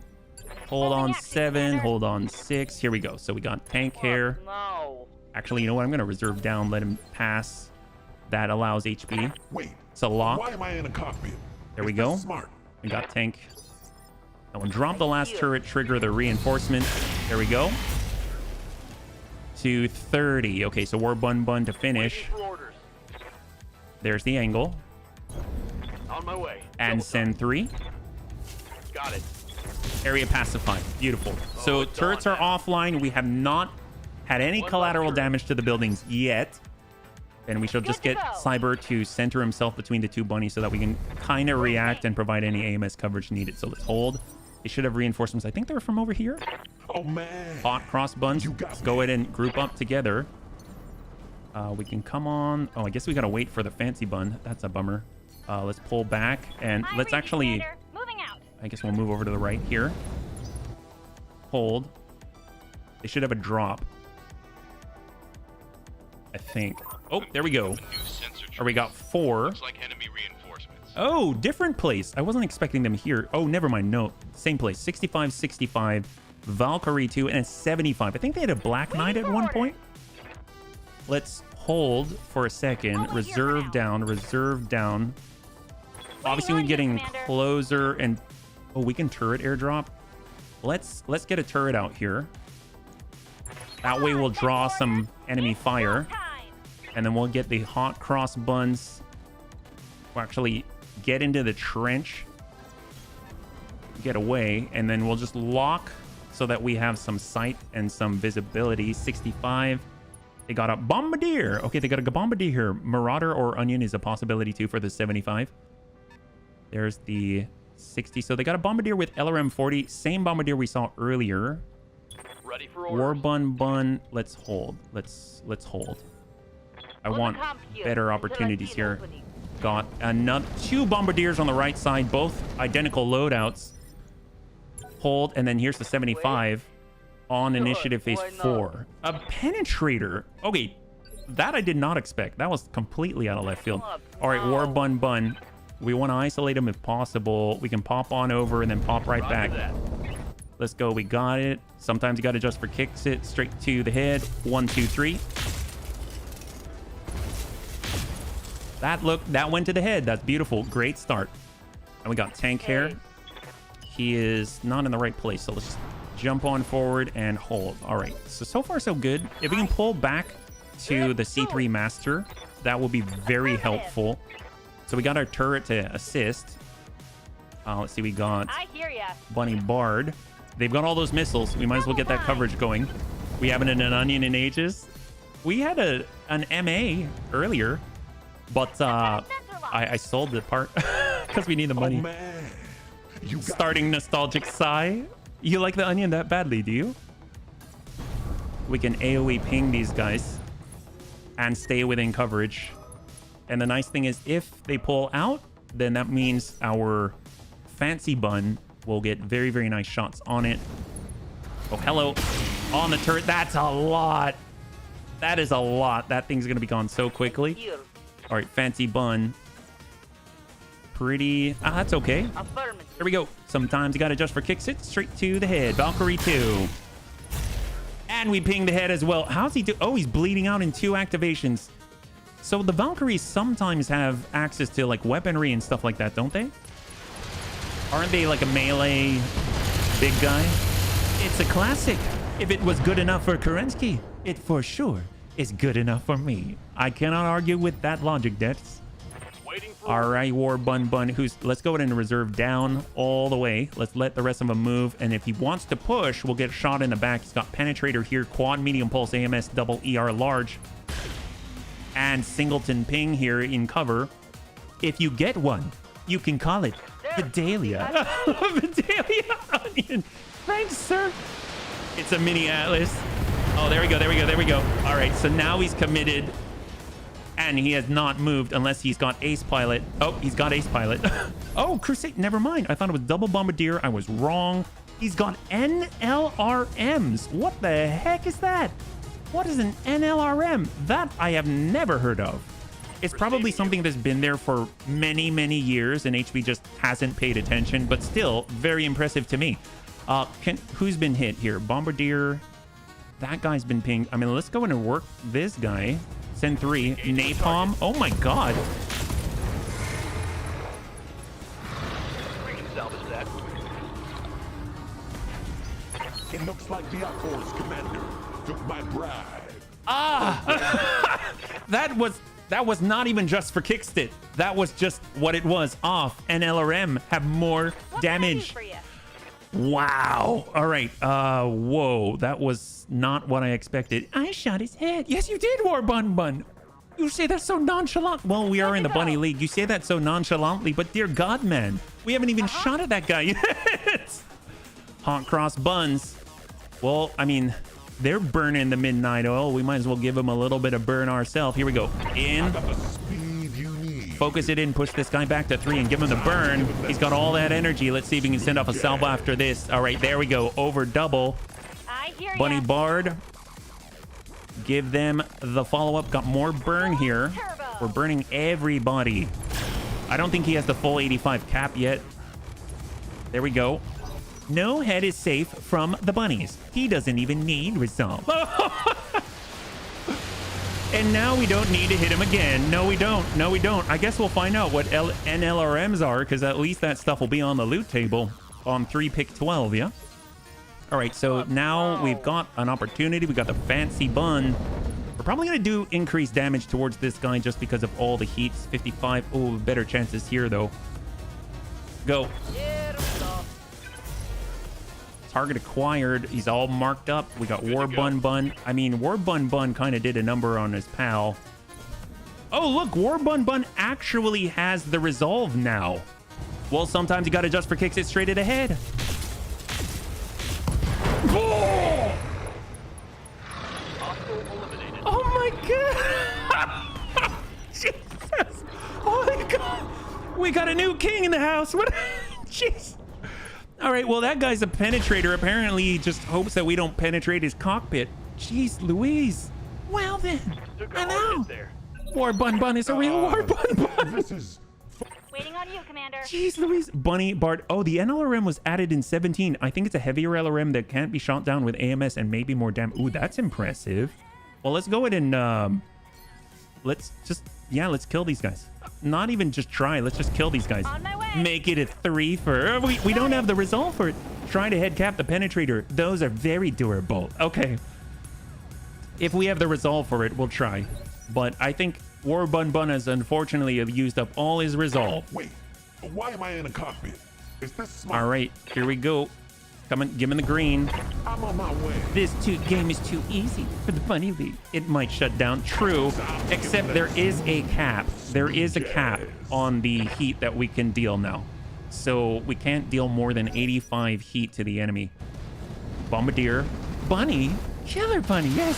Hold on 7, hold on 6. Here we go. So we got tank hair. No. Actually, you know what? I'm going to reserve down, let him pass. That allows HP. Wait, It's a lock. why am I in a cockpit? There we Is go. this Smart. We got tank. That one drop the last turret, trigger the reinforcements. There we go. To 30. Okay, so War Bun Bun to finish. Waiting for orders. There's the angle. On my way. And Double send 3. time. Got it. Area pacified. Beautiful. So it's turrets on are offline. We have not had any One collateral left turret. damage to the buildings yet. And we shall just Good get to go. Cyber to center himself between the two bunnies so that we can kind of react and provide any AMS coverage needed. So let's hold. They should have reinforcements. I think they're from over here. Oh, man. Hot cross buns. You got Let's me. go ahead and group up together. We can come on. Oh, I guess we got to wait for the fancy bun. That's a bummer. Let's pull back and I'm let's ready, actually... Commander. Moving out. I guess we'll move over to the right here. Hold. They should have a drop. I think. Oh, there we go. New sensor Or we got 4. Looks like enemy reinforcements. Oh, different place. I wasn't expecting them here. Oh, never mind. No, same place. 65, 65, Valkyrie 2, and a 75. I think they had a Black Knight at one point. Let's hold for a second. Almost here for Reserve now. down. Reserve down. Obviously, we're on here, getting Commander. closer, and oh, we can turret airdrop. Let's get a turret out here. That way, we'll draw some enemy fire, Time. and then we'll get the hot cross buns. We'll actually get into the trench, get away, and then we'll just lock so that we have some sight and some visibility. 65. They got a bombardier. Okay, they got a bombardier here. Marauder or Onion is a possibility too for the 75. There's the 60. So they got a bombardier with LRM 40. Same bombardier we saw earlier. Ready for orders. War bun. Let's hold. Let's hold. I want better opportunities here. Got another 2 bombardiers on the right side, both identical loadouts. Hold, and then here's the 75 on initiative phase why not? 4. A penetrator. Okay, that I did not expect. That was completely out of left field. All right, War bun. We want to isolate him if possible. We can pop on over and then pop right Roger back. that. Let's go. We got it. Sometimes you got to adjust for kicks. It straight to the head. 1, 2, 3. That went to the head. That's beautiful. Great start. And we got tank hair. He is not in the right place. So let's just jump on forward and hold. All right. So far so good. If we can pull back to the C3 master, that will be very helpful. So we got our turret to assist. Let's see. We got I hear ya. Bunny Bard. They've got all those missiles. We might as well get that coverage going. We haven't had an Onion in ages. We had an MA earlier, but I sold the part because we need the money. Oh, man. Starting nostalgic sigh. You like the onion that badly, do you? We can AoE ping these guys and stay within coverage. And the nice thing is if they pull out, then that means our fancy bun will get very, very nice shots on it. Oh, hello. On the turret. That's a lot. That is a lot. That thing's going to be gone so quickly. All right, fancy bun. Pretty. Ah, that's okay. Here we go. Sometimes you got to adjust for kicks it straight to the head. Valkyrie 2. And we ping the head as well. How's he do? Oh, he's bleeding out in 2 activations. So the Valkyries sometimes have access to like weaponry and stuff like that, don't they? Aren't they like a melee big guy? It's a classic. If it was good enough for Kerensky, it for sure is good enough for me. I cannot argue with that logic, Dex. All right, War Bun Bun, let's go ahead and reserve down all the way. Let's let the rest of them move. And if he wants to push, we'll get shot in the back. He's got Penetrator here, Quad Medium Pulse, AMS, Double ER Large, and Singleton Ping here in cover. If you get one, you can call it Vidalia. Vidalia Onion. Thanks, sir. It's a mini Atlas. Oh, there we go, there we go, there we go. All right, so now he's committed. And he has not moved unless he's got Ace Pilot. Oh, he's got Ace Pilot. Oh, Crusade. Never mind. I thought it was Double Bombardier. I was wrong. He's got NLRMs. What the heck is that? What is an NLRM? That I have never heard of. It's probably something that's been there for many, many years and HB just hasn't paid attention, but still very impressive to me. Who's been hit here? Bombardier. That guy's been pinged. I mean, let's go in and work this guy. Send 3. Napalm. Oh my god. We can salvage that. It looks like the Force commander took my bribe. Ah! that was not even just for kicksit. That was just what it was. Off. NLRM have more damage. Wow. All right. Whoa. That was not what I expected. I shot his head. Yes, you did, War Bun Bun. You say that so nonchalant. Well, we are in the Bunny League. You say that so nonchalantly, but dear God, man, we haven't even shot at that guy yet. Haunt Cross Buns. Well, I mean, they're burning the midnight oil. We might as well give them a little bit of burn ourselves. Here we go. In. Focus it in, push this guy back to 3 and give him the burn. He's got all that energy. Let's see if we can send off a salvo after this. All right, there we go. Over double. Bunny Bard. Give them the follow-up. Got more burn here. We're burning everybody. I don't think he has the full 85 cap yet. There we go. No head is safe from the bunnies. He doesn't even need resolve. And now we don't need to hit him again. No, we don't. No, we don't. I guess we'll find out what NLRMs are, because at least that stuff will be on the loot table on 3 pick 12, yeah? All right, so now we've got an opportunity. We got the fancy bun. We're probably going to do increased damage towards this guy just because of all the heats. 55. Oh, better chances here, though. Go. Target acquired. He's all marked up. We got War Bun Bun. I mean, War Bun Bun kind of did a number on his pal. Oh, look, War Bun Bun actually has the resolve now. Well, sometimes you got to adjust for kicks it straight at the head. Oh! Oh my god! Jesus! Oh my god! We got a new king in the house. What? Jeez. All right, well, that guy's a penetrator. Apparently, he just hopes that we don't penetrate his cockpit. Jeez Louise. Well, then. I know. War Bun Bun is a real War Bun Bun. This is... Waiting on you, Commander. Jeez Louise. Bunny Bard. Oh, the NLRM was added in 17. I think it's a heavier LRM that can't be shot down with AMS and maybe more damage. Ooh, that's impressive. Well, let's go ahead and... let's kill these guys. Not even just try. Let's just kill these guys. On my way. Make it a 3 for... We don't have the resolve for it. Try to head cap the penetrator. Those are very durable. Okay. If we have the resolve for it, we'll try. But I think War Bun Bun has unfortunately used up all his resolve. Wait, why am I in a cockpit? Is this smart? All right, here we go. Come on, give him the green. I'm on my way. This game is too easy for the Bunny League. It might shut down. True, except there is a cap. There is a cap on the heat that we can deal now. so we can't deal more than 85 heat to the enemy. Bombardier. Bunny? Killer bunny, yes!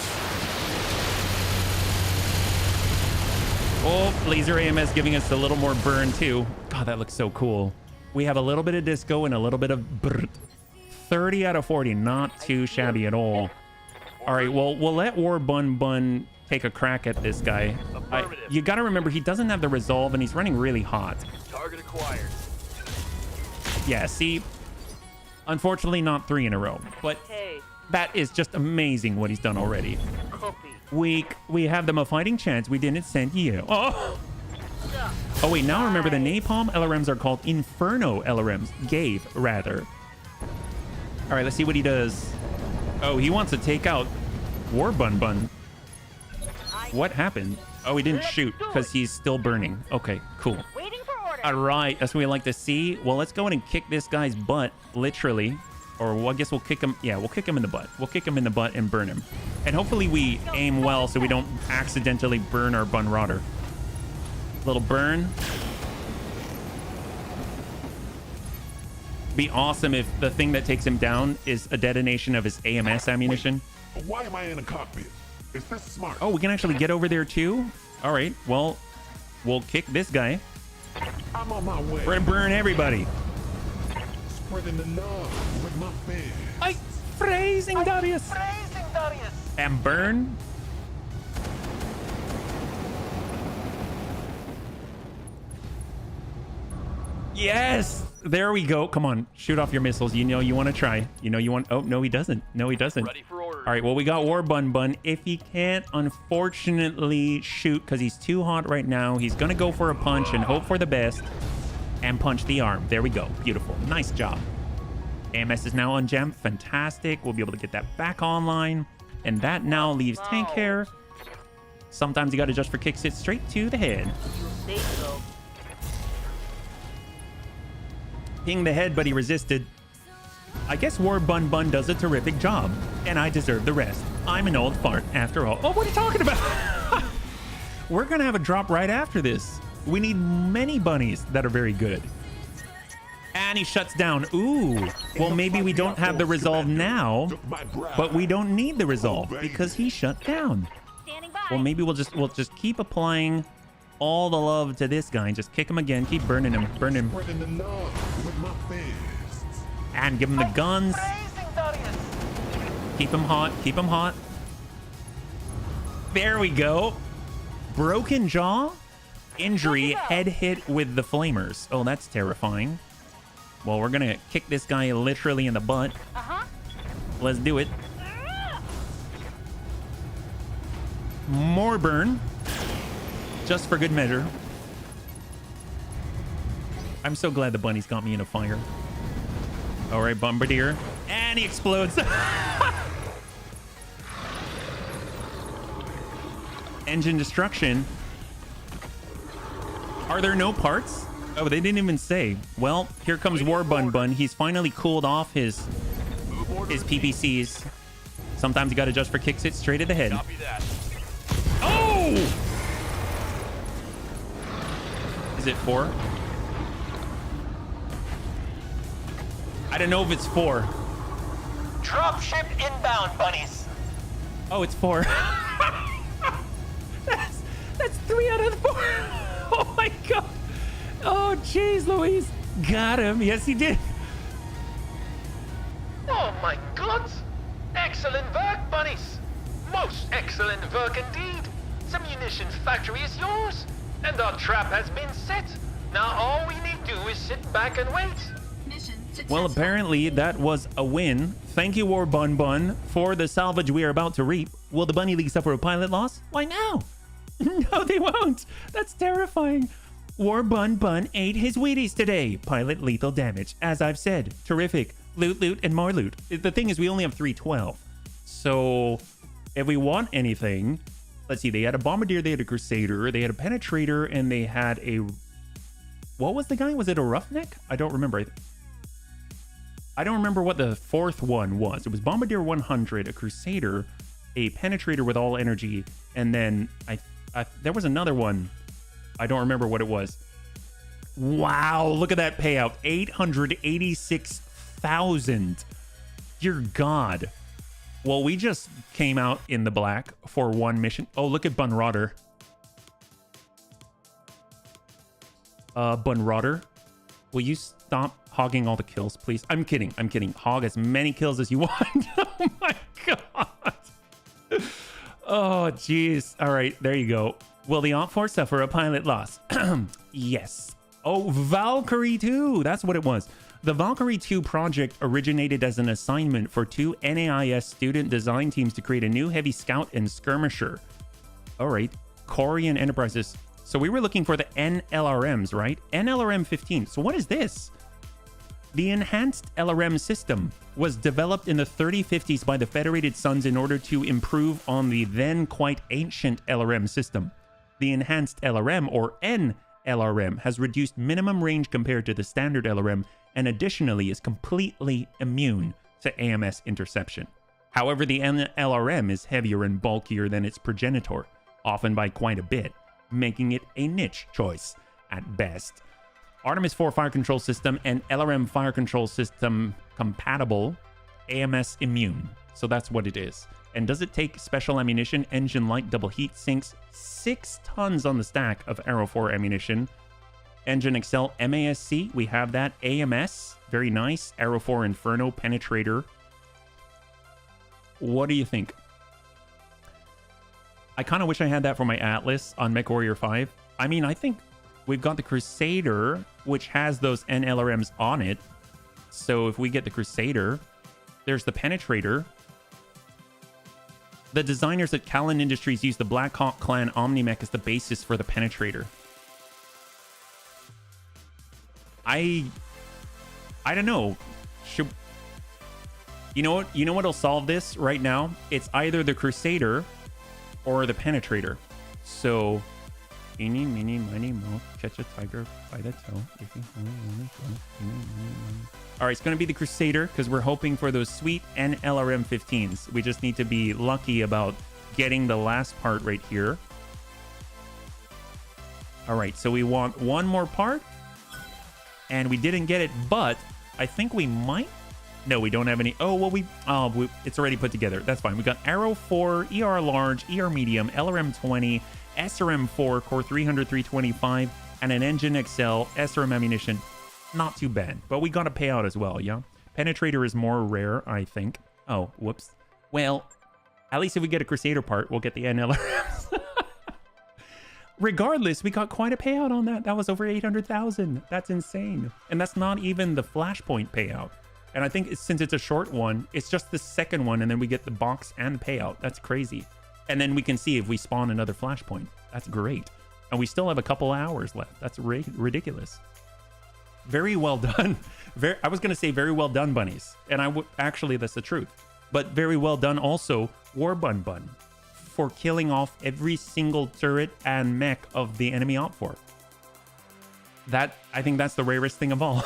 Oh, laser AMS giving us a little more burn too. God, that looks so cool. We have a little bit of disco and a little bit of brrrt. 30 out of 40, not too shabby at all. All right, well, we'll let War Bun Bun take a crack at this guy. You got to remember, he doesn't have the resolve, and he's running really hot. Target acquired. Yeah, see? Unfortunately, not 3 in a row. But that is just amazing what he's done already. We have them a fighting chance. We didn't send you. Oh! Oh, wait, now remember the Napalm LRMs are called Inferno LRMs. Gave, rather. All right, let's see what he does. Oh, he wants to take out War Bun Bun. What happened? Oh, he didn't shoot because he's still burning. Okay, cool. All right, that's what we like to see. Well, let's go in and kick this guy's butt, literally. Or well, I guess we'll kick him. Yeah, we'll kick him in the butt. We'll kick him in the butt and burn him. And hopefully we aim well so we don't accidentally burn our Bun Rodder. Little burn. Be awesome if the thing that takes him down is a detonation of his AMS ammunition. Wait, why am I in a cockpit? Is this smart? Oh, we can actually get over there too? All right, well, we'll kick this guy. I'm on my way. We're gonna burn everybody. Spreading the love with my fans. I freezing Darius. And burn. Yes, there we go. Come on, shoot off your missiles. You know you want to try. You know you want. Oh no, he doesn't. No, he doesn't. Ready for orders. All right, well, we got War Bun Bun. If he can't, unfortunately, shoot because he's too hot right now, he's gonna go for a punch and hope for the best and punch the arm. There we go. Beautiful. Nice job. AMS is now unjammed. Fantastic. We'll be able to get that back online, and that now leaves tank hair. Sometimes you got to adjust for kicks it straight to the head. Ping the head, but he resisted. I guess War Bun Bun does a terrific job, and I deserve the rest. I'm an old fart after all. Oh, what are you talking about? We're gonna have a drop right after this. We need many bunnies that are very good. And he shuts down. Ooh. Well, maybe we don't have the resolve now, but we don't need the resolve because he shut down. Well, maybe we'll just keep applying all the love to this guy and just kick him again. Keep burning him. Burn him. And give him the guns. Keep him hot. Keep him hot. There we go. Broken jaw. Injury. Head hit with the flamers. Oh, that's terrifying. Well, we're going to kick this guy literally in the butt. Let's do it. More burn. Just for good measure. I'm so glad the bunnies got me in a fire. All right, Bombardier. And he explodes. Engine destruction. Are there no parts? Oh, they didn't even say. Well, here comes War Bun Bun. He's finally cooled off his PPCs. Sometimes you got to adjust for kicks it straight at the head. Oh! Is it 4? I don't know if it's 4. Dropship inbound, bunnies. Oh, it's 4. that's 3 out of 4. Oh my god. Oh, jeez, Louise. Got him. Yes, he did. Oh my god! Excellent work, bunnies! Most excellent work indeed! The munitions factory is yours, and our trap has been set. Now all we need to do is sit back and wait. Well, apparently that was a win. Thank you, War Bun Bun, for the salvage we are about to reap. Will the Bunny League suffer a pilot loss? Why no? No, they won't. That's terrifying. War Bun Bun ate his Wheaties today. Pilot lethal damage. As I've said, terrific. Loot, and more loot. The thing is, we only have 312. So if we want anything, let's see. They had a Bombardier, they had a Crusader, they had a Penetrator, and they had a... What was the guy? Was it a Roughneck? I don't remember. I don't remember what the fourth one was. It was Bombardier 100, a Crusader, a Penetrator with all energy, and then there was another one. I don't remember what it was. Wow, look at that payout. 886,000. Dear God. Well, we just came out in the black for one mission. Oh, look at Bunrotter. Bunrotter, will you stop hogging all the kills, please? I'm kidding. I'm kidding. Hog as many kills as you want. Oh my God. Oh, jeez. All right, there you go. Will the Op 4 suffer a pilot loss? Yes. Oh, Valkyrie 2. That's what it was. The Valkyrie 2 project originated as an assignment for two NAIS student design teams to create a new heavy scout and skirmisher. All right. Korean Enterprises. So we were looking for the NLRMs, right? NLRM 15. So what is this? The enhanced LRM system was developed in the 3050s by the Federated Sons in order to improve on the then quite ancient LRM system. The enhanced LRM, or NLRM, has reduced minimum range compared to the standard LRM, and additionally is completely immune to AMS interception. However, the NLRM is heavier and bulkier than its progenitor, often by quite a bit, making it a niche choice at best. Artemis 4 fire control system and LRM fire control system compatible, AMS immune. So that's what it is. And does it take special ammunition, engine light, double heat sinks, 6 tons on the stack of Arrow 4 ammunition. Engine Excel MASC, we have that. AMS, very nice. Arrow 4 Inferno penetrator. What do you think? I kind of wish I had that for my Atlas on MechWarrior 5. I mean, I think we've got the Crusader, which has those NLRMs on it. So if we get the Crusader, there's the penetrator. The designers at Callan Industries used the Black Hawk Clan Omnimech as the basis for the penetrator. I don't know. You know what? You know what'll solve this right now? It's either the Crusader or the penetrator. So, eeny, meeny, miny, moe, catch a tiger by the toe. All right, it's going to be the Crusader because we're hoping for those sweet NLRM 15s. We just need to be lucky about getting the last part right here. All right, so we want one more part. And we didn't get it, but I think we might. No, we don't have any. Oh, well, it's already put together. That's fine. We got Arrow 4, ER large, ER medium, LRM 20, SRM 4, Core 300, 325, and an Engine XL, SRM ammunition. Not too bad, but we got a payout as well, yeah? Penetrator is more rare, I think. Oh, whoops. Well, at least if we get a Crusader part, we'll get the NLRMs. Regardless, we got quite a payout on that. That was over 800,000. That's insane. And that's not even the Flashpoint payout. And I think since it's a short one, it's just the second one, and then we get the box and payout. That's crazy. And then we can see if we spawn another Flashpoint. That's great. And we still have a couple hours left. That's ridiculous. Very well done. I was going to say very well done, bunnies. And actually, that's the truth. But very well done also, War Bun Bun, for killing off every single turret and mech of the enemy Op 4. I think that's the rarest thing of all.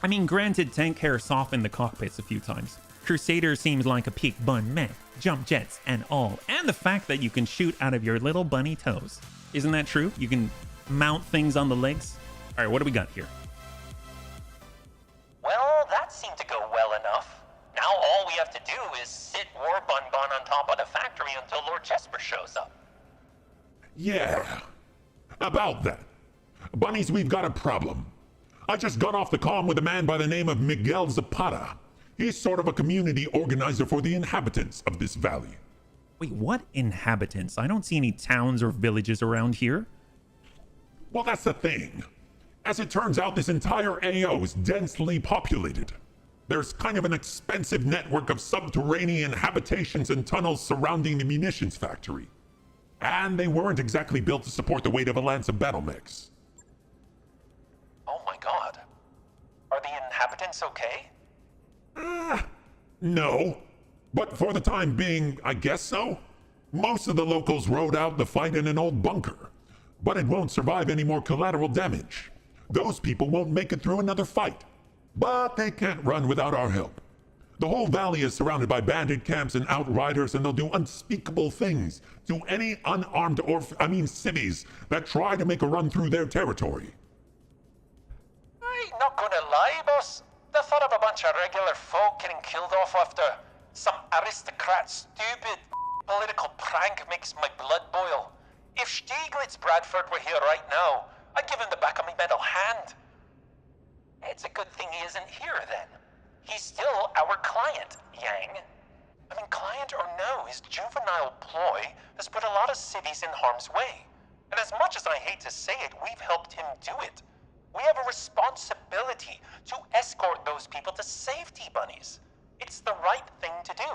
I mean, granted, tank hair softened the cockpits a few times. Crusader seems like a peak bun mech, jump jets and all. And the fact that you can shoot out of your little bunny toes. Isn't that true? You can mount things on the legs. All right, what do we got here? Well, that seemed to go well enough. Now all we have to do is sit War Bun Bun on top of the factory until Lord Jesper shows up. Yeah, about that. Bunnies, we've got a problem. I just got off the comm with a man by the name of Miguel Zapata. He's sort of a community organizer for the inhabitants of this valley. Wait, what inhabitants? I don't see any towns or villages around here. Well, that's the thing. As it turns out, this entire AO is densely populated. There's kind of an expensive network of subterranean habitations and tunnels surrounding the munitions factory. And they weren't exactly built to support the weight of a lance of battle mechs. Oh my god. Are the inhabitants okay? No. But for the time being, I guess so. Most of the locals rode out the fight in an old bunker. But it won't survive any more collateral damage. Those people won't make it through another fight. But they can't run without our help. The whole valley is surrounded by bandit camps and outriders, and they'll do unspeakable things to any unarmed civvies that try to make a run through their territory. I ain't not gonna lie, boss. The thought of a bunch of regular folk getting killed off after some aristocrat's stupid political prank makes my blood boil. If Stieglitz Bradford were here right now, I'd give him the back of my metal hand. It's a good thing he isn't here then. He's still our client, Yang. I mean, client or no, his juvenile ploy has put a lot of cities in harm's way. And as much as I hate to say it, we've helped him do it. We have a responsibility to escort those people to safety, bunnies. It's the right thing to do.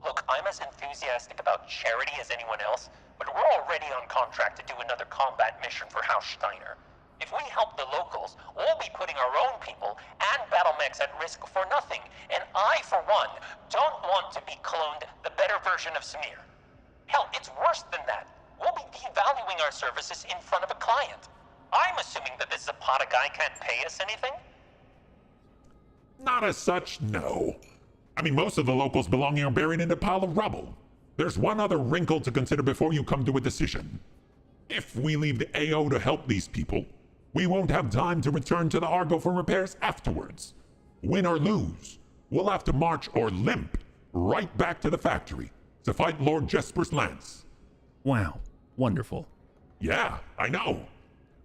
Look, I'm as enthusiastic about charity as anyone else, but we're already on contract to do another combat mission for House Steiner. If we help the locals, we'll be putting our own people and battle mechs at risk for nothing. And I, for one, don't want to be cloned the better version of Samir. Hell, it's worse than that. We'll be devaluing our services in front of a client. I'm assuming that this Zapata guy can't pay us anything? Not as such, no. I mean, most of the locals belonging are buried in a pile of rubble. There's one other wrinkle to consider before you come to a decision. If we leave the AO to help these people, we won't have time to return to the Argo for repairs afterwards. Win or lose, we'll have to march or limp right back to the factory to fight Lord Jesper's lance. Wow, wonderful. Yeah, I know.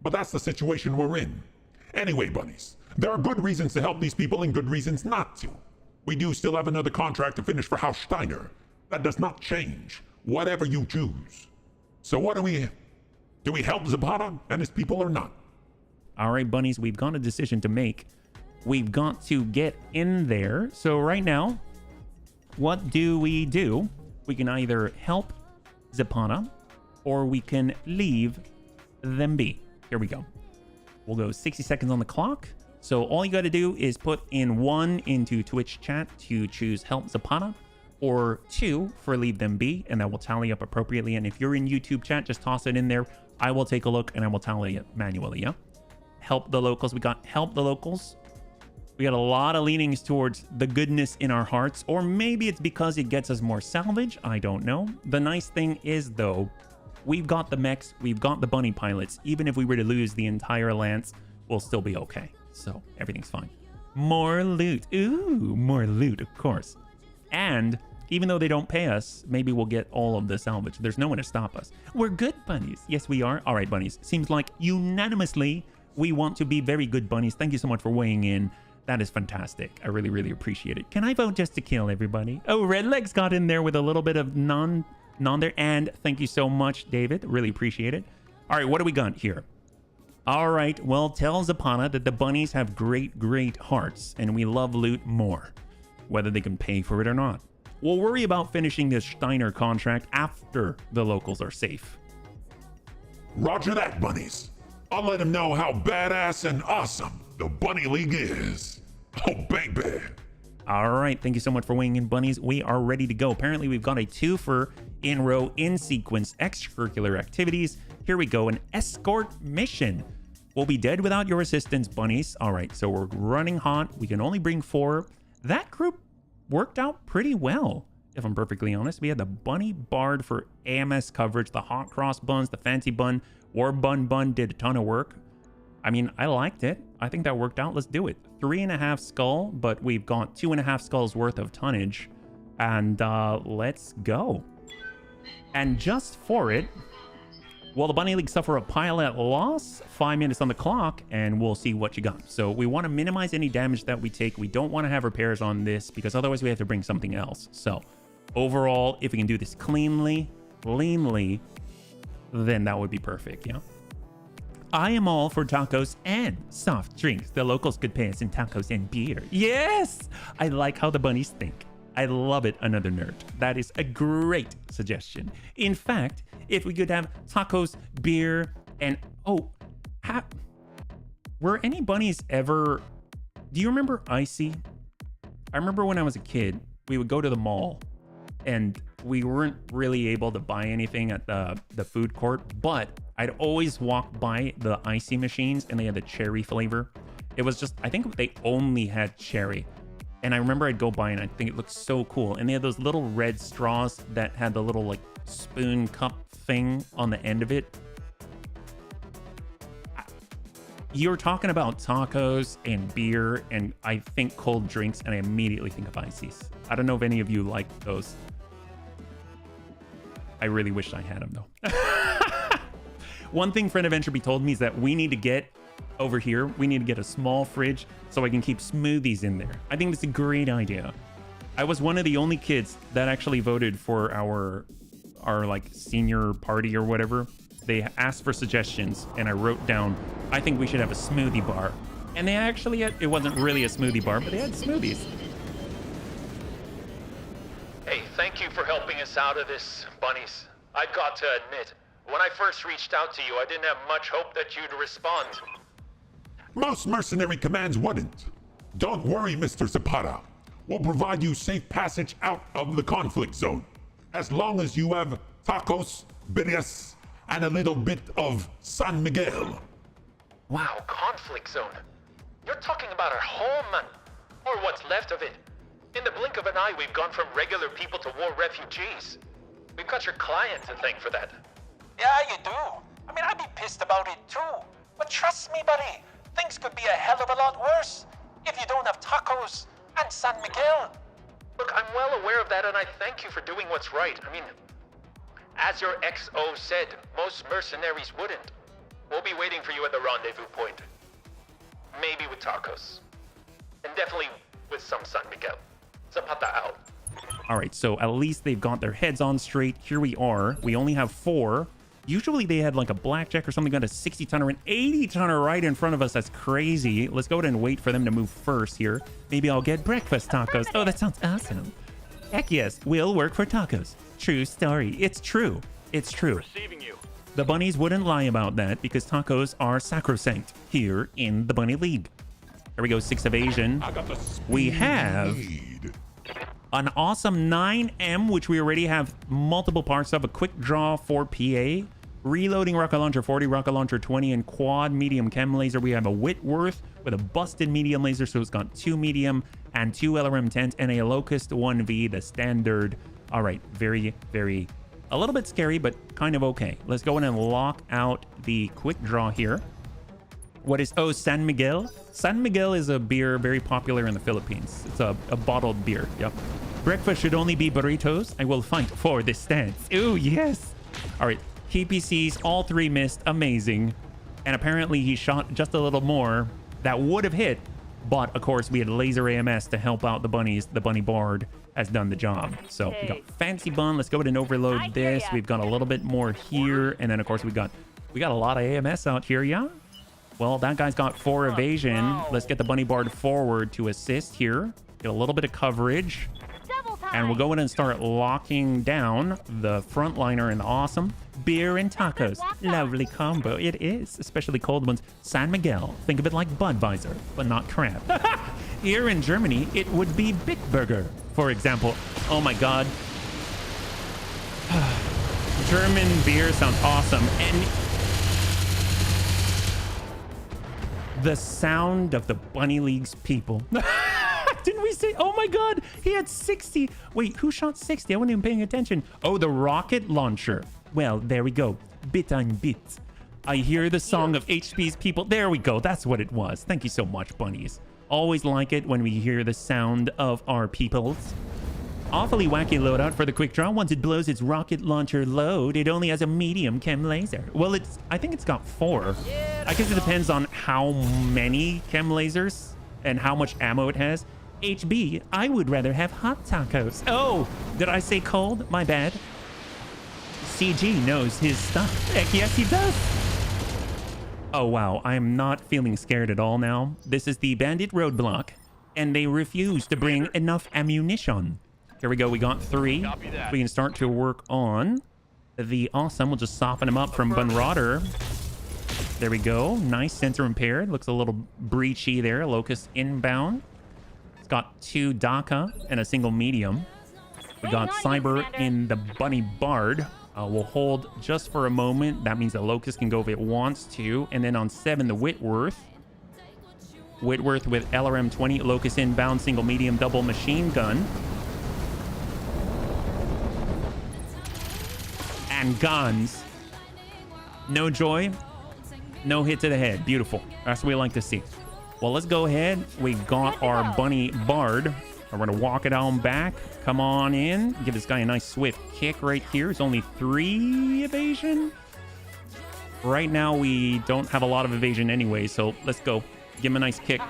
But that's the situation we're in. Anyway, bunnies, there are good reasons to help these people and good reasons not to. We do still have another contract to finish for House Steiner. That does not change, whatever you choose. So what do we help Zapata and his people or not? All right, bunnies, we've got a decision to make. We've got to get in there. So right now, what do? We can either help Zapata or we can leave them be. Here we go. We'll go 60 seconds on the clock. So all you got to do is put in 1 into Twitch chat to choose help Zapata, or 2 for leave them be, and that will tally up appropriately. And if you're in YouTube chat, just toss it in there. I will take a look and I will tally it manually, yeah? Help the locals. We got help the locals. We got a lot of leanings towards the goodness in our hearts, or maybe it's because it gets us more salvage. I don't know. The nice thing is, though, we've got the mechs, we've got the bunny pilots. Even if we were to lose the entire lance, we'll still be okay. So everything's fine. More loot. Ooh, more loot, of course. And even though they don't pay us, maybe we'll get all of the salvage. There's no one to stop us. We're good bunnies. Yes, we are. All right, bunnies. Seems like unanimously we want to be very good bunnies. Thank you so much for weighing in. That is fantastic. I really, really appreciate it. Can I vote just to kill everybody? Oh, Redlegs got in there with a little bit of non there. And thank you so much, David. Really appreciate it. All right, what do we got here? All right, well, tell Zapata that the bunnies have great, great hearts, and we love loot more, whether they can pay for it or not. We'll worry about finishing this Steiner contract after the locals are safe. Roger that, bunnies. I'll let him know how badass and awesome the Bunny League is. Oh, baby. All right, thank you so much for weighing in, bunnies. We are ready to go. Apparently, we've got a 2 in row in sequence extracurricular activities. Here we go, an escort mission. We'll be dead without your assistance, bunnies. All right, so we're running hot. We can only bring 4. That group worked out pretty well, if I'm perfectly honest. We had the Bunny Bard for AMS coverage, the Hot Cross Buns, the Fancy Bun, War Bun did a ton of work. I mean, I liked it. I think that worked out. Let's do it. 3.5 skull, but we've got 2.5 skulls worth of tonnage. And let's go. And just for it, will the Bunny League suffer a pilot loss? 5 minutes on the clock, and we'll see what you got. So we want to minimize any damage that we take. We don't want to have repairs on this, because otherwise we have to bring something else. So overall, if we can do this cleanly, then that would be perfect, yeah? I am all for tacos and soft drinks. The locals could pay us in tacos and beer. Yes! I like how the bunnies think. I love it, another nerd. That is a great suggestion. In fact, if we could have tacos, beer, and... Oh, were any bunnies ever... Do you remember Icy? I remember when I was a kid, we would go to the mall, and we weren't really able to buy anything at the food court, but I'd always walk by the Icy machines, and they had the cherry flavor. It was just... I think they only had cherry. And I remember I'd go by and I think it looked so cool. And they had those little red straws that had the little like spoon cup thing on the end of it. You're talking about tacos and beer and I think cold drinks, and I immediately think of ices. I don't know if any of you like those. I really wish I had them though. One thing Friend of Entropy told me is that we need to get over here. We need to get a small fridge so I can keep smoothies in there. I think that's a great idea. I was one of the only kids that actually voted for our like senior party or whatever. They asked for suggestions and I wrote down, I think we should have a smoothie bar. And they actually had, it wasn't really a smoothie bar, but they had smoothies. Hey, thank you for helping us out of this, bunnies. I've got to admit, when I first reached out to you, I didn't have much hope that you'd respond. Most mercenary commands wouldn't. Don't worry, Mr. Zapata. We'll provide you safe passage out of the conflict zone. As long as you have tacos, birrias, and a little bit of San Miguel. Wow, conflict zone. You're talking about our home, man. Or what's left of it. In the blink of an eye, we've gone from regular people to war refugees. We've got your client to thank for that. Yeah, you do. I mean, I'd be pissed about it too. But trust me, buddy, things could be a hell of a lot worse if you don't have tacos and San Miguel. Look, I'm well aware of that, and I thank you for doing what's right. I mean, as your XO said, most mercenaries wouldn't. We'll be waiting for you at the rendezvous point. Maybe with tacos. And definitely with some San Miguel. Zapata out. All right, so at least they've got their heads on straight. Here we are. We only have 4. Usually they had like a blackjack or something, got a 60-tonner and 80-tonner right in front of us. That's crazy. Let's go ahead and wait for them to move first here. Maybe I'll get breakfast tacos. Oh, that sounds awesome. Heck yes, we'll work for tacos. True story. It's true. It's true. Receiving you. The bunnies wouldn't lie about that because tacos are sacrosanct here in the Bunny League. Here we go, 6 evasion. We have an awesome 9M, which we already have multiple parts of. A quick draw for PA. Reloading rocket launcher 40, rocket launcher 20, and quad medium chem laser. We have a Whitworth with a busted medium laser, so it's got 2 medium and 2 LRM 10s and a Locust 1V, the standard. All right, very, very, a little bit scary, but kind of okay. Let's go in and lock out the quick draw here. What is, oh, San Miguel? San Miguel is a beer very popular in the Philippines. It's a bottled beer, yep. Breakfast should only be burritos. I will fight for this stance. Ooh, yes. All right, TPCs, all 3 missed, amazing. And apparently he shot just a little more. That would have hit, but of course we had laser AMS to help out the bunnies. The bunny bard has done the job. So we got fancy bun. Let's go ahead and overload this. We've got a little bit more here. And then of course we got a lot of AMS out here, yeah? Well, that guy's got 4 evasion. Let's get the bunny bard forward to assist here. Get a little bit of coverage. And we'll go in and start locking down the frontliner and awesome beer and tacos. Lovely combo. It is, especially cold ones. San Miguel. Think of it like Budweiser, but not crap. Here in Germany, it would be Bitburger, for example. Oh my God. German beer sounds awesome. And the sound of the Bunny League's people. Didn't we say, oh my God, he had 60. Wait, who shot 60? I wasn't even paying attention. Oh, the rocket launcher. Well, there we go. Bit on bit. I hear the song of HP's people. There we go. That's what it was. Thank you so much, bunnies. Always like it when we hear the sound of our peoples. Awfully wacky loadout for the quick draw. Once it blows its rocket launcher load, it only has a medium chem laser. Well, I think it's got 4. I guess it depends on how many chem lasers and how much ammo it has. HB, I would rather have hot tacos. Oh, did I say cold? My bad. CG knows his stuff. Heck yes, he does. Oh, wow. I am not feeling scared at all now. This is the bandit roadblock, and they refuse to bring enough ammunition. Here we go. We got 3. We can start to work on the awesome. We'll just soften him up from Bunroder. There we go. Nice sensor impaired. Looks a little breachy there. Locust inbound. It's got 2 DACA and a single medium. We got Cyber in the Bunny Bard. We'll hold just for a moment. That means the Locust can go if it wants to. And then on 7, the Whitworth. Whitworth with LRM-20, Locust inbound, single medium, double machine gun. And guns. No joy, no hit to the head. Beautiful. That's what we like to see. Well, let's go ahead. We got our bunny bard. We're going to walk it on back. Come on in. Give this guy a nice swift kick right here. It's only 3 evasion. Right now, we don't have a lot of evasion anyway, so let's go. Give him a nice kick.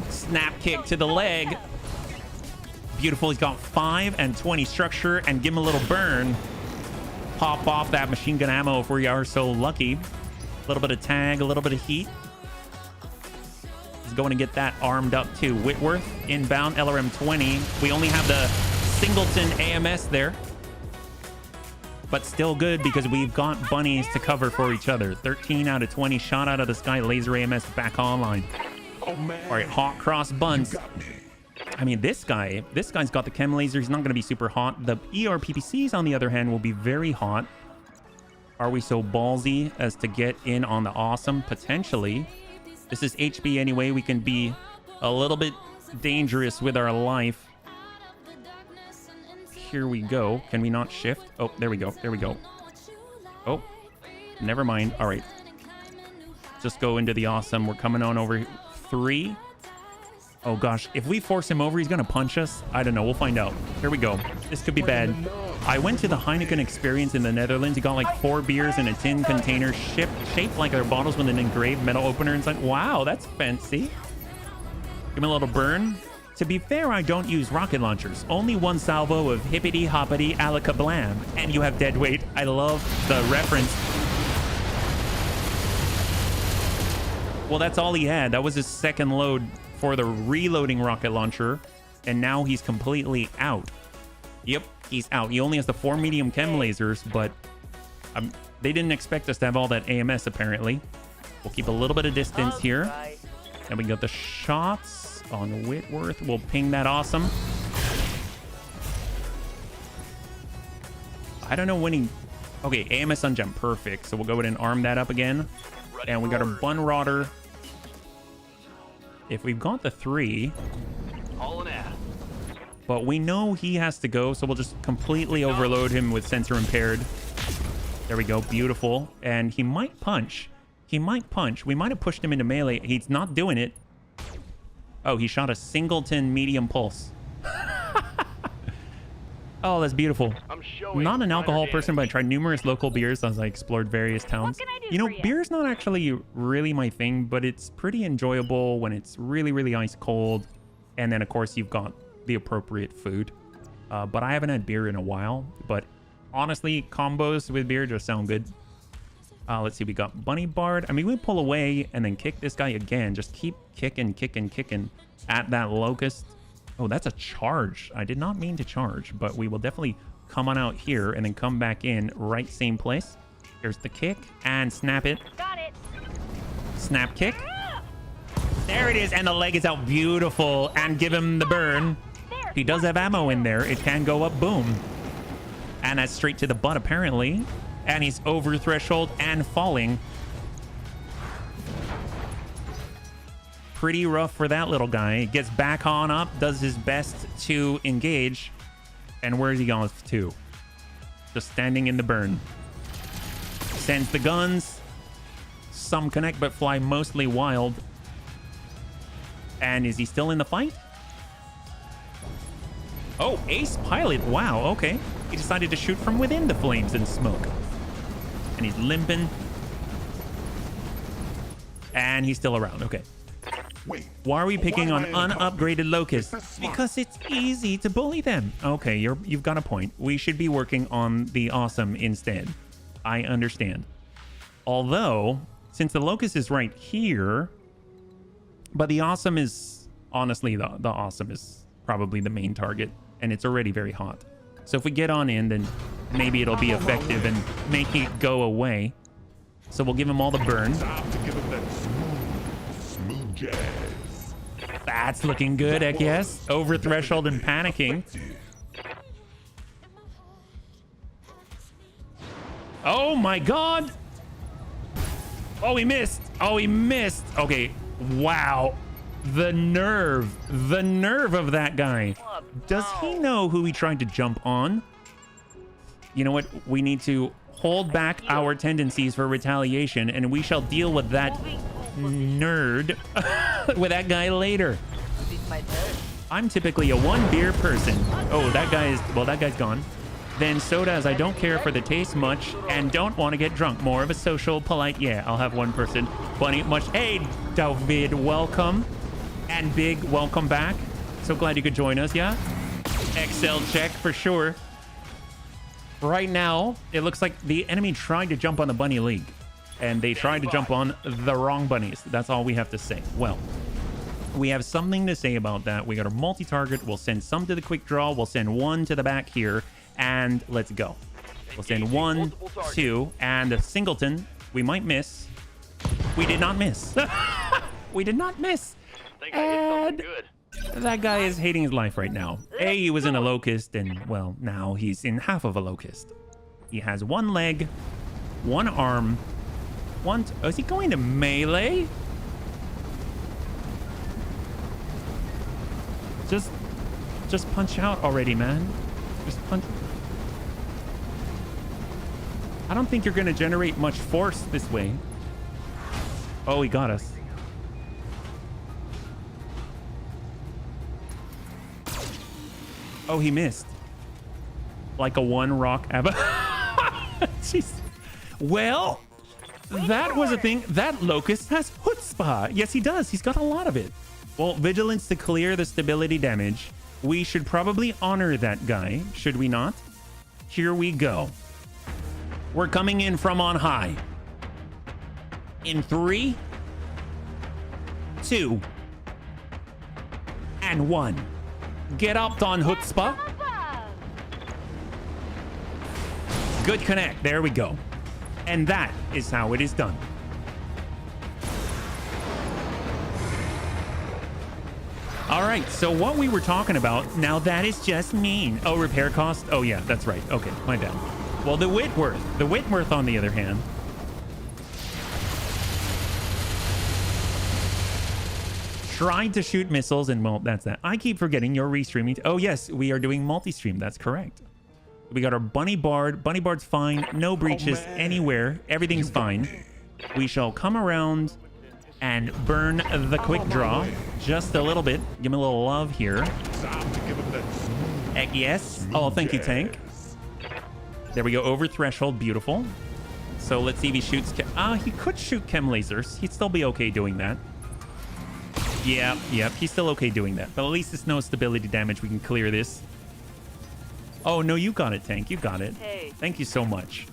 Snap kick to the leg. Beautiful. He's got 5 and 20 structure, and give him a little burn. Pop off that machine gun ammo if we are so lucky. A little bit of tag, a little bit of heat. He's going to get that armed up too. Whitworth, inbound, LRM-20. We only have the Singleton AMS there. But still good because we've got bunnies to cover for each other. 13 out of 20 shot out of the sky. Laser AMS back online. Oh, man. All right, hot cross buns. I mean, this guy's got the chem laser. He's not going to be super hot. The ERPPCs, on the other hand, will be very hot. Are we so ballsy as to get in on the awesome? Potentially. This is HB anyway. We can be a little bit dangerous with our life. Here we go. Can we not shift? Oh, there we go. There we go. Oh, never mind. All right. Just go into the awesome. We're coming on over 3. Oh, gosh. If we force him over, he's going to punch us. I don't know. We'll find out. Here we go. This could be bad. I went to the Heineken experience in the Netherlands. You got like 4 beers in a tin container shaped like their bottles with an engraved metal opener inside. Wow, that's fancy. Give me a little burn. To be fair, I don't use rocket launchers. Only 1 salvo of hippity hoppity alakablam. And you have dead weight. I love the reference. Well, that's all he had. That was his second load for the reloading rocket launcher. And now he's completely out. Yep, he's out. He only has the 4 medium chem lasers, but they didn't expect us to have all that AMS, apparently. We'll keep a little bit of distance here. And we got the shots on Whitworth. We'll ping that awesome. I don't know when he... Okay, AMS unjump. Perfect. So we'll go ahead and arm that up again. And we got our bun rodder. If we've got the 3... But we know he has to go, so we'll just completely overload him with sensor impaired. There we go. Beautiful. And he might punch. He might punch. We might have pushed him into melee. He's not doing it. Oh, he shot a Singleton medium pulse. Oh, that's beautiful. Not an alcohol person, but I tried numerous local beers as I explored various towns. You know, beer's not actually really my thing, but it's pretty enjoyable when it's really, really ice cold. And then, of course, you've got the appropriate food. But I haven't had beer in a while. But honestly, combos with beer just sound good. Let's see. We got Bunny Bard. I mean, we pull away and then kick this guy again. Just keep kicking at that Locust. Oh, that's a charge. I did not mean to charge, but we will definitely come on out here and then come back in right same place. Here's the kick and snap it. Got it. Snap kick. There it is. And the leg is out. Beautiful. And give him the burn. He does have ammo in there. It can go up. Boom. And that's straight to the butt, apparently. And he's over threshold and falling. Pretty rough for that little guy. Gets back on up, does his best to engage. And where is he going to? Just standing in the burn. Sends the guns. Some connect, but fly mostly wild. And is he still in the fight? Oh, ace pilot. Wow, okay. He decided to shoot from within the flames and smoke. And he's limping. And he's still around. Okay. Wait, why are we picking on unupgraded Locusts? Because it's easy to bully them. Okay, you've got a point. We should be working on the awesome instead. I understand. Although, since the Locust is right here, but the awesome is, honestly, the awesome is probably the main target, and it's already very hot. So if we get on in, then maybe it'll be effective and make it go away. So we'll give him all the burn. Time to give him that smooth jazz. That's looking good, heck yes. Over threshold and panicking. Oh my god! Oh, he missed. Oh, he missed. Okay, Wow. The nerve of that guy. Does he know who he tried to jump on? You know what? We need to hold back our tendencies for retaliation, and we shall deal with that nerd with that guy later. I'm typically a one beer person. Oh, that guy's gone. Then sodas, I don't care for the taste much and don't want to get drunk. More of a social, polite, yeah, I'll have one person. Funny, much. Hey, David, welcome. And Big, welcome back. So glad you could join us, yeah? Excel check for sure. Right now, it looks like the enemy tried to jump on the bunny league. And they tried to jump on the wrong bunnies. That's all we have to say. Well, we have something to say about that. We got a multi-target. We'll send some to the quick draw. We'll send one to the back here. And let's go. We'll send 1, 2, and a singleton. We might miss. We did not miss. We did not miss. And that guy is hating his life right now. He was in a locust, and, well, now he's in half of a locust. He has one leg, one arm, one... Oh, is he going to melee? Just punch out already, man. Just punch... I don't think you're going to generate much force this way. Oh, he got us. Oh, he missed. Like a one rock abba. Jeez. Well, that was a thing. That locust has chutzpah. Yes, he does. He's got a lot of it. Well, vigilance to clear the stability damage. We should probably honor that guy, should we not? Here we go. We're coming in from on high. In 3, 2, and 1. Get up, Don Chutzpah. Good connect. There we go. And that is how it is done. All right, so what we were talking about, now that is just mean. Oh, repair cost? Oh, yeah, that's right. Okay, my bad. Well, the Whitworth, on the other hand, tried to shoot missiles, and, well, that's that. I keep forgetting you're restreaming. Oh, yes, we are doing multi-stream. That's correct. We got our Bunny Bard. Bunny Bard's fine. No breaches anywhere. Everything's fine. We shall come around and burn the quick draw just a little bit. Give him a little love here. Heck yes. Oh, thank you, Tank. There we go. Over threshold. Beautiful. So let's see if he shoots. He could shoot chem lasers. He'd still be okay doing that. Yep. He's still okay doing that. But at least it's no stability damage. We can clear this. Oh, no, you got it, Tank. You got it. Hey. Thank you so much.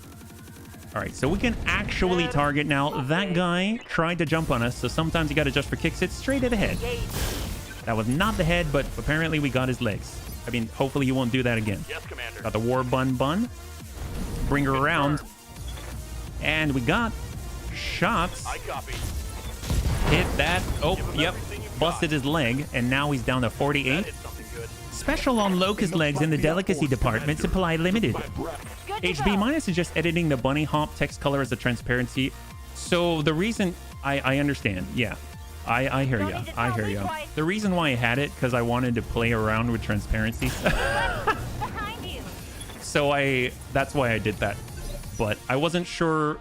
All right, so we can actually target now. That guy tried to jump on us, so sometimes you got to just for kicks it straight at the head. That was not the head, but apparently we got his legs. I mean, hopefully you won't do that again. Yes, Commander. Got the war bun. Bring her around. And we got shots. I copy. Hit that. Oh, yep. Busted his leg, and now he's down to 48. Special on locust legs in the delicacy department. Supply limited. HB minus is just editing the bunny hop text color as a transparency. So the reason I understand, yeah, I hear ya. I hear ya. The reason why I had it because I wanted to play around with transparency. So that's why I did that. But I wasn't sure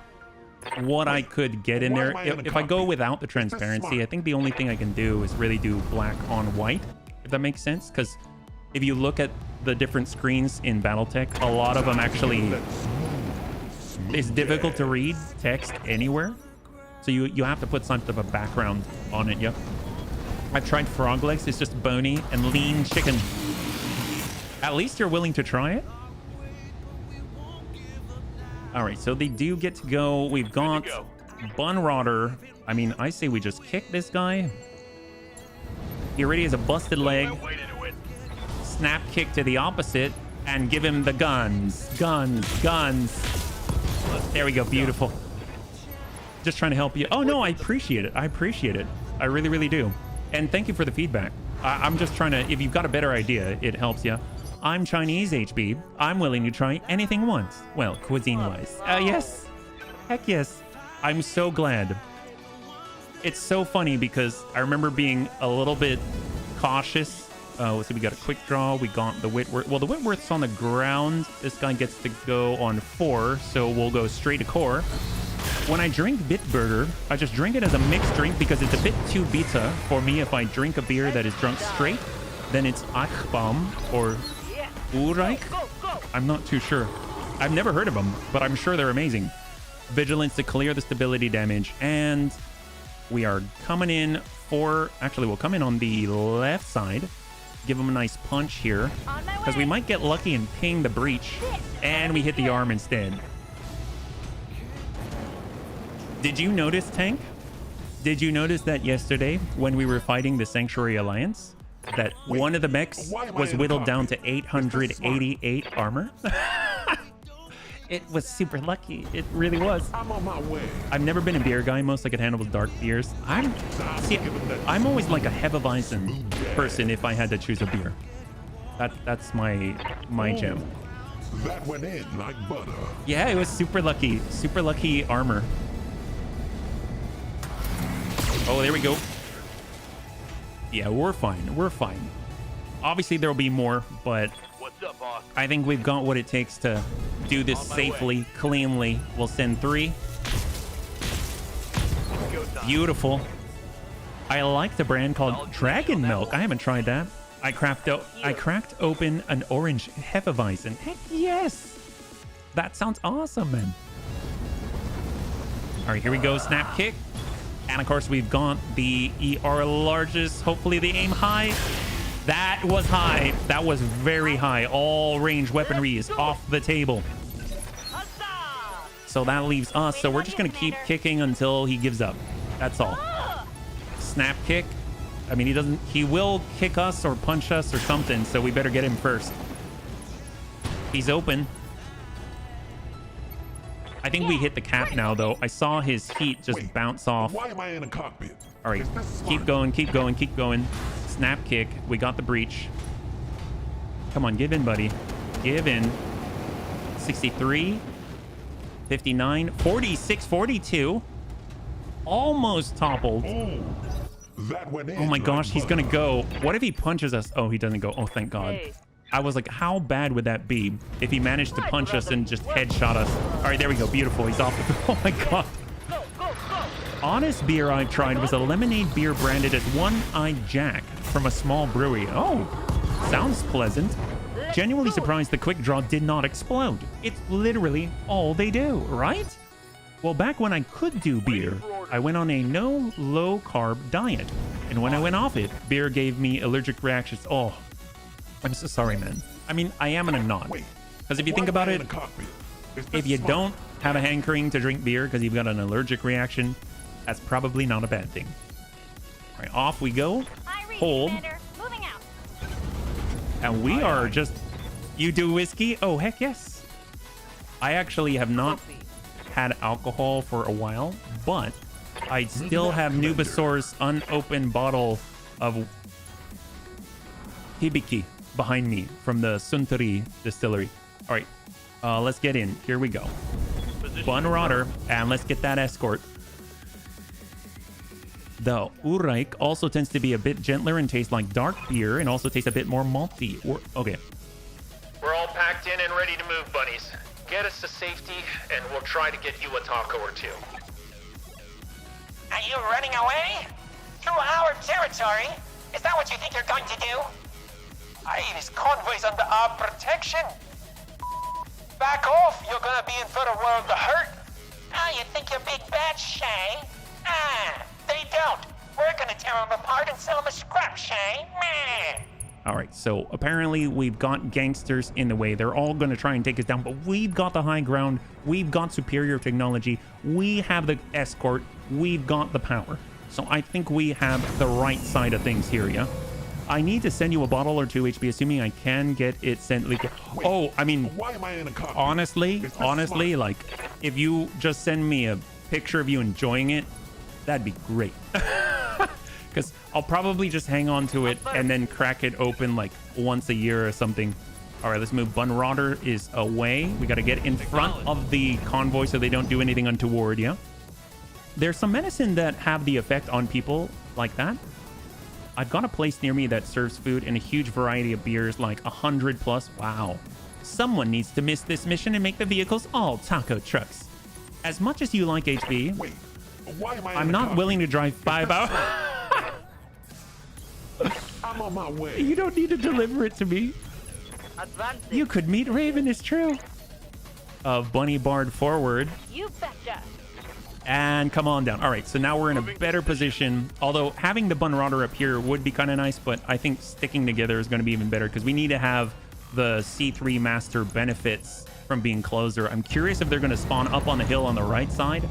what I could get in there. If I go without the transparency, I think the only thing I can do is really do black on white, if that makes sense. Because if you look at the different screens in Battletech, a lot of them actually, it's difficult to read text anywhere. So you have to put some type of background on it. Yep. I've tried frog legs. It's just bony and lean chicken. At least you're willing to try it. All right, so they do get to go. We've got Bun Rodder. I mean, I say we just kick this guy. He already has a busted leg. Snap kick to the opposite and give him the guns. There we go. Beautiful. Just trying to help you. Oh, no, I appreciate it. I really, really do. And thank you for the feedback. I'm just trying to, if you've got a better idea, it helps you. I'm Chinese, HB. I'm willing to try anything once. Well, cuisine-wise. Yes. Heck yes. I'm so glad. It's so funny because I remember being a little bit cautious. So we got a quick draw. We got the Whitworth. Well, the Whitworth's on the ground. This guy gets to go on 4, so we'll go straight to core. When I drink Bitburger, I just drink it as a mixed drink because it's a bit too bitter for me. If I drink a beer that is drunk straight, then it's Achbaum or Urreich. I'm not too sure. I've never heard of them, but I'm sure they're amazing. Vigilance to clear the stability damage, and we are coming in for... Actually, we'll come in on the left side. Give him a nice punch here, because we might get lucky and ping the breach, and we hit the arm instead. Did you notice, Tank? Did you notice that yesterday when we were fighting the Sanctuary Alliance, that one of the mechs was whittled down to 888 armor? It was super lucky. It really was. I'm on my way. I've never been a beer guy. Most I could handle was dark beers. I'm always like a Hefeweizen person if I had to choose a beer. That's my jam. That went in like butter. Yeah, it was super lucky. Super lucky armor. Oh, there we go. Yeah, we're fine. We're fine. Obviously, there'll be more, but What's up, boss? I think we've got what it takes to do this safely, cleanly. We'll send 3. Beautiful. I like the brand called Dragon Milk. I haven't tried that. I cracked open an orange Hefeweizen. Heck yes! That sounds awesome, man. All right, here we go. Snap kick. And of course, we've got the ER largest. Hopefully, they aim high. That was high. That was very high. All range weaponry is off the table. So that leaves us. So we're just going to keep kicking until he gives up. That's all. Snap kick. I mean, he will kick us or punch us or something. So we better get him first. He's open. I think we hit the cap now, though. I saw his heat just bounce off. Why am I in a cockpit? All right, keep going, keep going, keep going. Snap kick. We got the breach. Come on, give in, buddy. Give in. 63, 59, 46, 42. Almost toppled. Oh, that went in. Oh my gosh, he's gonna go. What if he punches us? Oh, he doesn't go. Oh, thank God. I was like, how bad would that be if he managed to punch us and just headshot us? All right, there we go. Beautiful. He's off. Oh my God. Honest beer I've tried was a lemonade beer branded as One-Eyed Jack from a small brewery. Oh, sounds pleasant. Genuinely surprised the quick draw did not explode. It's literally all they do, right? Well, back when I could do beer, I went on a no low-carb diet. And when I went off it, beer gave me allergic reactions. Oh, I'm so sorry, man. I mean, I am and I'm not. Because if you think about it, if you don't have a hankering to drink beer because you've got an allergic reaction, that's probably not a bad thing. All right, off we go. Hold. And we are just... You do whiskey? Oh, heck yes. I actually have not had alcohol for a while, but I still have Nubasaur's unopened bottle of Hibiki behind me from the Suntory distillery. All right, let's get in. Here we go. Bun Rotter, and let's get that escort. The Urreich also tends to be a bit gentler and tastes like dark beer, and also tastes a bit more malty. Okay. We're all packed in and ready to move, bunnies. Get us to safety, and we'll try to get you a taco or two. Are you running away? Through our territory? Is that what you think you're going to do? Aye, this convoy's under our protection. Back off, you're gonna be in for a world of hurt. Ah, you think you're big bad, Shay? Ah, they don't. We're gonna tear them apart and sell them as scrap, Shay. Meh. All right, so apparently we've got gangsters in the way. They're all going to try and take us down, but we've got the high ground. We've got superior technology. We have the escort. We've got the power. So I think we have the right side of things here, yeah? I need to send you a bottle or two, HB, assuming I can get it sent. Oh, I mean, why am I in a cockpit? Honestly, like, if you just send me a picture of you enjoying it, that'd be great. Because I'll probably just hang on to it and then crack it open like once a year or something. All right, let's move. Bun Rotter is away. We got to get in front of the convoy so they don't do anything untoward, yeah? there's some medicine that have the effect on people like that. I've got a place near me that serves food and a huge variety of beers, like 100 plus. Wow. Someone needs to miss this mission and make the vehicles all taco trucks. As much as you like HB, Wait, why am I I'm not willing to drive 5 hours. I'm on my way. You don't need to deliver it to me. Advancing. You could meet Raven, it's true. Bunny barred forward. You betcha. And come on down. All right, so now we're in a better position. Although having the Bunrauder up here would be kind of nice, but I think sticking together is going to be even better because we need to have the C3 Master benefits from being closer. I'm curious if they're going to spawn up on the hill on the right side.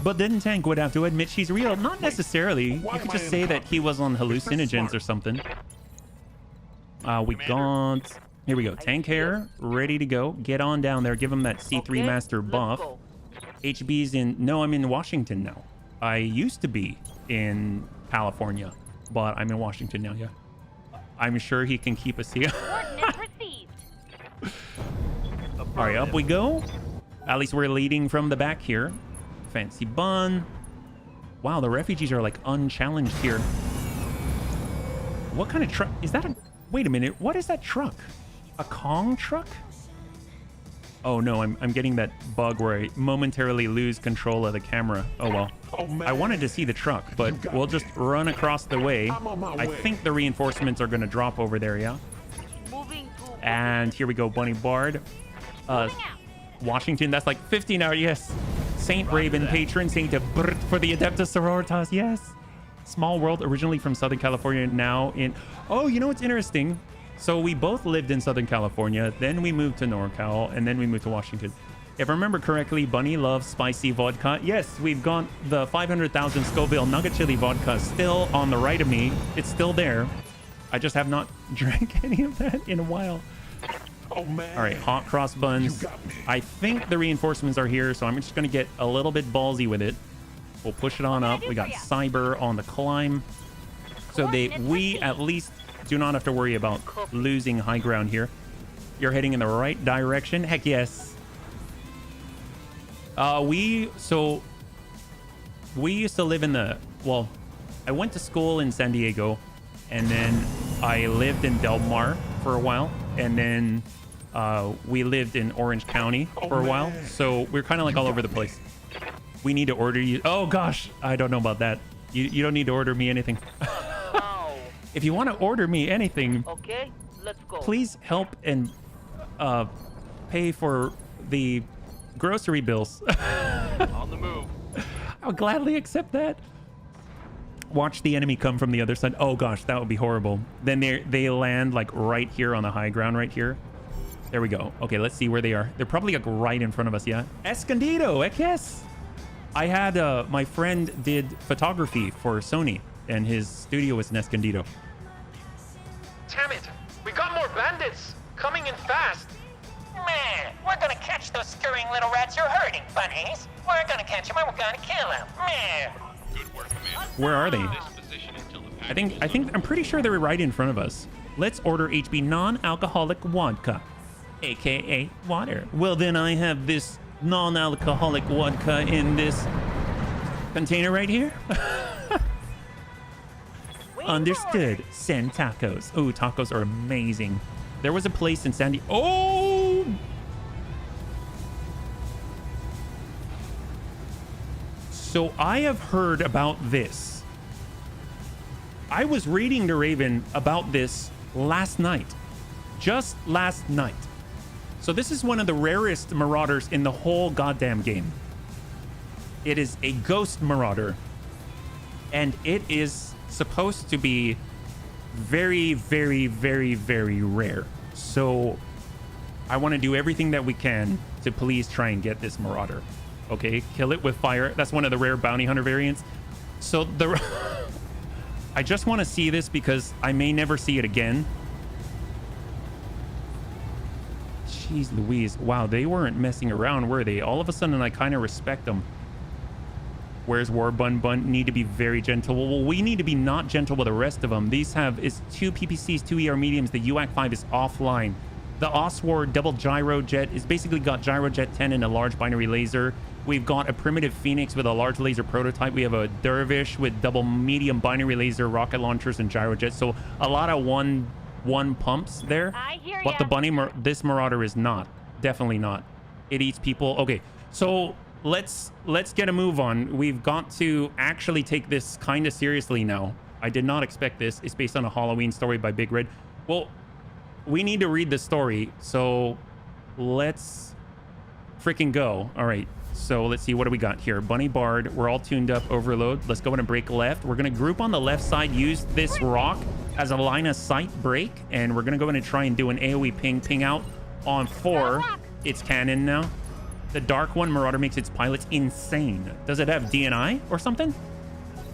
But then Tank would have to admit she's real. Not necessarily. You could just say that he was on hallucinogens or something. We got... Here we go. Tank hair, ready to go. Get on down there. Give him that C3 Master buff. HB's in... No, I'm in Washington now. I used to be in California, but I'm in Washington now, yeah. I'm sure he can keep us here. All right, up we go. At least we're leading from the back here. Fancy bun. Wow, the refugees are like unchallenged here. What kind of truck? Is that a... Wait a minute. What is that truck? A Kong truck? Oh no, I'm getting that bug where I momentarily lose control of the camera. Oh well. Oh, man. I wanted to see the truck, but we'll just run across the way. I think the reinforcements are going to drop over there, yeah? And here we go, Bunny Bard. Washington, that's like 15 hours, yes. Saint Raven, patron saint of Brt for the Adeptus Sororitas, yes. Small world, originally from Southern California, now in... Oh, you know what's interesting? So we both lived in Southern California, then we moved to NorCal, and then we moved to Washington. If I remember correctly, Bunny loves spicy vodka. Yes, we've got the 500,000 Scoville Nugget Chili vodka still on the right of me. It's still there. I just have not drank any of that in a while. Oh, man. All right, hot cross buns. I think the reinforcements are here, so I'm just going to get a little bit ballsy with it. We'll push it on up. We got Cyber on the climb. So we at least do not have to worry about losing high ground here. You're heading in the right direction. Heck yes. We used to live in the... Well, I went to school in San Diego, and then I lived in Del Mar for a while, and then we lived in Orange County for a while. So we're kind of like all over the place. We need to order you... Oh, gosh. I don't know about that. You don't need to order me anything. If you want to order me anything, okay, let's go. Please help and pay for the grocery bills. On the move. I'll gladly accept that. Watch the enemy come from the other side. Oh, gosh, that would be horrible. Then they land like right here on the high ground right here. There we go. Okay, let's see where they are. They're probably like right in front of us, yeah? Escondido, heck yes. I had, my friend did photography for Sony, and his studio was in Escondido. Damn it! We got more bandits! Coming in fast! Man, we're gonna catch those scurrying little rats you're hurting, bunnies. We're gonna catch them and we're gonna kill them. Man. Good work, Commander. Where are they? This position until the I'm pretty sure they were right in front of us. Let's order HB non-alcoholic vodka, aka water. Well, then I have this non-alcoholic vodka in this container right here. Understood. Send tacos. Oh, tacos are amazing. There was a place in San Diego. Oh! So I have heard about this. I was reading to Raven about this last night. Just last night. So this is one of the rarest marauders in the whole goddamn game. It is a ghost marauder. And it is supposed to be very, very, very, very rare. So I want to do everything that we can to please try and get this marauder. Okay, kill it with fire. That's one of the rare bounty hunter variants. So I just want to see this because I may never see it again. Jeez Louise. Wow, they weren't messing around, were they? All of a sudden, I kind of respect them. Where's War Bun Bun? Need to be very gentle. Well, we need to be not gentle with the rest of them. These have is 2 PPCs, 2 ER mediums. The UAC 5 is offline. The Oswald double gyro jet is basically got gyro jet 10 and a large binary laser. We've got a primitive Phoenix with a large laser prototype. We have a Dervish with double medium binary laser, rocket launchers, and gyro jets. So a lot of one pumps there. I hear But ya. this Marauder is not. Definitely not. It eats people. Okay, so let's get a move on. We've got to actually take this kind of seriously now. I did not expect this. It's based on a Halloween story by Big Red. Well, we need to read the story, so let's freaking go. All right, so let's see, what do we got here? Bunny Bard, we're all tuned up. Overload. Let's go ahead and break left. We're gonna group on the left side, use this rock as a line of sight break, and we're gonna go in and try and do an AoE ping out on 4. It's cannon now. The dark one, Marauder, makes its pilots insane. Does it have DNI or something?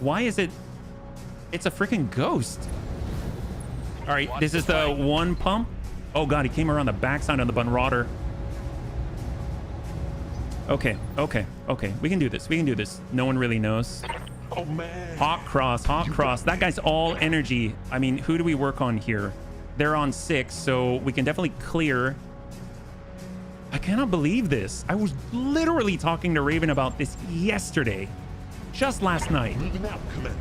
Why is it? It's a freaking ghost. All right, this is the one pump. Oh god, he came around the backside of the Marauder. Okay. We can do this. No one really knows. Oh man. Hawk Cross. That guy's all energy. I mean, who do we work on here? They're on 6, so we can definitely clear. I cannot believe this. I was literally talking to Raven about this yesterday, just last night.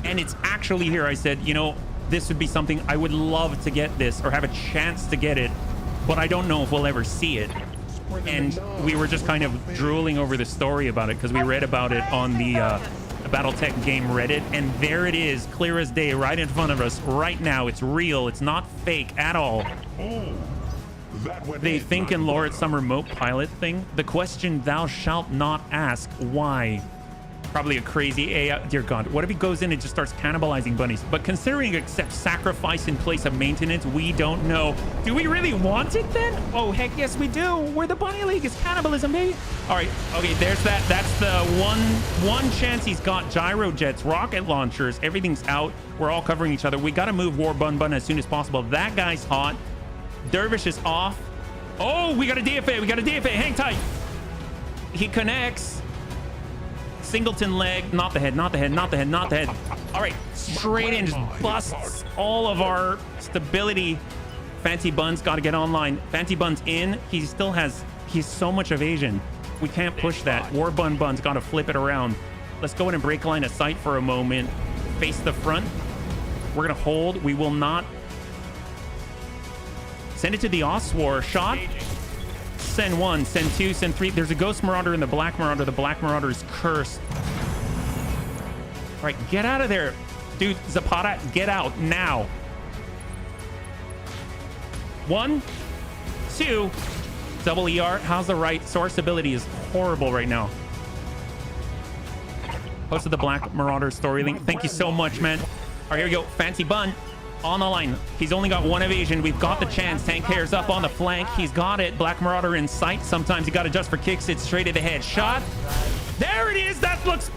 And it's actually here. I said, you know, this would be something I would love to get this or have a chance to get it, but I don't know if we'll ever see it. And we were just kind of drooling over the story about it because we read about it on the Battletech game Reddit, and there it is, clear as day, right in front of us right now. It's real. It's not fake at all. They think in lore it's some remote pilot thing. The question thou shalt not ask, why? Probably a crazy AI. Dear God, what if he goes in and just starts cannibalizing bunnies? But considering it accepts sacrifice in place of maintenance, we don't know. Do we really want it then? Oh, heck yes we do. We're the Bunny League. It's cannibalism, baby. All right, okay, there's that. That's the one chance he's got. Gyro jets, rocket launchers, everything's out. We're all covering each other. We got to move War Bun Bun as soon as possible. That guy's hot. Dervish is off. Oh, we got a DFA. Hang tight. He connects. Singleton leg. Not the head. All right, straight in. Just busts all of our stability. Fancy Bun's got to get online. Fancy Bun's in. He's so much evasion. We can't push that. War Bun Bun's got to flip it around. Let's go in and break line of sight for a moment. Face the front. We're going to hold. We will not. Send it to the Oswar. Shot. Send 1, send 2, send 3. There's a Ghost Marauder and the Black Marauder. The Black Marauder is cursed. All right, get out of there. Dude, Zapata, get out now. 1, 2. Double ER. How's the right? Source ability is horrible right now. Posted the Black Marauder story link. Thank you so much, man. All right, here we go. Fancy Bun. On the line. He's only got 1 evasion. We've got the chance. Tank Hair's up on the flank. He's got it. Black Marauder in sight. Sometimes you got to adjust for kicks. It's straight at the head. Shot. There it is. That looks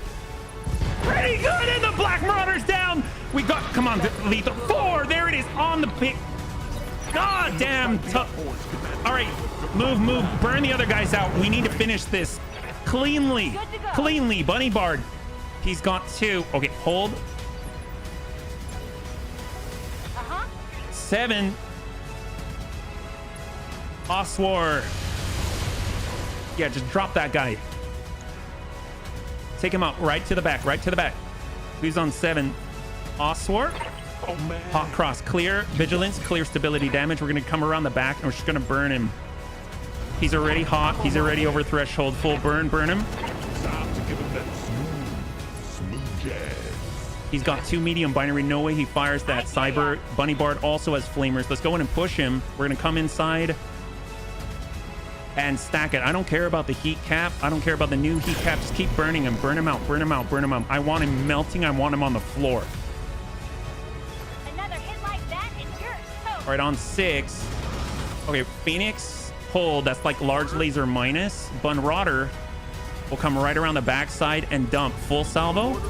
pretty good. And the Black Marauder's down. We got, come on, lethal. 4. There it is on the pick. God damn. All right. Move. Burn the other guys out. We need to finish this cleanly. Bunny Bard. He's got 2. Okay, hold. 7. Oswar. Yeah, just drop that guy. Take him out. Right to the back. Who's on 7? Oswar. Oh man. Hot cross. Clear. Vigilance. Clear stability damage. We're going to come around the back and we're just going to burn him. He's already hot. He's already over threshold. Full burn. Burn him. Time to give him that smooth jazz. He's got 2 medium binary. No way he fires that. Cyber. Bunny Bard also has flamers. Let's go in and push him. We're going to come inside and stack it. I don't care about the heat cap. I don't care about the new heat cap. Just keep burning him. Burn him out. I want him melting. I want him on the floor. Another hit like that and you're so. All right, on 6. Okay, Phoenix. Hold. That's like large laser minus. Bun Rotter will come right around the backside and dump. Full salvo.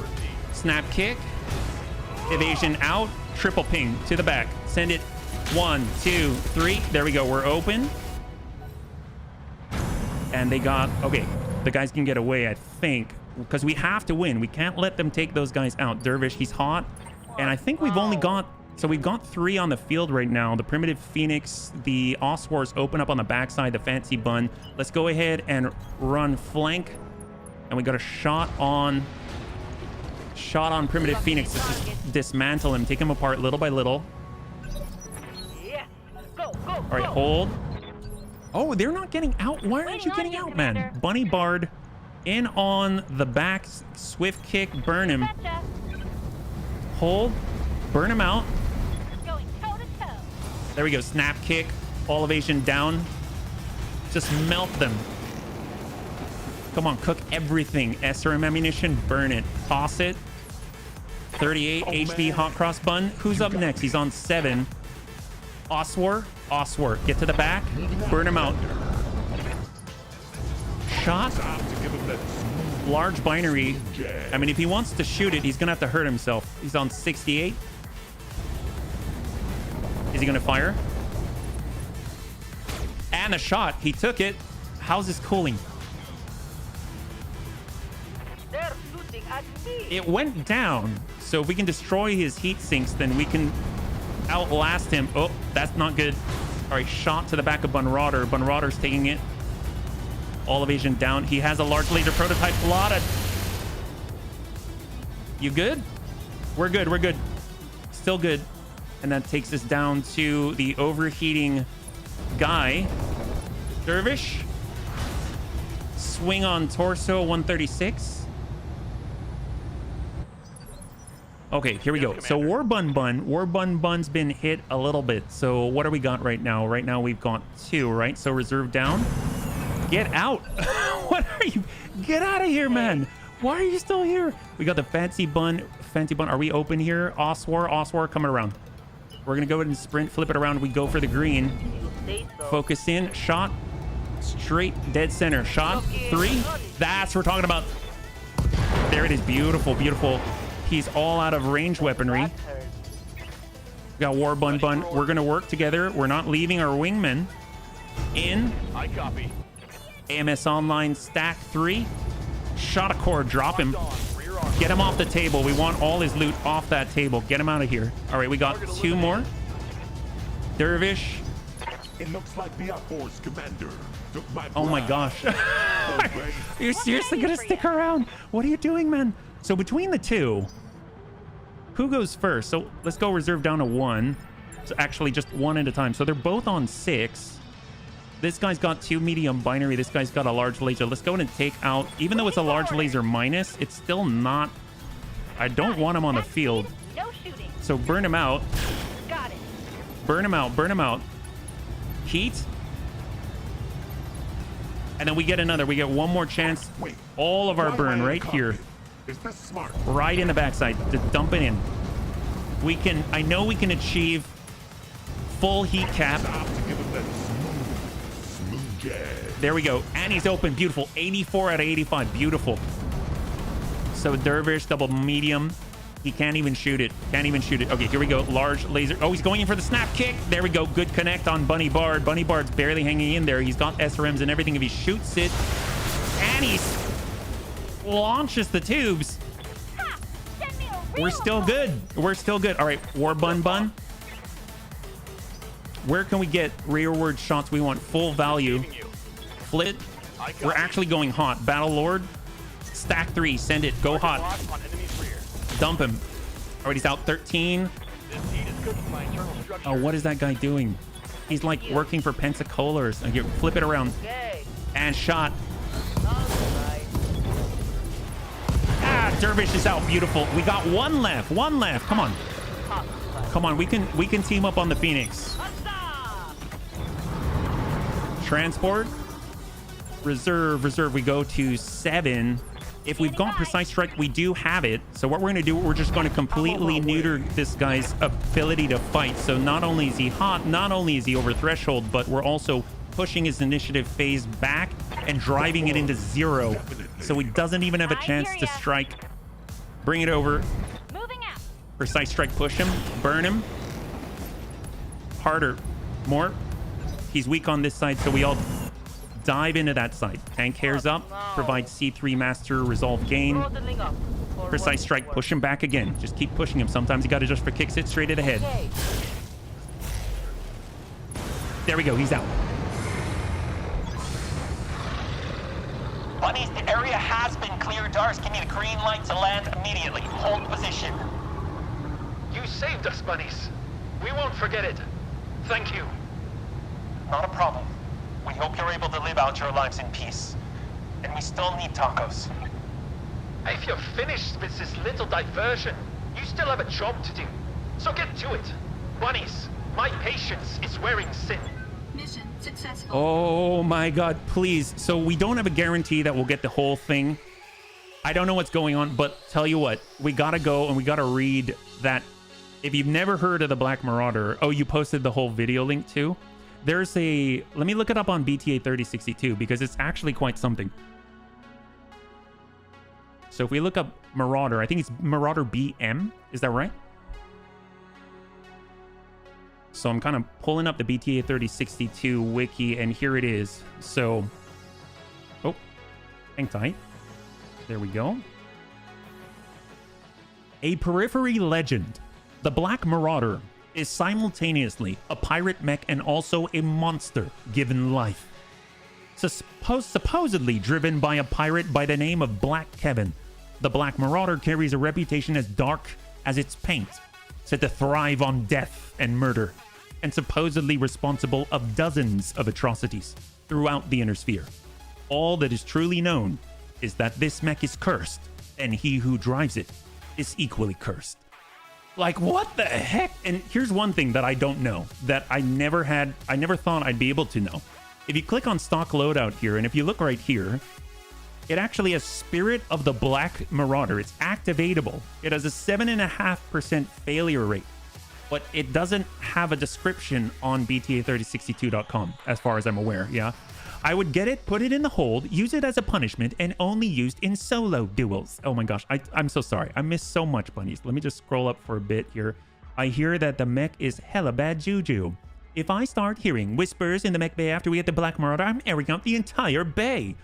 Snap kick. Evasion out. Triple ping to the back. Send it. 1, 2, 3. There we go. We're open. And they got... Okay. The guys can get away, I think. Because we have to win. We can't let them take those guys out. Dervish, he's hot. And I think we've only got So we've got 3 on the field right now. The Primitive Phoenix, the Oswars open up on the backside, the Fancy Bun. Let's go ahead and run flank. And we got a shot on Primitive Phoenix. Let's just dismantle him, take him apart little by little. Yeah. Go, go, All right, hold. Oh, they're not getting out. Why aren't you getting out, man? Bunny Bard in on the back. Swift kick, burn him. Hold, burn him out. Going toe to toe. There we go. Snap kick, all evasion down. Just melt them. Come on, cook everything. SRM ammunition, burn it. Toss it. 38 HP hot cross bun. Who's up next? He's on 7. Oswar. Get to the back. Burn him out. Shot. Large binary. I mean, if he wants to shoot it, he's going to have to hurt himself. He's on 68. Is he going to fire? And a shot. He took it. How's this cooling? They're shooting at me. It went down. So if we can destroy his heat sinks, then we can outlast him. Oh, that's not good. All right, shot to the back of Bunrodder. Bunrodder's taking it. All evasion down. He has a large laser prototype plotted. You good? We're good. We're good. Still good. And that takes us down to the overheating guy. Dervish. Swing on torso 136. Okay, here we go. So War Bun's been hit a little bit. So what do we got right now? Right now we've got 2, right? So reserve down. Get out. What are you? Get out of here, man. Why are you still here? We got the Fancy Bun. Are we open here? Oswar coming around. We're going to go ahead and sprint, flip it around. We go for the green. Focus in. Shot. Straight dead center. Shot. 3. That's what we're talking about. There it is. Beautiful, beautiful. He's all out of range weaponry. We got War Bun. We're going to work together. We're not leaving our wingmen. In. I copy. AMS online stack 3. Shot a core. Drop him. Get him off the table. We want all his loot off that table. Get him out of here. All right, we got 2 more. Dervish. It looks like the Force commander took my Oh my gosh. Are you seriously going to stick around? What are you doing, man? So between the 2, who goes first? So let's go reserve down to 1. So actually just 1 at a time. So they're both on 6. This guy's got 2 medium binary. This guy's got a large laser. Let's go ahead and take out, even though it's a large laser minus, it's still not, I don't want him on the field. No shooting. So burn him out. Got it. Burn him out. Burn him out. Heat. And then we get another. We get one more chance. All of our burn right here. Is this smart? Right in the backside. Just dump it in. We can, I know we can achieve full heat cap. There we go. And he's open. Beautiful. 84 out of 85. Beautiful. So Dervish, double medium. He can't even shoot it. Can't even shoot it. Okay, here we go. Large laser. Oh, he's going in for the snap kick. There we go. Good connect on Bunny Bard. Bunny Bard's barely hanging in there. He's got SRMs and everything. If he shoots it, and he launches the tubes. Ha! Send me a We're still good. We're still good. All right, War Bun. Where can we get rearward shots? We want full value. Flit. We're actually going hot. Battle Lord. Stack 3. Send it. Go hot. Dump him. All right, he's out 13. Oh, what is that guy doing? He's like working for Pensacola or something. Here, flip it around. And shot. Ah, Dervish is out. Beautiful. We got 1 left. 1 left. Come on. Come on. We can team up on the Phoenix. Transport. Reserve. We go to 7. If we've got precise strike, we do have it. So what we're going to do, we're just going to completely neuter this guy's ability to fight. So not only is he hot, not only is he over threshold, but we're also pushing his initiative phase back and driving it into 0. So he doesn't even have a chance to strike. Bring it over. Moving out. Precise strike, push him, burn him. Harder, more. He's weak on this side, so we all dive into that side. Tank hairs up, provide C3 master resolve gain. Precise strike. Push him back again. Just keep pushing him. Sometimes you got to just for kicks it straight to the head. Okay. There we go. He's out. Bunnies, the area has been cleared. Dars, give me the green light to land immediately. Hold position. You saved us, bunnies. We won't forget it. Thank you. Not a problem. We hope you're able to live out your lives in peace. And we still need tacos. If you're finished with this little diversion, you still have a job to do. So get to it. Bunnies, my patience is wearing thin. Mission successful. Oh my god, please. So we don't have a guarantee that we'll get the whole thing. I don't know what's going on, but tell you what, we gotta go and we gotta read that. If you've never heard of the Black Marauder, oh, you posted the whole video link too? There's a, let me look it up on BTA 3062 because it's actually quite something. So if we look up Marauder, I think it's Marauder BM, is that right? So I'm kind of pulling up the BTA 3062 wiki, and here it is. So, oh, hang tight. There we go. A periphery legend. The Black Marauder is simultaneously a pirate mech and also a monster given life. Supposedly driven by a pirate by the name of Black Kevin, the Black Marauder carries a reputation as dark as its paint, said to thrive on death and murder, and supposedly responsible of dozens of atrocities throughout the Inner Sphere. All that is truly known is that this mech is cursed, and he who drives it is equally cursed. Like, what the heck? And here's one thing that I don't know, that I never thought I'd be able to know. If you click on stock loadout here, and if you look right here, it actually has Spirit of the Black Marauder. It's activatable. It has a 7.5% failure rate, but it doesn't have a description on BTA3062.com, as far as I'm aware, yeah? I would get it, put it in the hold, use it as a punishment, and only used in solo duels. Oh my gosh, I'm so sorry. I missed so much, bunnies. Let me just scroll up for a bit here. I hear that the mech is hella bad juju. If I start hearing whispers in the mech bay after we hit the Black Marauder, I'm airing out the entire bay.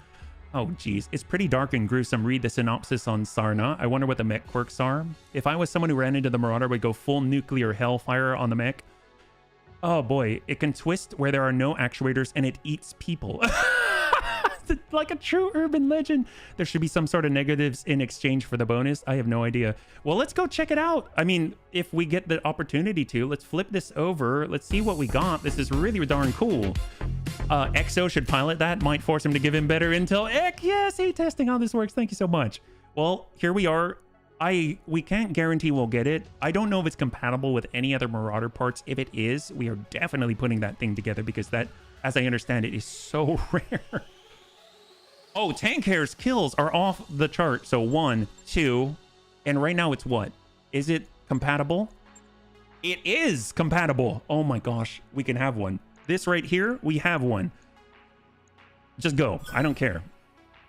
Oh geez, it's pretty dark and gruesome. Read the synopsis on Sarna. I wonder what the mech quirks are. If I was someone who ran into the Marauder, would go full nuclear hellfire on the mech. Oh boy, it can twist where there are no actuators and it eats people. Like a true urban legend. There should be some sort of negatives in exchange for the bonus. I have no idea. Well, let's go check it out. I mean, if we get the opportunity to, let's flip this over. Let's see what we got. This is really darn cool. EXO should pilot that. Might force him to give him better intel. Heck yes, hey, testing how this works. Thank you so much. Well, here we are. We can't guarantee we'll get it. I don't know if it's compatible with any other Marauder parts. If it is, we are definitely putting that thing together because that, as I understand it, is so rare. Oh, tank hair's kills are off the chart. So 1, 2, and right now it's what? Is it compatible? It is compatible. Oh my gosh, we can have one. This right here, we have one. Just go. I don't care.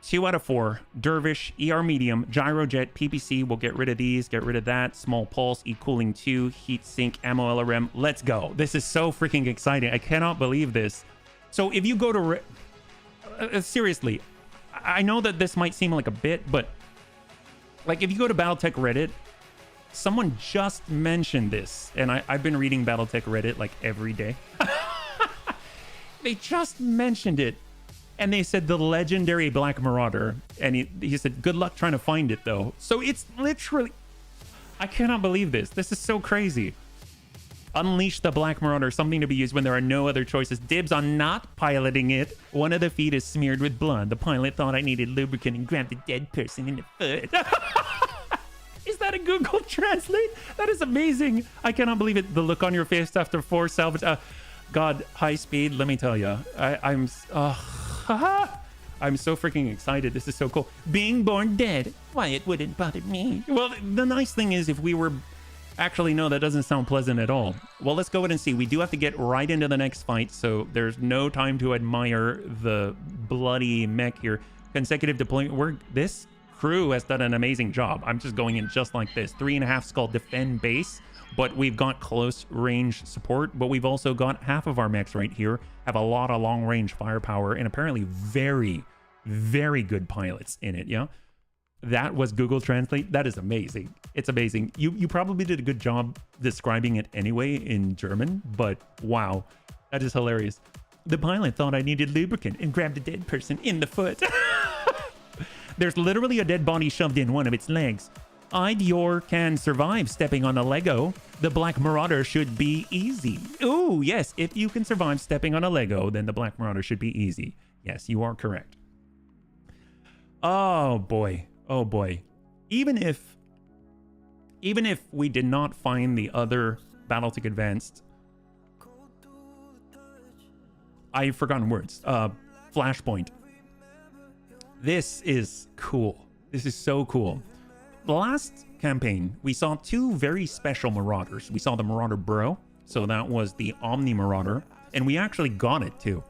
2 out of 4. Dervish, ER medium, gyrojet, PPC. We'll get rid of these, get rid of that. Small pulse, E-cooling 2, heat sink, ammo LRM. Let's go. This is so freaking exciting. I cannot believe this. So if you go to... seriously, I know that this might seem like a bit, but... like, if you go to Battletech Reddit, someone just mentioned this. And I've been reading Battletech Reddit, like, every day. They just mentioned it. And they said the legendary Black Marauder. And he said, good luck trying to find it, though. So it's literally... I cannot believe this. This is so crazy. Unleash the Black Marauder. Something to be used when there are no other choices. Dibs on not piloting it. One of the feet is smeared with blood. The pilot thought I needed lubricant and grabbed the dead person in the foot. Is that a Google Translate? That is amazing. I cannot believe it. The look on your face after 4 salvage... God, high speed, let me tell you. I'm so freaking excited. This is so cool. Being born dead. Why, it wouldn't bother me. Well, the nice thing is if we were... Actually, no, that doesn't sound pleasant at all. Well, let's go ahead and see. We do have to get right into the next fight, so there's no time to admire the bloody mech here. Consecutive deployment. This crew has done an amazing job. I'm just going in just like this. 3.5 skull defend base. But we've got close range support, but we've also got half of our mechs right here have a lot of long range firepower and apparently very, very good pilots in it, yeah? That was Google Translate. That is amazing. It's amazing. You probably did a good job describing it anyway in German, but wow, that is hilarious. The pilot thought I needed lubricant and grabbed a dead person in the foot. There's literally a dead body shoved in one of its legs. Dior can survive stepping on a Lego. The Black Marauder should be easy. Ooh, yes. If you can survive stepping on a Lego, then the Black Marauder should be easy. Yes, you are correct. Oh boy. Oh boy. Even if we did not find the other Battletech Advanced, I've forgotten words. Flashpoint. This is cool. This is so cool. The last campaign, we saw two very special Marauders. We saw the Marauder Bro, so that was the Omni Marauder, and we actually got it too.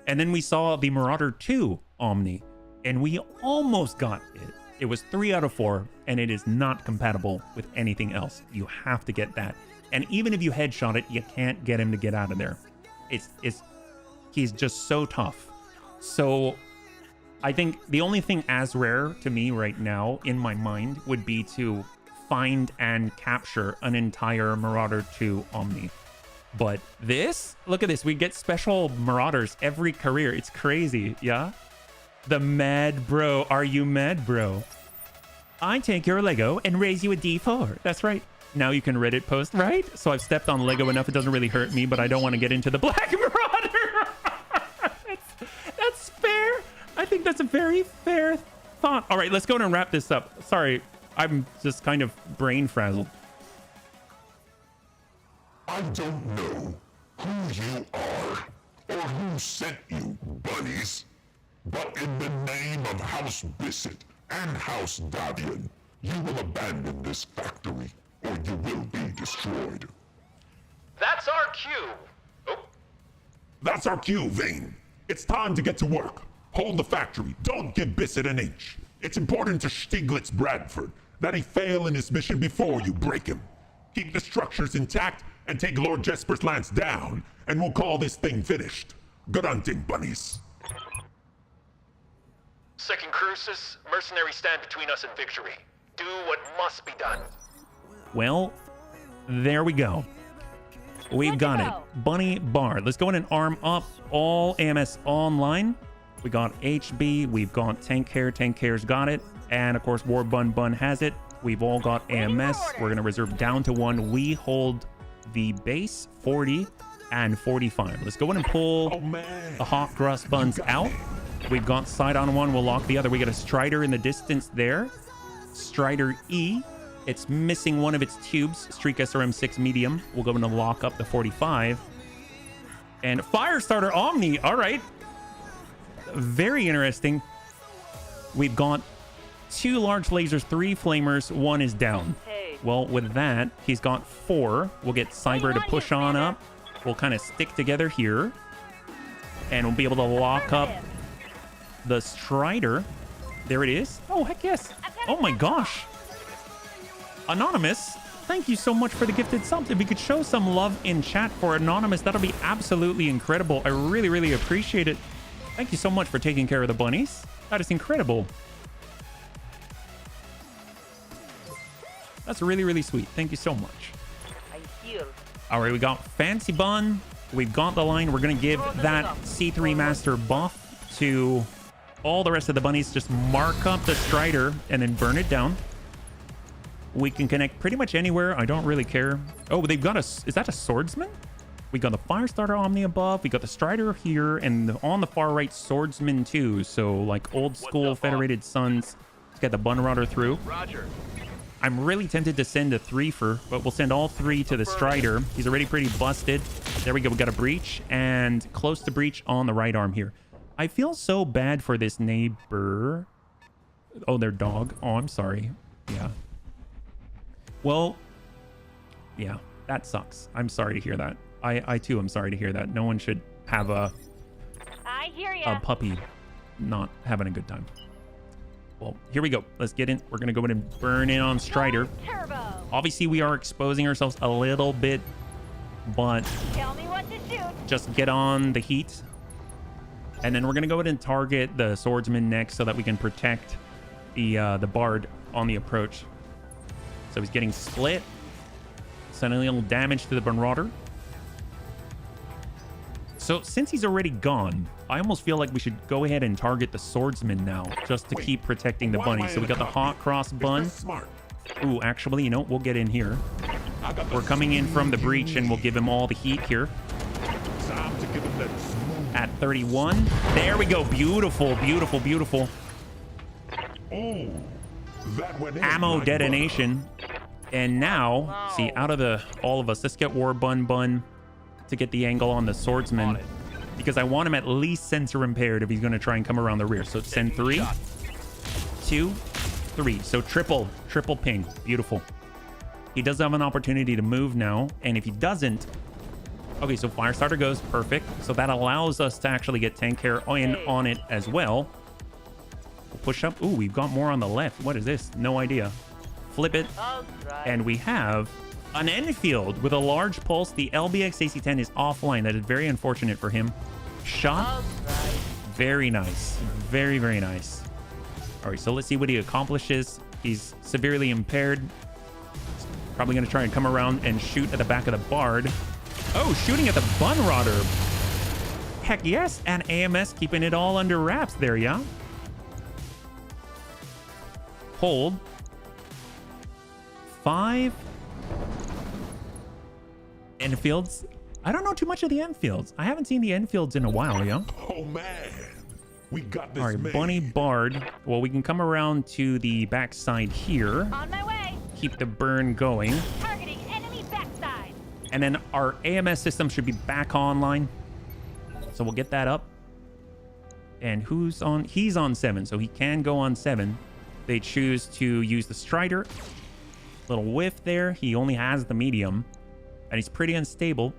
And then we saw the Marauder 2 Omni, and we almost got it. It was 3 out of 4, and it is not compatible with anything else. You have to get that. And even if you headshot it, you can't get him to get out of there. He's just so tough. So I think the only thing as rare to me right now in my mind would be to find and capture an entire Marauder 2 Omni. But this, look at this. We get special Marauders every career. It's crazy, yeah? The Mad Bro. Are you mad, bro? I take your Lego and raise you a D4. That's right. Now you can Reddit post, right? So I've stepped on Lego enough. It doesn't really hurt me, but I don't want to get into the Black Marauder. That's fair. I think that's a very fair thought. All right, let's go and wrap this up. Sorry, I'm just kind of brain frazzled. I don't know who you are or who sent you, bunnies. But in the name of House Bissett and House Davian, you will abandon this factory or you will be destroyed. That's our cue. Oh, That's our cue, Vane. It's time to get to work. Hold the factory. Don't give Bissett an inch. It's important to Stieglitz Bradford that he fail in his mission before you break him. Keep the structures intact and take Lord Jesper's lance down, and we'll call this thing finished. Good hunting, bunnies. Second Crucis, mercenaries stand between us and victory. Do what must be done. Well, there we go. We've got it. Bunny Bar. Let's go in and arm up all AMS online. We got HB. We've got Tank Hair. Tank Hair's got it. And of course, War Bun Bun has it. We've all got AMS. We're going to reserve down to 1. We hold the base 40 and 45. Let's go in and pull the Hawk Grust Buns out. We've got side on 1. We'll lock the other. We got a Strider in the distance there. Strider E. It's missing one of its tubes. Streak SRM 6 medium. We'll go in and lock up the 45. And Firestarter Omni. All right. Very interesting. We've got 2 large lasers, 3 flamers. 1 is down. Well, with that, he's got 4. We'll get Cyber to push on up. We'll kind of stick together here. And we'll be able to lock up the Strider. There it is. Oh, heck yes. Oh my gosh. Anonymous, thank you so much for the gifted sub. If we could show some love in chat for Anonymous, that'll be absolutely incredible. I really, really appreciate it. Thank you so much for taking care of the bunnies. That is incredible. That's really, really sweet. Thank you so much. All right, we got Fancy Bun. We've got the line. We're going to give that C3 Master buff to all the rest of the bunnies. Just mark up the Strider and then burn it down. We can connect pretty much anywhere. I don't really care. Oh, they've got is that a Swordsman? We got the Firestarter Omni above. We got the Strider here, and on the far right, Swordsman too. So like old school Federated Sons. Let's get the Bun Router through. Roger. I'm really tempted to send a 3-fer, but we'll send all 3 to the Strider. He's already pretty busted. There we go. We got a breach and close to breach on the right arm here. I feel so bad for this neighbor. Oh, their dog. Oh, I'm sorry. Yeah. Well, yeah, that sucks. I'm sorry to hear that. I too am sorry to hear that. No one should have a puppy not having a good time. Well, here we go. Let's get in. We're going to go in and burn in on Strider. Obviously, we are exposing ourselves a little bit, but Tell me what to shoot. just get on the heat. And then we're going to go ahead and target the Swordsman next so that we can protect the Bard on the approach. So he's getting split. Sending a little damage to the Marauder. So since he's already gone, I almost feel like we should go ahead and target the Swordsman now, just to keep protecting the bunny. So we got the Hot Cross Bun. Ooh, actually, you know, we'll get in here. We're coming in from the breach, and we'll give him all the heat here. At 31. There we go. Beautiful, beautiful, beautiful. Oh, that went in Ammo like detonation. And now, see, out of all of us, let's get War Bun to get the angle on the Swordsman. Because I want him at least sensor impaired if he's going to try and come around the rear. So send 3, 2, 3. So triple ping. Beautiful. He does have an opportunity to move now. And if he doesn't... Okay, so Firestarter goes. Perfect. So that allows us to actually get tank care on it as well. We'll push up. Ooh, we've got more on the left. What is this? No idea. Flip it. And we have an Enfield with a large pulse. The LBX AC-10 is offline. That is very unfortunate for him. Shot. Very nice. Very, very nice. All right, so let's see what he accomplishes. He's severely impaired. He's probably going to try and come around and shoot at the back of the Bard. Oh, shooting at the Bunrodder. Heck yes. And AMS keeping it all under wraps there, yeah? Hold. 5 Enfields. I don't know too much of the Enfields. I haven't seen the Enfields in a while, yeah? Oh, man. We got this. All right, made. Bunny Bard. Well, we can come around to the backside here. On my way. Keep the burn going. Targeting enemy backside. And then our AMS system should be back online. So we'll get that up. And who's on? He's on 7, so he can go on 7. They choose to use the Strider. Little whiff there. He only has the medium. And he's pretty unstable.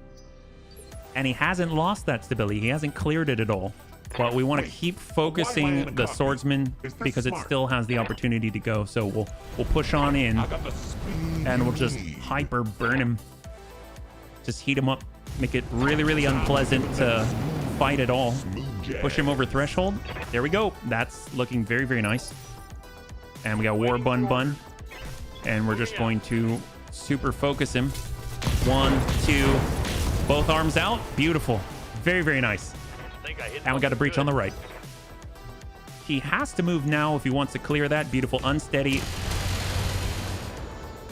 And he hasn't lost that stability. He hasn't cleared it at all. But we want to keep focusing the Swordsman because it still has the opportunity to go. So we'll push on in. And we'll just hyper burn him. Just heat him up. Make it really, really unpleasant to fight at all. Push him over threshold. There we go. That's looking very, very nice. And we got War Bun. And we're just going to super focus him. 1, 2, both arms out. Beautiful. Very, very nice. And we got a breach on the right. He has to move now if he wants to clear that. Beautiful, unsteady.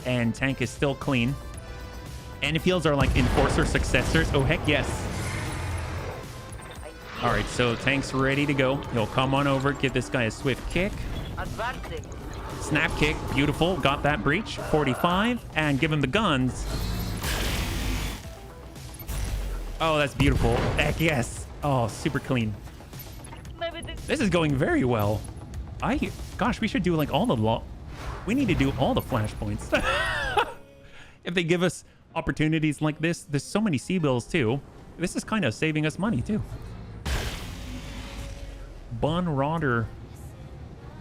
And tank is still clean. Enfields are like enforcer successors. Oh, heck yes. All right, so tank's ready to go. He'll come on over, give this guy a swift kick. Advancing. Snap kick, beautiful. Got that breach. 45, and give him the guns. Oh, that's beautiful. Heck yes. Oh, super clean. This is going very well. Gosh, we should do like all the we need to do all the flashpoints. If they give us opportunities like this, there's so many C-bills too. This is kind of saving us money too. Bunrodder.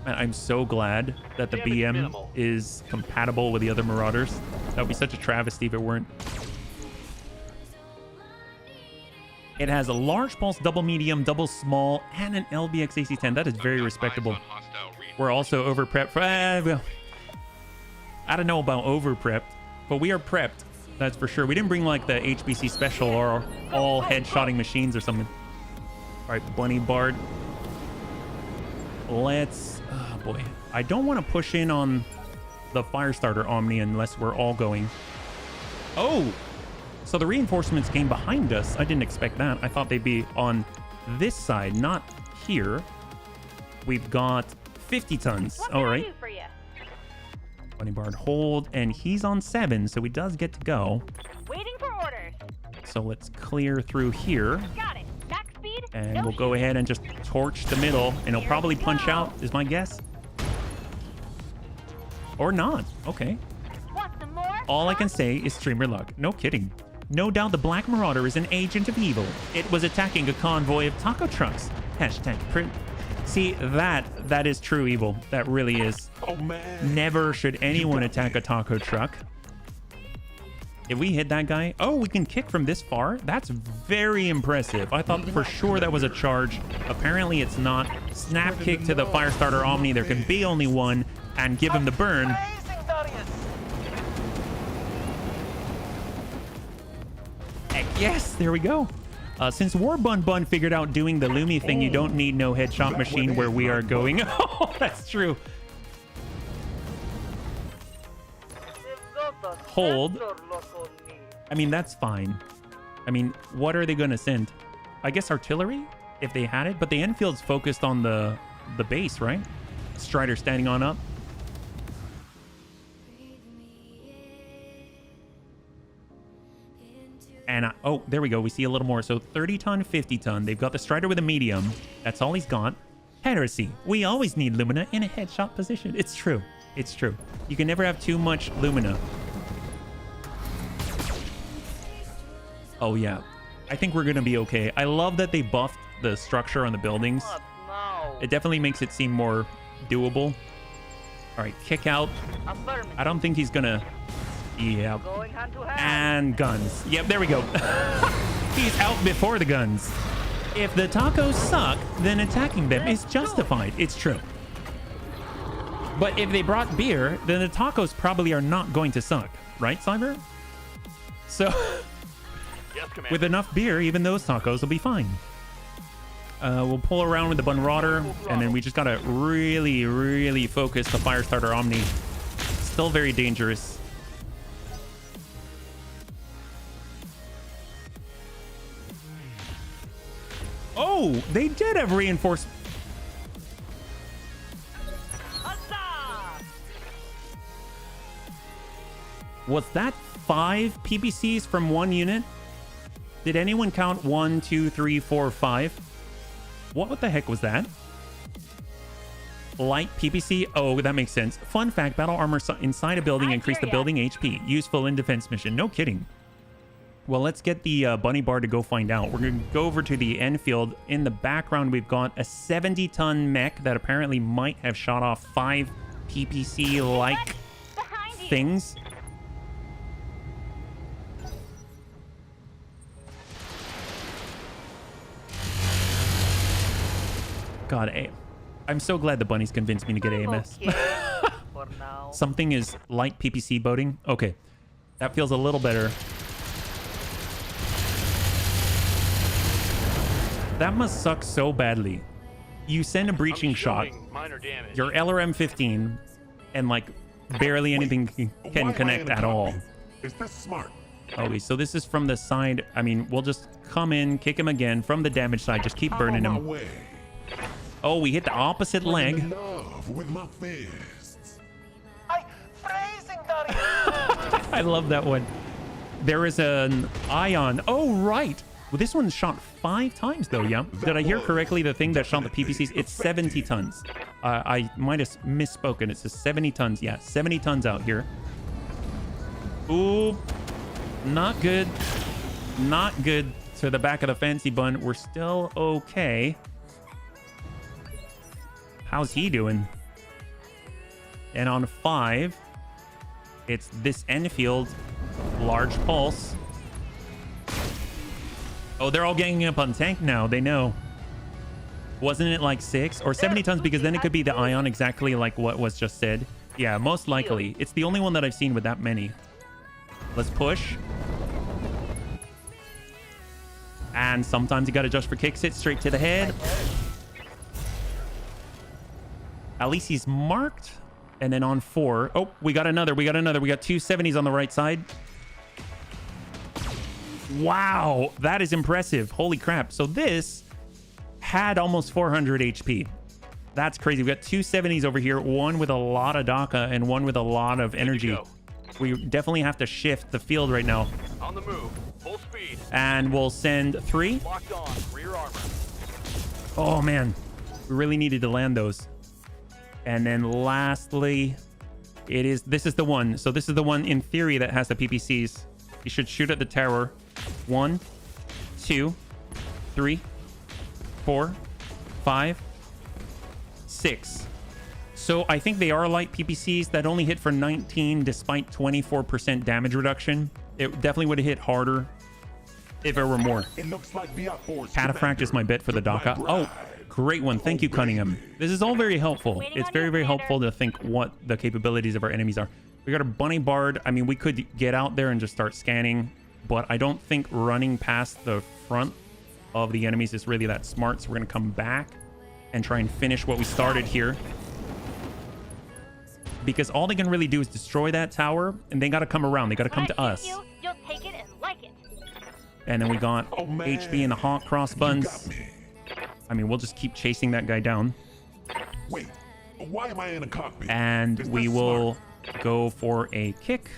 Man, I'm so glad that the BM is compatible with the other Marauders. That would be such a travesty if it weren't. It has a large pulse, double medium, double small, and an LBX AC-10. That is very respectable. We're also over prepped for... I don't know about over prepped, but we are prepped. That's for sure. We didn't bring like the HBC special or all headshotting machines or something. All right, Bunny Bard. Let's... Oh boy. I don't want to push in on the Firestarter Omni unless we're all going. Oh! So the reinforcements came behind us. I didn't expect that. I thought they'd be on this side, not here. We've got 50 tons. All right. Bunny Bard hold, and he's on 7, so he does get to go. Waiting for orders. So let's clear through here. Got it. Max speed. And we'll go ahead and just torch the middle, and he'll probably punch out, is my guess. Or not. Okay. Want some more? All I can say is streamer luck. No kidding. No doubt the Black Marauder is an agent of evil. It was attacking a convoy of taco trucks. Hashtag print. See, that is true evil. That really is. Oh, man. Never should anyone attack a taco truck. If we hit that guy... Oh, we can kick from this far? That's very impressive. I thought for sure that was a charge. Apparently it's not. Snap kick to the Firestarter Omni. There can be only one. And give him the burn. Heck yes, there we go. Since War Bun Bun figured out doing the Lumi thing, you don't need no headshot machine where we are going. Oh, that's true. Hold. I mean, that's fine. I mean, what are they going to send? I guess artillery, if they had it. But the Enfield's focused on the base, right? Strider standing on up. And oh, there we go. We see a little more. So 30 ton, 50 ton. They've got the Strider with a medium. That's all he's got. Heresy. We always need Lumina in a headshot position. It's true. It's true. You can never have too much Lumina. Oh, yeah. I think we're going to be okay. I love that they buffed the structure on the buildings. It definitely makes it seem more doable. All right, kick out. I don't think he's going to... Yep. And guns. Yep, there we go. He's out before the guns. If the tacos suck, then attacking them is justified. It's true. But if they brought beer, then the tacos probably are not going to suck. Right, Cyber? So, with enough beer, even those tacos will be fine. We'll pull around with the Bunrauder, and then we just gotta really, really focus the Firestarter Omni. Still very dangerous. Oh, they did have reinforced. Was that 5 PPCs from one unit? Did anyone count 1, 2, 3, 4, 5? What the heck was that? Light PPC? Oh, that makes sense. Fun fact, battle armor inside a building increase the building HP. Useful in defense mission. No kidding. Well, let's get the bunny bar to go find out. We're going to go over to the Enfield. In the background, we've got a 70-ton mech that apparently might have shot off 5 PPC-like things. God, I'm so glad the bunnies convinced me to get AMS. Something is light PPC boating. Okay, that feels a little better. That must suck so badly. You send a breaching shot, your LRM-15, and like barely anything can connect at all. Is this smart? Okay, so this is from the side. I mean, we'll just come in, kick him again from the damage side. Just keep burning him. Oh, we hit the opposite leg. With my fists. I love that one. There is an ion. Oh, right. Well, this one's shot 5 times, though, yeah? Did I hear correctly? The thing that shot the PPCs, it's 70 tons. I might have misspoken. It says 70 tons. Yeah, 70 tons out here. Ooh, not good. Not good to the back of the fancy bun. We're still okay. How's he doing? And on 5, it's this Enfield. Large pulse. Oh, they're all ganging up on tank now. They know. Wasn't it like 6 or 70 tons? Because then it could be the ion, exactly like what was just said. Yeah, most likely. It's the only one that I've seen with that many. Let's push. And sometimes you got to adjust for kicks it straight to the head. At least he's marked. And then on 4. Oh, we got another. We got another. We got 2 70s on the right side. Wow, that is impressive. Holy crap. So this had almost 400 HP. That's crazy. We got 2 70s over here, one with a lot of DACA and one with a lot of energy. We definitely have to shift the field right now. On the move, full speed. And we'll send 3. Locked on, rear armor. Oh man, we really needed to land those. And then lastly, this is the one. So this is the one in theory that has the PPCs. You should shoot at the tower. 1, 2, 3, 4, 5, 6. So I think they are light PPCs that only hit for 19 despite 24% damage reduction. It definitely would have hit harder if there were more. It looks like the outforce Cataphract is my bet for the Daka. Oh, great one. Thank you, Cunningham. This is all very helpful. It's very, very helpful to think what the capabilities of our enemies are. We got a Bunny Bard. I mean, we could get out there and just start scanning, but I don't think running past the front of the enemies is really that smart. So we're going to come back and try and finish what we started here. Because all they can really do is destroy that tower, and they got to come around. They got to come to us. You'll take it and like it. And then we got HB and the Hawk Cross Buns. I mean, we'll just keep chasing that guy down. Wait, why am I in a cockpit? And we will go for a kick.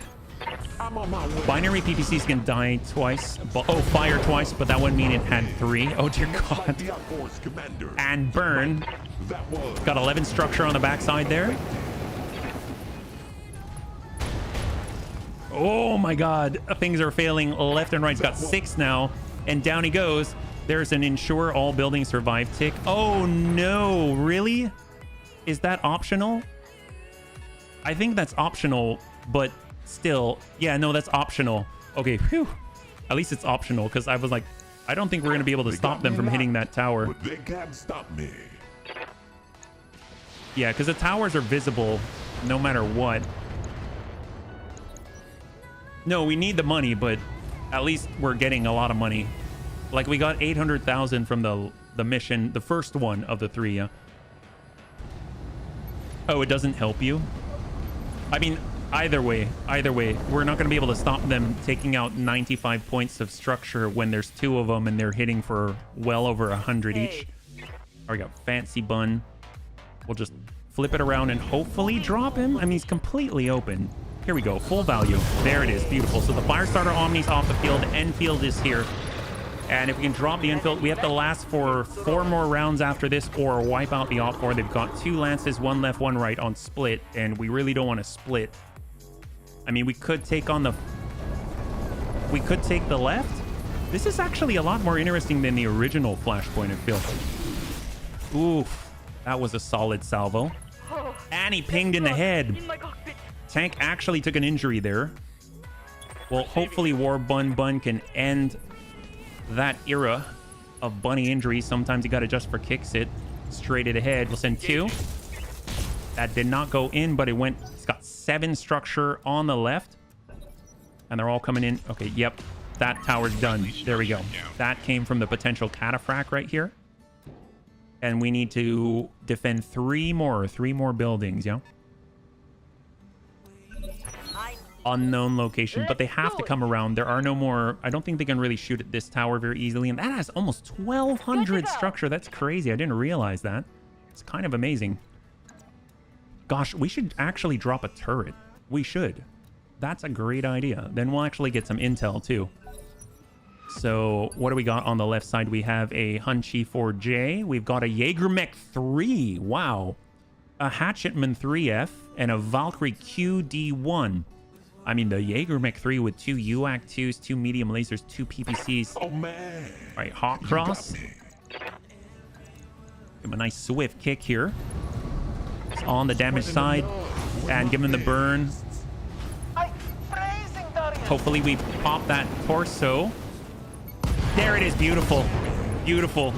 I'm on my way. Binary PPCs can die twice. Fire twice, but that would mean it had 3. Oh, dear God. The outforce commander. And burn. That was. Got 11 structure on the backside there. Oh my God, things are failing left and right. He's got 6 now, and down he goes. There's an ensure all buildings survive tick. Oh no, really? Is that optional? I think that's optional, but still, yeah, no, that's optional. Okay, phew. At least it's optional, because I was like, I don't think we're gonna be able to stop them from hitting that tower. But they can't stop me. Yeah, because the towers are visible no matter what. No, we need the money, but at least we're getting a lot of money. Like, we got 800,000 from the mission, the first one of the 3, yeah. Oh, it doesn't help you? I mean, either way, we're not going to be able to stop them taking out 95 points of structure when there's 2 of them and they're hitting for well over 100 each. All right, we got Fancy Bun. We'll just flip it around and hopefully drop him. I mean, he's completely open. Here we go, full value. There it is, beautiful. So the Firestarter Omni's off the field, Enfield is here. And if we can drop the Enfield, we have to last for 4 more rounds after this or wipe out the Op-4. They've got 2 Lances, 1 left, 1 right on split, and we really don't want to split. I mean, we could take on the... We could take the left. This is actually a lot more interesting than the original Flashpoint, I feel. Oof, that was a solid salvo. And he pinged in the head. Tank actually took an injury there. Well, hopefully War Bun can end that era of bunny injuries. Sometimes you got to just for kicks it straight it ahead. We'll send 2. That did not go in, but it went. It's got 7 structure on the left, and they're all coming in. Okay, yep, that tower's done. There we go. That came from the potential Cataphract right here, and we need to defend 3 more buildings. Yeah. Unknown location, but they have to come around. There are no more. I don't think they can really shoot at this tower very easily, and that has almost 1,200 structure. That's crazy. I didn't realize that. It's kind of amazing. Gosh, we should actually drop a turret. We should. That's a great idea. Then we'll actually get some intel too. So what do we got on the left side? We have a Hunchy 4J. We've got a Jägermech 3. Wow. A Hatchetman 3F and a Valkyrie QD1. I mean, the Jägermech 3 with 2 UAC 2s, 2 medium lasers, 2 PPCs. Oh, man. All right, Hawk Cross. Give him a nice swift kick here. It's on the damage side. And give him the burn. Hopefully we pop that torso. There it is. Beautiful. Beautiful.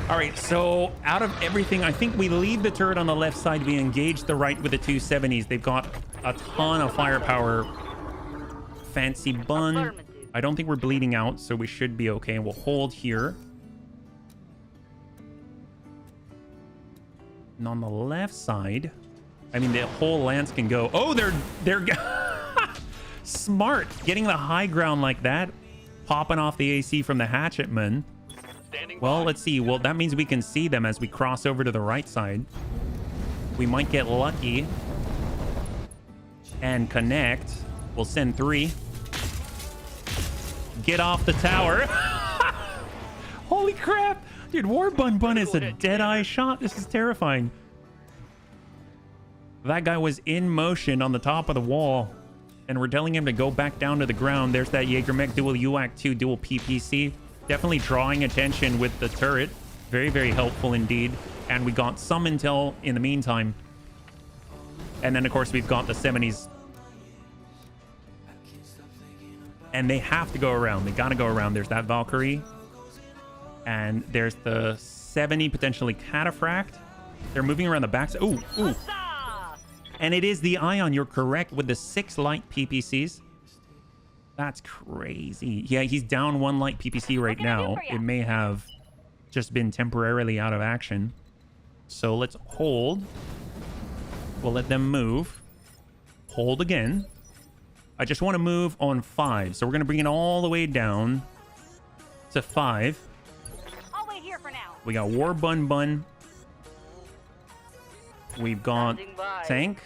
All right, so out of everything, I think we leave the turret on the left side. We engage the right with the 270s. They've got a ton of firepower. Fancy Bun. I don't think we're bleeding out, so we should be okay. And we'll hold here. And on the left side, I mean, the whole lance can go. Oh, they're smart. Getting the high ground like that. Popping off the AC from the Hatchetman. Well, let's see. Well, that means we can see them as we cross over to the right side. We might get lucky and connect. We'll send 3. Get off the tower. Holy crap. Dude, War Bun is a dead-eye shot. This is terrifying. That guy was in motion on the top of the wall, and we're telling him to go back down to the ground. There's that Jägermech dual UAC 2 dual PPC. Definitely drawing attention with the turret. Very, very helpful indeed. And we got some intel in the meantime. And then, of course, we've got the 70s. And they have to go around. They got to go around. There's that Valkyrie. And there's the 70, potentially Cataphract. They're moving around the backs. Ooh, ooh. And it is the Ion. You're correct with the 6 light PPCs. That's crazy. Yeah, he's down 1 light PPC right now. It may have just been temporarily out of action. So let's hold. We'll let them move. Hold again. I just want to move on 5. So we're going to bring it all the way down to 5. I'll wait here for now. We got War Bun Bun. We've got Tank.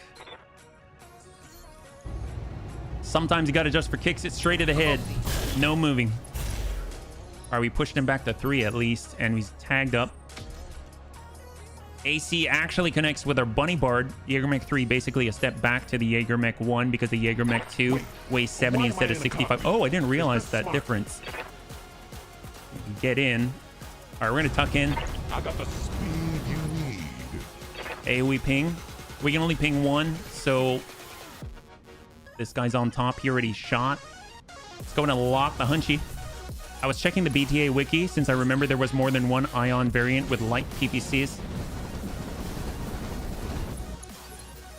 Sometimes you got to adjust for kicks. It's straight to the head. No moving. All right, we pushed him back to 3 at least, and he's tagged up. AC actually connects with our Bunny Bard. Jägermech 3 basically a step back to the Jägermech 1 because the Jägermech 2 weighs 70 instead of 65. Oh, I didn't realize that difference. Get in. All right, we're going to tuck in. I got the speed you need. AoE ping. We can only ping 1, so this guy's on top. He already shot. Let's go and lock the Hunchy. I was checking the BTA wiki since I remember there was more than 1 Ion variant with light PPCs.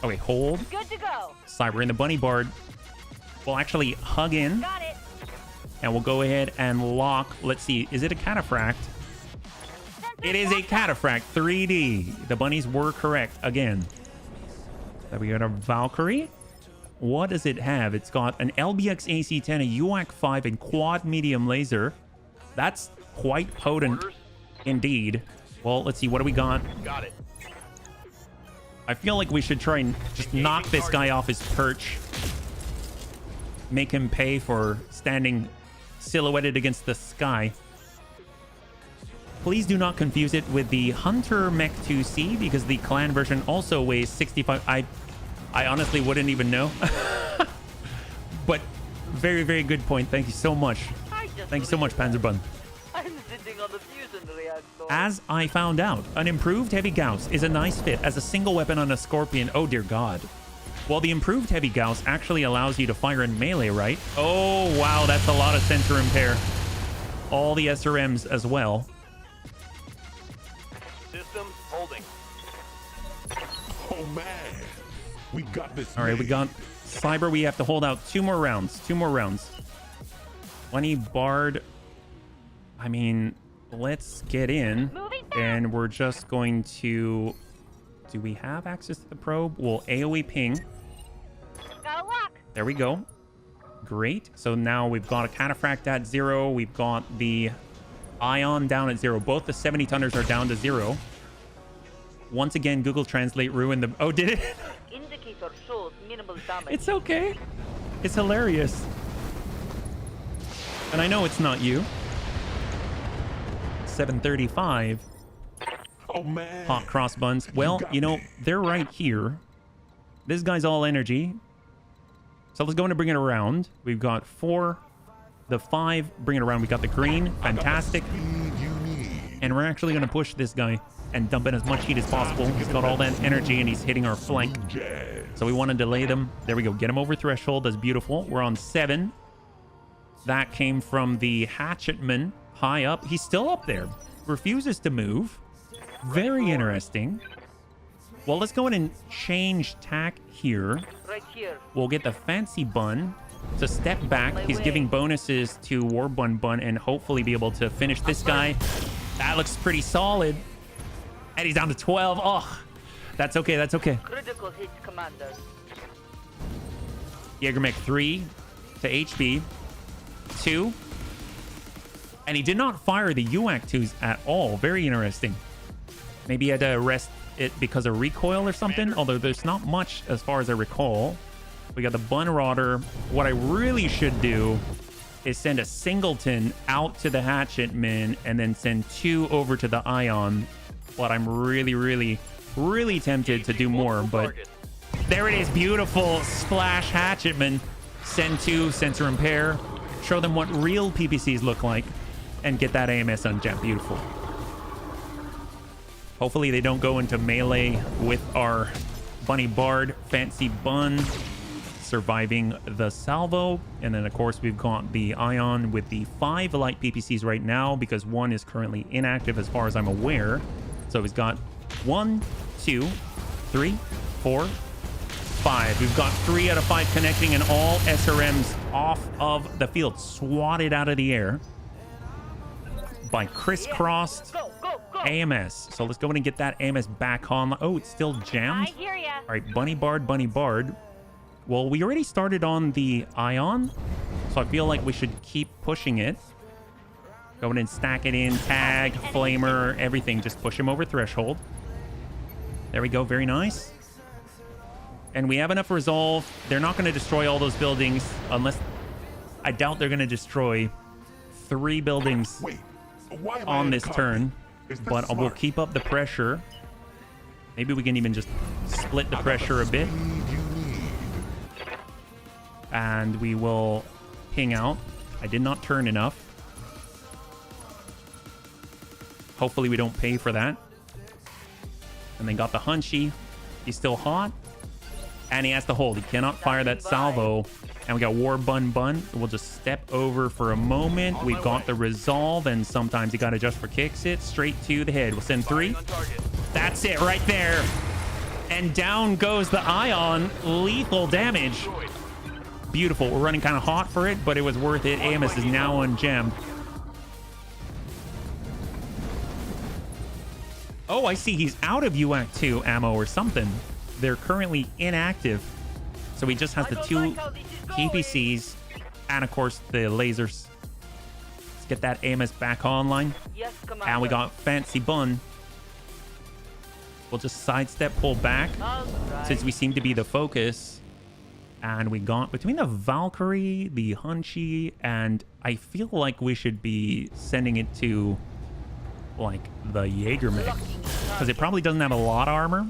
Okay, hold. Good to go. Cyber in the Bunny Bard. We'll actually hug in. Got it. And we'll go ahead and lock. Let's see. Is it a Cataphract? It is a Cataphract 3D. The bunnies were correct again. Then we got a Valkyrie. What does it have? It's got an LBX AC-10, a UAC 5, and quad medium laser. That's quite potent indeed. Well, let's see. What do we got? Got it. I feel like we should try and just knock this guy off his perch. Make him pay for standing silhouetted against the sky. Please do not confuse it with the Hunter Mech 2C because the clan version also weighs 65. I honestly wouldn't even know. But very, very good point. Thank you so much. Thank you so much, Panzerbun. I'm sitting on the fusion reactor. As I found out, an improved Heavy Gauss is a nice fit as a single weapon on a Scorpion. Oh, dear God. Well, the improved Heavy Gauss actually allows you to fire in melee, right? Oh, wow. That's a lot of sensor impair. All the SRMs as well. System holding. Oh, man. We got this. All right, we got Cyber. We have to hold out 2 more rounds. 2 more rounds. 20 Bard. I mean, let's get in. And we're just going to... Do we have access to the probe? We'll AoE ping. Got a lock. There we go. Great. So now we've got a Cataphract at 0. We've got the Ion down at 0. Both the 70 tonners are down to 0. Once again, Google Translate ruined the... Oh, did it? Indicator shows minimal damage. It's okay. It's hilarious. And I know it's not you. 735. Oh, man. Hot cross buns. Well, you know, they're right here. This guy's all energy. So let's go in and bring it around. We've got 4. The 5. Bring it around. We got the green. Fantastic. And we're actually going to push this guy and dump in as much heat as possible. He's got all that energy and he's hitting our flank. So we want to delay them. There we go. Get him over threshold. That's beautiful. We're on 7. That came from the Hatchetman high up. He's still up there. Refuses to move. Very interesting. Well, let's go in and change tack here. Right here. We'll get the Fancy Bun to step back. He's giving bonuses to War Bun Bun and hopefully be able to finish this guy. That looks pretty solid. And he's down to 12. Oh, that's okay. That's okay. Critical hit, Commander. Jägermech 3 to HB 2. And he did not fire the UAC 2s at all. Very interesting. Maybe he had to arrest it because of recoil or something. Although there's not much as far as I recall. We got the Bun Rodder. What I really should do is send a Singleton out to the Hatchetman and then send 2 over to the Ion. But I'm really, really, really tempted to do more. But there it is. Beautiful splash Hatchetman. Send 2, sensor impair. Show them what real PPCs look like. And get that AMS on Jam. Beautiful. Hopefully they don't go into melee with our Bunny Bard. Fancy Bun surviving the salvo. And then, of course, we've got the Ion with the 5 light PPCs right now because 1 is currently inactive as far as I'm aware. So he's got 1, 2, 3, 4, 5. We've got 3 out of 5 connecting and all SRMs off of the field, swatted out of the air by crisscrossed AMS. So let's go in and get that AMS back on. Oh, it's still jammed. I hear ya. All right, Bunny Bard, Bunny Bard. Well, we already started on the Ion, so I feel like we should keep pushing it. Go in and stack it in, tag, flamer, everything. Just push him over threshold. There we go, very nice. And we have enough resolve. They're not going to destroy all those buildings unless... I doubt they're going to destroy 3 buildings on this turn. But we'll keep up the pressure. Maybe we can even just split the pressure a bit. And we will ping out. I did not turn enough. Hopefully we don't pay for that. And then got the Hunchy. He's still hot. And he has to hold. He cannot fire that salvo. And we got War Bun Bun. We'll just step over for a moment. We've got the resolve. And sometimes you got to just for kicks it straight to the head. We'll send 3. That's it right there. And down goes the Ion. Lethal damage. Beautiful. We're running kind of hot for it, but it was worth it. AMS is now ungemmed. Oh, I see. He's out of UAC 2 ammo or something. They're currently inactive. So he just has the 2 PPCs and, of course, the lasers. Let's get that AMS back online. Yes, And we got Fancy Bun. We'll just sidestep, pull back, since we seem to be the focus. And we got between the Valkyrie, the Hunchy, and I feel like we should be sending it to, like, the Jägermeg. Because it probably doesn't have a lot of armor.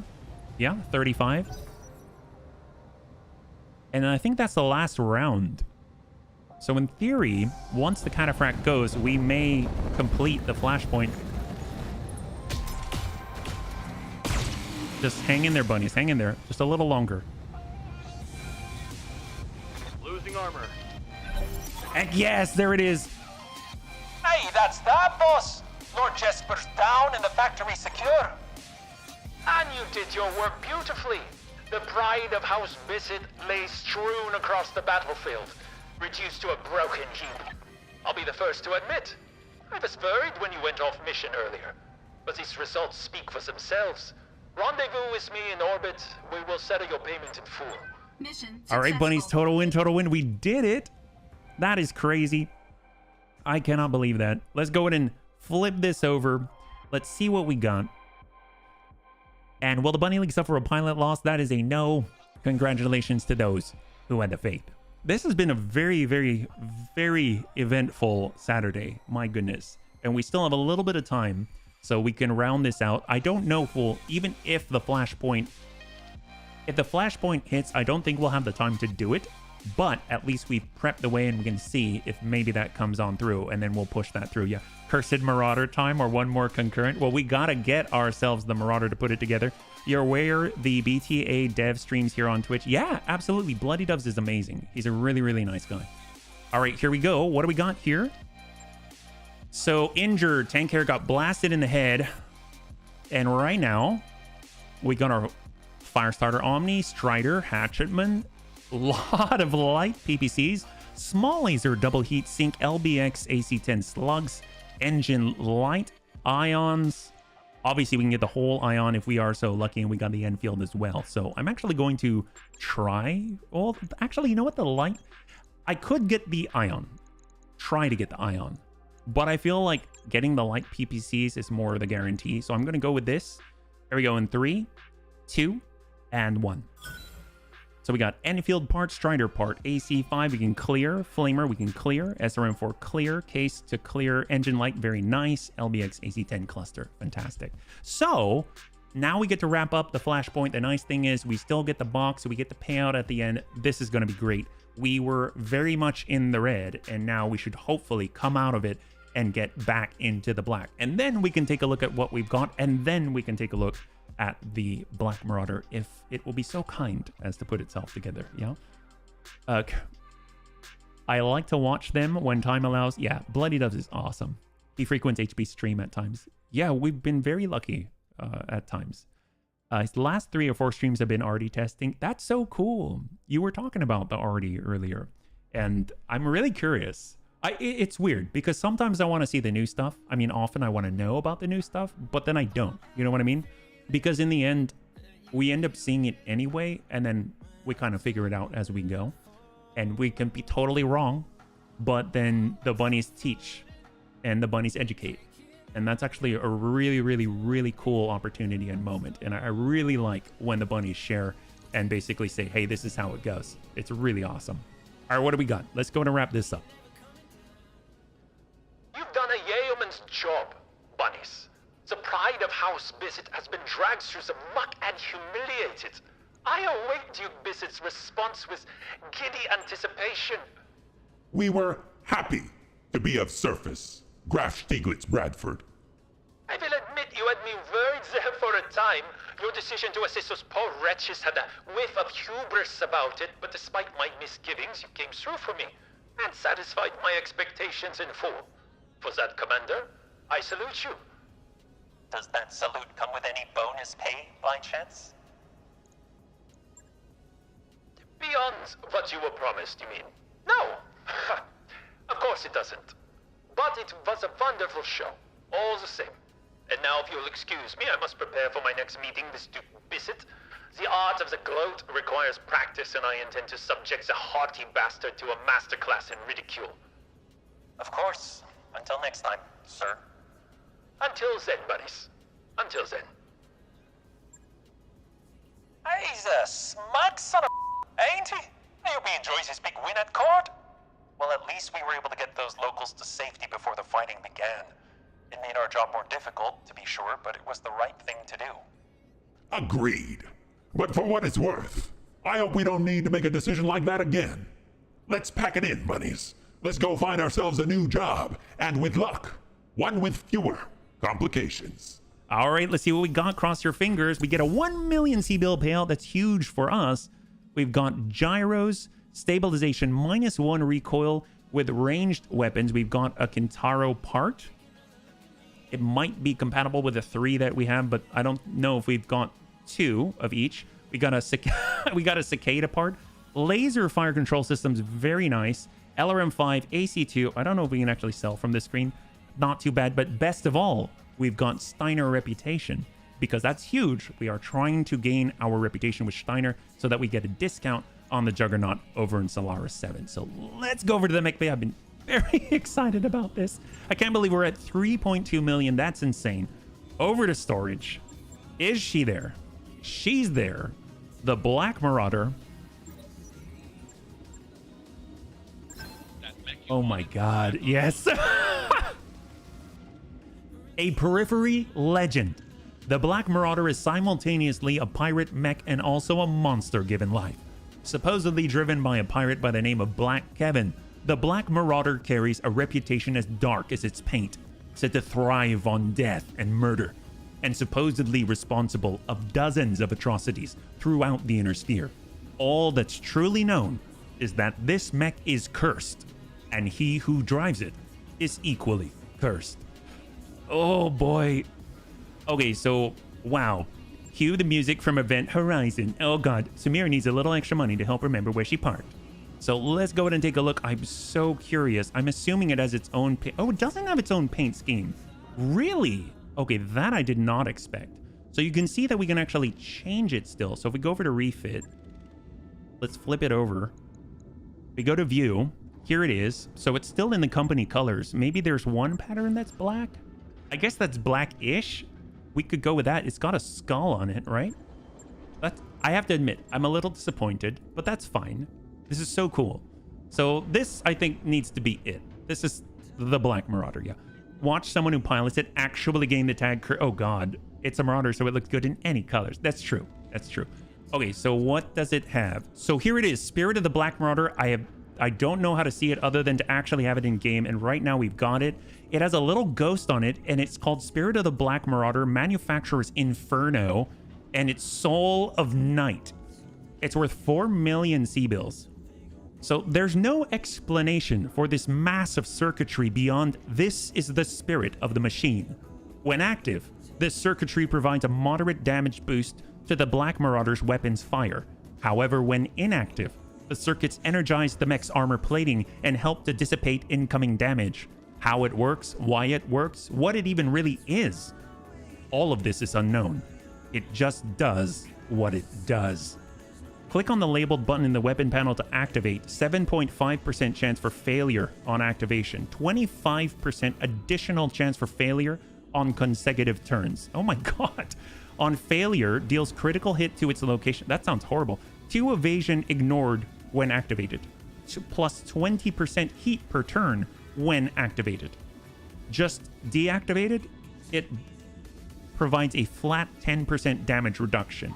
Yeah, 35. And I think that's the last round. So in theory, once the cataphract goes, we may complete the flashpoint. Just hang in there, bunnies. Hang in there. Just a little longer. Losing armor. Heck yes, there it is. Hey, that's that, boss. Lord Jesper's down and the factory secure. And you did your work beautifully. The pride of House Bissett lay strewn across the battlefield, reduced to a broken heap. I'll be the first to admit, I was worried when you went off mission earlier, but these results speak for themselves. Rendezvous with me in orbit. We will settle your payment in full. Mission successful. All right, bunnies, total win, total win. We did it. That is crazy. I cannot believe that. Let's go ahead and flip this over. Let's see what we got. And will the Bunny League suffer a pilot loss? That is a no. Congratulations to those who had the faith. This has been a very, very, very eventful Saturday. My goodness. And we still have a little bit of time, so we can round this out. I don't know if we'll, even if the flashpoint hits, I don't think we'll have the time to do it. But at least we've prepped the way and we can see if maybe that comes on through, and then we'll push that through. Yeah. Cursed Marauder time or one more concurrent. Well, we gotta get ourselves the Marauder to put it together. You're aware the BTA dev streams here on Twitch? Yeah, absolutely. Bloody Doves is amazing. He's a really, really nice guy. All right, here we go. What do we got here? So injured, tank hair got blasted in the head. And right now, we got our Firestarter Omni, Strider, Hatchetman, a lot of light PPCs, small laser double heat sink, LBX, AC-10 slugs, engine light, ions. Obviously, we can get the whole ion if we are so lucky, and we got the Enfield as well. So I'm actually going to try. Well, actually, you know what? The light, I could get the ion. Try to get the ion. But I feel like getting the light PPCs is more the guarantee. So I'm going to go with this. Here we go in 3, 2, and 1. So we got Enfield part, Strider part, AC5 we can clear, Flamer we can clear, SRM4 clear, Case to clear, Engine Light very nice, LBX AC10 cluster, fantastic. So now we get to wrap up the flashpoint. The nice thing is we still get the box, so we get the payout at the end. This is going to be great. We were very much in the red, and now we should hopefully come out of it and get back into the black. And then we can take a look at what we've got, and then we can take a look at the Black Marauder if it will be so kind as to put itself together, yeah? I like to watch them when time allows. Yeah, Bloody Doves is awesome. He frequents HB stream at times. Yeah, we've been very lucky at times. His last 3 or 4 streams have been RD testing. That's so cool. You were talking about the RD earlier, and I'm really curious. It's weird because sometimes I want to see the new stuff. I mean, often I want to know about the new stuff, but then I don't. You know what I mean? Because in the end, we end up seeing it anyway, and then we kind of figure it out as we go. And we can be totally wrong, but then the bunnies teach and the bunnies educate. And that's actually a really, really, really cool opportunity and moment. And I really like when the bunnies share and basically say, hey, this is how it goes. It's really awesome. All right, what do we got? Let's go and wrap this up. You've done a yeoman's job, bunnies. The pride of House Bissett has been dragged through the muck and humiliated. I await Duke Bissett's response with giddy anticipation. We were happy to be of service, Graf Stieglitz Bradford. I will admit you had me worried there for a time. Your decision to assist those poor wretches had a whiff of hubris about it, but despite my misgivings, you came through for me and satisfied my expectations in full. For that, Commander, I salute you. Does that salute come with any bonus pay, by chance? Beyond what you were promised, you mean? No! Of course it doesn't. But it was a wonderful show, all the same. And now if you'll excuse me, I must prepare for my next meeting with Duke Bissett. The art of the gloat requires practice, and I intend to subject the haughty bastard to a masterclass in ridicule. Of course. Until next time, sir. Until then, buddies. Until then. He's a smug son of ain't he? I hope he enjoys his big win at court. Well, at least we were able to get those locals to safety before the fighting began. It made our job more difficult, to be sure, but it was the right thing to do. Agreed. But for what it's worth, I hope we don't need to make a decision like that again. Let's pack it in, bunnies. Let's go find ourselves a new job, and with luck, one with fewer complications. All right, let's see what we got. Cross your fingers. We get a 1 million C-bill payout. That's huge for us. We've got gyros, stabilization, -1 recoil with ranged weapons. We've got a Kintaro part. It might be compatible with the 3 that we have, but I don't know if we've got 2 of each. We got a cicada part. Laser fire control systems, very nice. LRM5, AC2. I don't know if we can actually sell from this screen. Not too bad, but best of all, we've got Steiner reputation, because that's huge. We are trying to gain our reputation with Steiner so that we get a discount on the Juggernaut over in Solaris 7. So let's go over to the mech bay. I've been very excited about this. I can't believe we're at 3.2 million. That's insane. Over to storage. Is she there? She's there. The Black Marauder. Oh my god, yes. A periphery legend. The Black Marauder is simultaneously a pirate mech and also a monster given life. Supposedly driven by a pirate by the name of Black Kevin, the Black Marauder carries a reputation as dark as its paint, said to thrive on death and murder, and supposedly responsible of dozens of atrocities throughout the inner sphere. All that's truly known is that this mech is cursed, and he who drives it is equally cursed. Oh boy. Okay, so, wow. Cue the music from Event Horizon. Oh god, Samira needs a little extra money to help remember where she parked. So let's go ahead and take a look. I'm so curious. I'm assuming it has its own oh, it doesn't have its own paint scheme. Really? Okay, that I did not expect. So you can see that we can actually change it still. So if we go over to refit, let's flip it over. We go to view. Here it is. So it's still in the company colors. Maybe there's one pattern that's black. I guess that's black-ish. We could go with that. It's got a skull on it, right? I have to admit, I'm a little disappointed, but that's fine. This is so cool. So this, I think, needs to be it. This is the Black Marauder, yeah. Watch someone who pilots it actually gain the tag. Oh god, it's a Marauder, so it looks good in any colors. That's true. That's true. Okay, so what does it have? So here it is, Spirit of the Black Marauder. I have I don't know how to see it other than to actually have it in game, and right now we've got it. It has a little ghost on it, and it's called Spirit of the Black Marauder, manufacturer's Inferno, and it's Soul of Night. It's worth 4 million C-bills. So there's no explanation for this massive circuitry beyond this is the spirit of the machine. When active, this circuitry provides a moderate damage boost to the Black Marauder's weapons fire. However, when inactive, the circuits energize the mech's armor plating and help to dissipate incoming damage. How it works, why it works, what it even really is, all of this is unknown. It just does what it does. Click on the labeled button in the weapon panel to activate. 7.5% chance for failure on activation. 25% additional chance for failure on consecutive turns. Oh my god. On failure, deals critical hit to its location. That sounds horrible. 2 evasion ignored when activated. Plus 20% heat per turn when activated. Just deactivated, it provides a flat 10% damage reduction.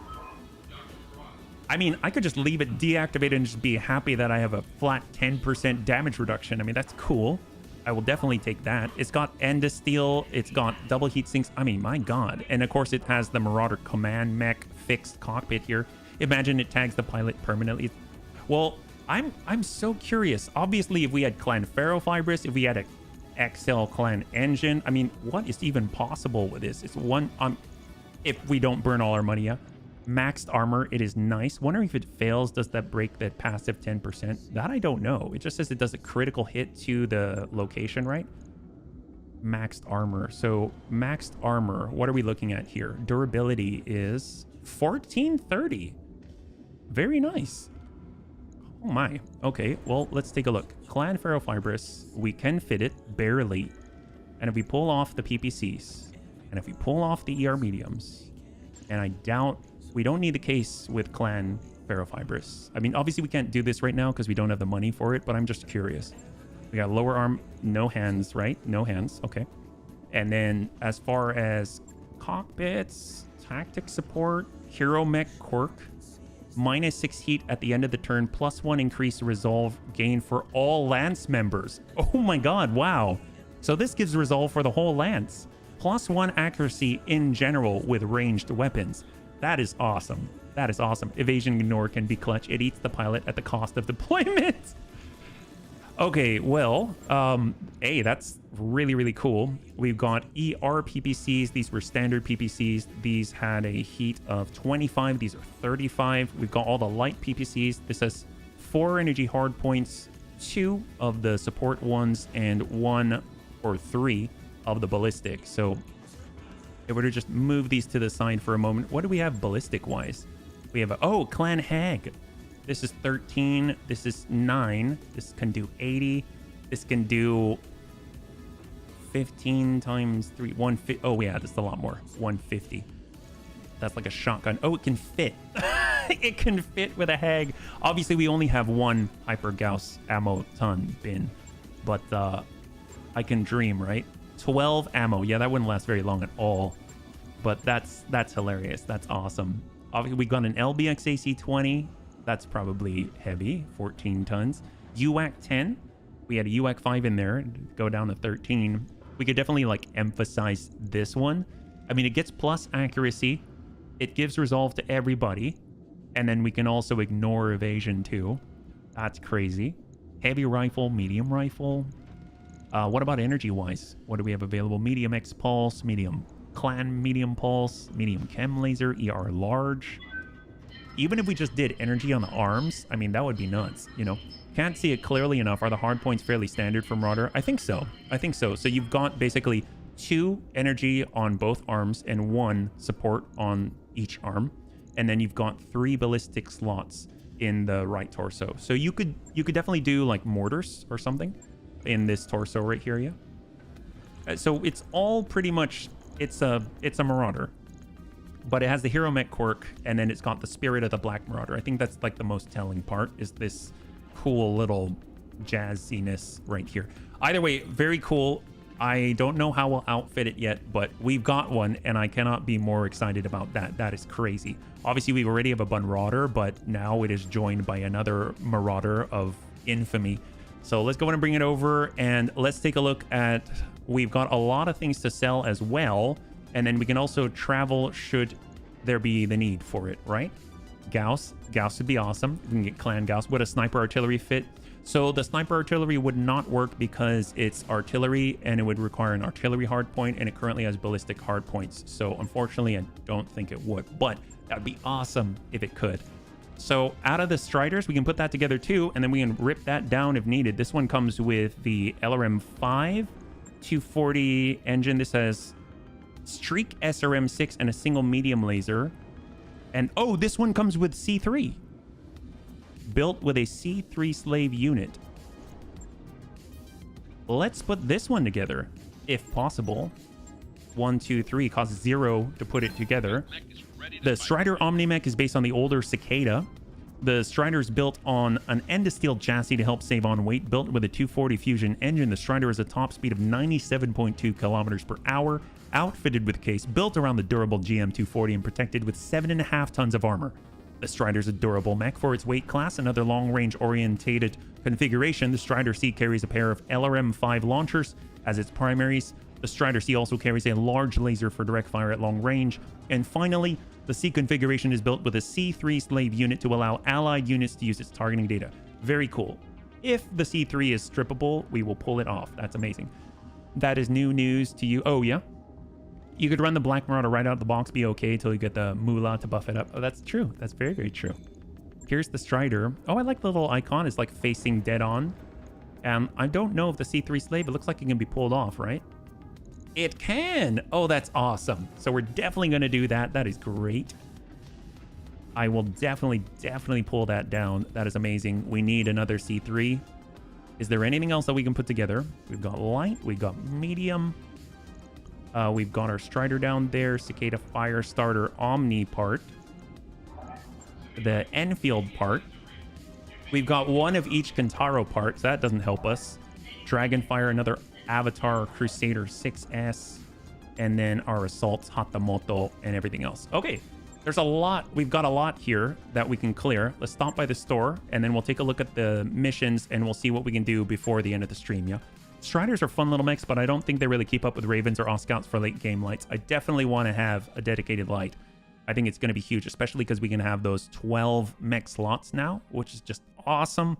I mean, I could just leave it deactivated and just be happy that I have a flat 10% damage reduction. I mean, that's cool. I will definitely take that. It's got Endosteel. It's got double heat sinks. I mean, my god. And of course, it has the Marauder command mech fixed cockpit here. Imagine it tags the pilot permanently. Well, I'm so curious. Obviously, if we had Clan Ferrofibrous, if we had a XL Clan engine, I mean, what is even possible with this? It's one, if we don't burn all our money up. Maxed armor, it is nice. Wondering if it fails, does that break that passive 10%? That I don't know. It just says it does a critical hit to the location, right? Maxed armor. So maxed armor, what are we looking at here? Durability is 1430. Very nice. Oh my. Okay, well, let's take a look. Clan Ferrofibrous, we can fit it, barely. And if we pull off the PPCs, and if we pull off the ER mediums, and I doubt... We don't need the case with Clan Ferrofibrous. I mean, obviously we can't do this right now because we don't have the money for it, but I'm just curious. We got lower arm, no hands, right? No hands, okay. And then as far as cockpits, tactic support, hero mech quirk, -6 heat at the end of the turn, +1 increased resolve gain for all Lance members. Oh my god, wow. So this gives resolve for the whole Lance. +1 accuracy in general with ranged weapons. That is awesome. That is awesome. Evasion ignore can be clutch. It eats the pilot at the cost of deployment. Okay, well, hey, that's really, really cool. We've got ER PPCs. These were standard PPCs. These had a heat of 25. These are 35. We've got all the light PPCs. This has 4 energy hard points, 2 of the support ones, and 1 or 3 of the ballistic. So if we were to just move these to the side for a moment, what do we have ballistic wise? We have oh, Clan Hag. This is 13. This is 9. This can do 80. This can do 15 times 3. 150. Oh yeah, that's a lot more. 150. That's like a shotgun. Oh, it can fit. It can fit with a Hag. Obviously, we only have 1 Hyper Gauss ammo ton bin, but I can dream, right? 12 ammo. Yeah, that wouldn't last very long at all. But that's hilarious. That's awesome. Obviously, we got an LBX AC-20. That's probably heavy. 14 tons. UAC 10. We had a UAC 5 in there. Go down to 13. We could definitely like emphasize this one. I mean, it gets plus accuracy. It gives resolve to everybody. And then we can also ignore evasion too. That's crazy. Heavy rifle, medium rifle. What about energy-wise? What do we have available? Medium X Pulse, medium Clan medium Pulse, medium Chem Laser, ER Large. Even if we just did energy on the arms, I mean, that would be nuts, you know? Can't see it clearly enough. Are the hard points fairly standard for Marauder? I think so. I think so. So you've got basically 2 energy on both arms and 1 support on each arm. And then you've got 3 ballistic slots in the right torso. So you could definitely do like mortars or something in this torso right here, yeah. So it's all pretty much, it's a Marauder, but it has the hero mech quirk, and then it's got the Spirit of the Black Marauder. I think that's like the most telling part, is this cool little jazziness right here. Either way, very cool. I don't know how we'll outfit it yet, but we've got one, and I cannot be more excited about that. That is crazy. Obviously, we already have a Marauder, but now it is joined by another Marauder of infamy. So let's go ahead and bring it over, and let's take a look at, we've got a lot of things to sell as well, and then we can also travel should there be the need for it, right? Gauss would be awesome. We can get Clan Gauss. Would a sniper artillery fit? So the sniper artillery would not work because it's artillery and it would require an artillery hardpoint, and it currently has ballistic hardpoints. So unfortunately, I don't think it would, but that would be awesome if it could. So out of the Striders, we can put that together too, and then we can rip that down if needed. This one comes with the LRM-5 240 engine. This has Streak SRM-6 and a single medium laser. And oh, this one comes with C3. Built with a C3 slave unit. Let's put this one together, if possible. 1, 2, 3 costs 0 to put it together. The Strider Omni-Mech is based on the older Cicada. The Strider is built on an Endosteel chassis to help save on weight. Built with a 240 Fusion engine, the Strider has a top speed of 97.2 kilometers per hour. Outfitted with case, built around the durable GM240 and protected with 7.5 tons of armor. The Strider's a durable mech for its weight class. Another long-range orientated configuration, the Strider C carries a pair of LRM-5 launchers as its primaries. The Strider C also carries a large laser for direct fire at long range. And finally, the C configuration is built with a C3 slave unit to allow allied units to use its targeting data. Very cool. If the C3 is strippable, we will pull it off. That's amazing. That is new news to you. Oh, yeah? You could run the Black Marauder right out of the box, be okay until you get the Moolah to buff it up. Oh, that's true. That's very, very true. Here's the Strider. Oh, I like the little icon. It's like facing dead on. I don't know if the C3 slave, it looks like it can be pulled off, right? It can! Oh, that's awesome. So we're definitely going to do that. That is great. I will definitely pull that down. That is amazing. We need another C3. Is there anything else that we can put together? We've got light. We've got medium. We've got our Strider down there. Cicada Firestarter Omni part. The Enfield part. We've got one of each Kentaro part, so that doesn't help us. Dragonfire, another Avatar Crusader 6S. And then our Assaults, Hatamoto, and everything else. Okay, there's a lot. We've got a lot here that we can clear. Let's stop by the store, and then we'll take a look at the missions, and we'll see what we can do before the end of the stream, yeah? Striders are fun little mechs, but I don't think they really keep up with Ravens or Oscouts for late game lights. I definitely want to have a dedicated light. I think it's going to be huge, especially because we can have those 12 mech slots now, which is just awesome.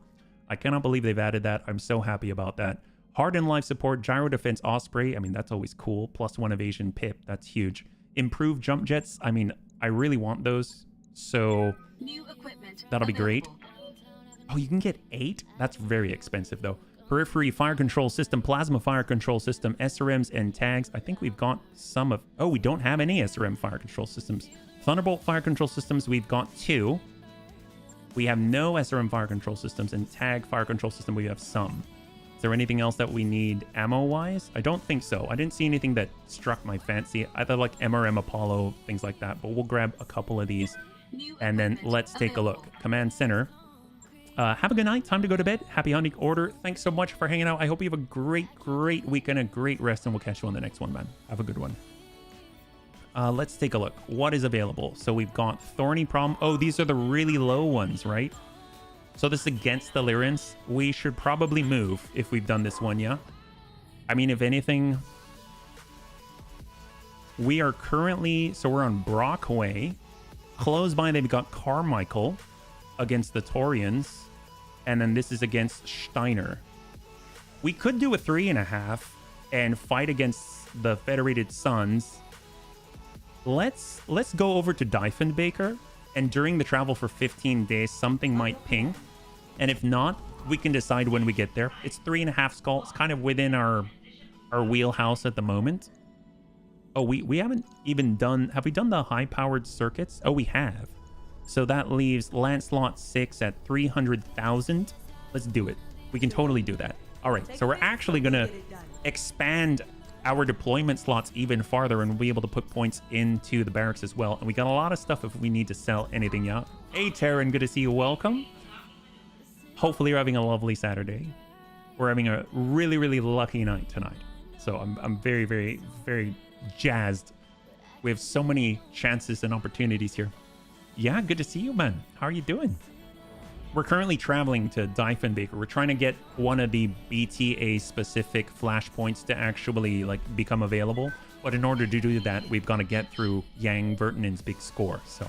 I cannot believe they've added that. I'm so happy about that. Hardened life support, gyro defense Osprey. I mean, that's always cool. +1 evasion Pip. That's huge. Improved jump jets. I mean, I really want those. So New equipment that'll be great. available. Oh, you can get 8? That's very expensive, though. Periphery fire control system, plasma fire control system, SRMs and tags. I think we've got some of... Oh, we don't have any SRM fire control systems. Thunderbolt fire control systems, we've got 2. We have no SRM fire control systems, and tag fire control system, we have some. Is there anything else that we need ammo-wise? I don't think so. I didn't see anything that struck my fancy. I thought like MRM Apollo, things like that, but we'll grab a couple of these. New And then equipment let's take a look. available. Command Center. Have a good night. Time to go to bed. Happy hunting order. Thanks so much for hanging out. I hope you have a great weekend, a great rest, and we'll catch you on the next one, man. Have a good one. Let's take a look. What is available? So we've got Thorny Prom. Oh, these are the really low ones, right? So this is against the Lyrans. We should probably move if we've done this one, yeah? I mean, if anything, we are currently... So we're on Brockway. Close by, they've got Carmichael against the Taurians, and then this is against Steiner. We could do a 3.5 and fight against the Federated Suns. Let's go over to Diefenbaker, and during the travel for 15 days, something might ping, and if not, we can decide when we get there. It's 3.5 skull. It's kind of within our wheelhouse at the moment. Oh, we haven't even done... Have we done the high-powered circuits? Oh, we have. So that leaves Lancelot 6 at 300,000. Let's do it. We can totally do that. All right, so we're actually going to expand our deployment slots even farther, and we'll be able to put points into the barracks as well. And we got a lot of stuff if we need to sell anything out. Hey, Taryn, good to see you. Welcome. Hopefully you're having a lovely Saturday. We're having a really lucky night tonight. So I'm very, very jazzed. We have so many chances and opportunities here. Yeah, good to see you, man. How are you doing? we're currently traveling to Diefenbaker. We're trying to get one of the BTA specific flashpoints to actually like become available. But in order to do that, we've got to get through Yang Vertinen's big score. So,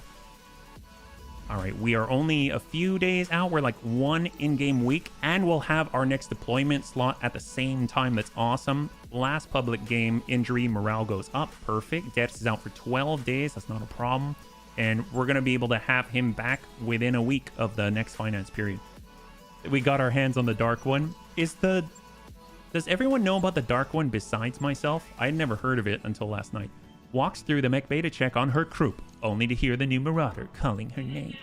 all right, we are only a few days out. We're like 1 in-game week, and we'll have our next deployment slot at the same time. That's awesome. Last public game, injury, morale goes up. Perfect. Depth is out for 12 days. That's not a problem. And we're going to be able to have him back within a week of the next finance period. We got our hands on the Dark One. Does everyone know about the Dark One besides myself? I'd never heard of it until last night. Walks through the mech beta check on her croup, only to hear the new Marauder calling her name.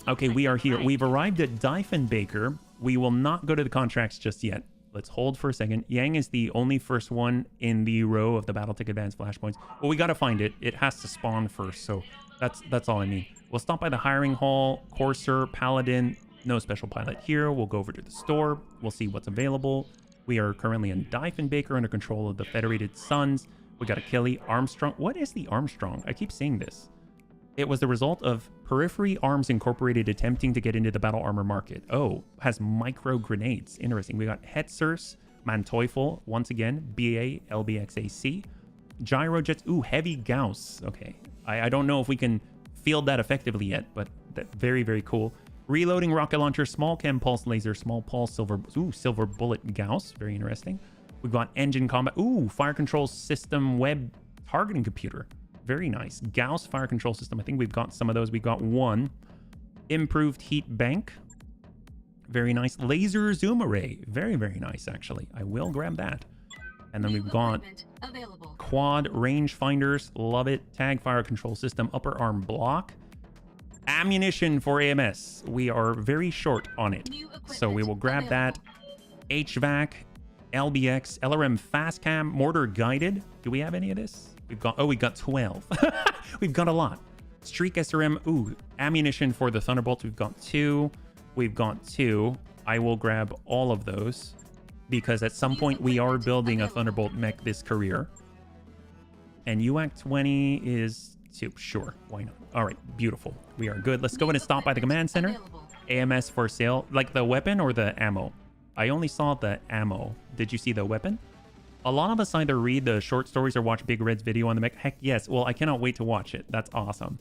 Okay, we are here. We've arrived at Diefenbaker. We will not go to the contracts just yet. Let's hold for a second. Yang is the only first one in the row of the Battletech Advanced Flashpoints. Well, we got to find it. It has to spawn first, so that's all I need. We'll stop by the hiring hall, Courser, Paladin. No special pilot here. We'll go over to the store. We'll see what's available. We are currently in Diefenbaker under control of the Federated Sons. We got a Kelly Armstrong. What is the Armstrong? I keep saying this. It was the result of Periphery Arms Incorporated attempting to get into the battle armor market. Oh, has micro grenades. Interesting. We got Hetzers, Manteuffel, once again, BA, LBXAC, Gyro Jets. Ooh, Heavy Gauss. Okay. I don't know if we can field that effectively yet, but that very, very cool. Reloading rocket launcher, small chem pulse laser, small pulse silver bullet Gauss. Very interesting. We've got engine combat. Ooh, fire control system web targeting computer. Very nice. Gauss fire control system. I think we've got some of those. We got one. Improved heat bank. Very nice. Laser zoom array. Very, very nice, actually. I will grab that. And then we've got quad range finders. Love it. Tag fire control system. Upper arm block. Ammunition for AMS. We are very short on it. So we will grab that. HVAC. LBX. LRM fast cam. Mortar guided. Do we have any of this? We've got 12. We've got a lot. Streak SRM. Ooh, ammunition for the Thunderbolts. We've got 2. We've got 2. I will grab all of those because at some point we are building a Thunderbolt mech this career. And UAC 20 is 2. Sure, why not? All right, beautiful. We are good. Let's go ahead and stop by the command center. AMS for sale. Like the weapon or the ammo? I only saw the ammo. Did you see the weapon? A lot of us either read the short stories or watch Big Red's video on the mech. Heck yes. Well, I cannot wait to watch it. That's awesome.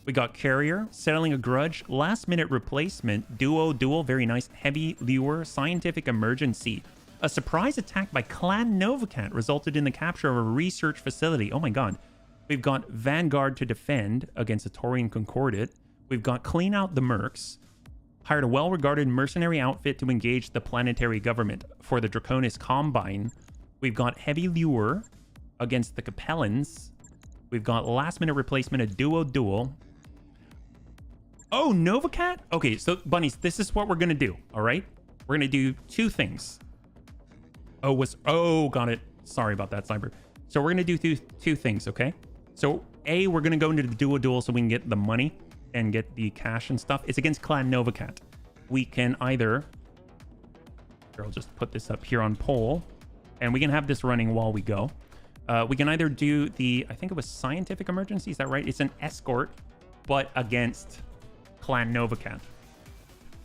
We got Carrier, Settling a Grudge, Last Minute Replacement, Dual, very nice, Heavy Lure, Scientific Emergency. A surprise attack by Clan Novacat resulted in the capture of a research facility. Oh my god. We've got Vanguard to defend against a Taurian Concordat. We've got Clean Out the Mercs. Hired a well-regarded mercenary outfit to engage the planetary government for the Draconis Combine. We've got Heavy Lure against the Capellans. We've got Last Minute Replacement, a Dual. Oh, Novacat? Okay, so, bunnies, this is what we're going to do, all right? We're going to do 2 things. Got it. Sorry about that, Cyber. So we're going to do two things, okay? So, A, we're going to go into the Dual so we can get the money and get the cash and stuff. It's against Clan Novacat. We can either... Here, I'll just put this up here on poll. And we can have this running while we go. We can either do the, I think it was Scientific Emergency, is that right? It's an escort, but against Clan Novacat.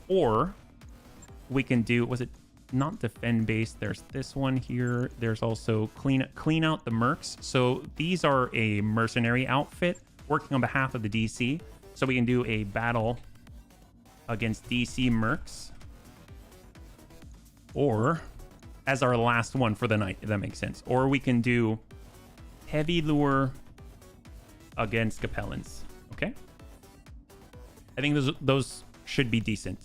Or we can do, was it not defend base? There's this one here. There's also clean out the mercs. So these are a mercenary outfit working on behalf of the DC. So we can do a battle against DC mercs. Or... as our last one for the night, if that makes sense. Or we can do Heavy Lure against Capellans. Okay? I think those should be decent.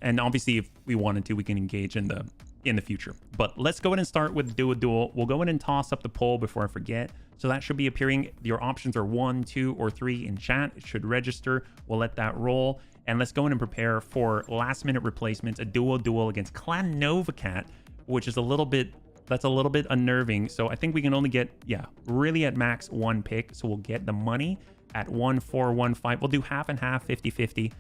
And obviously, if we wanted to, we can engage in the future. But let's go ahead and start with Dual. We'll go ahead and toss up the poll before I forget. So that should be appearing. Your options are 1, 2, or 3 in chat. It should register. We'll let that roll. And let's go ahead and prepare for last minute replacements. A Dual against Clan Novacat, which is a little bit unnerving. So I think we can only get, really at max 1 pick. So we'll get the money at 1, 4, 1, 5. We'll do half and half, 50-50.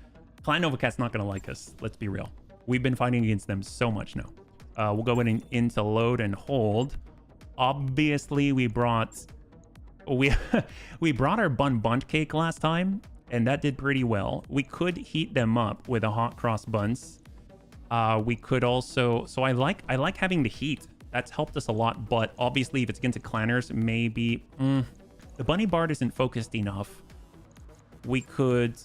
Clan Novacat's not going to like us. Let's be real. We've been fighting against them so much now. We'll go in into load and hold. Obviously, we brought we we brought our bun bundt cake last time, and that did pretty well. We could heat them up with a hot cross buns. We could also, so I like having the heat. That's helped us a lot, but obviously if it's against the clanners, maybe the bunny bard isn't focused enough. We could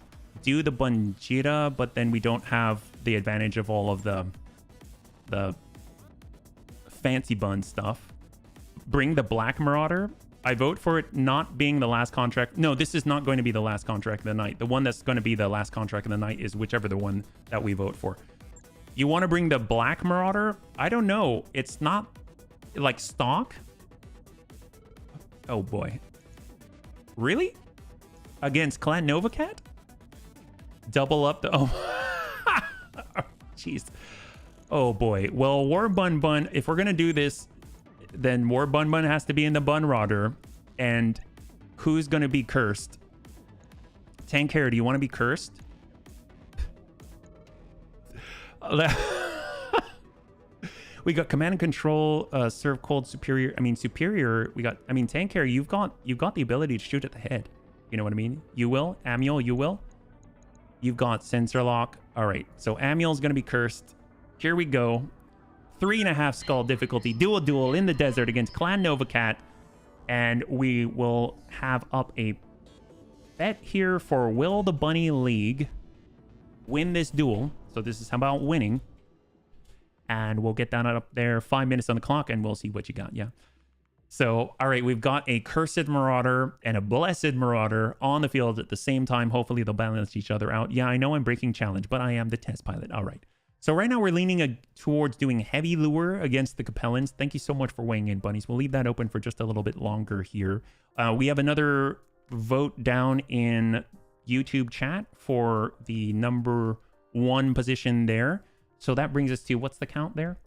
do the bunjira, but then we don't have the advantage of all of the fancy bun stuff. Bring the Black Marauder. I vote for it not being the last contract. No, this is not going to be the last contract of the night. The one that's going to be the last contract of the night is whichever the one that we vote for. You want to bring the Black Marauder? I don't know. It's not like stock. Oh boy. Really? Against Clan Novacat? Double up the... Oh. Jeez. Oh boy. Well, War Bun Bun, if we're going to do this, then War Bun Bun has to be in the Bun Rodder. And who's going to be cursed? Tank Hair, do you want to be cursed? We got Command and Control, Serve Cold, Superior. I mean, Superior, we got... I mean, Tank Hair, you've got the ability to shoot at the head. You know what I mean? You will. Amiel, you will. You've got Sensor Lock. All right. So Amiel's going to be cursed. Here we go. 3.5 skull difficulty. Duel in the desert against Clan Novacat. And we will have up a bet here for will the Bunny League win this duel. So this is about winning. And we'll get that up there. 5 minutes on the clock and we'll see what you got. Yeah. So, all right, we've got a Cursed Marauder and a Blessed Marauder on the field at the same time. Hopefully, they'll balance each other out. Yeah, I know I'm breaking challenge, but I am the test pilot. All right. So right now, we're leaning towards doing Heavy Lure against the Capellans. Thank you so much for weighing in, bunnies. We'll leave that open for just a little bit longer here. We have another vote down in YouTube chat for the number 1 position there. So that brings us to, what's the count there?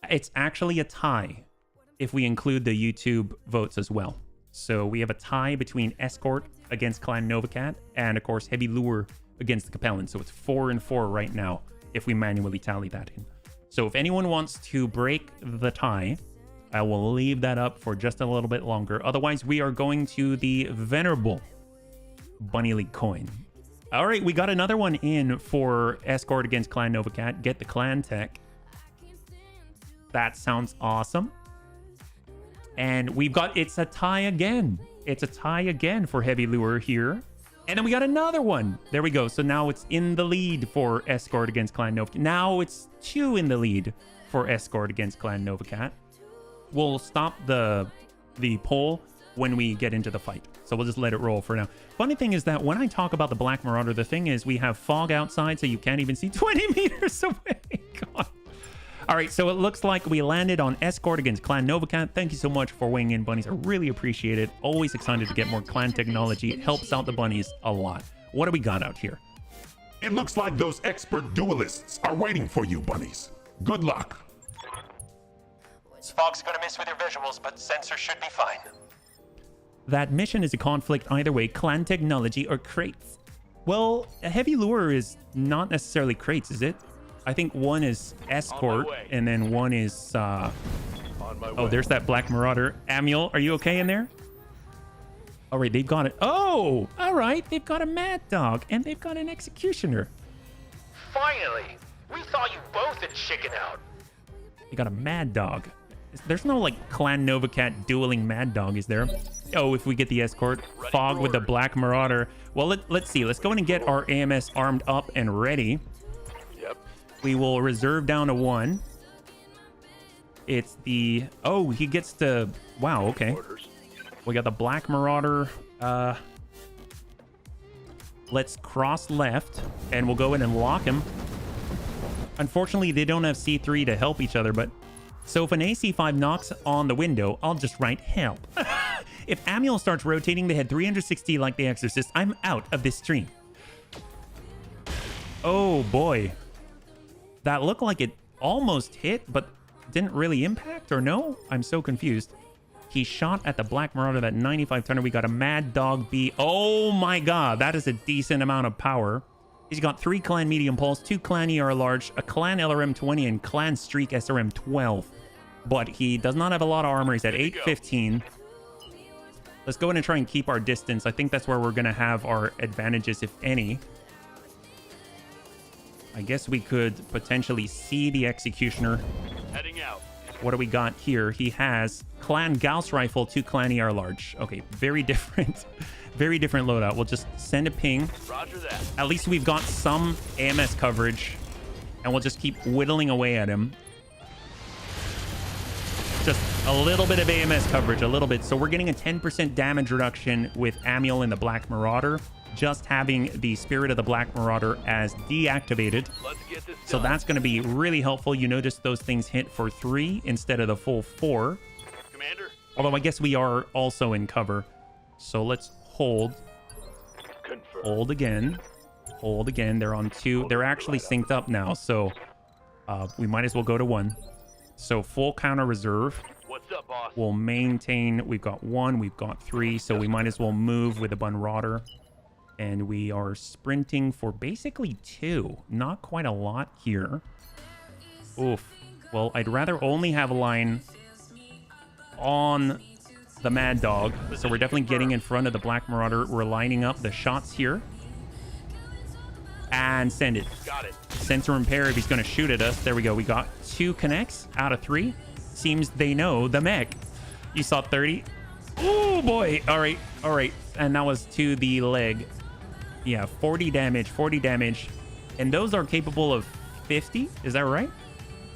It's actually a tie if we include the YouTube votes as well. So we have a tie between Escort against Clan Novacat and, of course, Heavy Lure against the Capellan. So it's 4-4 right now if we manually tally that in. So if anyone wants to break the tie, I will leave that up for just a little bit longer. Otherwise, we are going to the venerable Bunny League coin. All right, we got another one in for Escort against Clan Novacat. Get the Clan Tech. That sounds awesome. And we've got, it's a tie again. It's a tie again for Heavy Lure here. And then we got another one. There we go. So now it's in the lead for Escort against Clan Novacat. Now it's 2 in the lead for Escort against Clan Novacat. We'll stop the poll when we get into the fight. So we'll just let it roll for now. Funny thing is that when I talk about the Black Marauder, the thing is we have fog outside so you can't even see 20 meters away. God. All right, so it looks like we landed on Escort against Clan Novacat. Thank you so much for weighing in, bunnies. I really appreciate it. Always excited to get more clan technology. It helps out the bunnies a lot. What do we got out here? It looks like those expert duelists are waiting for you, bunnies. Good luck. Fog's gonna miss with your visuals, but sensor should be fine. That mission is a conflict either way, clan technology or crates. Well, a Heavy Lure is not necessarily crates, is it? I think one is Escort, and then one is, oh, there's that Black Marauder. Amiel, are you okay in there? All right, they've got it. Oh, all right. They've got a Mad Dog, and they've got an Executioner. Finally! We thought you both had chicken out. They got a Mad Dog. There's no, like, Clan Novacat dueling Mad Dog, is there? Oh, if we get the Escort. Fog with the Black Marauder. Well, let's see. Let's go in and get our AMS armed up and ready. We will reserve down to 1. It's the... Oh, he gets to... Wow, okay. We got the Black Marauder. Let's cross left, and we'll go in and lock him. Unfortunately, they don't have C3 to help each other, but... So if an AC5 knocks on the window, I'll just write help. If Amiel starts rotating the head 360 like the Exorcist, I'm out of this stream. Oh, boy. That looked like it almost hit, but didn't really impact, or no? I'm so confused. He shot at the Black Marauder, that 95 tonner. We got a Mad Dog B. Oh my god, that is a decent amount of power. He's got 3 Clan Medium Pulse, 2 Clan ER Large, a Clan LRM 20, and Clan Streak SRM 12. But he does not have a lot of armor. He's at 815. Let's go in and try and keep our distance. I think that's where we're going to have our advantages, if any. I guess we could potentially see the Executioner. Heading out. What do we got here? He has Clan Gauss Rifle to Clan ER Large. Okay, very different. Very different loadout. We'll just send a ping. Roger that. At least we've got some AMS coverage. And we'll just keep whittling away at him. Just a little bit of AMS coverage, a little bit. So we're getting a 10% damage reduction with Amiel and the Black Marauder. Just having the Spirit of the Black Marauder as deactivated. Let's get this So done. that's going to be really helpful. You notice those things hit for 3 instead of the full 4. Commander. Although I guess we are also in cover. So let's hold. Confirm. Hold again. Hold again. They're on 2. They're actually synced up now. So we might as well go to 1. So full counter reserve. What's up, boss? We'll maintain. We've got 1. We've got 3. So we might as well move with the Bunrauder. And we are sprinting for basically 2. Not quite a lot here. Oof. Well, I'd rather only have a line on the Mad Dog. So we're definitely getting in front of the Black Marauder. We're lining up the shots here. And send it. Got it. Sensor repair if he's going to shoot at us. There we go. We got 2 connects out of 3. Seems they know the mech. You saw 30. Oh, boy. All right. All right. And that was to the leg. Yeah, 40 damage, 40 damage. And those are capable of 50. Is that right?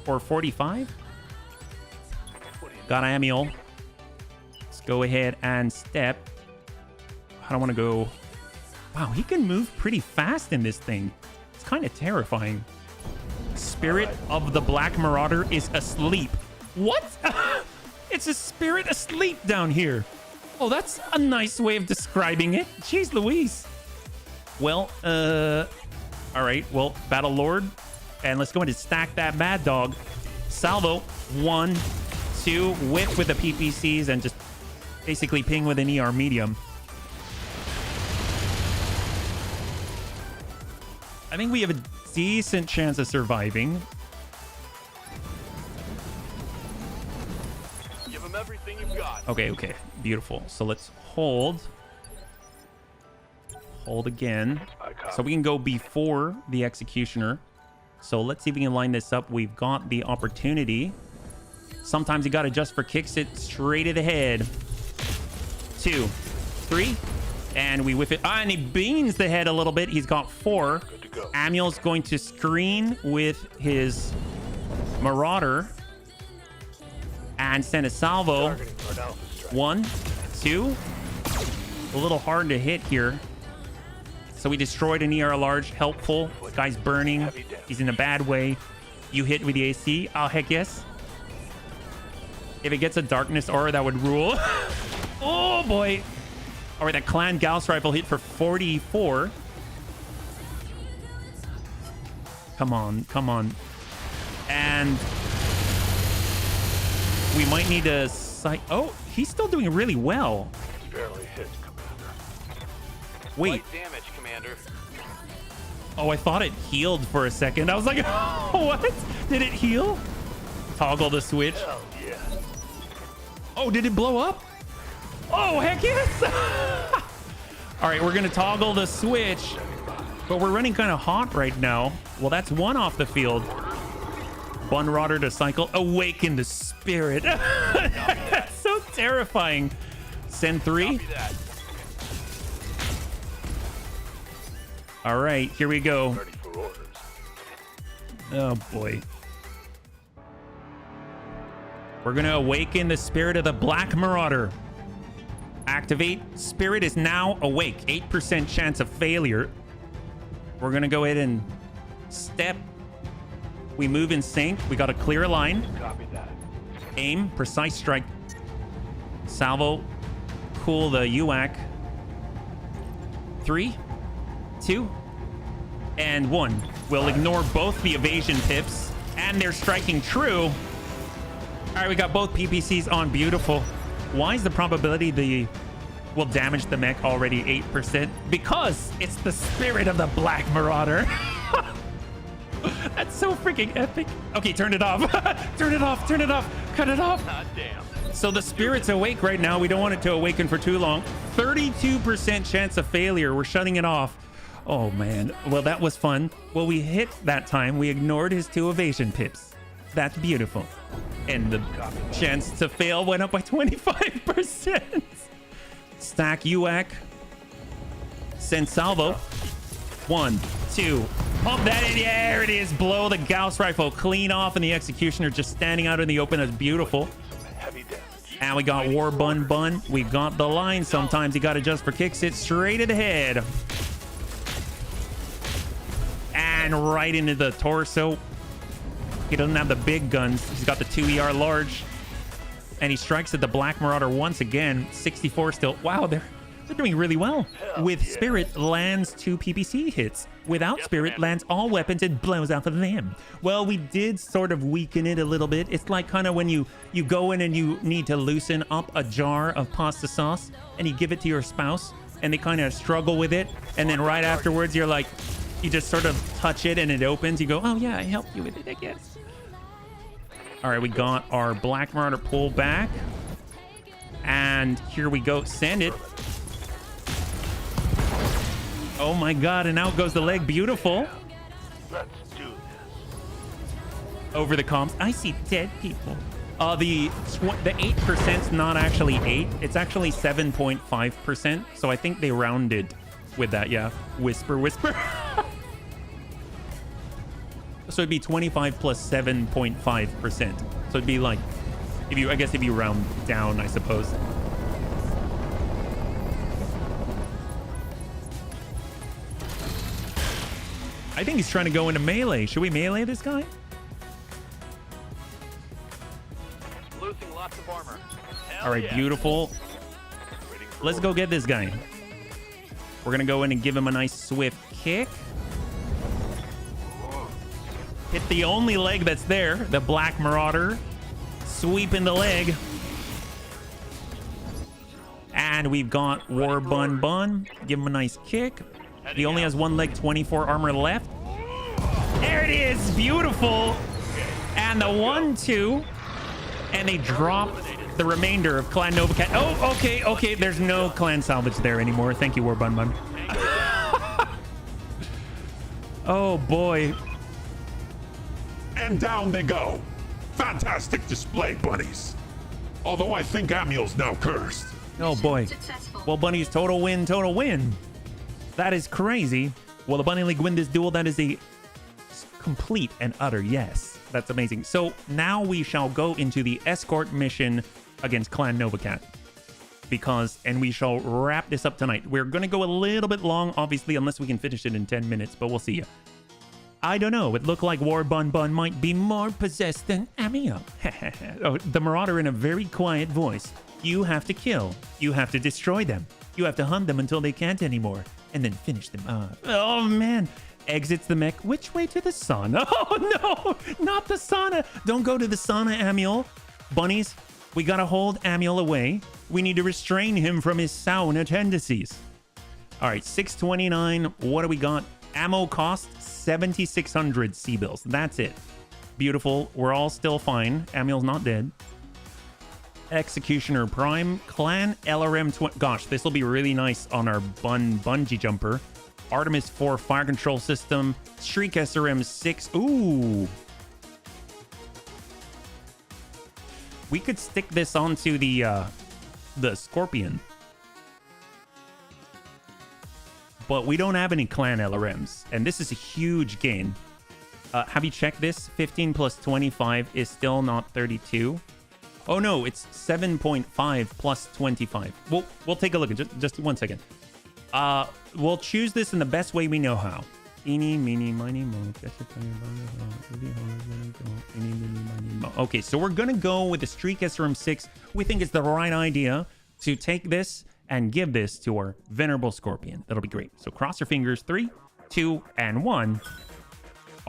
Or 45? Got Amiel. Let's go ahead and step. I don't want to go. Wow, he can move pretty fast in this thing. It's kind of terrifying. Spirit of the Black Marauder is asleep. What? It's a spirit asleep down here. Oh, that's a nice way of describing it. Jeez Louise. Well, all right. Well, Battle Lord. And let's go ahead and stack that Mad Dog. Salvo. 1, 2. Whip with the PPCs and just basically ping with an ER medium. I think we have a decent chance of surviving. Give him everything you've got. Okay, okay. Beautiful. So let's hold. Hold again. So we can go before the Executioner. So let's see if we can line this up. We've got the opportunity. Sometimes you got to just for kicks it straight to the head. 2, 3. And we whiff it. Ah, and he beans the head a little bit. He's got 4. Amiel's going to screen with his Marauder. And send a salvo. 1, 2. A little hard to hit here. So we destroyed an ER large. Helpful. Guy's burning. He's in a bad way. You hit with the AC. Oh, heck yes. If it gets a darkness aura, that would rule. Oh, boy. All right, that Clan Gauss Rifle hit for 44. Come on. Come on. And we might need to... Oh, he's still doing really well. Barely hit, Commander. Wait. Light damage, Commander. Oh, I thought it healed for a second. I was like, what? Did it heal? Toggle the switch. Hell yeah. Oh, did it blow up? Oh, heck yes. All right, we're going to toggle the switch. But we're running kind of hot right now. Well, that's 1 off the field. Bunrauder to cycle. Awaken the spirit. That's so terrifying. Send 3. Copy that. All right, here we go. Ready for orders. Oh, boy. We're going to awaken the spirit of the Black Marauder. Activate. Spirit is now awake. 8% chance of failure. We're going to go ahead and step. We move in sync. We got to clear a line. Copy that. Aim. Precise strike. Salvo. Cool the UAC. 3, 2, and 1. We'll ignore both the evasion pips, and they're striking true. All right, we got both PPCs on. Beautiful. Why is the probability the will damage the mech already 8%? Because it's the spirit of the Black Marauder. That's so freaking epic. Okay, turn it off. Turn it off. Turn it off. Cut it off. God damn. So the spirit's awake right now. We don't want it to awaken for too long. 32% chance of failure. We're shutting it off. Oh, man. Well, that was fun. Well, we hit that time. We ignored his 2 evasion pips. That's beautiful. And the chance to fail went up by 25%. Stack UAC. Send salvo. 1, 2. Pump that in. Yeah, there it is. Blow the Gauss rifle clean off, and the executioner just standing out in the open. That's beautiful. And we got War Bun Bun. We got the line. Sometimes you got to just for kicks it straight ahead. And right into the torso. He doesn't have the big guns. He's got the 2 ER large. And he strikes at the Black Marauder once again. 64 still. Wow, they're doing really well. With Spirit, lands 2 PPC hits. Without Spirit, lands all weapons and blows off of them. Well, we did sort of weaken it a little bit. It's like kind of when you go in and you need to loosen up a jar of pasta sauce and you give it to your spouse and they kind of struggle with it. And then right afterwards, you're like, you just sort of touch it and it opens. You go, oh yeah, I helped you with it, I guess. All right, we got our Black Marauder pull back. And here we go. Send it. Oh my god, and out goes the leg. Beautiful. Let's do this. Over the comms. I see dead people. The 8%'s not actually 8. It's actually 7.5%. So I think they rounded with that, yeah. Whisper, whisper. So it'd be 25 plus 7.5%. So it'd be like, if you round down, I suppose. I think he's trying to go into melee. Should we melee this guy? Losing lots of armor. All right, beautiful. Let's go get this guy. We're gonna go in and give him a nice swift kick. Hit the only leg that's there, the Black Marauder. Sweeping the leg. And we've got War Bun Bun. Give him a nice kick. He only has 1 leg, 24 armor left. There it is. Beautiful. And the 1-2. And they drop the remainder of Clan Novacat. Oh, okay, okay. There's no clan salvage there anymore. Thank you, War Bun Bun. Oh, boy. And down they go. Fantastic display, bunnies. Although I think Amiel's now cursed. Oh, boy. Successful. Well, bunnies, total win, total win. That is crazy. Will the Bunny League win this duel? That is a complete and utter yes. That's amazing. So now we shall go into the escort mission against Clan Novacat. And we shall wrap this up tonight. We're going to go a little bit long, obviously, unless we can finish it in 10 minutes, but we'll see. I don't know. It looked like War Bun Bun might be more possessed than Amiel. Oh, the Marauder in a very quiet voice. You have to kill. You have to destroy them. You have to hunt them until they can't anymore. And then finish them off. Oh, man. Exits the mech. Which way to the sauna? Oh, no. Not the sauna. Don't go to the sauna, Amiel. Bunnies, we gotta hold Amiel away. We need to restrain him from his sauna tendencies. All right, 629. What do we got? Ammo cost 7,600 C-bills. That's it. Beautiful. We're all still fine. Amiel's not dead. Executioner Prime. Clan LRM 20. Gosh, this will be really nice on our bungee jumper. Artemis 4 fire control system. Shriek SRM 6. Ooh. We could stick this onto the Scorpion. But we don't have any clan LRMs, and this is a huge gain. Have you checked this? 15 plus 25 is still not 32. Oh no, it's 7.5 plus 25. We'll take a look. Just 1 second. We'll choose this in the best way we know how. Eeny, meeny, miny, mo. Okay, so we're gonna go with the Streak SRM 6. We think it's the right idea to take this and give this to our venerable Scorpion. That'll be great. So cross your fingers. 3, 2, and 1.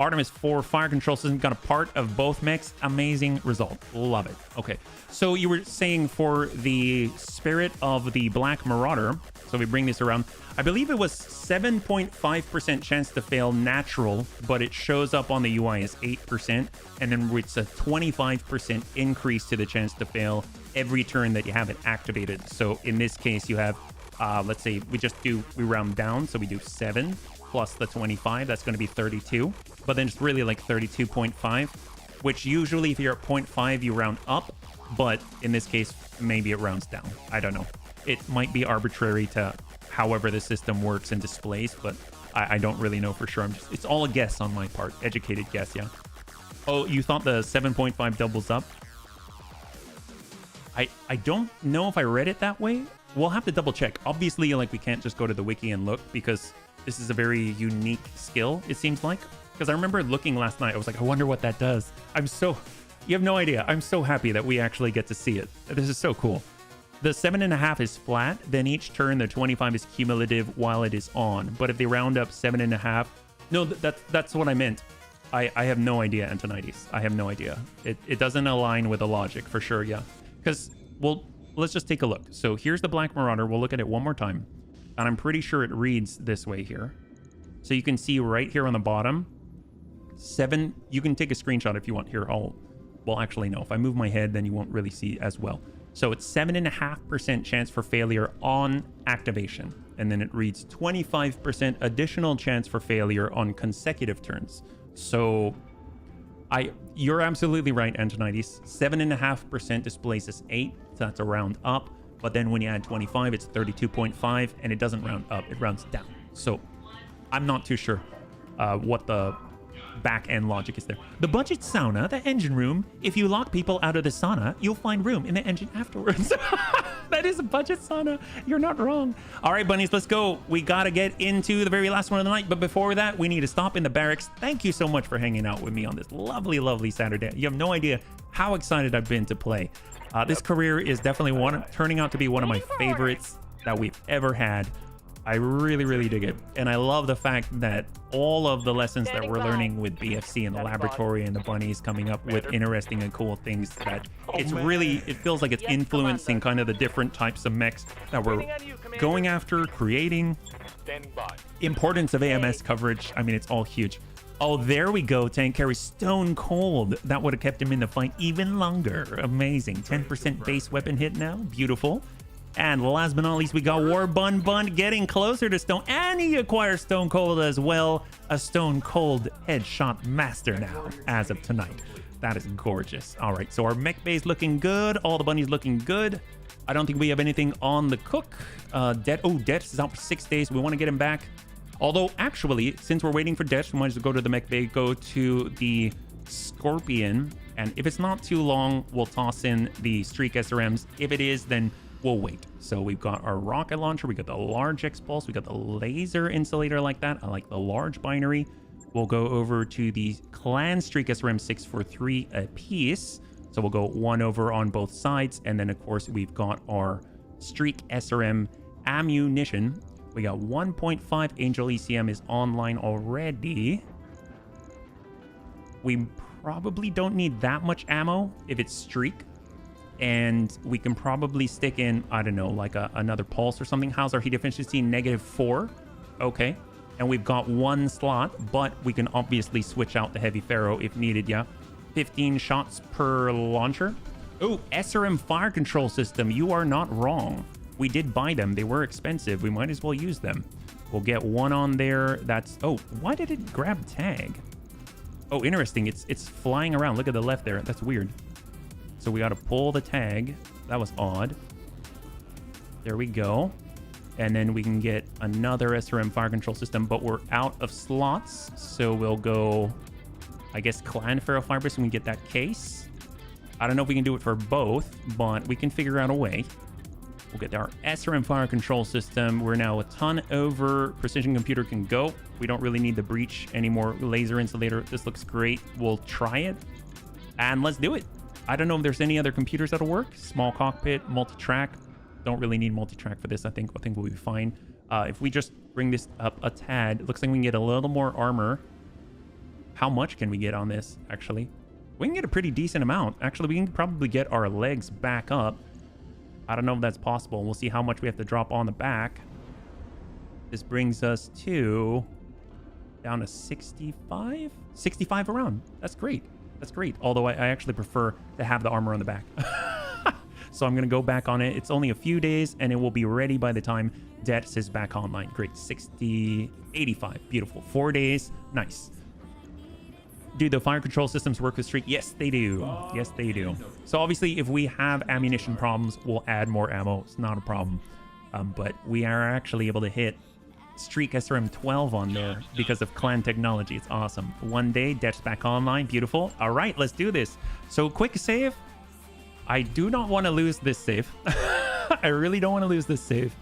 Artemis 4 fire control system got a part of both mechs. Amazing result. Love it. Okay. So you were saying for the spirit of the Black Marauder, so we bring this around, I believe it was 7.5% chance to fail natural, but it shows up on the UI as 8%, and then it's a 25% increase to the chance to fail every turn that you have it activated. So in this case, you have, let's say we round down, so we do 7 plus the 25, that's going to be 32, but then it's really like 32.5, which usually if you're at 0.5, you round up, but in this case, maybe it rounds down. I don't know. It might be arbitrary to however the system works and displays, but I don't really know for sure. It's all a guess on my part. Educated guess, yeah. Oh, you thought the 7.5 doubles up? I don't know if I read it that way. We'll have to double check. Obviously, like, we can't just go to the wiki and look because this is a very unique skill, it seems like. Because I remember looking last night, I was like, I wonder what that does. You have no idea. I'm so happy that we actually get to see it. This is so cool. The 7.5 is flat, then each turn the 25 is cumulative while it is on. But if they round up 7.5, no, that's what I meant. I have no idea, Antonides. I have no idea. It doesn't align with the logic for sure, yeah. Because, well, let's just take a look. So here's the Black Marauder. We'll look at it one more time. And I'm pretty sure it reads this way here. So you can see right here on the bottom, 7, you can take a screenshot if you want here. Well, actually, no. If I move my head, then you won't really see as well. So it's 7.5% chance for failure on activation. And then it reads 25% additional chance for failure on consecutive turns. So you're absolutely right, Antonides. 7.5% displaces 8. So that's a round up. But then when you add 25, it's 32.5. And it doesn't round up. It rounds down. So I'm not too sure what the back-end logic is there. The budget sauna, the engine room. If you lock people out of the sauna, you'll find room in the engine afterwards. That is a budget sauna. You're not wrong. All right, bunnies, let's go. We got to get into the very last one of the night. But before that, we need to stop in the barracks. Thank you so much for hanging out with me on this lovely, lovely Saturday. You have no idea how excited I've been to play. This career is definitely turning out to be one of my favorites that we've ever had. I really, really dig it. And I love the fact that all of the lessons that we're learning with BFC and the laboratory and the bunnies coming up with interesting and cool things that it feels like it's influencing kind of the different types of mechs that we're going after, creating. Importance of AMS coverage. I mean, it's all huge. Oh, there we go. Tank carry Stone Cold. That would have kept him in the fight even longer. Amazing. 10% base weapon hit now. Beautiful. And last but not least, we got War Bun getting closer to Stone. And he acquires Stone Cold as well. A Stone Cold headshot master now as of tonight. That is gorgeous. All right, so our mech base looking good. All the bunnies looking good. I don't think we have anything on the cook. Det is out for 6 days. We want to get him back. Although, actually, since we're waiting for Det, we might just go to the mech bay, go to the Scorpion. And if it's not too long, we'll toss in the Streak SRMs. If it is, then we'll wait. So we've got our rocket launcher, we got the large X-Pulse, we got the laser insulator like that. I like the large binary. We'll go over to the Clan Streak SRM 643 a piece. So we'll go 1 over on both sides. And then, of course, we've got our Streak SRM ammunition. We got 1.5 Angel ECM is online already. We probably don't need that much ammo if it's Streak. And we can probably stick in, I don't know, like another pulse or something. How's our heat efficiency? -4. Okay. And we've got 1 slot, but we can obviously switch out the heavy ferro if needed, yeah. 15 shots per launcher. Oh, SRM fire control system. You are not wrong. We did buy them. They were expensive. We might as well use them. We'll get 1 on there. That's, oh, why did it grab tag? Oh, interesting. It's flying around. Look at the left there. That's weird. So we got to pull the tag. That was odd. There we go. And then we can get another SRM fire control system, but we're out of slots. So we'll go, I guess, Clan Ferro Fibrous and we get that case. I don't know if we can do it for both, but we can figure out a way. We'll get our SRM fire control system. We're now a ton over. Precision computer can go. We don't really need the breach anymore. Laser insulator. This looks great. We'll try it. And let's do it. I don't know if there's any other computers that'll work. Small cockpit, multi-track. Don't really need multi-track for this. I think we'll be fine. If we just bring this up a tad, it looks like we can get a little more armor. How much can we get on this, actually? We can get a pretty decent amount. Actually, we can probably get our legs back up. I don't know if that's possible. We'll see how much we have to drop on the back. This brings us to down to 65? 65 around. That's great. That's great. Although I actually prefer to have the armor on the back. So I'm going to go back on it. It's only a few days and it will be ready by the time Debs is back online. Great. 85. Beautiful. 4 days. Nice. Do the fire control systems work with streak? Yes, they do. Yes, they do. So obviously, if we have ammunition problems, we'll add more ammo. It's not a problem. But we are actually able to hit streak SRM 12 on there because of clan technology. It's awesome. 1 day, Debs back online. Beautiful. All right, let's do this. So quick save. I do not want to lose this save. I really don't want to lose this save.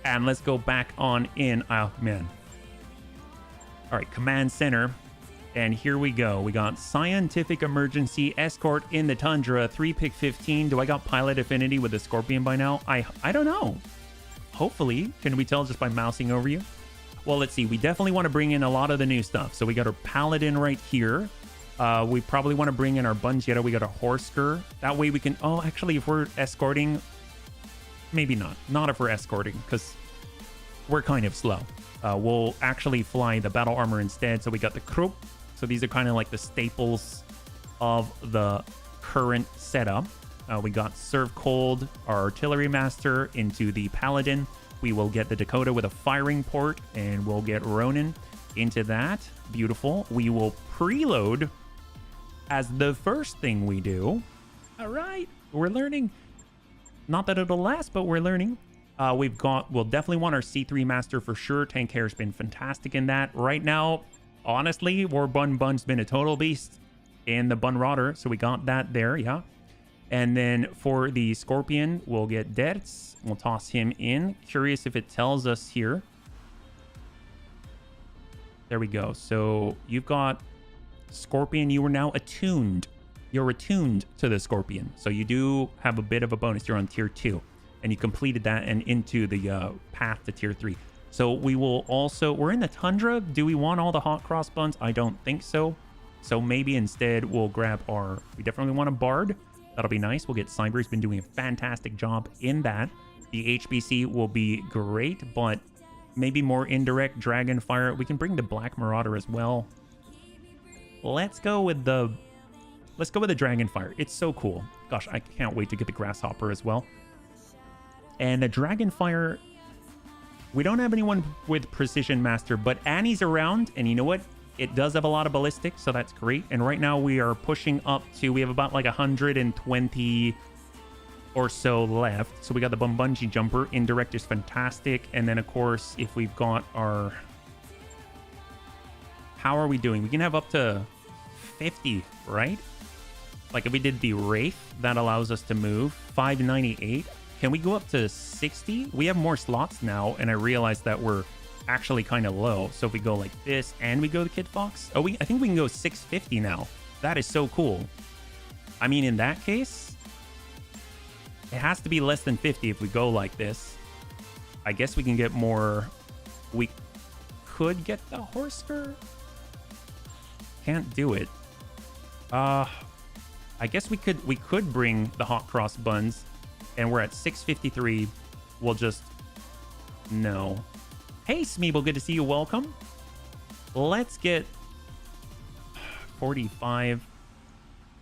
And let's go back on in. Oh, man. All right, command center. And here we go. We got scientific emergency escort in the tundra. 3-pick 15. Do I got pilot affinity with the Scorpion by now? I don't know. Hopefully. Can we tell just by mousing over you? Well, let's see. We definitely want to bring in a lot of the new stuff. So we got our paladin right here. We probably want to bring in our Bunjetta. We got a Horsker. That way we can... Oh, actually, if we're escorting... Maybe not. Not if we're escorting, because we're kind of slow. We'll actually fly the battle armor instead. So we got the Krupp. So these are kind of like the staples of the current setup. We got Serve Cold, our artillery master, into the Paladin. We will get the Dakota with a firing port, and we'll get Ronin into that. Beautiful. We will preload as the first thing we do. All right. We're learning. Not that it'll last, but we're learning. We'll definitely want our C3 master for sure. Tank Hair's been fantastic in that. Right now, honestly, War Bun's been a total beast in the Bun Rotter. So we got that there, yeah. And then for the Scorpion, we'll get Debs. We'll toss him in. Curious if it tells us here. There we go. So you've got Scorpion. You are now attuned. You're attuned to the Scorpion. So you do have a bit of a bonus. You're on tier 2. And you completed that and into the path to tier 3. So we will also... We're in the tundra. Do we want all the hot cross buns? I don't think so. So maybe instead we'll grab our... We definitely want a Bard. That'll be nice. We'll get Cyber. He's been doing a fantastic job in that. The HBC will be great, but maybe more indirect Dragonfire. We can bring the Black Marauder as well. Let's go with the Dragonfire. It's so cool. Gosh, I can't wait to get the Grasshopper as well. And the Dragonfire, we don't have anyone with Precision Master, but Annie's around, and you know what? It does have a lot of ballistic, so that's great. And right now we are pushing up to, we have about like 120 or so left. So we got the Bungee Jumper. Indirect is fantastic. And then, of course, if we've got our... How are we doing? We can have up to 50, right? Like if we did the Wraith, that allows us to move. 598. Can we go up to 60? We have more slots now, and I realized that we're actually kind of low. So if we go like this and we go to Kid Fox, I think we can go 650 now. That is so cool. I mean, in that case, it has to be less than 50 if we go like this. I guess we can get more. We could get the Horsker. Can't do it. I guess we could bring the Hot Cross Buns, and we're at 653. We'll just... No. Hey, Smeeble, good to see you. Welcome. Let's get 45.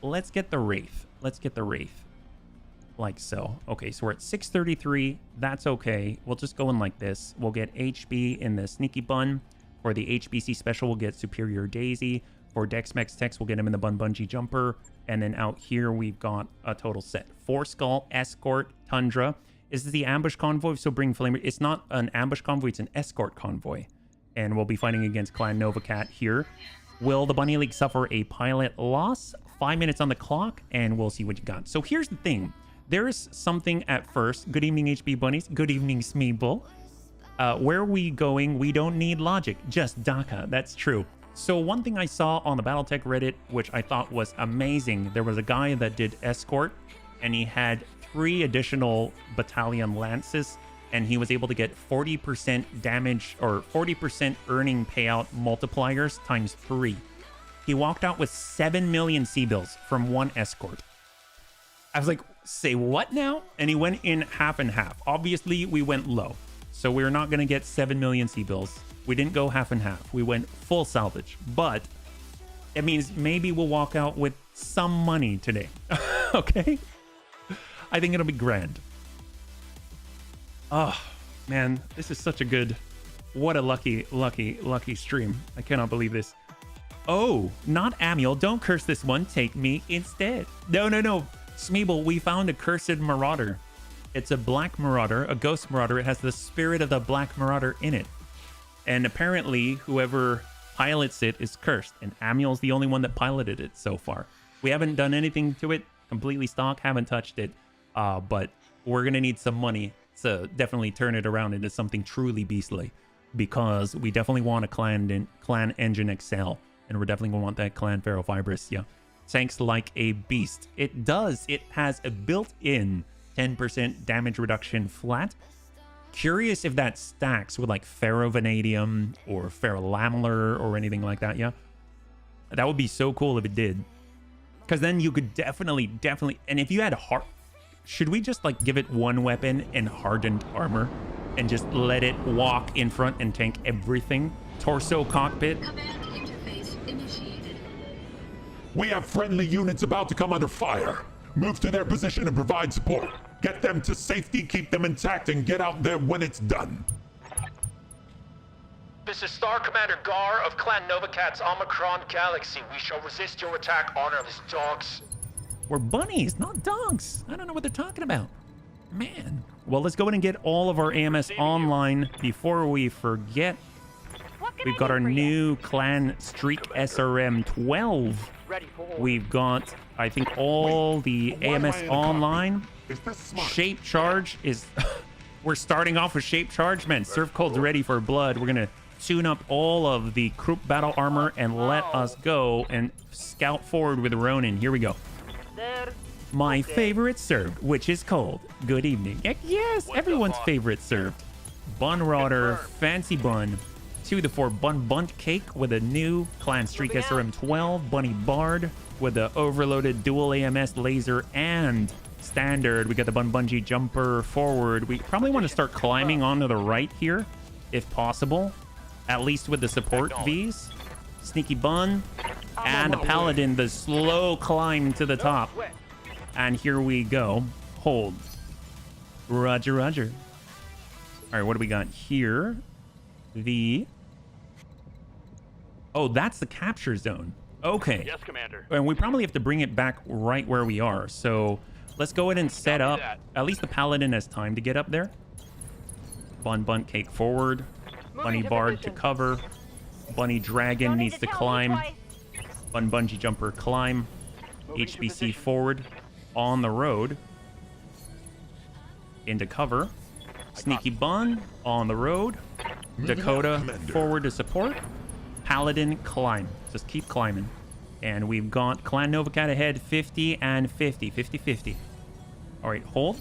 Let's get the Wraith. Let's get the Wraith. Like so. Okay, so we're at 633. That's okay. We'll just go in like this. We'll get HB in the Sneaky Bun. For the HBC special, we'll get Superior Daisy. For Dex-Mex Tex, we'll get him in the Bungee Jumper. And then out here, we've got a total set. 4 Skull, Escort, Tundra. Is this the ambush convoy? So bring Flamer. It's not an ambush convoy, it's an escort convoy. And we'll be fighting against Clan Novacat here. Will the Bunny League suffer a pilot loss? 5 minutes on the clock, and we'll see what you got. So here's the thing. There is something at first. Good evening, HB Bunnies. Good evening, Smeeble. Where are we going? We don't need logic, just DACA. That's true. So one thing I saw on the Battletech Reddit, which I thought was amazing, there was a guy that did escort, and he had 3 additional battalion lances, and he was able to get 40% damage or 40% earning payout multipliers times 3. He walked out with 7 million C-bills from one escort. I was like, say what now? And he went in half and half. Obviously, we went low. So we're not going to get 7 million C-bills. We didn't go half and half. We went full salvage. But it means maybe we'll walk out with some money today. Okay? I think it'll be grand. Oh, man. This is such a good... What a lucky stream. I cannot believe this. Oh, not Amiel. Don't curse this one. Take me instead. No. Smeeble, we found a cursed marauder. It's a black marauder, a ghost marauder. It has the spirit of the black marauder in it. And apparently, whoever pilots it is cursed. And Amiel's the only one that piloted it so far. We haven't done anything to it. Completely stock. Haven't touched it. But we're going to need some money to definitely turn it around into something truly beastly. Because we definitely want a clan engine excel. And we're definitely going to want that clan ferrofibrous. Yeah. Tanks like a beast. It does. It has a built-in 10% damage reduction flat. Curious if that stacks with like ferrovanadium or ferrolamellar or anything like that. Yeah. That would be so cool if it did. Because then you could definitely. And if you had should we just like give it one weapon and hardened armor and just let it walk in front and tank everything? Torso cockpit. Command interface initiated. We have friendly units about to come under fire. Move to their position and provide support. Get them to safety, keep them intact, and get out there when it's done. This is Star Commander Gar of Clan Novacat's Omicron Galaxy. We shall resist your attack, honorless dogs. We're bunnies, not dogs. I don't know what they're talking about. Man. Well, let's go ahead and get all of our AMS online before we forget. We've got our new clan streak SRM 12. We've got, I think, all the AMS online. Shape charge is... We're starting off with shape charge. Man, Surf Cold's ready for blood. We're going to tune up all of the Krupp battle armor and let us go and scout forward with Ronin. Here we go. My favorite served, which is cold. Good evening. Yes, everyone's favorite served. Bun Rotter, Fancy Bun, 2-4 Bun Bunt Cake with a new Clan Streak SRM 12, Bunny Bard with the overloaded dual AMS laser and standard. We got the Bun Bungee Jumper forward. We probably want to start climbing onto the right here, if possible, at least with the support Vs. Sneaky Bun and a Paladin, the slow climb to the top. And here we go. Hold. Roger, roger. All right, what do we got here? Oh, that's the capture zone. Okay. Yes, Commander. And we probably have to bring it back right where we are. So let's go ahead and set up. At least the Paladin has time to get up there. Bun Bunt Cake forward. Bunny Bard to cover. Bunny Dragon needs to climb. Bun Bungee Jumper climb. HBC forward. On the road. Into cover. Sneaky Bun on the road. Dakota forward to support. Paladin climb. Just keep climbing. And we've got Clan Novacat ahead 50 and 50. 50-50. All right, hold.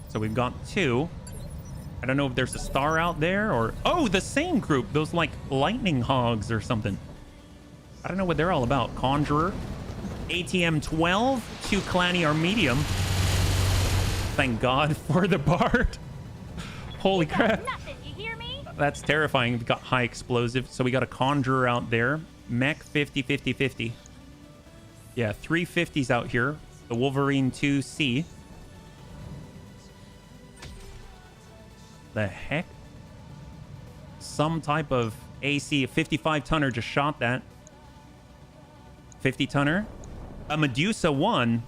So we've got 2. I don't know if there's a star out there or... Oh, the same group. Those like lightning hogs or something. I don't know what they're all about. Conjurer. ATM 12. 2 Clanny are medium. Thank God for the Bard. Holy crap. You hear me? That's terrifying. We've got high explosive. So we got a Conjurer out there. Mech 50-50-50. Yeah, 3 50s out here. The Wolverine 2C. The heck? Some type of AC. A 55-tonner just shot that. 50-tonner. A Medusa 1.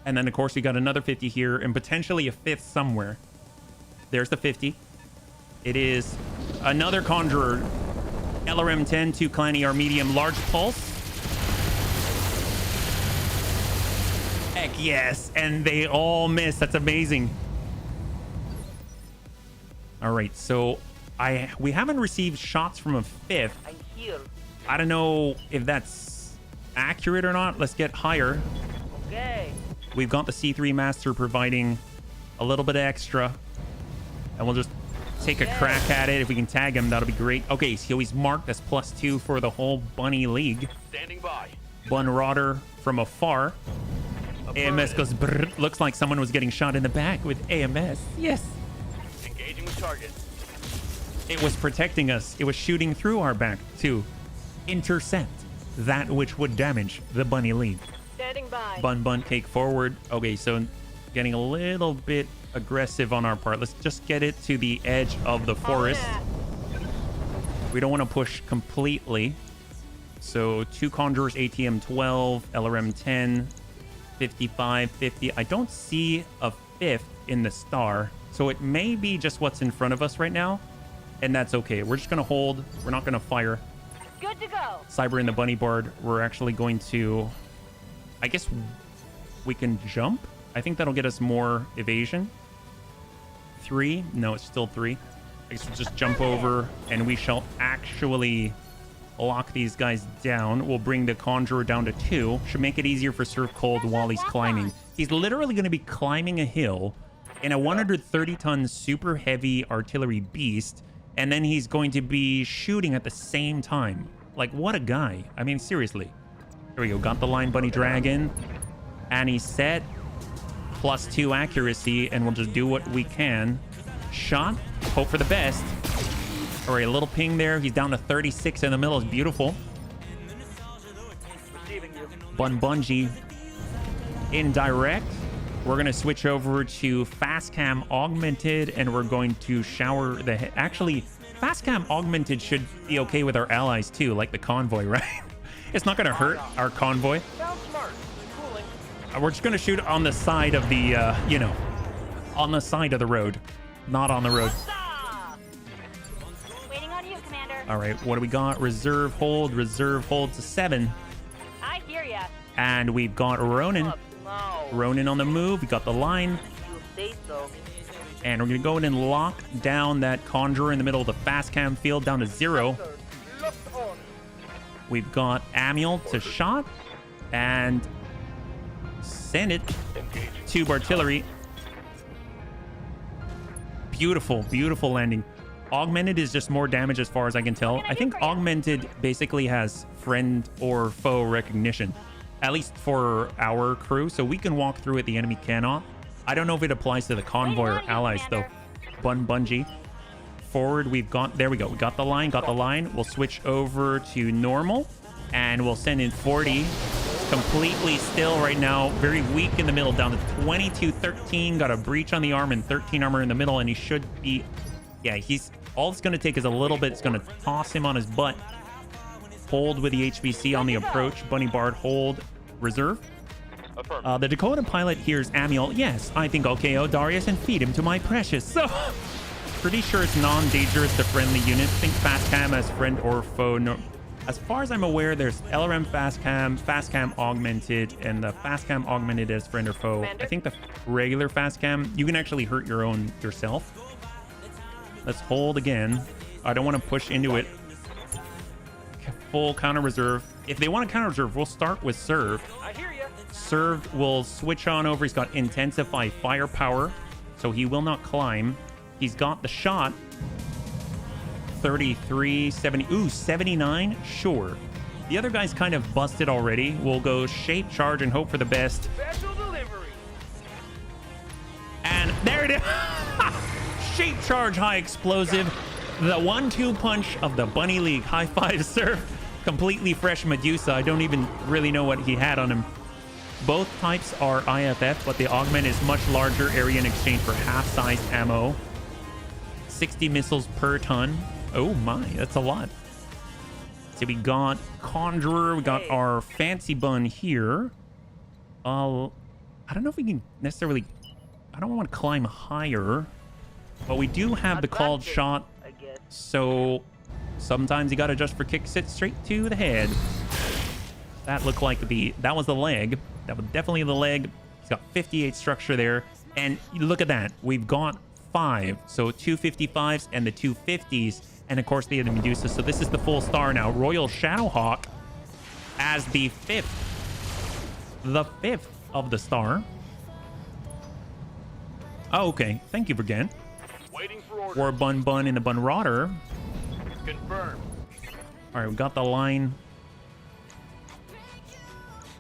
And then, of course, we got another 50 here and potentially a 5th somewhere. There's the 50. It is another Conjurer. LRM-10, 2 Clanny are medium, large pulse. Heck yes. And they all miss. That's amazing. All right, so we haven't received shots from a 5th. I don't know if that's accurate or not. Let's get higher. Okay. We've got the C3 Master providing a little bit extra. And we'll just take a crack at it. If we can tag him, that'll be great. Okay, so he's marked as +2 for the whole bunny league. Standing by. Bun Rodder from afar. AMS goes brrr. Looks like someone was getting shot in the back with AMS. Yes. Engaging the target. It was protecting us. It was shooting through our back to intercept that which would damage the bunny league. Standing by. Bun cake forward. Okay, so getting a little bit aggressive on our part. Let's just get it to the edge of the forest. We don't want to push completely. So 2 Conjurers, ATM 12, LRM 10, 55, 50. I don't see a 5th in the star. So it may be just what's in front of us right now. And that's okay. We're just going to hold. We're not going to fire. Good to go. Cyber in the bunny board. We're actually going to... I guess we can jump. I think that'll get us more evasion. 3. No, it's still 3. I guess we'll just jump over and we shall actually lock these guys down. We'll bring the Conjurer down to 2. Should make it easier for Surf Cold while he's climbing. He's literally going to be climbing a hill in a 130-ton super heavy artillery beast, and then he's going to be shooting at the same time. Like, what a guy. I mean, seriously. Here we go. Got the line bunny dragon. And he's set. +2 accuracy, and we'll just do what we can. Shot. Hope for the best. All right, a little ping there. He's down to 36 in the middle. It's beautiful. Bungee. Indirect. We're going to switch over to fast cam augmented, and we're going to shower the... Actually, fast cam augmented should be okay with our allies too, like the convoy, right? It's not going to hurt our convoy. Sounds smart. Cooling. We're just going to shoot on the side of the, you know, on the side of the road, not on the road. Waiting on you, Commander. All right, what do we got? Reserve hold to 7. I hear ya. And we've got Ronin. Ronin on the move. We got the line. And we're going to go in and lock down that Conjurer in the middle of the fast cam field down to 0. We've got Amiel to shot. And send it. Tube artillery. Beautiful, beautiful landing. Augmented is just more damage as far as I can tell. I think Augmented basically has friend or foe recognition, at least for our crew, so we can walk through it, the enemy cannot. I don't know if it applies to the convoy or allies though. Bungee. Forward, we've got, there we go. We got the line. We'll switch over to normal and we'll send in 40. Completely still right now, very weak in the middle, down to 22-13. Got a breach on the arm and 13 armor in the middle, and he should be, yeah, he's, all it's going to take is a little bit. It's going to toss him on his butt. Hold with the HBC on the approach. Bunny Bard, hold, reserve. The Dakota pilot hears Amiel. Yes, I think I'll KO Darius and feed him to my precious. So, pretty sure it's non-dangerous to friendly units. Think fast cam as friend or foe. No, as far as I'm aware, there's LRM fast cam augmented, and the fast cam augmented as friend or foe. Commander. I think the regular fast cam, you can actually hurt yourself. Let's hold again. I don't want to push into it. Full counter reserve. If they want to counter reserve, we'll start with serve. I hear ya. Served will switch on over. He's got intensify firepower, so he will not climb. He's got the shot. 33, 70. Ooh, 79? Sure. The other guy's kind of busted already. We'll go shape charge and hope for the best. Special delivery. And there it is. Shape charge, high explosive. The 1-2 punch of the Bunny League. High five, sir. Completely fresh Medusa. I don't even really know what he had on him. Both types are IFF, but the augment is much larger area in exchange for half-sized ammo. 60 missiles per ton. Oh my, that's a lot. So we got Conjurer. We got our fancy bun here. I don't know if we can necessarily... I don't want to climb higher. But we do have the called shot. So sometimes you got to adjust for kicks it straight to the head. That looked like that was the leg. That was definitely the leg. It's got 58 structure there. And look at that. We've got 5. So 2 55s and the 2 50s. And of course the Medusa. So this is the full star now. Royal Shadowhawk as the 5th. The 5th of the star. Oh, okay. Thank you, Brigand. Waiting for orders. War Bun Bun in the Bun Rotter. Confirmed. All right, we got the line.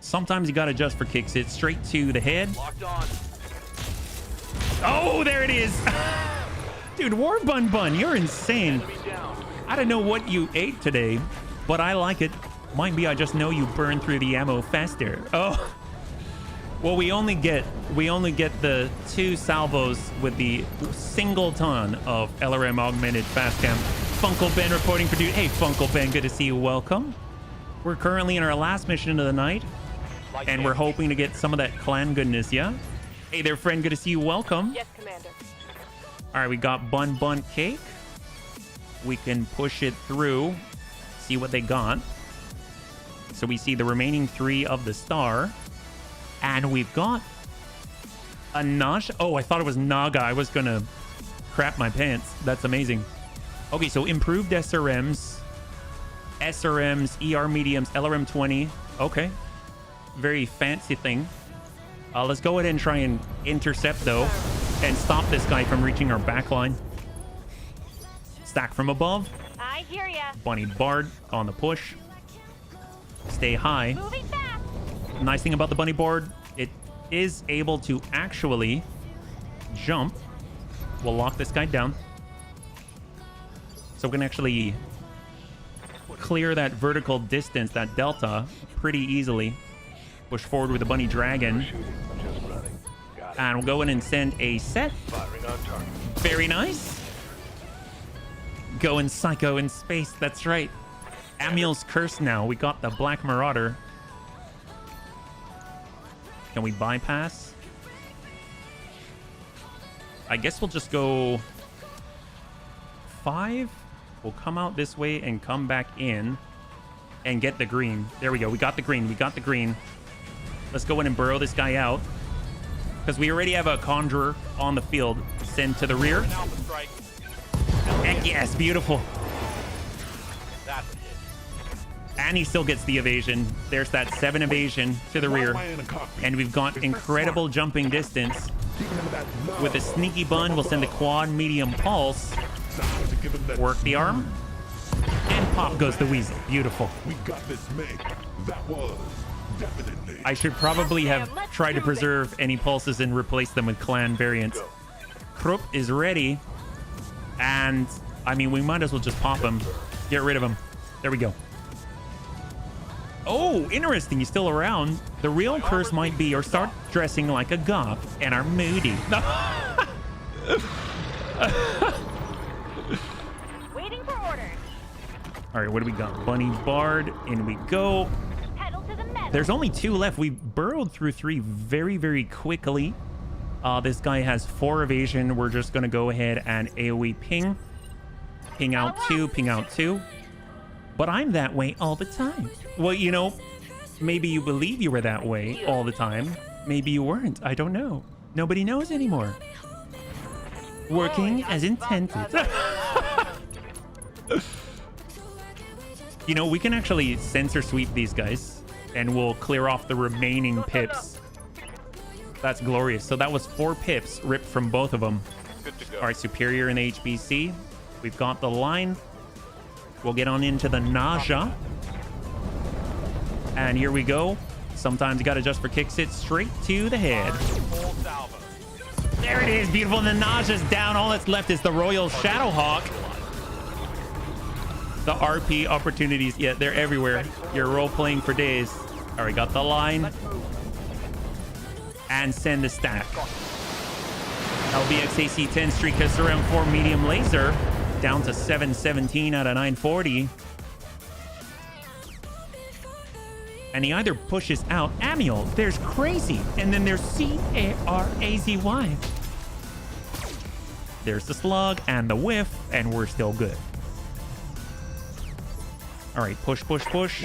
Sometimes you got to adjust for kicks. It's straight to the head. Locked on. Oh, there it is. Dude, War Bun Bun, you're insane. Enemy down. I don't know what you ate today, but I like it. Might be I just know you burn through the ammo faster. Oh. Well, we only get the 2 salvos with the single ton of LRM augmented fast cam. Funkle Ben reporting for duty. Hey, Funkle Ben, good to see you. Welcome. We're currently in our last mission of the night, and we're hoping to get some of that clan goodness, yeah? Hey there, friend. Good to see you. Welcome. Yes, Commander. All right, we got Bun Bun Cake. We can push it through, see what they got. So we see the remaining 3 of the star. And we've got a Nash. Oh, I thought it was Naga. I was going to crap my pants. That's amazing. Okay, so improved SRMs, ER mediums, LRM 20. Okay. Very fancy thing. Let's go ahead and try and intercept, though, and stop this guy from reaching our backline. Stack from above. I hear ya. Bunny Bard on the push. Stay high. Moving fast. Nice thing about the bunny board, it is able to actually jump. We'll lock this guy down. So we can actually clear that vertical distance, that delta, pretty easily. Push forward with the bunny dragon. And we'll go in and send a set. Very nice. Going psycho in space, that's right. Amiel's Curse now. We got the Black Marauder. Can we bypass? I guess we'll just go 5. We'll come out this way and come back in and get the green. There we go. We got the green. We got the green. Let's go in and burrow this guy out, because we already have a Conjurer on the field. Send to the rear. Heck yes. Beautiful. That's it. And he still gets the evasion. There's that 7 evasion to the rear. And we've got incredible jumping distance. With a sneaky bun, we'll send the quad medium pulse. Work the arm. And pop goes the weasel. Beautiful. We got this made. That was definitely. I should probably have tried to preserve any pulses and replace them with clan variants. Krupp is ready. And, I mean, we might as well just pop him. Get rid of him. There we go. Oh, interesting. He's still around. The real curse might be or start dressing like a goth and are moody. Waiting for orders. All right, what do we got? Bunny Bard. In we go. Pedal to the metal. There's only 2 left. We burrowed through 3 very, very quickly. This guy has 4 evasion. We're just going to go ahead and AoE ping. Ping out 2, ping out 2. But I'm that way all the time. Well, you know, maybe you believe you were that way all the time. Maybe you weren't. I don't know. Nobody knows anymore. Working as intended. You know, we can actually sensor sweep these guys, and we'll clear off the remaining pips. That's glorious. So that was 4 pips ripped from both of them. Good to go. All right, Superior and HBC. We've got the line. We'll get on into the Naja. And here we go. Sometimes you got to adjust for kicks it straight to the head. Full salvo. There it is. Beautiful. The Naja's down. All that's left is the Royal Shadowhawk. The RP opportunities. Yeah, they're everywhere. You're role-playing for days. All right, got the line. And send the stack. LBX AC-10 Streak has around 4 medium laser. Down to 717 out of 940. And he either pushes out Amiel. There's Crazy. And then there's C-A-R-A-Z-Y. There's the slug and the whiff. And we're still good. All right, push, push, push.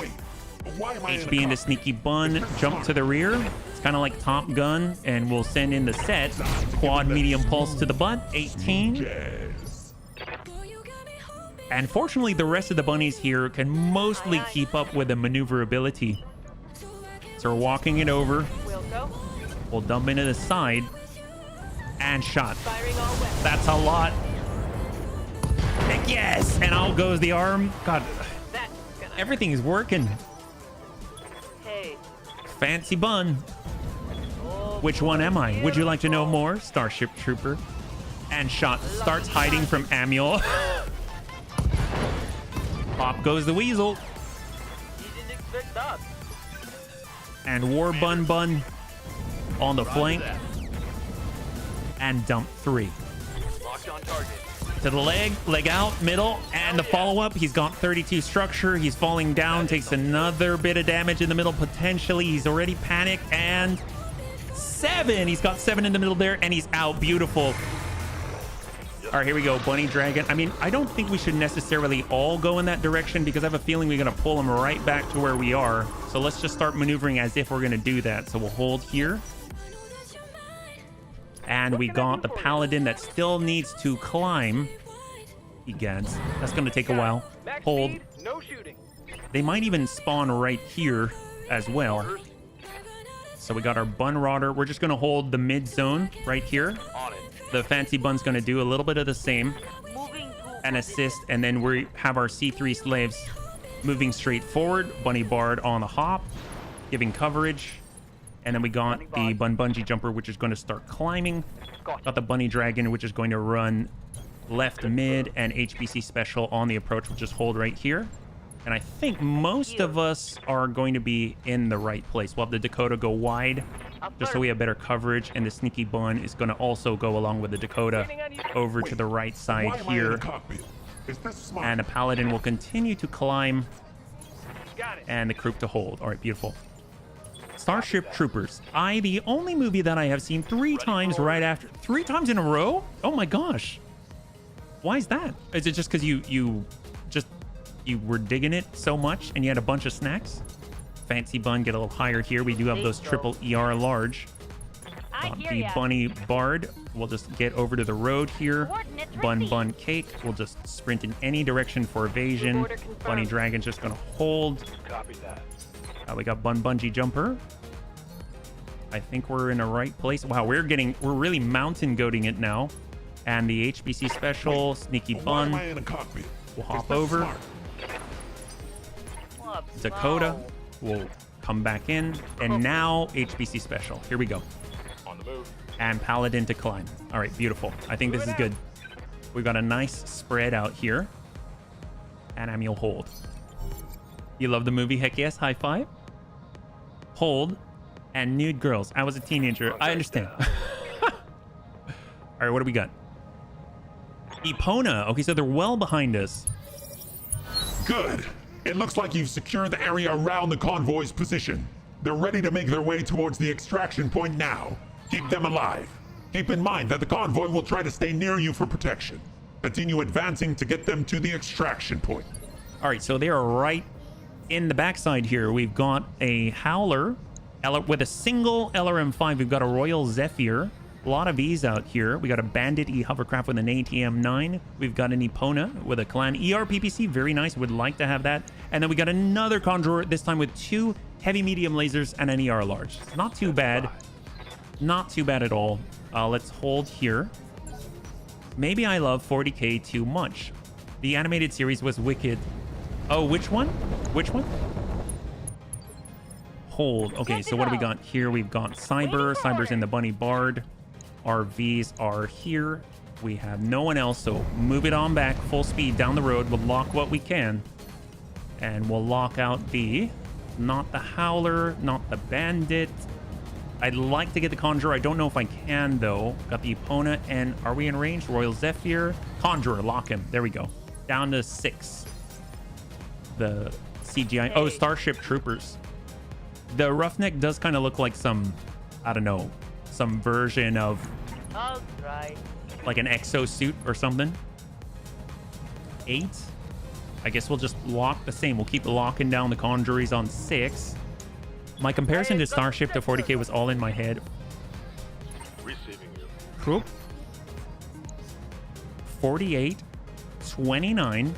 HB into Sneaky Bun. Jump to the rear. It's kind of like Top Gun. And we'll send in the set. Quad medium pulse to the butt. 18. And fortunately, the rest of the bunnies here can mostly keep up with the maneuverability. So we're walking it over. We'll dump into the side. And shot. That's a lot. Yes, and out goes the arm. God, That's gonna everything is working. Hey. Fancy bun. Oh, Which one am I? Would you like to know more? Starship Trooper. And shot starts hiding from Amiel. Pop goes the weasel. You didn't expect that. And War Bun Bun on the flank. And dump 3. Locked on target. To the leg out, middle, and the follow-up. He's got 32 structure. He's falling down, takes another bit of damage in the middle, potentially. He's already panicked, and 7. He's got 7 in the middle there, and he's out. Beautiful. All right, here we go. Bunny Dragon. I mean, I don't think we should necessarily all go in that direction because I have a feeling we're going to pull him right back to where we are. So let's just start maneuvering as if we're going to do that. So we'll hold here. And we got the Paladin that still needs to climb. Egads. That's going to take a while. Hold. No shooting. They might even spawn right here as well. So we got our Bun Rodder. We're just going to hold the mid zone right here. On it. The Fancy Bun's going to do a little bit of the same and assist. And then we have our C3 slaves moving straight forward. Bunny Bard on the hop, giving coverage. And then we got the Bun Bungee Jumper, which is going to start climbing. Got the Bunny Dragon, which is going to run left mid, and HBC Special on the approach, which is hold right here. And I think most of us are going to be in the right place. We'll have the Dakota go wide, just so we have better coverage. And the Sneaky Bun is going to also go along with the Dakota over to the right side here. And the Paladin will continue to climb, and the Kroop to hold. All right, beautiful. Starship Troopers. The only movie that I have seen 3 times right after. 3 times in a row? Oh my gosh. Why is that? Is it just because you were digging it so much and you had a bunch of snacks? Fancy Bun, get a little higher here. We do have those triple ER large. The Bunny Bard. We'll just get over to the road here. Bun Cake. We'll just sprint in any direction for evasion. Bunny Dragon's just going to hold. Copy that. We got Bun Bungee Jumper. I think we're in the right place. Wow, we're really mountain goating it now. And the HBC Special, Sneaky Bun. We'll hop over. Dakota will come back in. And now HBC Special. Here we go. On the move. And Paladin to climb. All right, beautiful. I think this is good. We've got a nice spread out here. And Amiel hold. You love the movie? Heck yes. High five. Hold. And nude girls. I was a teenager. I understand. All right, what do we got? Epona. Okay, so they're well behind us. Good. It looks like you've secured the area around the convoy's position. They're ready to make their way towards the extraction point now. Keep them alive. Keep in mind that the convoy will try to stay near you for protection. Continue advancing to get them to the extraction point. All right, so they are right in the backside here. We've got a Howler with a single LRM-5. We've got a Royal Zephyr. A lot of these out here. We got a Bandit E hovercraft with an ATM-9. We've got an Epona with a Clan ER-PPC. Very nice. Would like to have that. And then we got another Conjurer, this time with 2 heavy medium lasers and an ER large. Not too bad. Not too bad at all. Let's hold here. Maybe I love 40K too much. The animated series was wicked. Oh, which one? Which one? Hold. Okay, so what do we got here? We've got Cyber. Cyber's in the Bunny Bard. RVs are here. We have no one else, so move it on back. Full speed down the road. We'll lock what we can. And we'll lock out not the Howler, not the Bandit. I'd like to get the Conjurer. I don't know if I can, though. Got the Epona, and are we in range? Royal Zephyr. Conjurer, lock him. There we go. Down to 6. The CGI. Oh, Starship Troopers. The Roughneck does kind of look like some, I don't know, some version of I'll try. like an exosuit or something. 8. I guess we'll just lock the same. We'll keep locking down the Conjuries on 6. My comparison to Starship to 40K was all in my head. Receiving you. Kroop. 48, 29,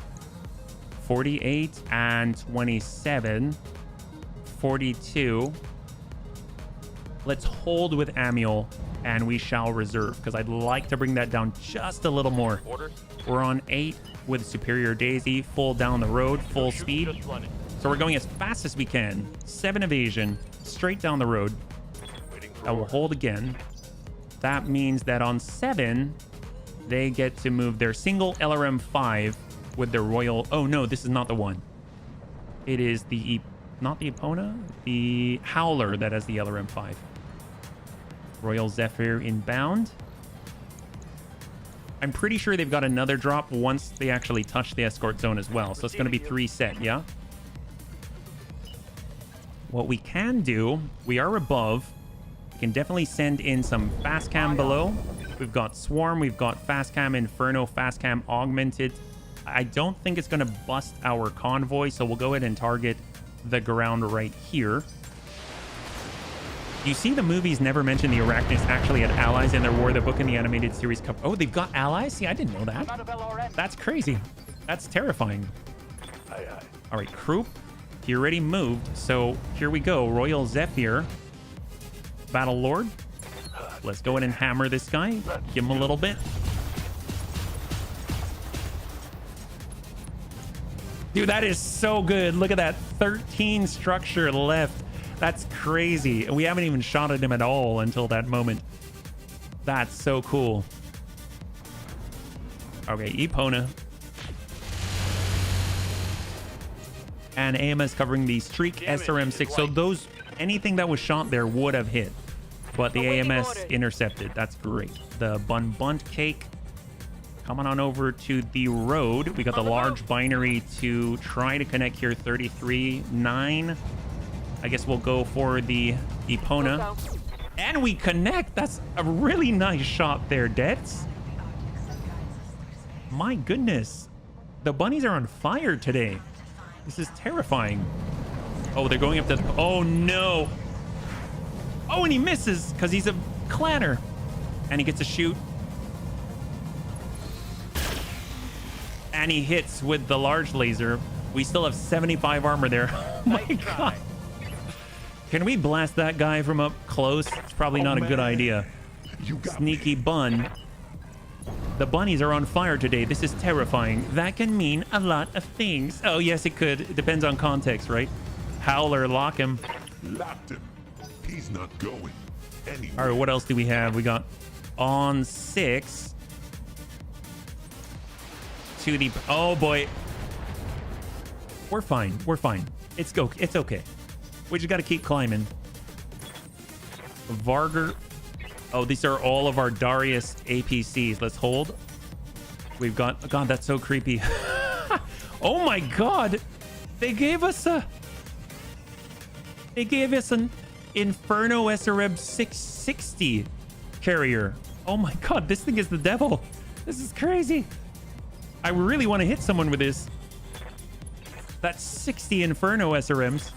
48, and 27. 42. Let's hold with Amiel and we shall reserve because I'd like to bring that down just a little more. Order. We're on 8 with Superior Daisy, full down the road, full speed. Just running. So we're going as fast as we can. 7 evasion, straight down the road. Waiting for I will order. hold again. That means that on 7, they get to move their single LRM 5 with their Royal... Oh, no, this is not the one. It is the... Not the Epona, the Howler that has the LRM 5. Royal Zephyr inbound. I'm pretty sure they've got another drop once they actually touch the escort zone as well. So it's going to be 3 set, yeah? What we can do, we are above. We can definitely send in some fast cam below. We've got Swarm, we've got fast cam Inferno, fast cam Augmented. I don't think it's going to bust our convoy, so we'll go ahead and target the ground right here. You see the movies never mention the Arachnids actually had allies in their war. The book and the animated series cover. Oh, they've got allies? See, I didn't know that. That's crazy. That's terrifying. Aye, aye. All right, Croup, you're already moved. So here we go. Royal Zephyr. Battle Lord. Let's go ahead and hammer this guy. Give him a little bit. Dude, that is so good. Look at that. 13 structure left. That's crazy. And we haven't even shot at him at all until that moment. That's so cool. Okay, Epona. And AMS covering the Streak SRM6. So those, anything that was shot there would have hit. But the AMS intercepted. That's great. The Bunt Cake. Coming on over to the road. We got the large binary to try to connect here. 33-9. I guess we'll go for the Epona. And we connect. That's a really nice shot there, Dets. My goodness. The bunnies are on fire today. This is terrifying. Oh, they're going up to... Oh, no. Oh, and he misses because he's a clanner. And he gets a shoot. And he hits with the large laser. We still have 75 armor there. Oh, my God. Can we blast that guy from up close? It's probably not a good idea. Sneaky bun. The bunnies are on fire today. This is terrifying. That can mean a lot of things. Oh, yes, it could. It depends on context, right? Howler, lock him. Locked him. He's not going anywhere. All right, what else do we have? We got on 6 to the... Oh, boy. We're fine. We're fine. It's okay. We just got to keep climbing. Varger. Oh, these are all of our Darius APCs. Let's hold. We've got... God, that's so creepy. Oh, my God. They gave us an Inferno SRM 660 carrier. Oh, my God. This thing is the devil. This is crazy. I really want to hit someone with this. That's 60 Inferno SRMs.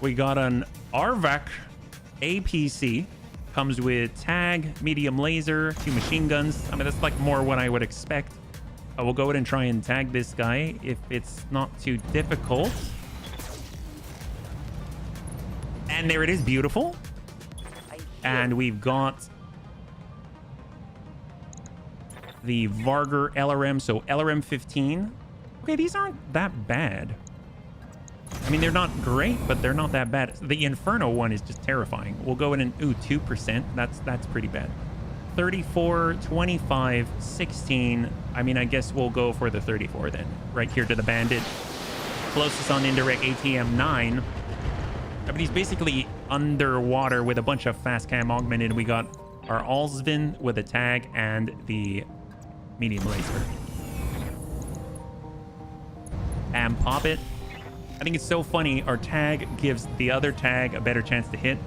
We got an Arvak APC. Comes with tag, medium laser, 2 machine guns. I mean, that's like more what I would expect. We'll go ahead and try and tag this guy if it's not too difficult. And there it is. Beautiful. And we've got the Varger LRM. So LRM 15. Okay, these aren't that bad. I mean, they're not great, but they're not that bad. The Inferno one is just terrifying. We'll go in and... Ooh, 2%. That's pretty bad. 34, 25, 16. I mean, I guess we'll go for the 34 then. Right here to the Bandit. Closest on indirect ATM 9. I mean, he's basically underwater with a bunch of fast cam augmented. We got our Alsvin with a tag and the medium laser. And pop it. I think it's so funny. Our tag gives the other tag a better chance to hit.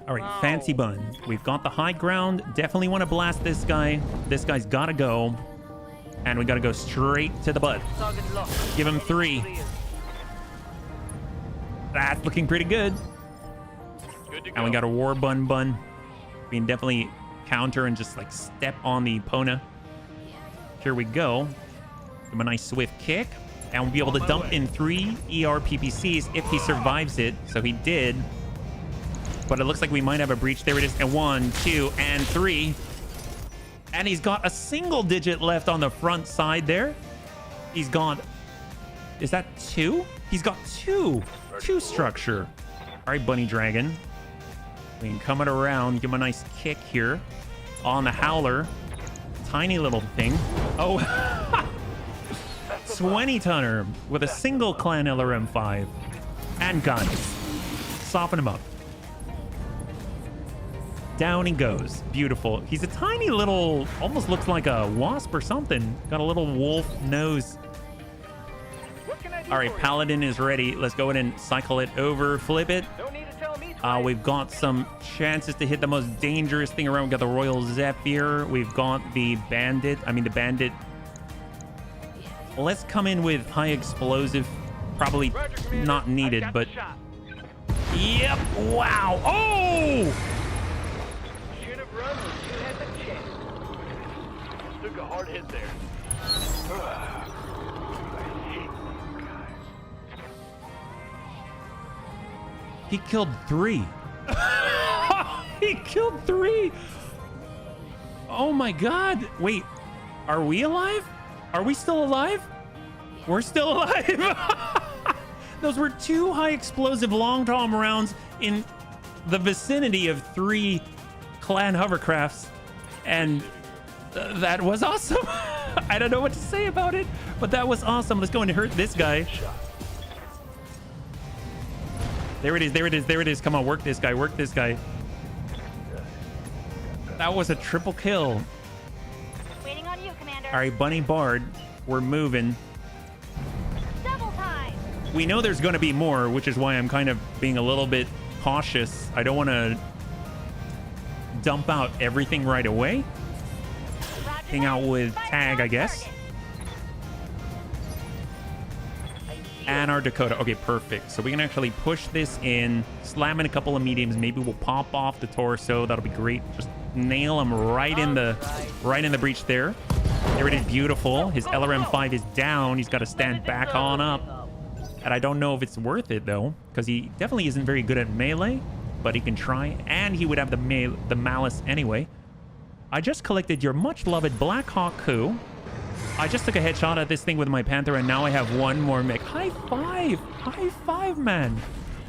All right, Fancy Bun. We've got the high ground. Definitely want to blast this guy. This guy's got to go. And we got to go straight to the butt. Give him 3. That's looking pretty good. And we got a War Bun. We can definitely counter and just like step on the Epona. Here we go. Give him a nice swift kick. And we'll be able to dump in 3 ER PPCs if he survives it. So he did. but it looks like we might have a breach. There it is. And 1, 2, and 3. And he's got a single digit left on the front side there. He's got... Is that 2? He's got 2. 2 structure. All right, Bunny Dragon. We can come it around. Give him a nice kick here. On the Howler. Tiny little thing. Oh. 20-tonner with a single clan LRM-5. And guns. Soften him up. Down he goes. Beautiful. He's a tiny little, almost looks like a wasp or something. Got a little wolf nose. All right, Paladin is ready. Let's go ahead and cycle it over, flip it. We've got some chances to hit the most dangerous thing around. We've got the Royal Zephyr. We've got the Bandit. The Bandit. Let's come in with high explosive. Probably not needed, but... Yep. Wow. Oh! Took a hard hit there. He killed 3. He killed 3. Oh my god. Wait, are we alive? Are we still alive? We're still alive. Those were 2 high explosive long tom rounds in the vicinity of 3 clan hovercrafts. And that was awesome. I don't know what to say about it, but that was awesome. Let's go and hurt this guy. There it is, there it is, there it is. Come on, work this guy, work this guy. That was a triple kill. Waiting on you, Commander. All right, Bunny Bard, we're moving. Double time. We know there's going to be more, which is why I'm kind of being a little bit cautious. I don't want to dump out everything right away. Hang out with Tag, I guess. And our Dakota. Okay, perfect. So we can actually push this in, slam in a couple of mediums. Maybe we'll pop off the torso. That'll be great. Just nail him right in the breach there. There it is. Beautiful. His LRM-5 is down. He's got to stand back on up. And I don't know if it's worth it though, because he definitely isn't very good at melee, but he can try. And he would have the malice anyway. I just collected your much loved Black Hawk coup. I just took a headshot at this thing with my Panther, and now I have 1 more mech. High five! High five, man!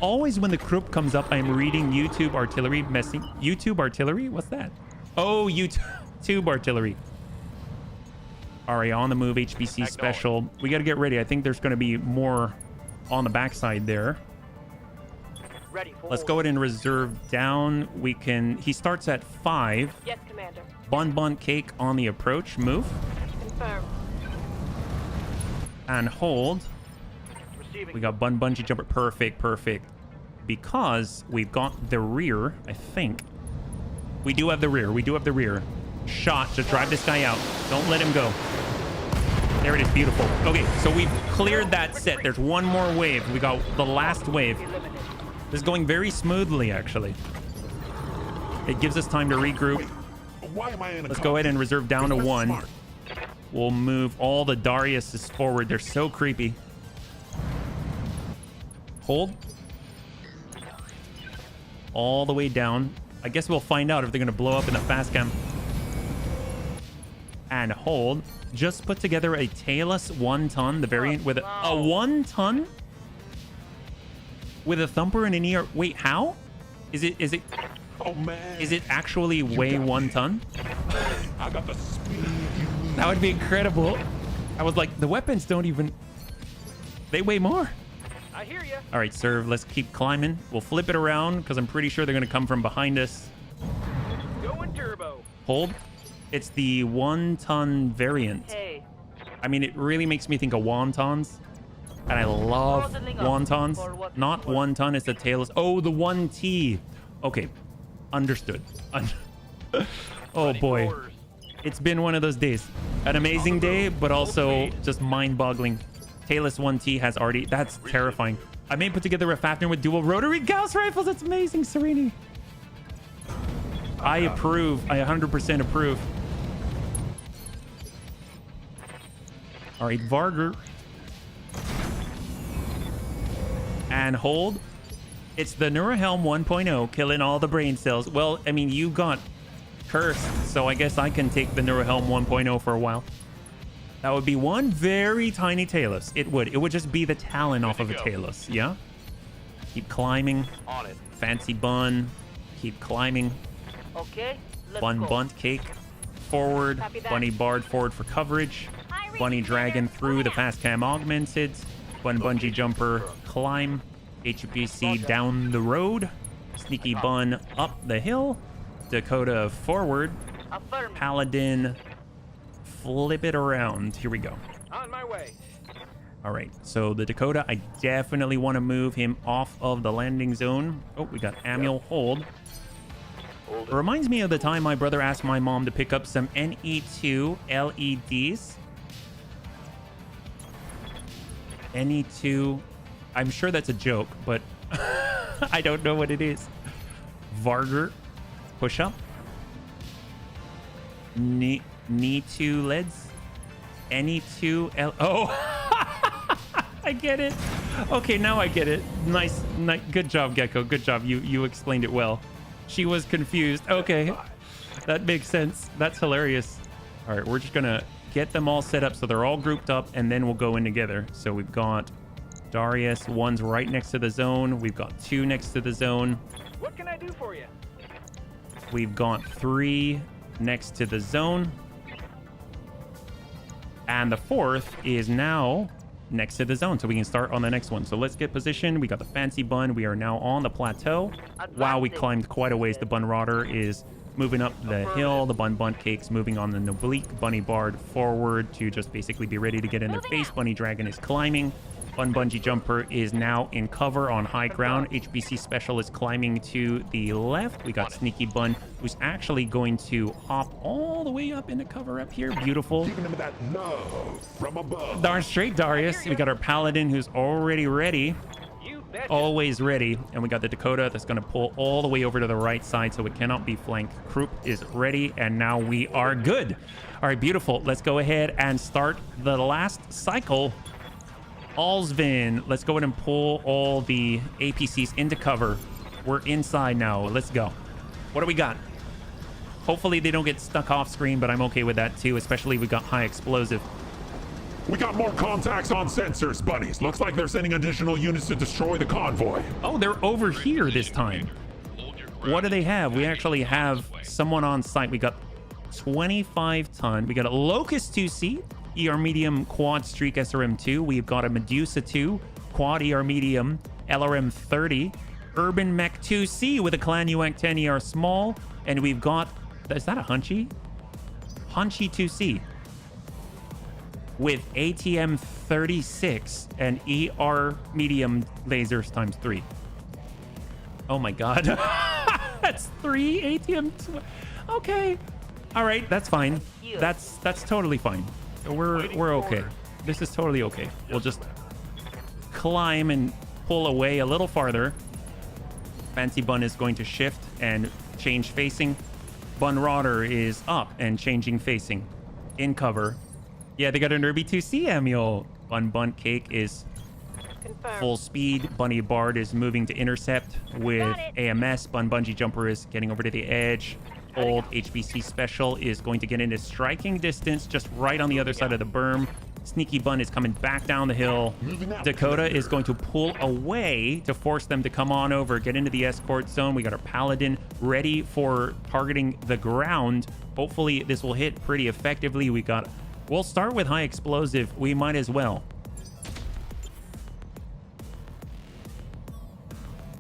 Always when the Krupp comes up, I'm reading YouTube artillery messing. YouTube artillery? What's that? Oh, YouTube artillery. All right, on the move, HBC special. We got to get ready. I think there's going to be more on the backside there. Let's go ahead and reserve down. We can... He starts at 5. Yes, Commander. Bun cake on the approach. Move. Confirm. And hold. We got bungee jumper. Perfect, perfect. Because we've got the rear, I think. We do have the rear. We do have the rear. Shot to drive this guy out. Don't let him go. There it is. Beautiful. Okay, so we've cleared that set. There's 1 more wave. We got the last wave. This is going very smoothly, actually. It gives us time to regroup. Let's go ahead and reserve down to 1. We'll move all the Dariuses forward. They're so creepy. Hold. All the way down. I guess we'll find out if they're going to blow up in the fast cam. And hold. Just put together a tailless 1-ton, the variant with a 1-ton with a thumper and an ER. Wait, how? Is it? Oh man! Is it actually weigh 1 ton? I got the speed. That would be incredible. I was like, the weapons don't even. They weigh more. I hear you. All right, serve. Let's keep climbing. We'll flip it around because I'm pretty sure they're going to come from behind us. Going turbo. Hold. It's the 1-ton variant. Hey. I mean, it really makes me think of wontons. And I love wontons. Not 1 ton, it's the tailless. Oh, the 1T. Okay, understood. Oh boy. It's been one of those days. An amazing day, but also just mind-boggling. Tailless 1T has already... That's terrifying. I may put together a Fafnir with dual rotary Gauss rifles. That's amazing, Serini. I approve. I 100% approve. All right, Varger. And hold. It's the Neurohelm 1.0 killing all the brain cells. Well, I mean, you got cursed, so I guess I can take the Neurohelm 1.0 for a while. That would be one very tiny Talus. It would. It would just be the talon off of a Talus. Yeah? Keep climbing. On it. Fancy bun. Keep climbing. Okay, let's Bun go. bunt cake. Forward. Copy that. Bunny bard forward for coverage. Bunny dragon through the fast cam augmented. Bun bungee jumper climb. HBC down the road. Sneaky bun up the hill. Dakota forward. Affirm. Paladin flip it around. Here we go. On my way. All right, so the Dakota, I definitely want to move him off of the landing zone. Oh, we got Amiel hold. It reminds me of the time my brother asked my mom to pick up some NE2 LEDs. NE2, I'm sure that's a joke, but I don't know what it is. Varger, push up. Knee 2 LEDs. NE2 L. Oh, I get it. Okay, now I get it. Nice. Good job, Gecko. Good job. You explained it well. She was confused. Okay, that makes sense. That's hilarious. All right, we're just gonna get them all set up so they're all grouped up, and then we'll go in together. So we've got Darius. One's right next to the zone. We've got 2 next to the zone. What can I do for you? We've got 3 next to the zone. And the 4th is now next to the zone, so we can start on the next one. So let's get positioned. We got the fancy bun. We are now on the plateau. Wow, we climbed quite a ways. The bun rodder is moving up the hill. The bun bunt cake's moving on the oblique. Bunny bard forward to just basically be ready to get in their face. Bunny dragon is climbing. Bun bungee jumper is now in cover on high ground. HBC special is climbing to the left. We got sneaky bun, who's actually going to hop all the way up into cover up here. Beautiful. Giving him that love from above. Darn straight, Darius. We got our paladin, who's already ready. You betcha. Always ready. And we got the Dakota that's going to pull all the way over to the right side, so it cannot be flanked. Krupp is ready, and now we are good. All right, beautiful. Let's go ahead and start the last cycle. Allsvin, let's go ahead and pull all the APCs into cover. We're inside now. Let's go. What do we got? Hopefully they don't get stuck off screen, but I'm okay with that too, especially we got high explosive. We got more contacts on sensors, buddies. Looks like they're sending additional units to destroy the convoy. Oh, they're over here this time. What do they have? We actually have someone on site. We got 25 ton. We got a Locust 2C. ER medium quad streak SRM2. We've got a Medusa 2 quad ER medium LRM 30, Urban Mech 2C with a Clan UAC 10 ER small, and we've got, is that a Hunchy 2C with ATM 36 and ER medium lasers times 3. Oh my god. That's 3 ATM. Okay, all right, that's fine. That's totally fine. We're okay. This is totally okay. We'll just climb and pull away a little farther. Fancy bun is going to shift and change facing. Bun rodder is up and changing facing. In cover. Yeah, they got an Irby 2C Amiel. Bun bunt cake is full speed. Bunny bard is moving to intercept with AMS. Bun bungee jumper is getting over to the edge. Old HBC special is going to get into striking distance just right on the other side of the berm. Sneaky bun is coming back down the hill. Dakota is going to pull away to force them to come on over, get into the escort zone. We got our paladin ready for targeting the ground. Hopefully this will hit pretty effectively. We'll start with high explosive. We might as well.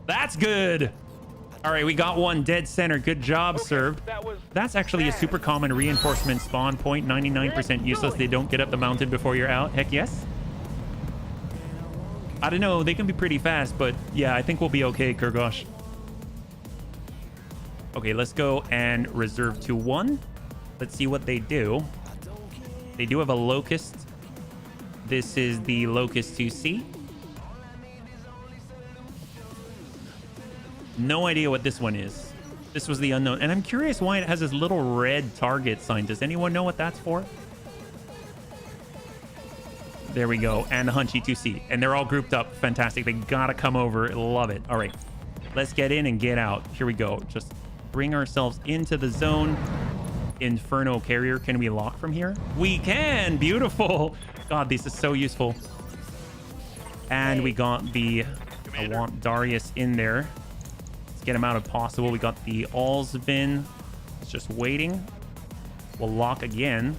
That's good. All right, we got one dead center. Good job, served. That's actually a super common reinforcement spawn point. 99% useless. They don't get up the mountain before you're out. Heck yes. I don't know. They can be pretty fast, but yeah, I think we'll be okay, Kurgosh. Okay, let's go and reserve to 1. Let's see what they do. They do have a Locust. This is the Locust 2C. No idea what this one is. This was the unknown. And I'm curious why it has this little red target sign. Does anyone know what that's for? There we go. And the Hunchy 2C. And they're all grouped up. Fantastic. They gotta come over. Love it. All right. Let's get in and get out. Here we go. Just bring ourselves into the zone. Inferno carrier. Can we lock from here? We can. Beautiful. God, this is so useful. And we got the... I want Darius in there. Let's get him out if possible. We got the Allsvin. It's just waiting. We'll lock again.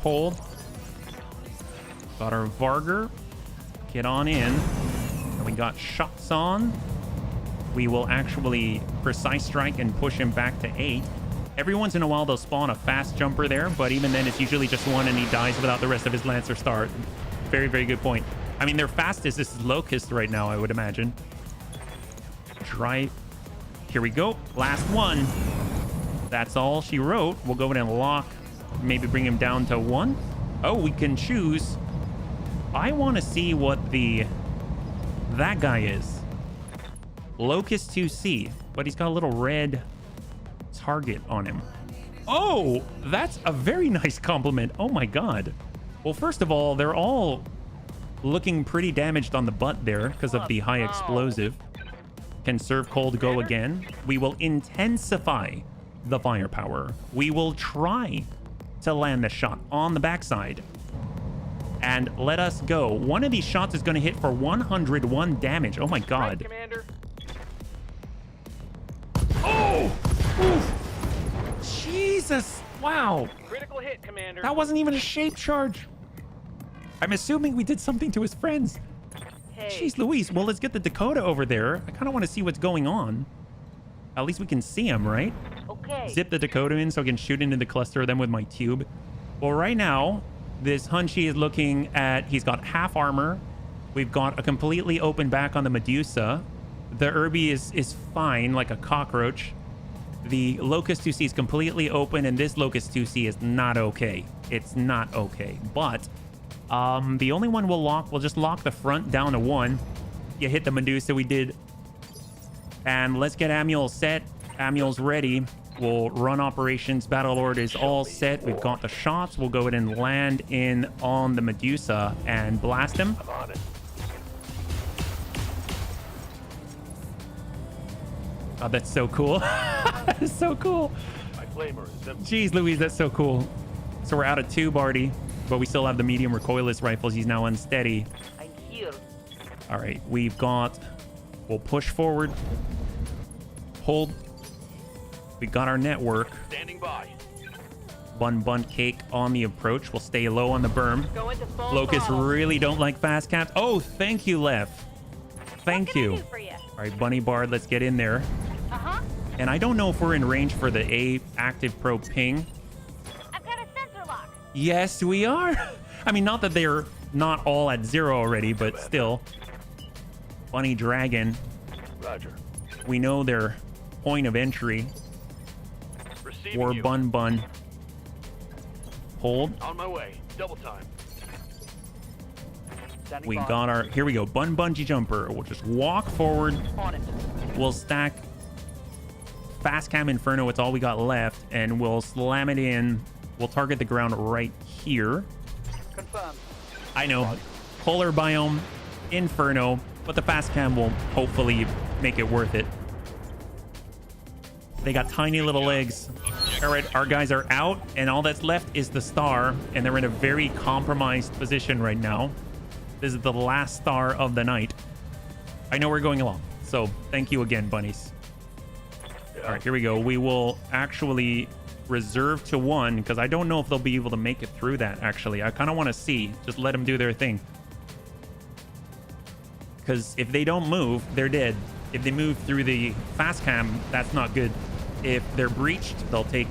Hold. Got our Varger. Get on in. And we got shots on. We will actually precise strike and push him back to 8. Every once in a while, they'll spawn a fast jumper there, but even then, it's usually just one and he dies without the rest of his Lancer star. Very, very good point. I mean, their fastest is Locust right now, I would imagine. Try. Here we go. Last one. That's all she wrote. We'll go in and lock. Maybe bring him down to 1. Oh, we can choose. I want to see what that guy is. Locust 2C, but he's got a little red target on him. Oh, that's a very nice compliment. Oh my god. Well, first of all, they're all looking pretty damaged on the butt there because of the high explosive. Can serve cold go again. We will intensify the firepower. We will try to land the shot on the backside. And let us go. One of these shots is going to hit for 101 damage. Oh my god. Right, Commander. Oh! Oof. Jesus! Wow. Critical hit, Commander. That wasn't even a shape charge. I'm assuming we did something to his friends. Hey. Jeez Louise. Well, let's get the Dakota over there. I kind of want to see what's going on. At least we can see him, right? Okay. Zip the Dakota in so I can shoot into the cluster of them with my tube. Well, right now, this Hunchy is looking at... He's got half armor. We've got a completely open back on the Medusa. The Irby is fine, like a cockroach. The Locust 2C is completely open, and this Locust 2C is not okay. It's not okay. But the only one we'll just lock the front down to 1. You hit the Medusa, we did. And let's get Amuel set. Amuel's ready. We'll run operations. Battlelord is all set. We've got the shots. We'll go ahead and land in on the Medusa and blast him. I'm on it. Oh, that's so cool. That is so cool. My flamer is empty. Jeez Louise, that's so cool. So we're out of 2, Barty, but we still have the medium recoilless rifles. He's now unsteady. I'm here. All right, we've got... We'll push forward. Hold. We got our network. Standing by. Bun cake on the approach. We'll stay low on the berm. Going to full Locusts throttle. really don't like fast caps. Oh, thank you, Lef. Thank What can I you. do for you? All right, Bunny Bard, let's get in there. Uh-huh. And I don't know if we're in range for the A active pro ping. I've got a sensor lock. Yes, we are. I mean, not that they're not all at 0 already, but still. Bunny Dragon. Roger. We know their point of entry. Receiving Or you. Bun. Hold. On my way. Double time. Standing We by. got our... Here we go. Bungee jumper. We'll just walk forward. On it. We'll stack Fast Cam Inferno. It's all we got left. And we'll slam it in. We'll target the ground right here. Confirmed. I know. Polar biome, Inferno. But the Fast Cam will hopefully make it worth it. They got tiny little legs. All right, our guys are out. And all that's left is the star. And they're in a very compromised position right now. This is the last star of the night. I know we're going along. So thank you again, bunnies. All right, here we go. We will actually reserve to 1 because I don't know if they'll be able to make it through that, actually. I kind of want to see. Just let them do their thing. Because if they don't move, they're dead. If they move through the fast cam, that's not good. If they're breached, they'll take...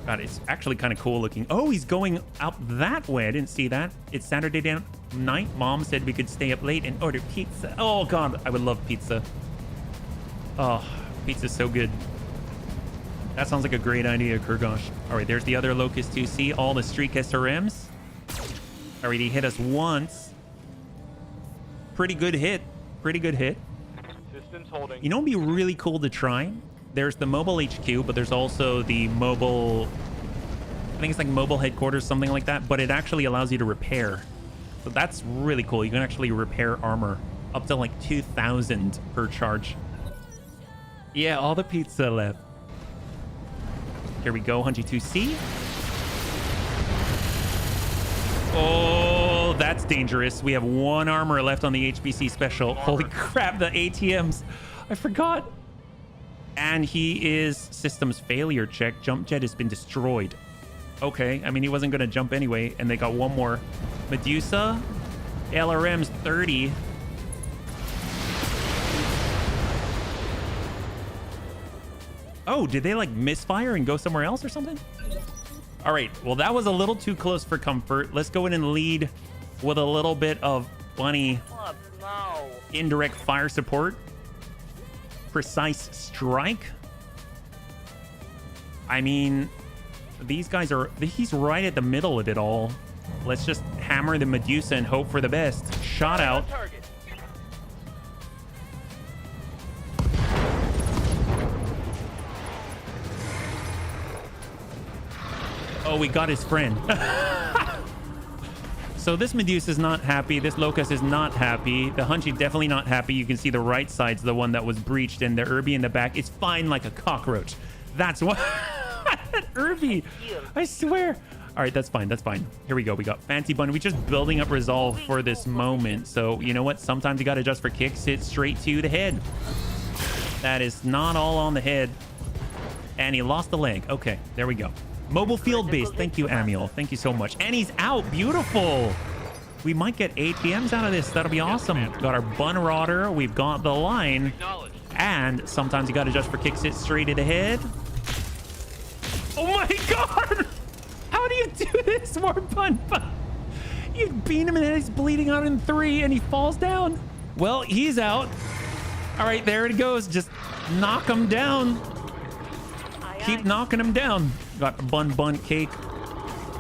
God, it's actually kind of cool looking. Oh, he's going up that way. I didn't see that. It's Saturday night. Mom said we could stay up late and order pizza. Oh, God, I would love pizza. Oh, pizza's so good. That sounds like a great idea, Kurgosh. All right, there's the other Locust 2C. All the Streak SRMs. All right, he hit us once. Pretty good hit. Pretty good hit. Systems holding. You know, it'd be really cool to try. There's the mobile HQ, but there's also the mobile... I think it's like mobile headquarters, something like that. But it actually allows you to repair. So that's really cool. You can actually repair armor. Up to like 2,000 per charge. Yeah, all the pizza left. Here we go, Hunchy 2C. Oh, that's dangerous. We have 1 armor left on the HBC special. Holy crap, the ATMs. I forgot. And he is systems failure check. Jump jet has been destroyed. Okay, I mean, he wasn't going to jump anyway. And they got 1 more. Medusa. LRM's 30. Oh, did they like misfire and go somewhere else or something? All right, well, that was a little too close for comfort. Let's go in and lead with a little bit of bunny indirect fire support. Precise strike. I mean, these guys are, he's right at the middle of it all. Let's just hammer the Medusa and hope for the best. Shot out. Oh, we got his friend. So this Medusa is not happy. This Locust is not happy. The Hunchy definitely not happy. You can see the right side's the one that was breached, and the Irby in the back is fine like a cockroach. That's what... Irby, I swear. All right, that's fine. That's fine. Here we go. We got Fancy Bun. We're just building up resolve for this moment. So you know what? Sometimes you got to adjust for kicks. Hit straight to the head. That is not all on the head. And he lost the leg. Okay, there we go. Mobile field base. Thank you, Amiel. Thank you so much. And he's out. Beautiful. We might get ATMs out of this. That'll be awesome. Got our bun rodder. We've got the line. And sometimes you got to adjust for kicks. Hit straight to the head. Oh my God. How do you do this, more bun? You beat him and he's bleeding out in 3 and he falls down. Well, he's out. All right, there it goes. Just knock him down. Keep knocking him down. Got bun cake.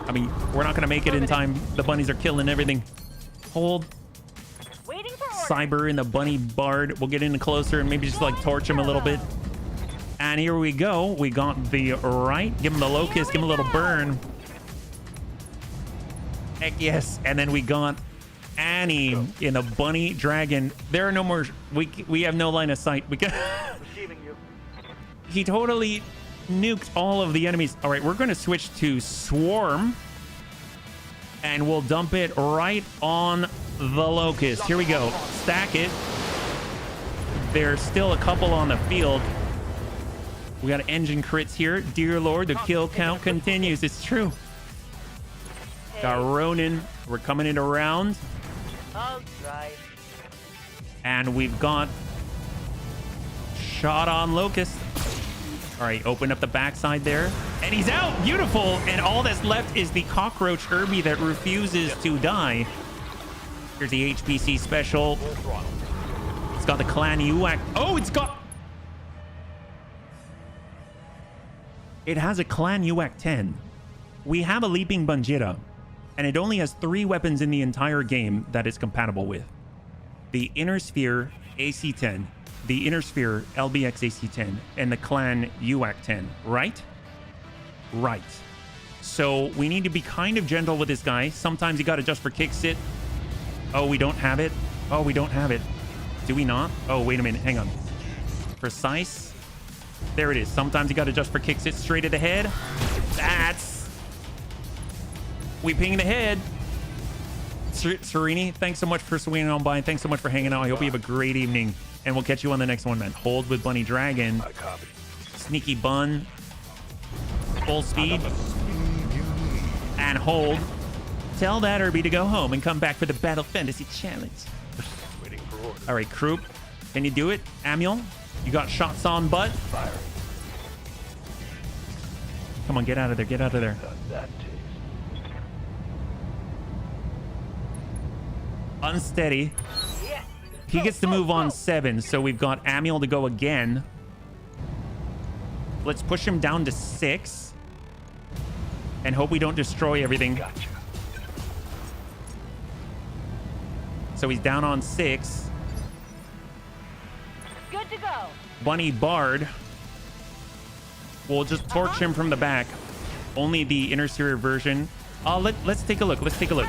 I mean, we're not gonna make it in time. The bunnies are killing everything. Hold. Cyber and the bunny bard. We'll get in closer and maybe just like torch him a little bit. And here we go. We got the right. Give him the locust. Give him a little burn. Heck yes. And then we got Annie in a bunny dragon. There are no more. We have no line of sight. We can. He totally nuked all of the enemies. All right, we're going to switch to swarm. And we'll dump it right on the locust. Here we go. Stack it. There's still a couple on the field. We got engine crits here. Dear Lord, the kill count continues. It's true. Got Ronin. We're coming it around. And we've got shot on locust. All right, open up the backside there. And he's out. Beautiful. And all that's left is the cockroach Irby that refuses to die. Here's the HPC special. It's got the clan UAC. Oh, it's got... It has a clan UAC 10. We have a leaping Banjira. And it only has 3 weapons in the entire game that it's compatible with. The Inner Sphere AC-10. The Inner Sphere LBX AC-10 and the Clan UAC 10, right? Right. So we need to be kind of gentle with this guy. Sometimes you got to adjust for kick sit. Oh, we don't have it. Oh, we don't have it. Do we not? Oh, wait a minute. Hang on. Precise. There it is. Sometimes you got to adjust for kick sit straight at the head. That's... We ping the head. Serini, thanks so much for swinging on by. Thanks so much for hanging out. I hope you have a great evening. And we'll catch you on the next one, man. Hold with Bunny Dragon. Sneaky Bun. Full speed. And hold. Tell that Irby to go home and come back for the Battle Fantasy Challenge. All right, Croup. Can you do it? Amiel, you got shots on butt? Come on, get out of there. Get out of there. Unsteady. He gets to move on 7, so we've got Amiel to go again. Let's push him down to 6. And hope we don't destroy everything. Gotcha. So he's down on 6. Good to go. Bunny Bard. We'll just torch him from the back. Only the Inner Sphere version. Let's take a look. Let's take a look.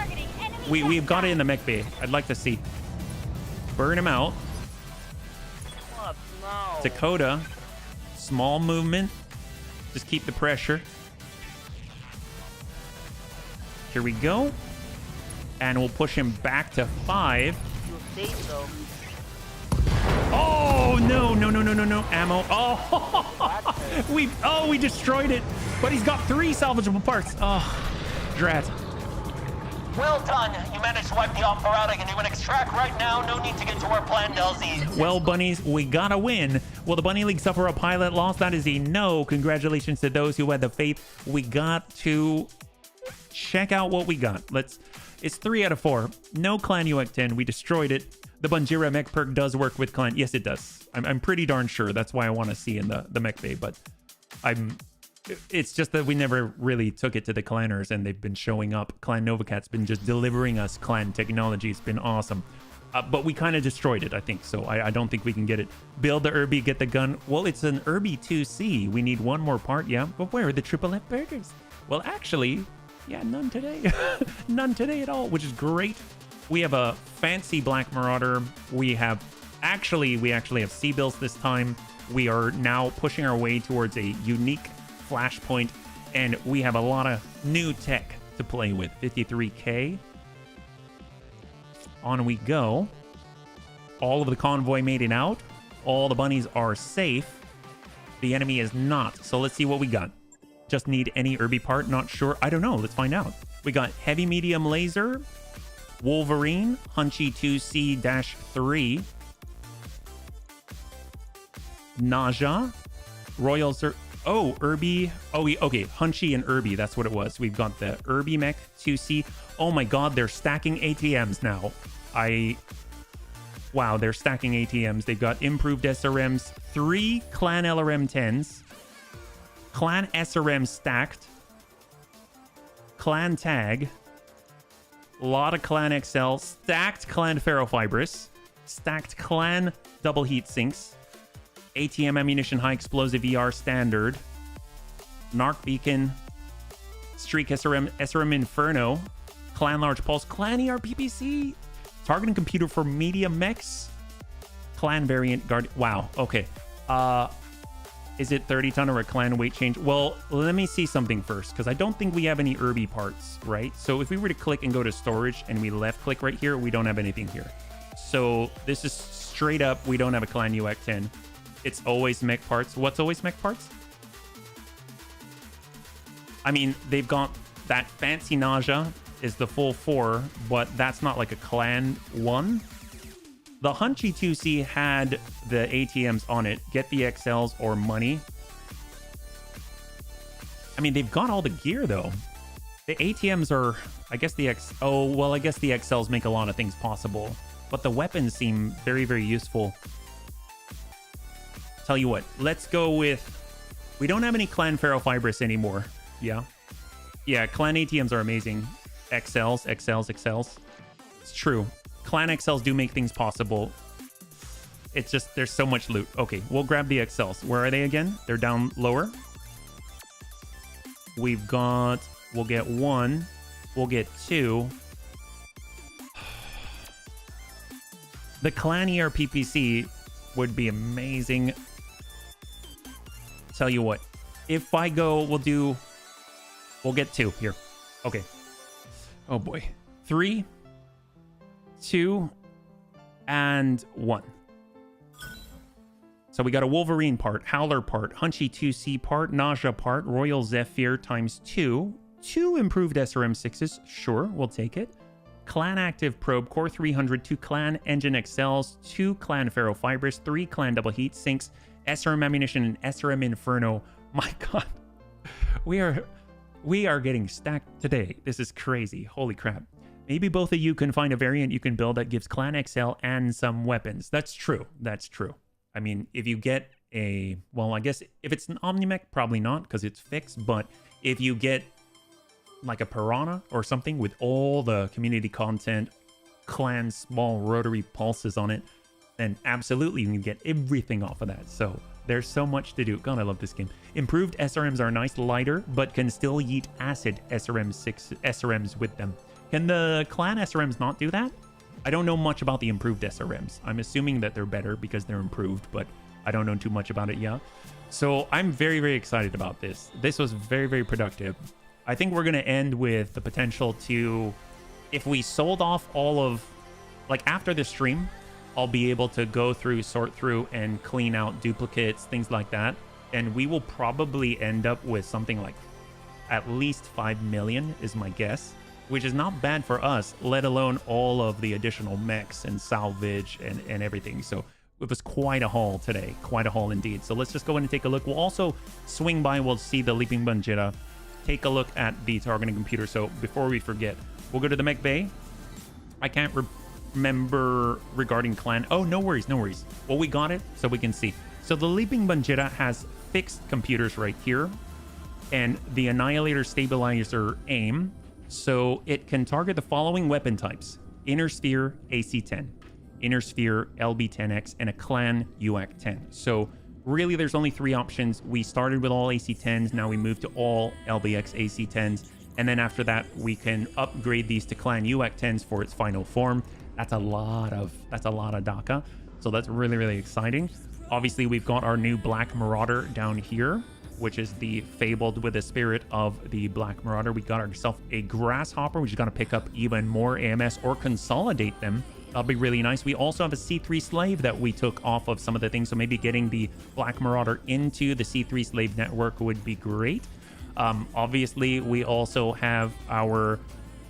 We've got it in the mech bay. I'd like to see. Burn him out. What? No. Dakota. Small movement. Just keep the pressure. Here we go. And we'll push him back to 5. You say so. Oh, no. Ammo. Oh, we destroyed it. But he's got 3 salvageable parts. Oh, drat. Well done. You managed to wipe the operatic and you can extract right now. No need to get to our plan, LZ. Well, bunnies, we gotta win. Will the Bunny League suffer a pilot loss? That is a no. Congratulations to those who had the faith. We got to check out what we got. It's 3 out of 4. No Clan UX 10. We destroyed it. The Bunjira mech perk does work with Clan. Yes, it does. I'm pretty darn sure. That's why I want to see in the mech bay. But it's just that we never really took it to the clanners, and they've been showing up. Clan Novacat's been just delivering us clan technology. It's been awesome. But we kind of destroyed it, I think. So I don't think we can get it. Build the Irby, get the gun. Well, it's an Irby 2C. We need one more part, yeah. But where are the Triple F burgers? Well, actually, yeah, none today. None today at all, which is great. We have a fancy Black Marauder. We actually have C-Bills this time. We are now pushing our way towards a unique Flashpoint, and we have a lot of new tech to play with. 53k. On we go. All of the convoy made it out. All the bunnies are safe. The enemy is not. So let's see what we got. Just need any Irby part. Not sure. I don't know. Let's find out. We got heavy medium laser, Wolverine, Hunchy 2C-3, Naja, Royal Irby. Okay, Hunchy and Irby. That's what it was. We've got the Irby mech 2C. Oh my god, they're stacking ATMs now. Wow, they're stacking ATMs. They've got improved SRMs, 3 Clan LRM 10s, Clan SRM stacked, Clan Tag, a lot of Clan XL, stacked Clan Ferrofibrous, stacked Clan Double Heat Sinks, ATM Ammunition High Explosive ER Standard, Narc Beacon, Streak SRM Inferno, Clan Large Pulse, Clan ER PPC, Targeting Computer for Medium Mechs, Clan Variant Guard. Wow, okay. Is it 30 ton or a clan weight change? Well, let me see something first, because I don't think we have any Irby parts, right? So if we were to click and go to storage and we left click right here, we don't have anything here. So this is straight up, we don't have a Clan UX 10. It's always mech parts. What's always mech parts? I mean, they've got that fancy Naja is the full 4, but that's not like a Clan 1. The Hunchy 2C had the ATMs on it. Get the XLs or money. I mean, they've got all the gear, though. The ATMs are... I guess the XLs make a lot of things possible. But the weapons seem very, very useful. Tell you what, let's go with... We don't have any Clan Ferrofibrous anymore. Yeah. Yeah, Clan ATMs are amazing. XLs. It's true. Clan XLs do make things possible. It's just, there's so much loot. Okay, we'll grab the XLs. Where are they again? They're down lower. We'll get 1. We'll get 2. The Clan ER PPC would be amazing. Tell you what, if I go, we'll get 2 here. Okay. Oh boy. 3, 2, and 1. So we got a Wolverine part, Howler part, Hunchy 2C part, Naja part, Royal Zephyr times 2, 2 improved SRM 6s, sure, we'll take it. Clan Active Probe, Core 300, 2 Clan Engine XLs, 2 Clan Ferrofibrous, 3 Clan Double Heat Sinks, SRM Ammunition, and SRM Inferno. My god. We are getting stacked today. This is crazy. Holy crap. Maybe both of you can find a variant you can build that gives Clan XL and some weapons. That's true. That's true. I mean, if you get a... Well, I guess if it's an Omnimech, probably not, because it's fixed. But if you get like a Piranha or something with all the community content, Clan small rotary pulses on it, then absolutely you can get everything off of that. So there's so much to do. God, I love this game. Improved SRMs are nice, lighter, but can still yeet acid SRMs with them. Can the Clan SRMs not do that? I don't know much about the improved SRMs. I'm assuming that they're better because they're improved, but I don't know too much about it yet. So I'm very, very excited about this. This was very, very productive. I think we're going to end with the potential to, if we sold off all of, like after the stream, I'll be able to go through, sort through, and clean out duplicates, things like that. And we will probably end up with something like at least 5 million is my guess, which is not bad for us, let alone all of the additional mechs and salvage and everything. So it was quite a haul today, quite a haul indeed. So let's just go in and take a look. We'll also swing by, we'll see the Leaping Banjira, take a look at the targeting computer. So before we forget, we'll go to the mech bay. I can't remember regarding clan. Oh, no worries, no worries. Well, we got it so we can see. So the Leaping Banjira has fixed computers right here, and the Annihilator Stabilizer aim. So it can target the following weapon types: Inner Sphere AC-10, Inner Sphere LB-10X, and a Clan UAC-10. So really there's only 3 options. We started with all AC-10s, now we moved to all LBX AC-10s, and then after that we can upgrade these to Clan UAC-10s for its final form. That's a lot of DACA, so that's really, really exciting. Obviously we've got our new Black Marauder down here, which is the fabled with the spirit of the Black Marauder. We got ourselves a Grasshopper, which is going to pick up even more AMS or consolidate them. That'll be really nice. We also have a C3 Slave that we took off of some of the things, so maybe getting the Black Marauder into the C3 Slave network would be great. Obviously, we also have our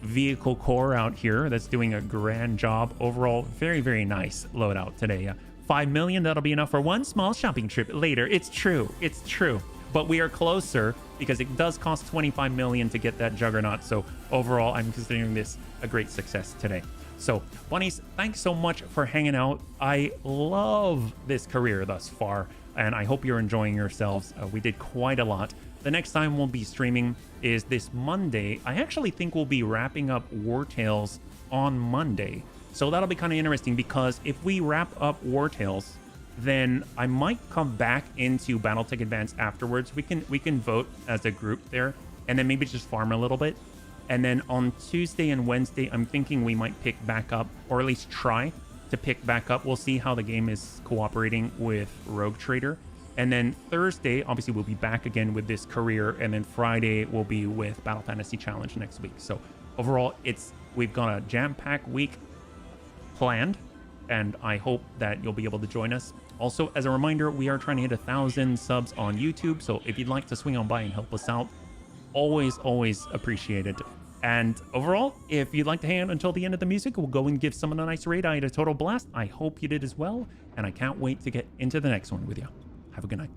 vehicle core out here that's doing a grand job. Overall, very, very nice loadout today. 5 million, that'll be enough for one small shopping trip later. It's true. It's true. But we are closer because it does cost 25 million to get that Juggernaut. So overall, I'm considering this a great success today. So bunnies, thanks so much for hanging out. I love this career thus far, and I hope you're enjoying yourselves. We did quite a lot. The next time we'll be streaming is this Monday. I actually think we'll be wrapping up War Tales on Monday. So that'll be kind of interesting, because if we wrap up War Tales, then I might come back into Battletech Advanced afterwards. We can vote as a group there, and then maybe just farm a little bit. And then on Tuesday and Wednesday, I'm thinking we might pick back up, or at least try to pick back up. We'll see how the game is cooperating with Rogue Trader. And then Thursday, obviously, we'll be back again with this career. And then Friday, we'll be with Battle Fantasy Challenge next week. So overall, we've got a jam-packed week planned, and I hope that you'll be able to join us. Also, as a reminder, we are trying to hit 1,000 subs on YouTube. So if you'd like to swing on by and help us out, always appreciate it. And overall, if you'd like to hang out until the end of the music, we'll go and give someone a nice raid. I had a total blast. I hope you did as well, and I can't wait to get into the next one with you. Have a good night.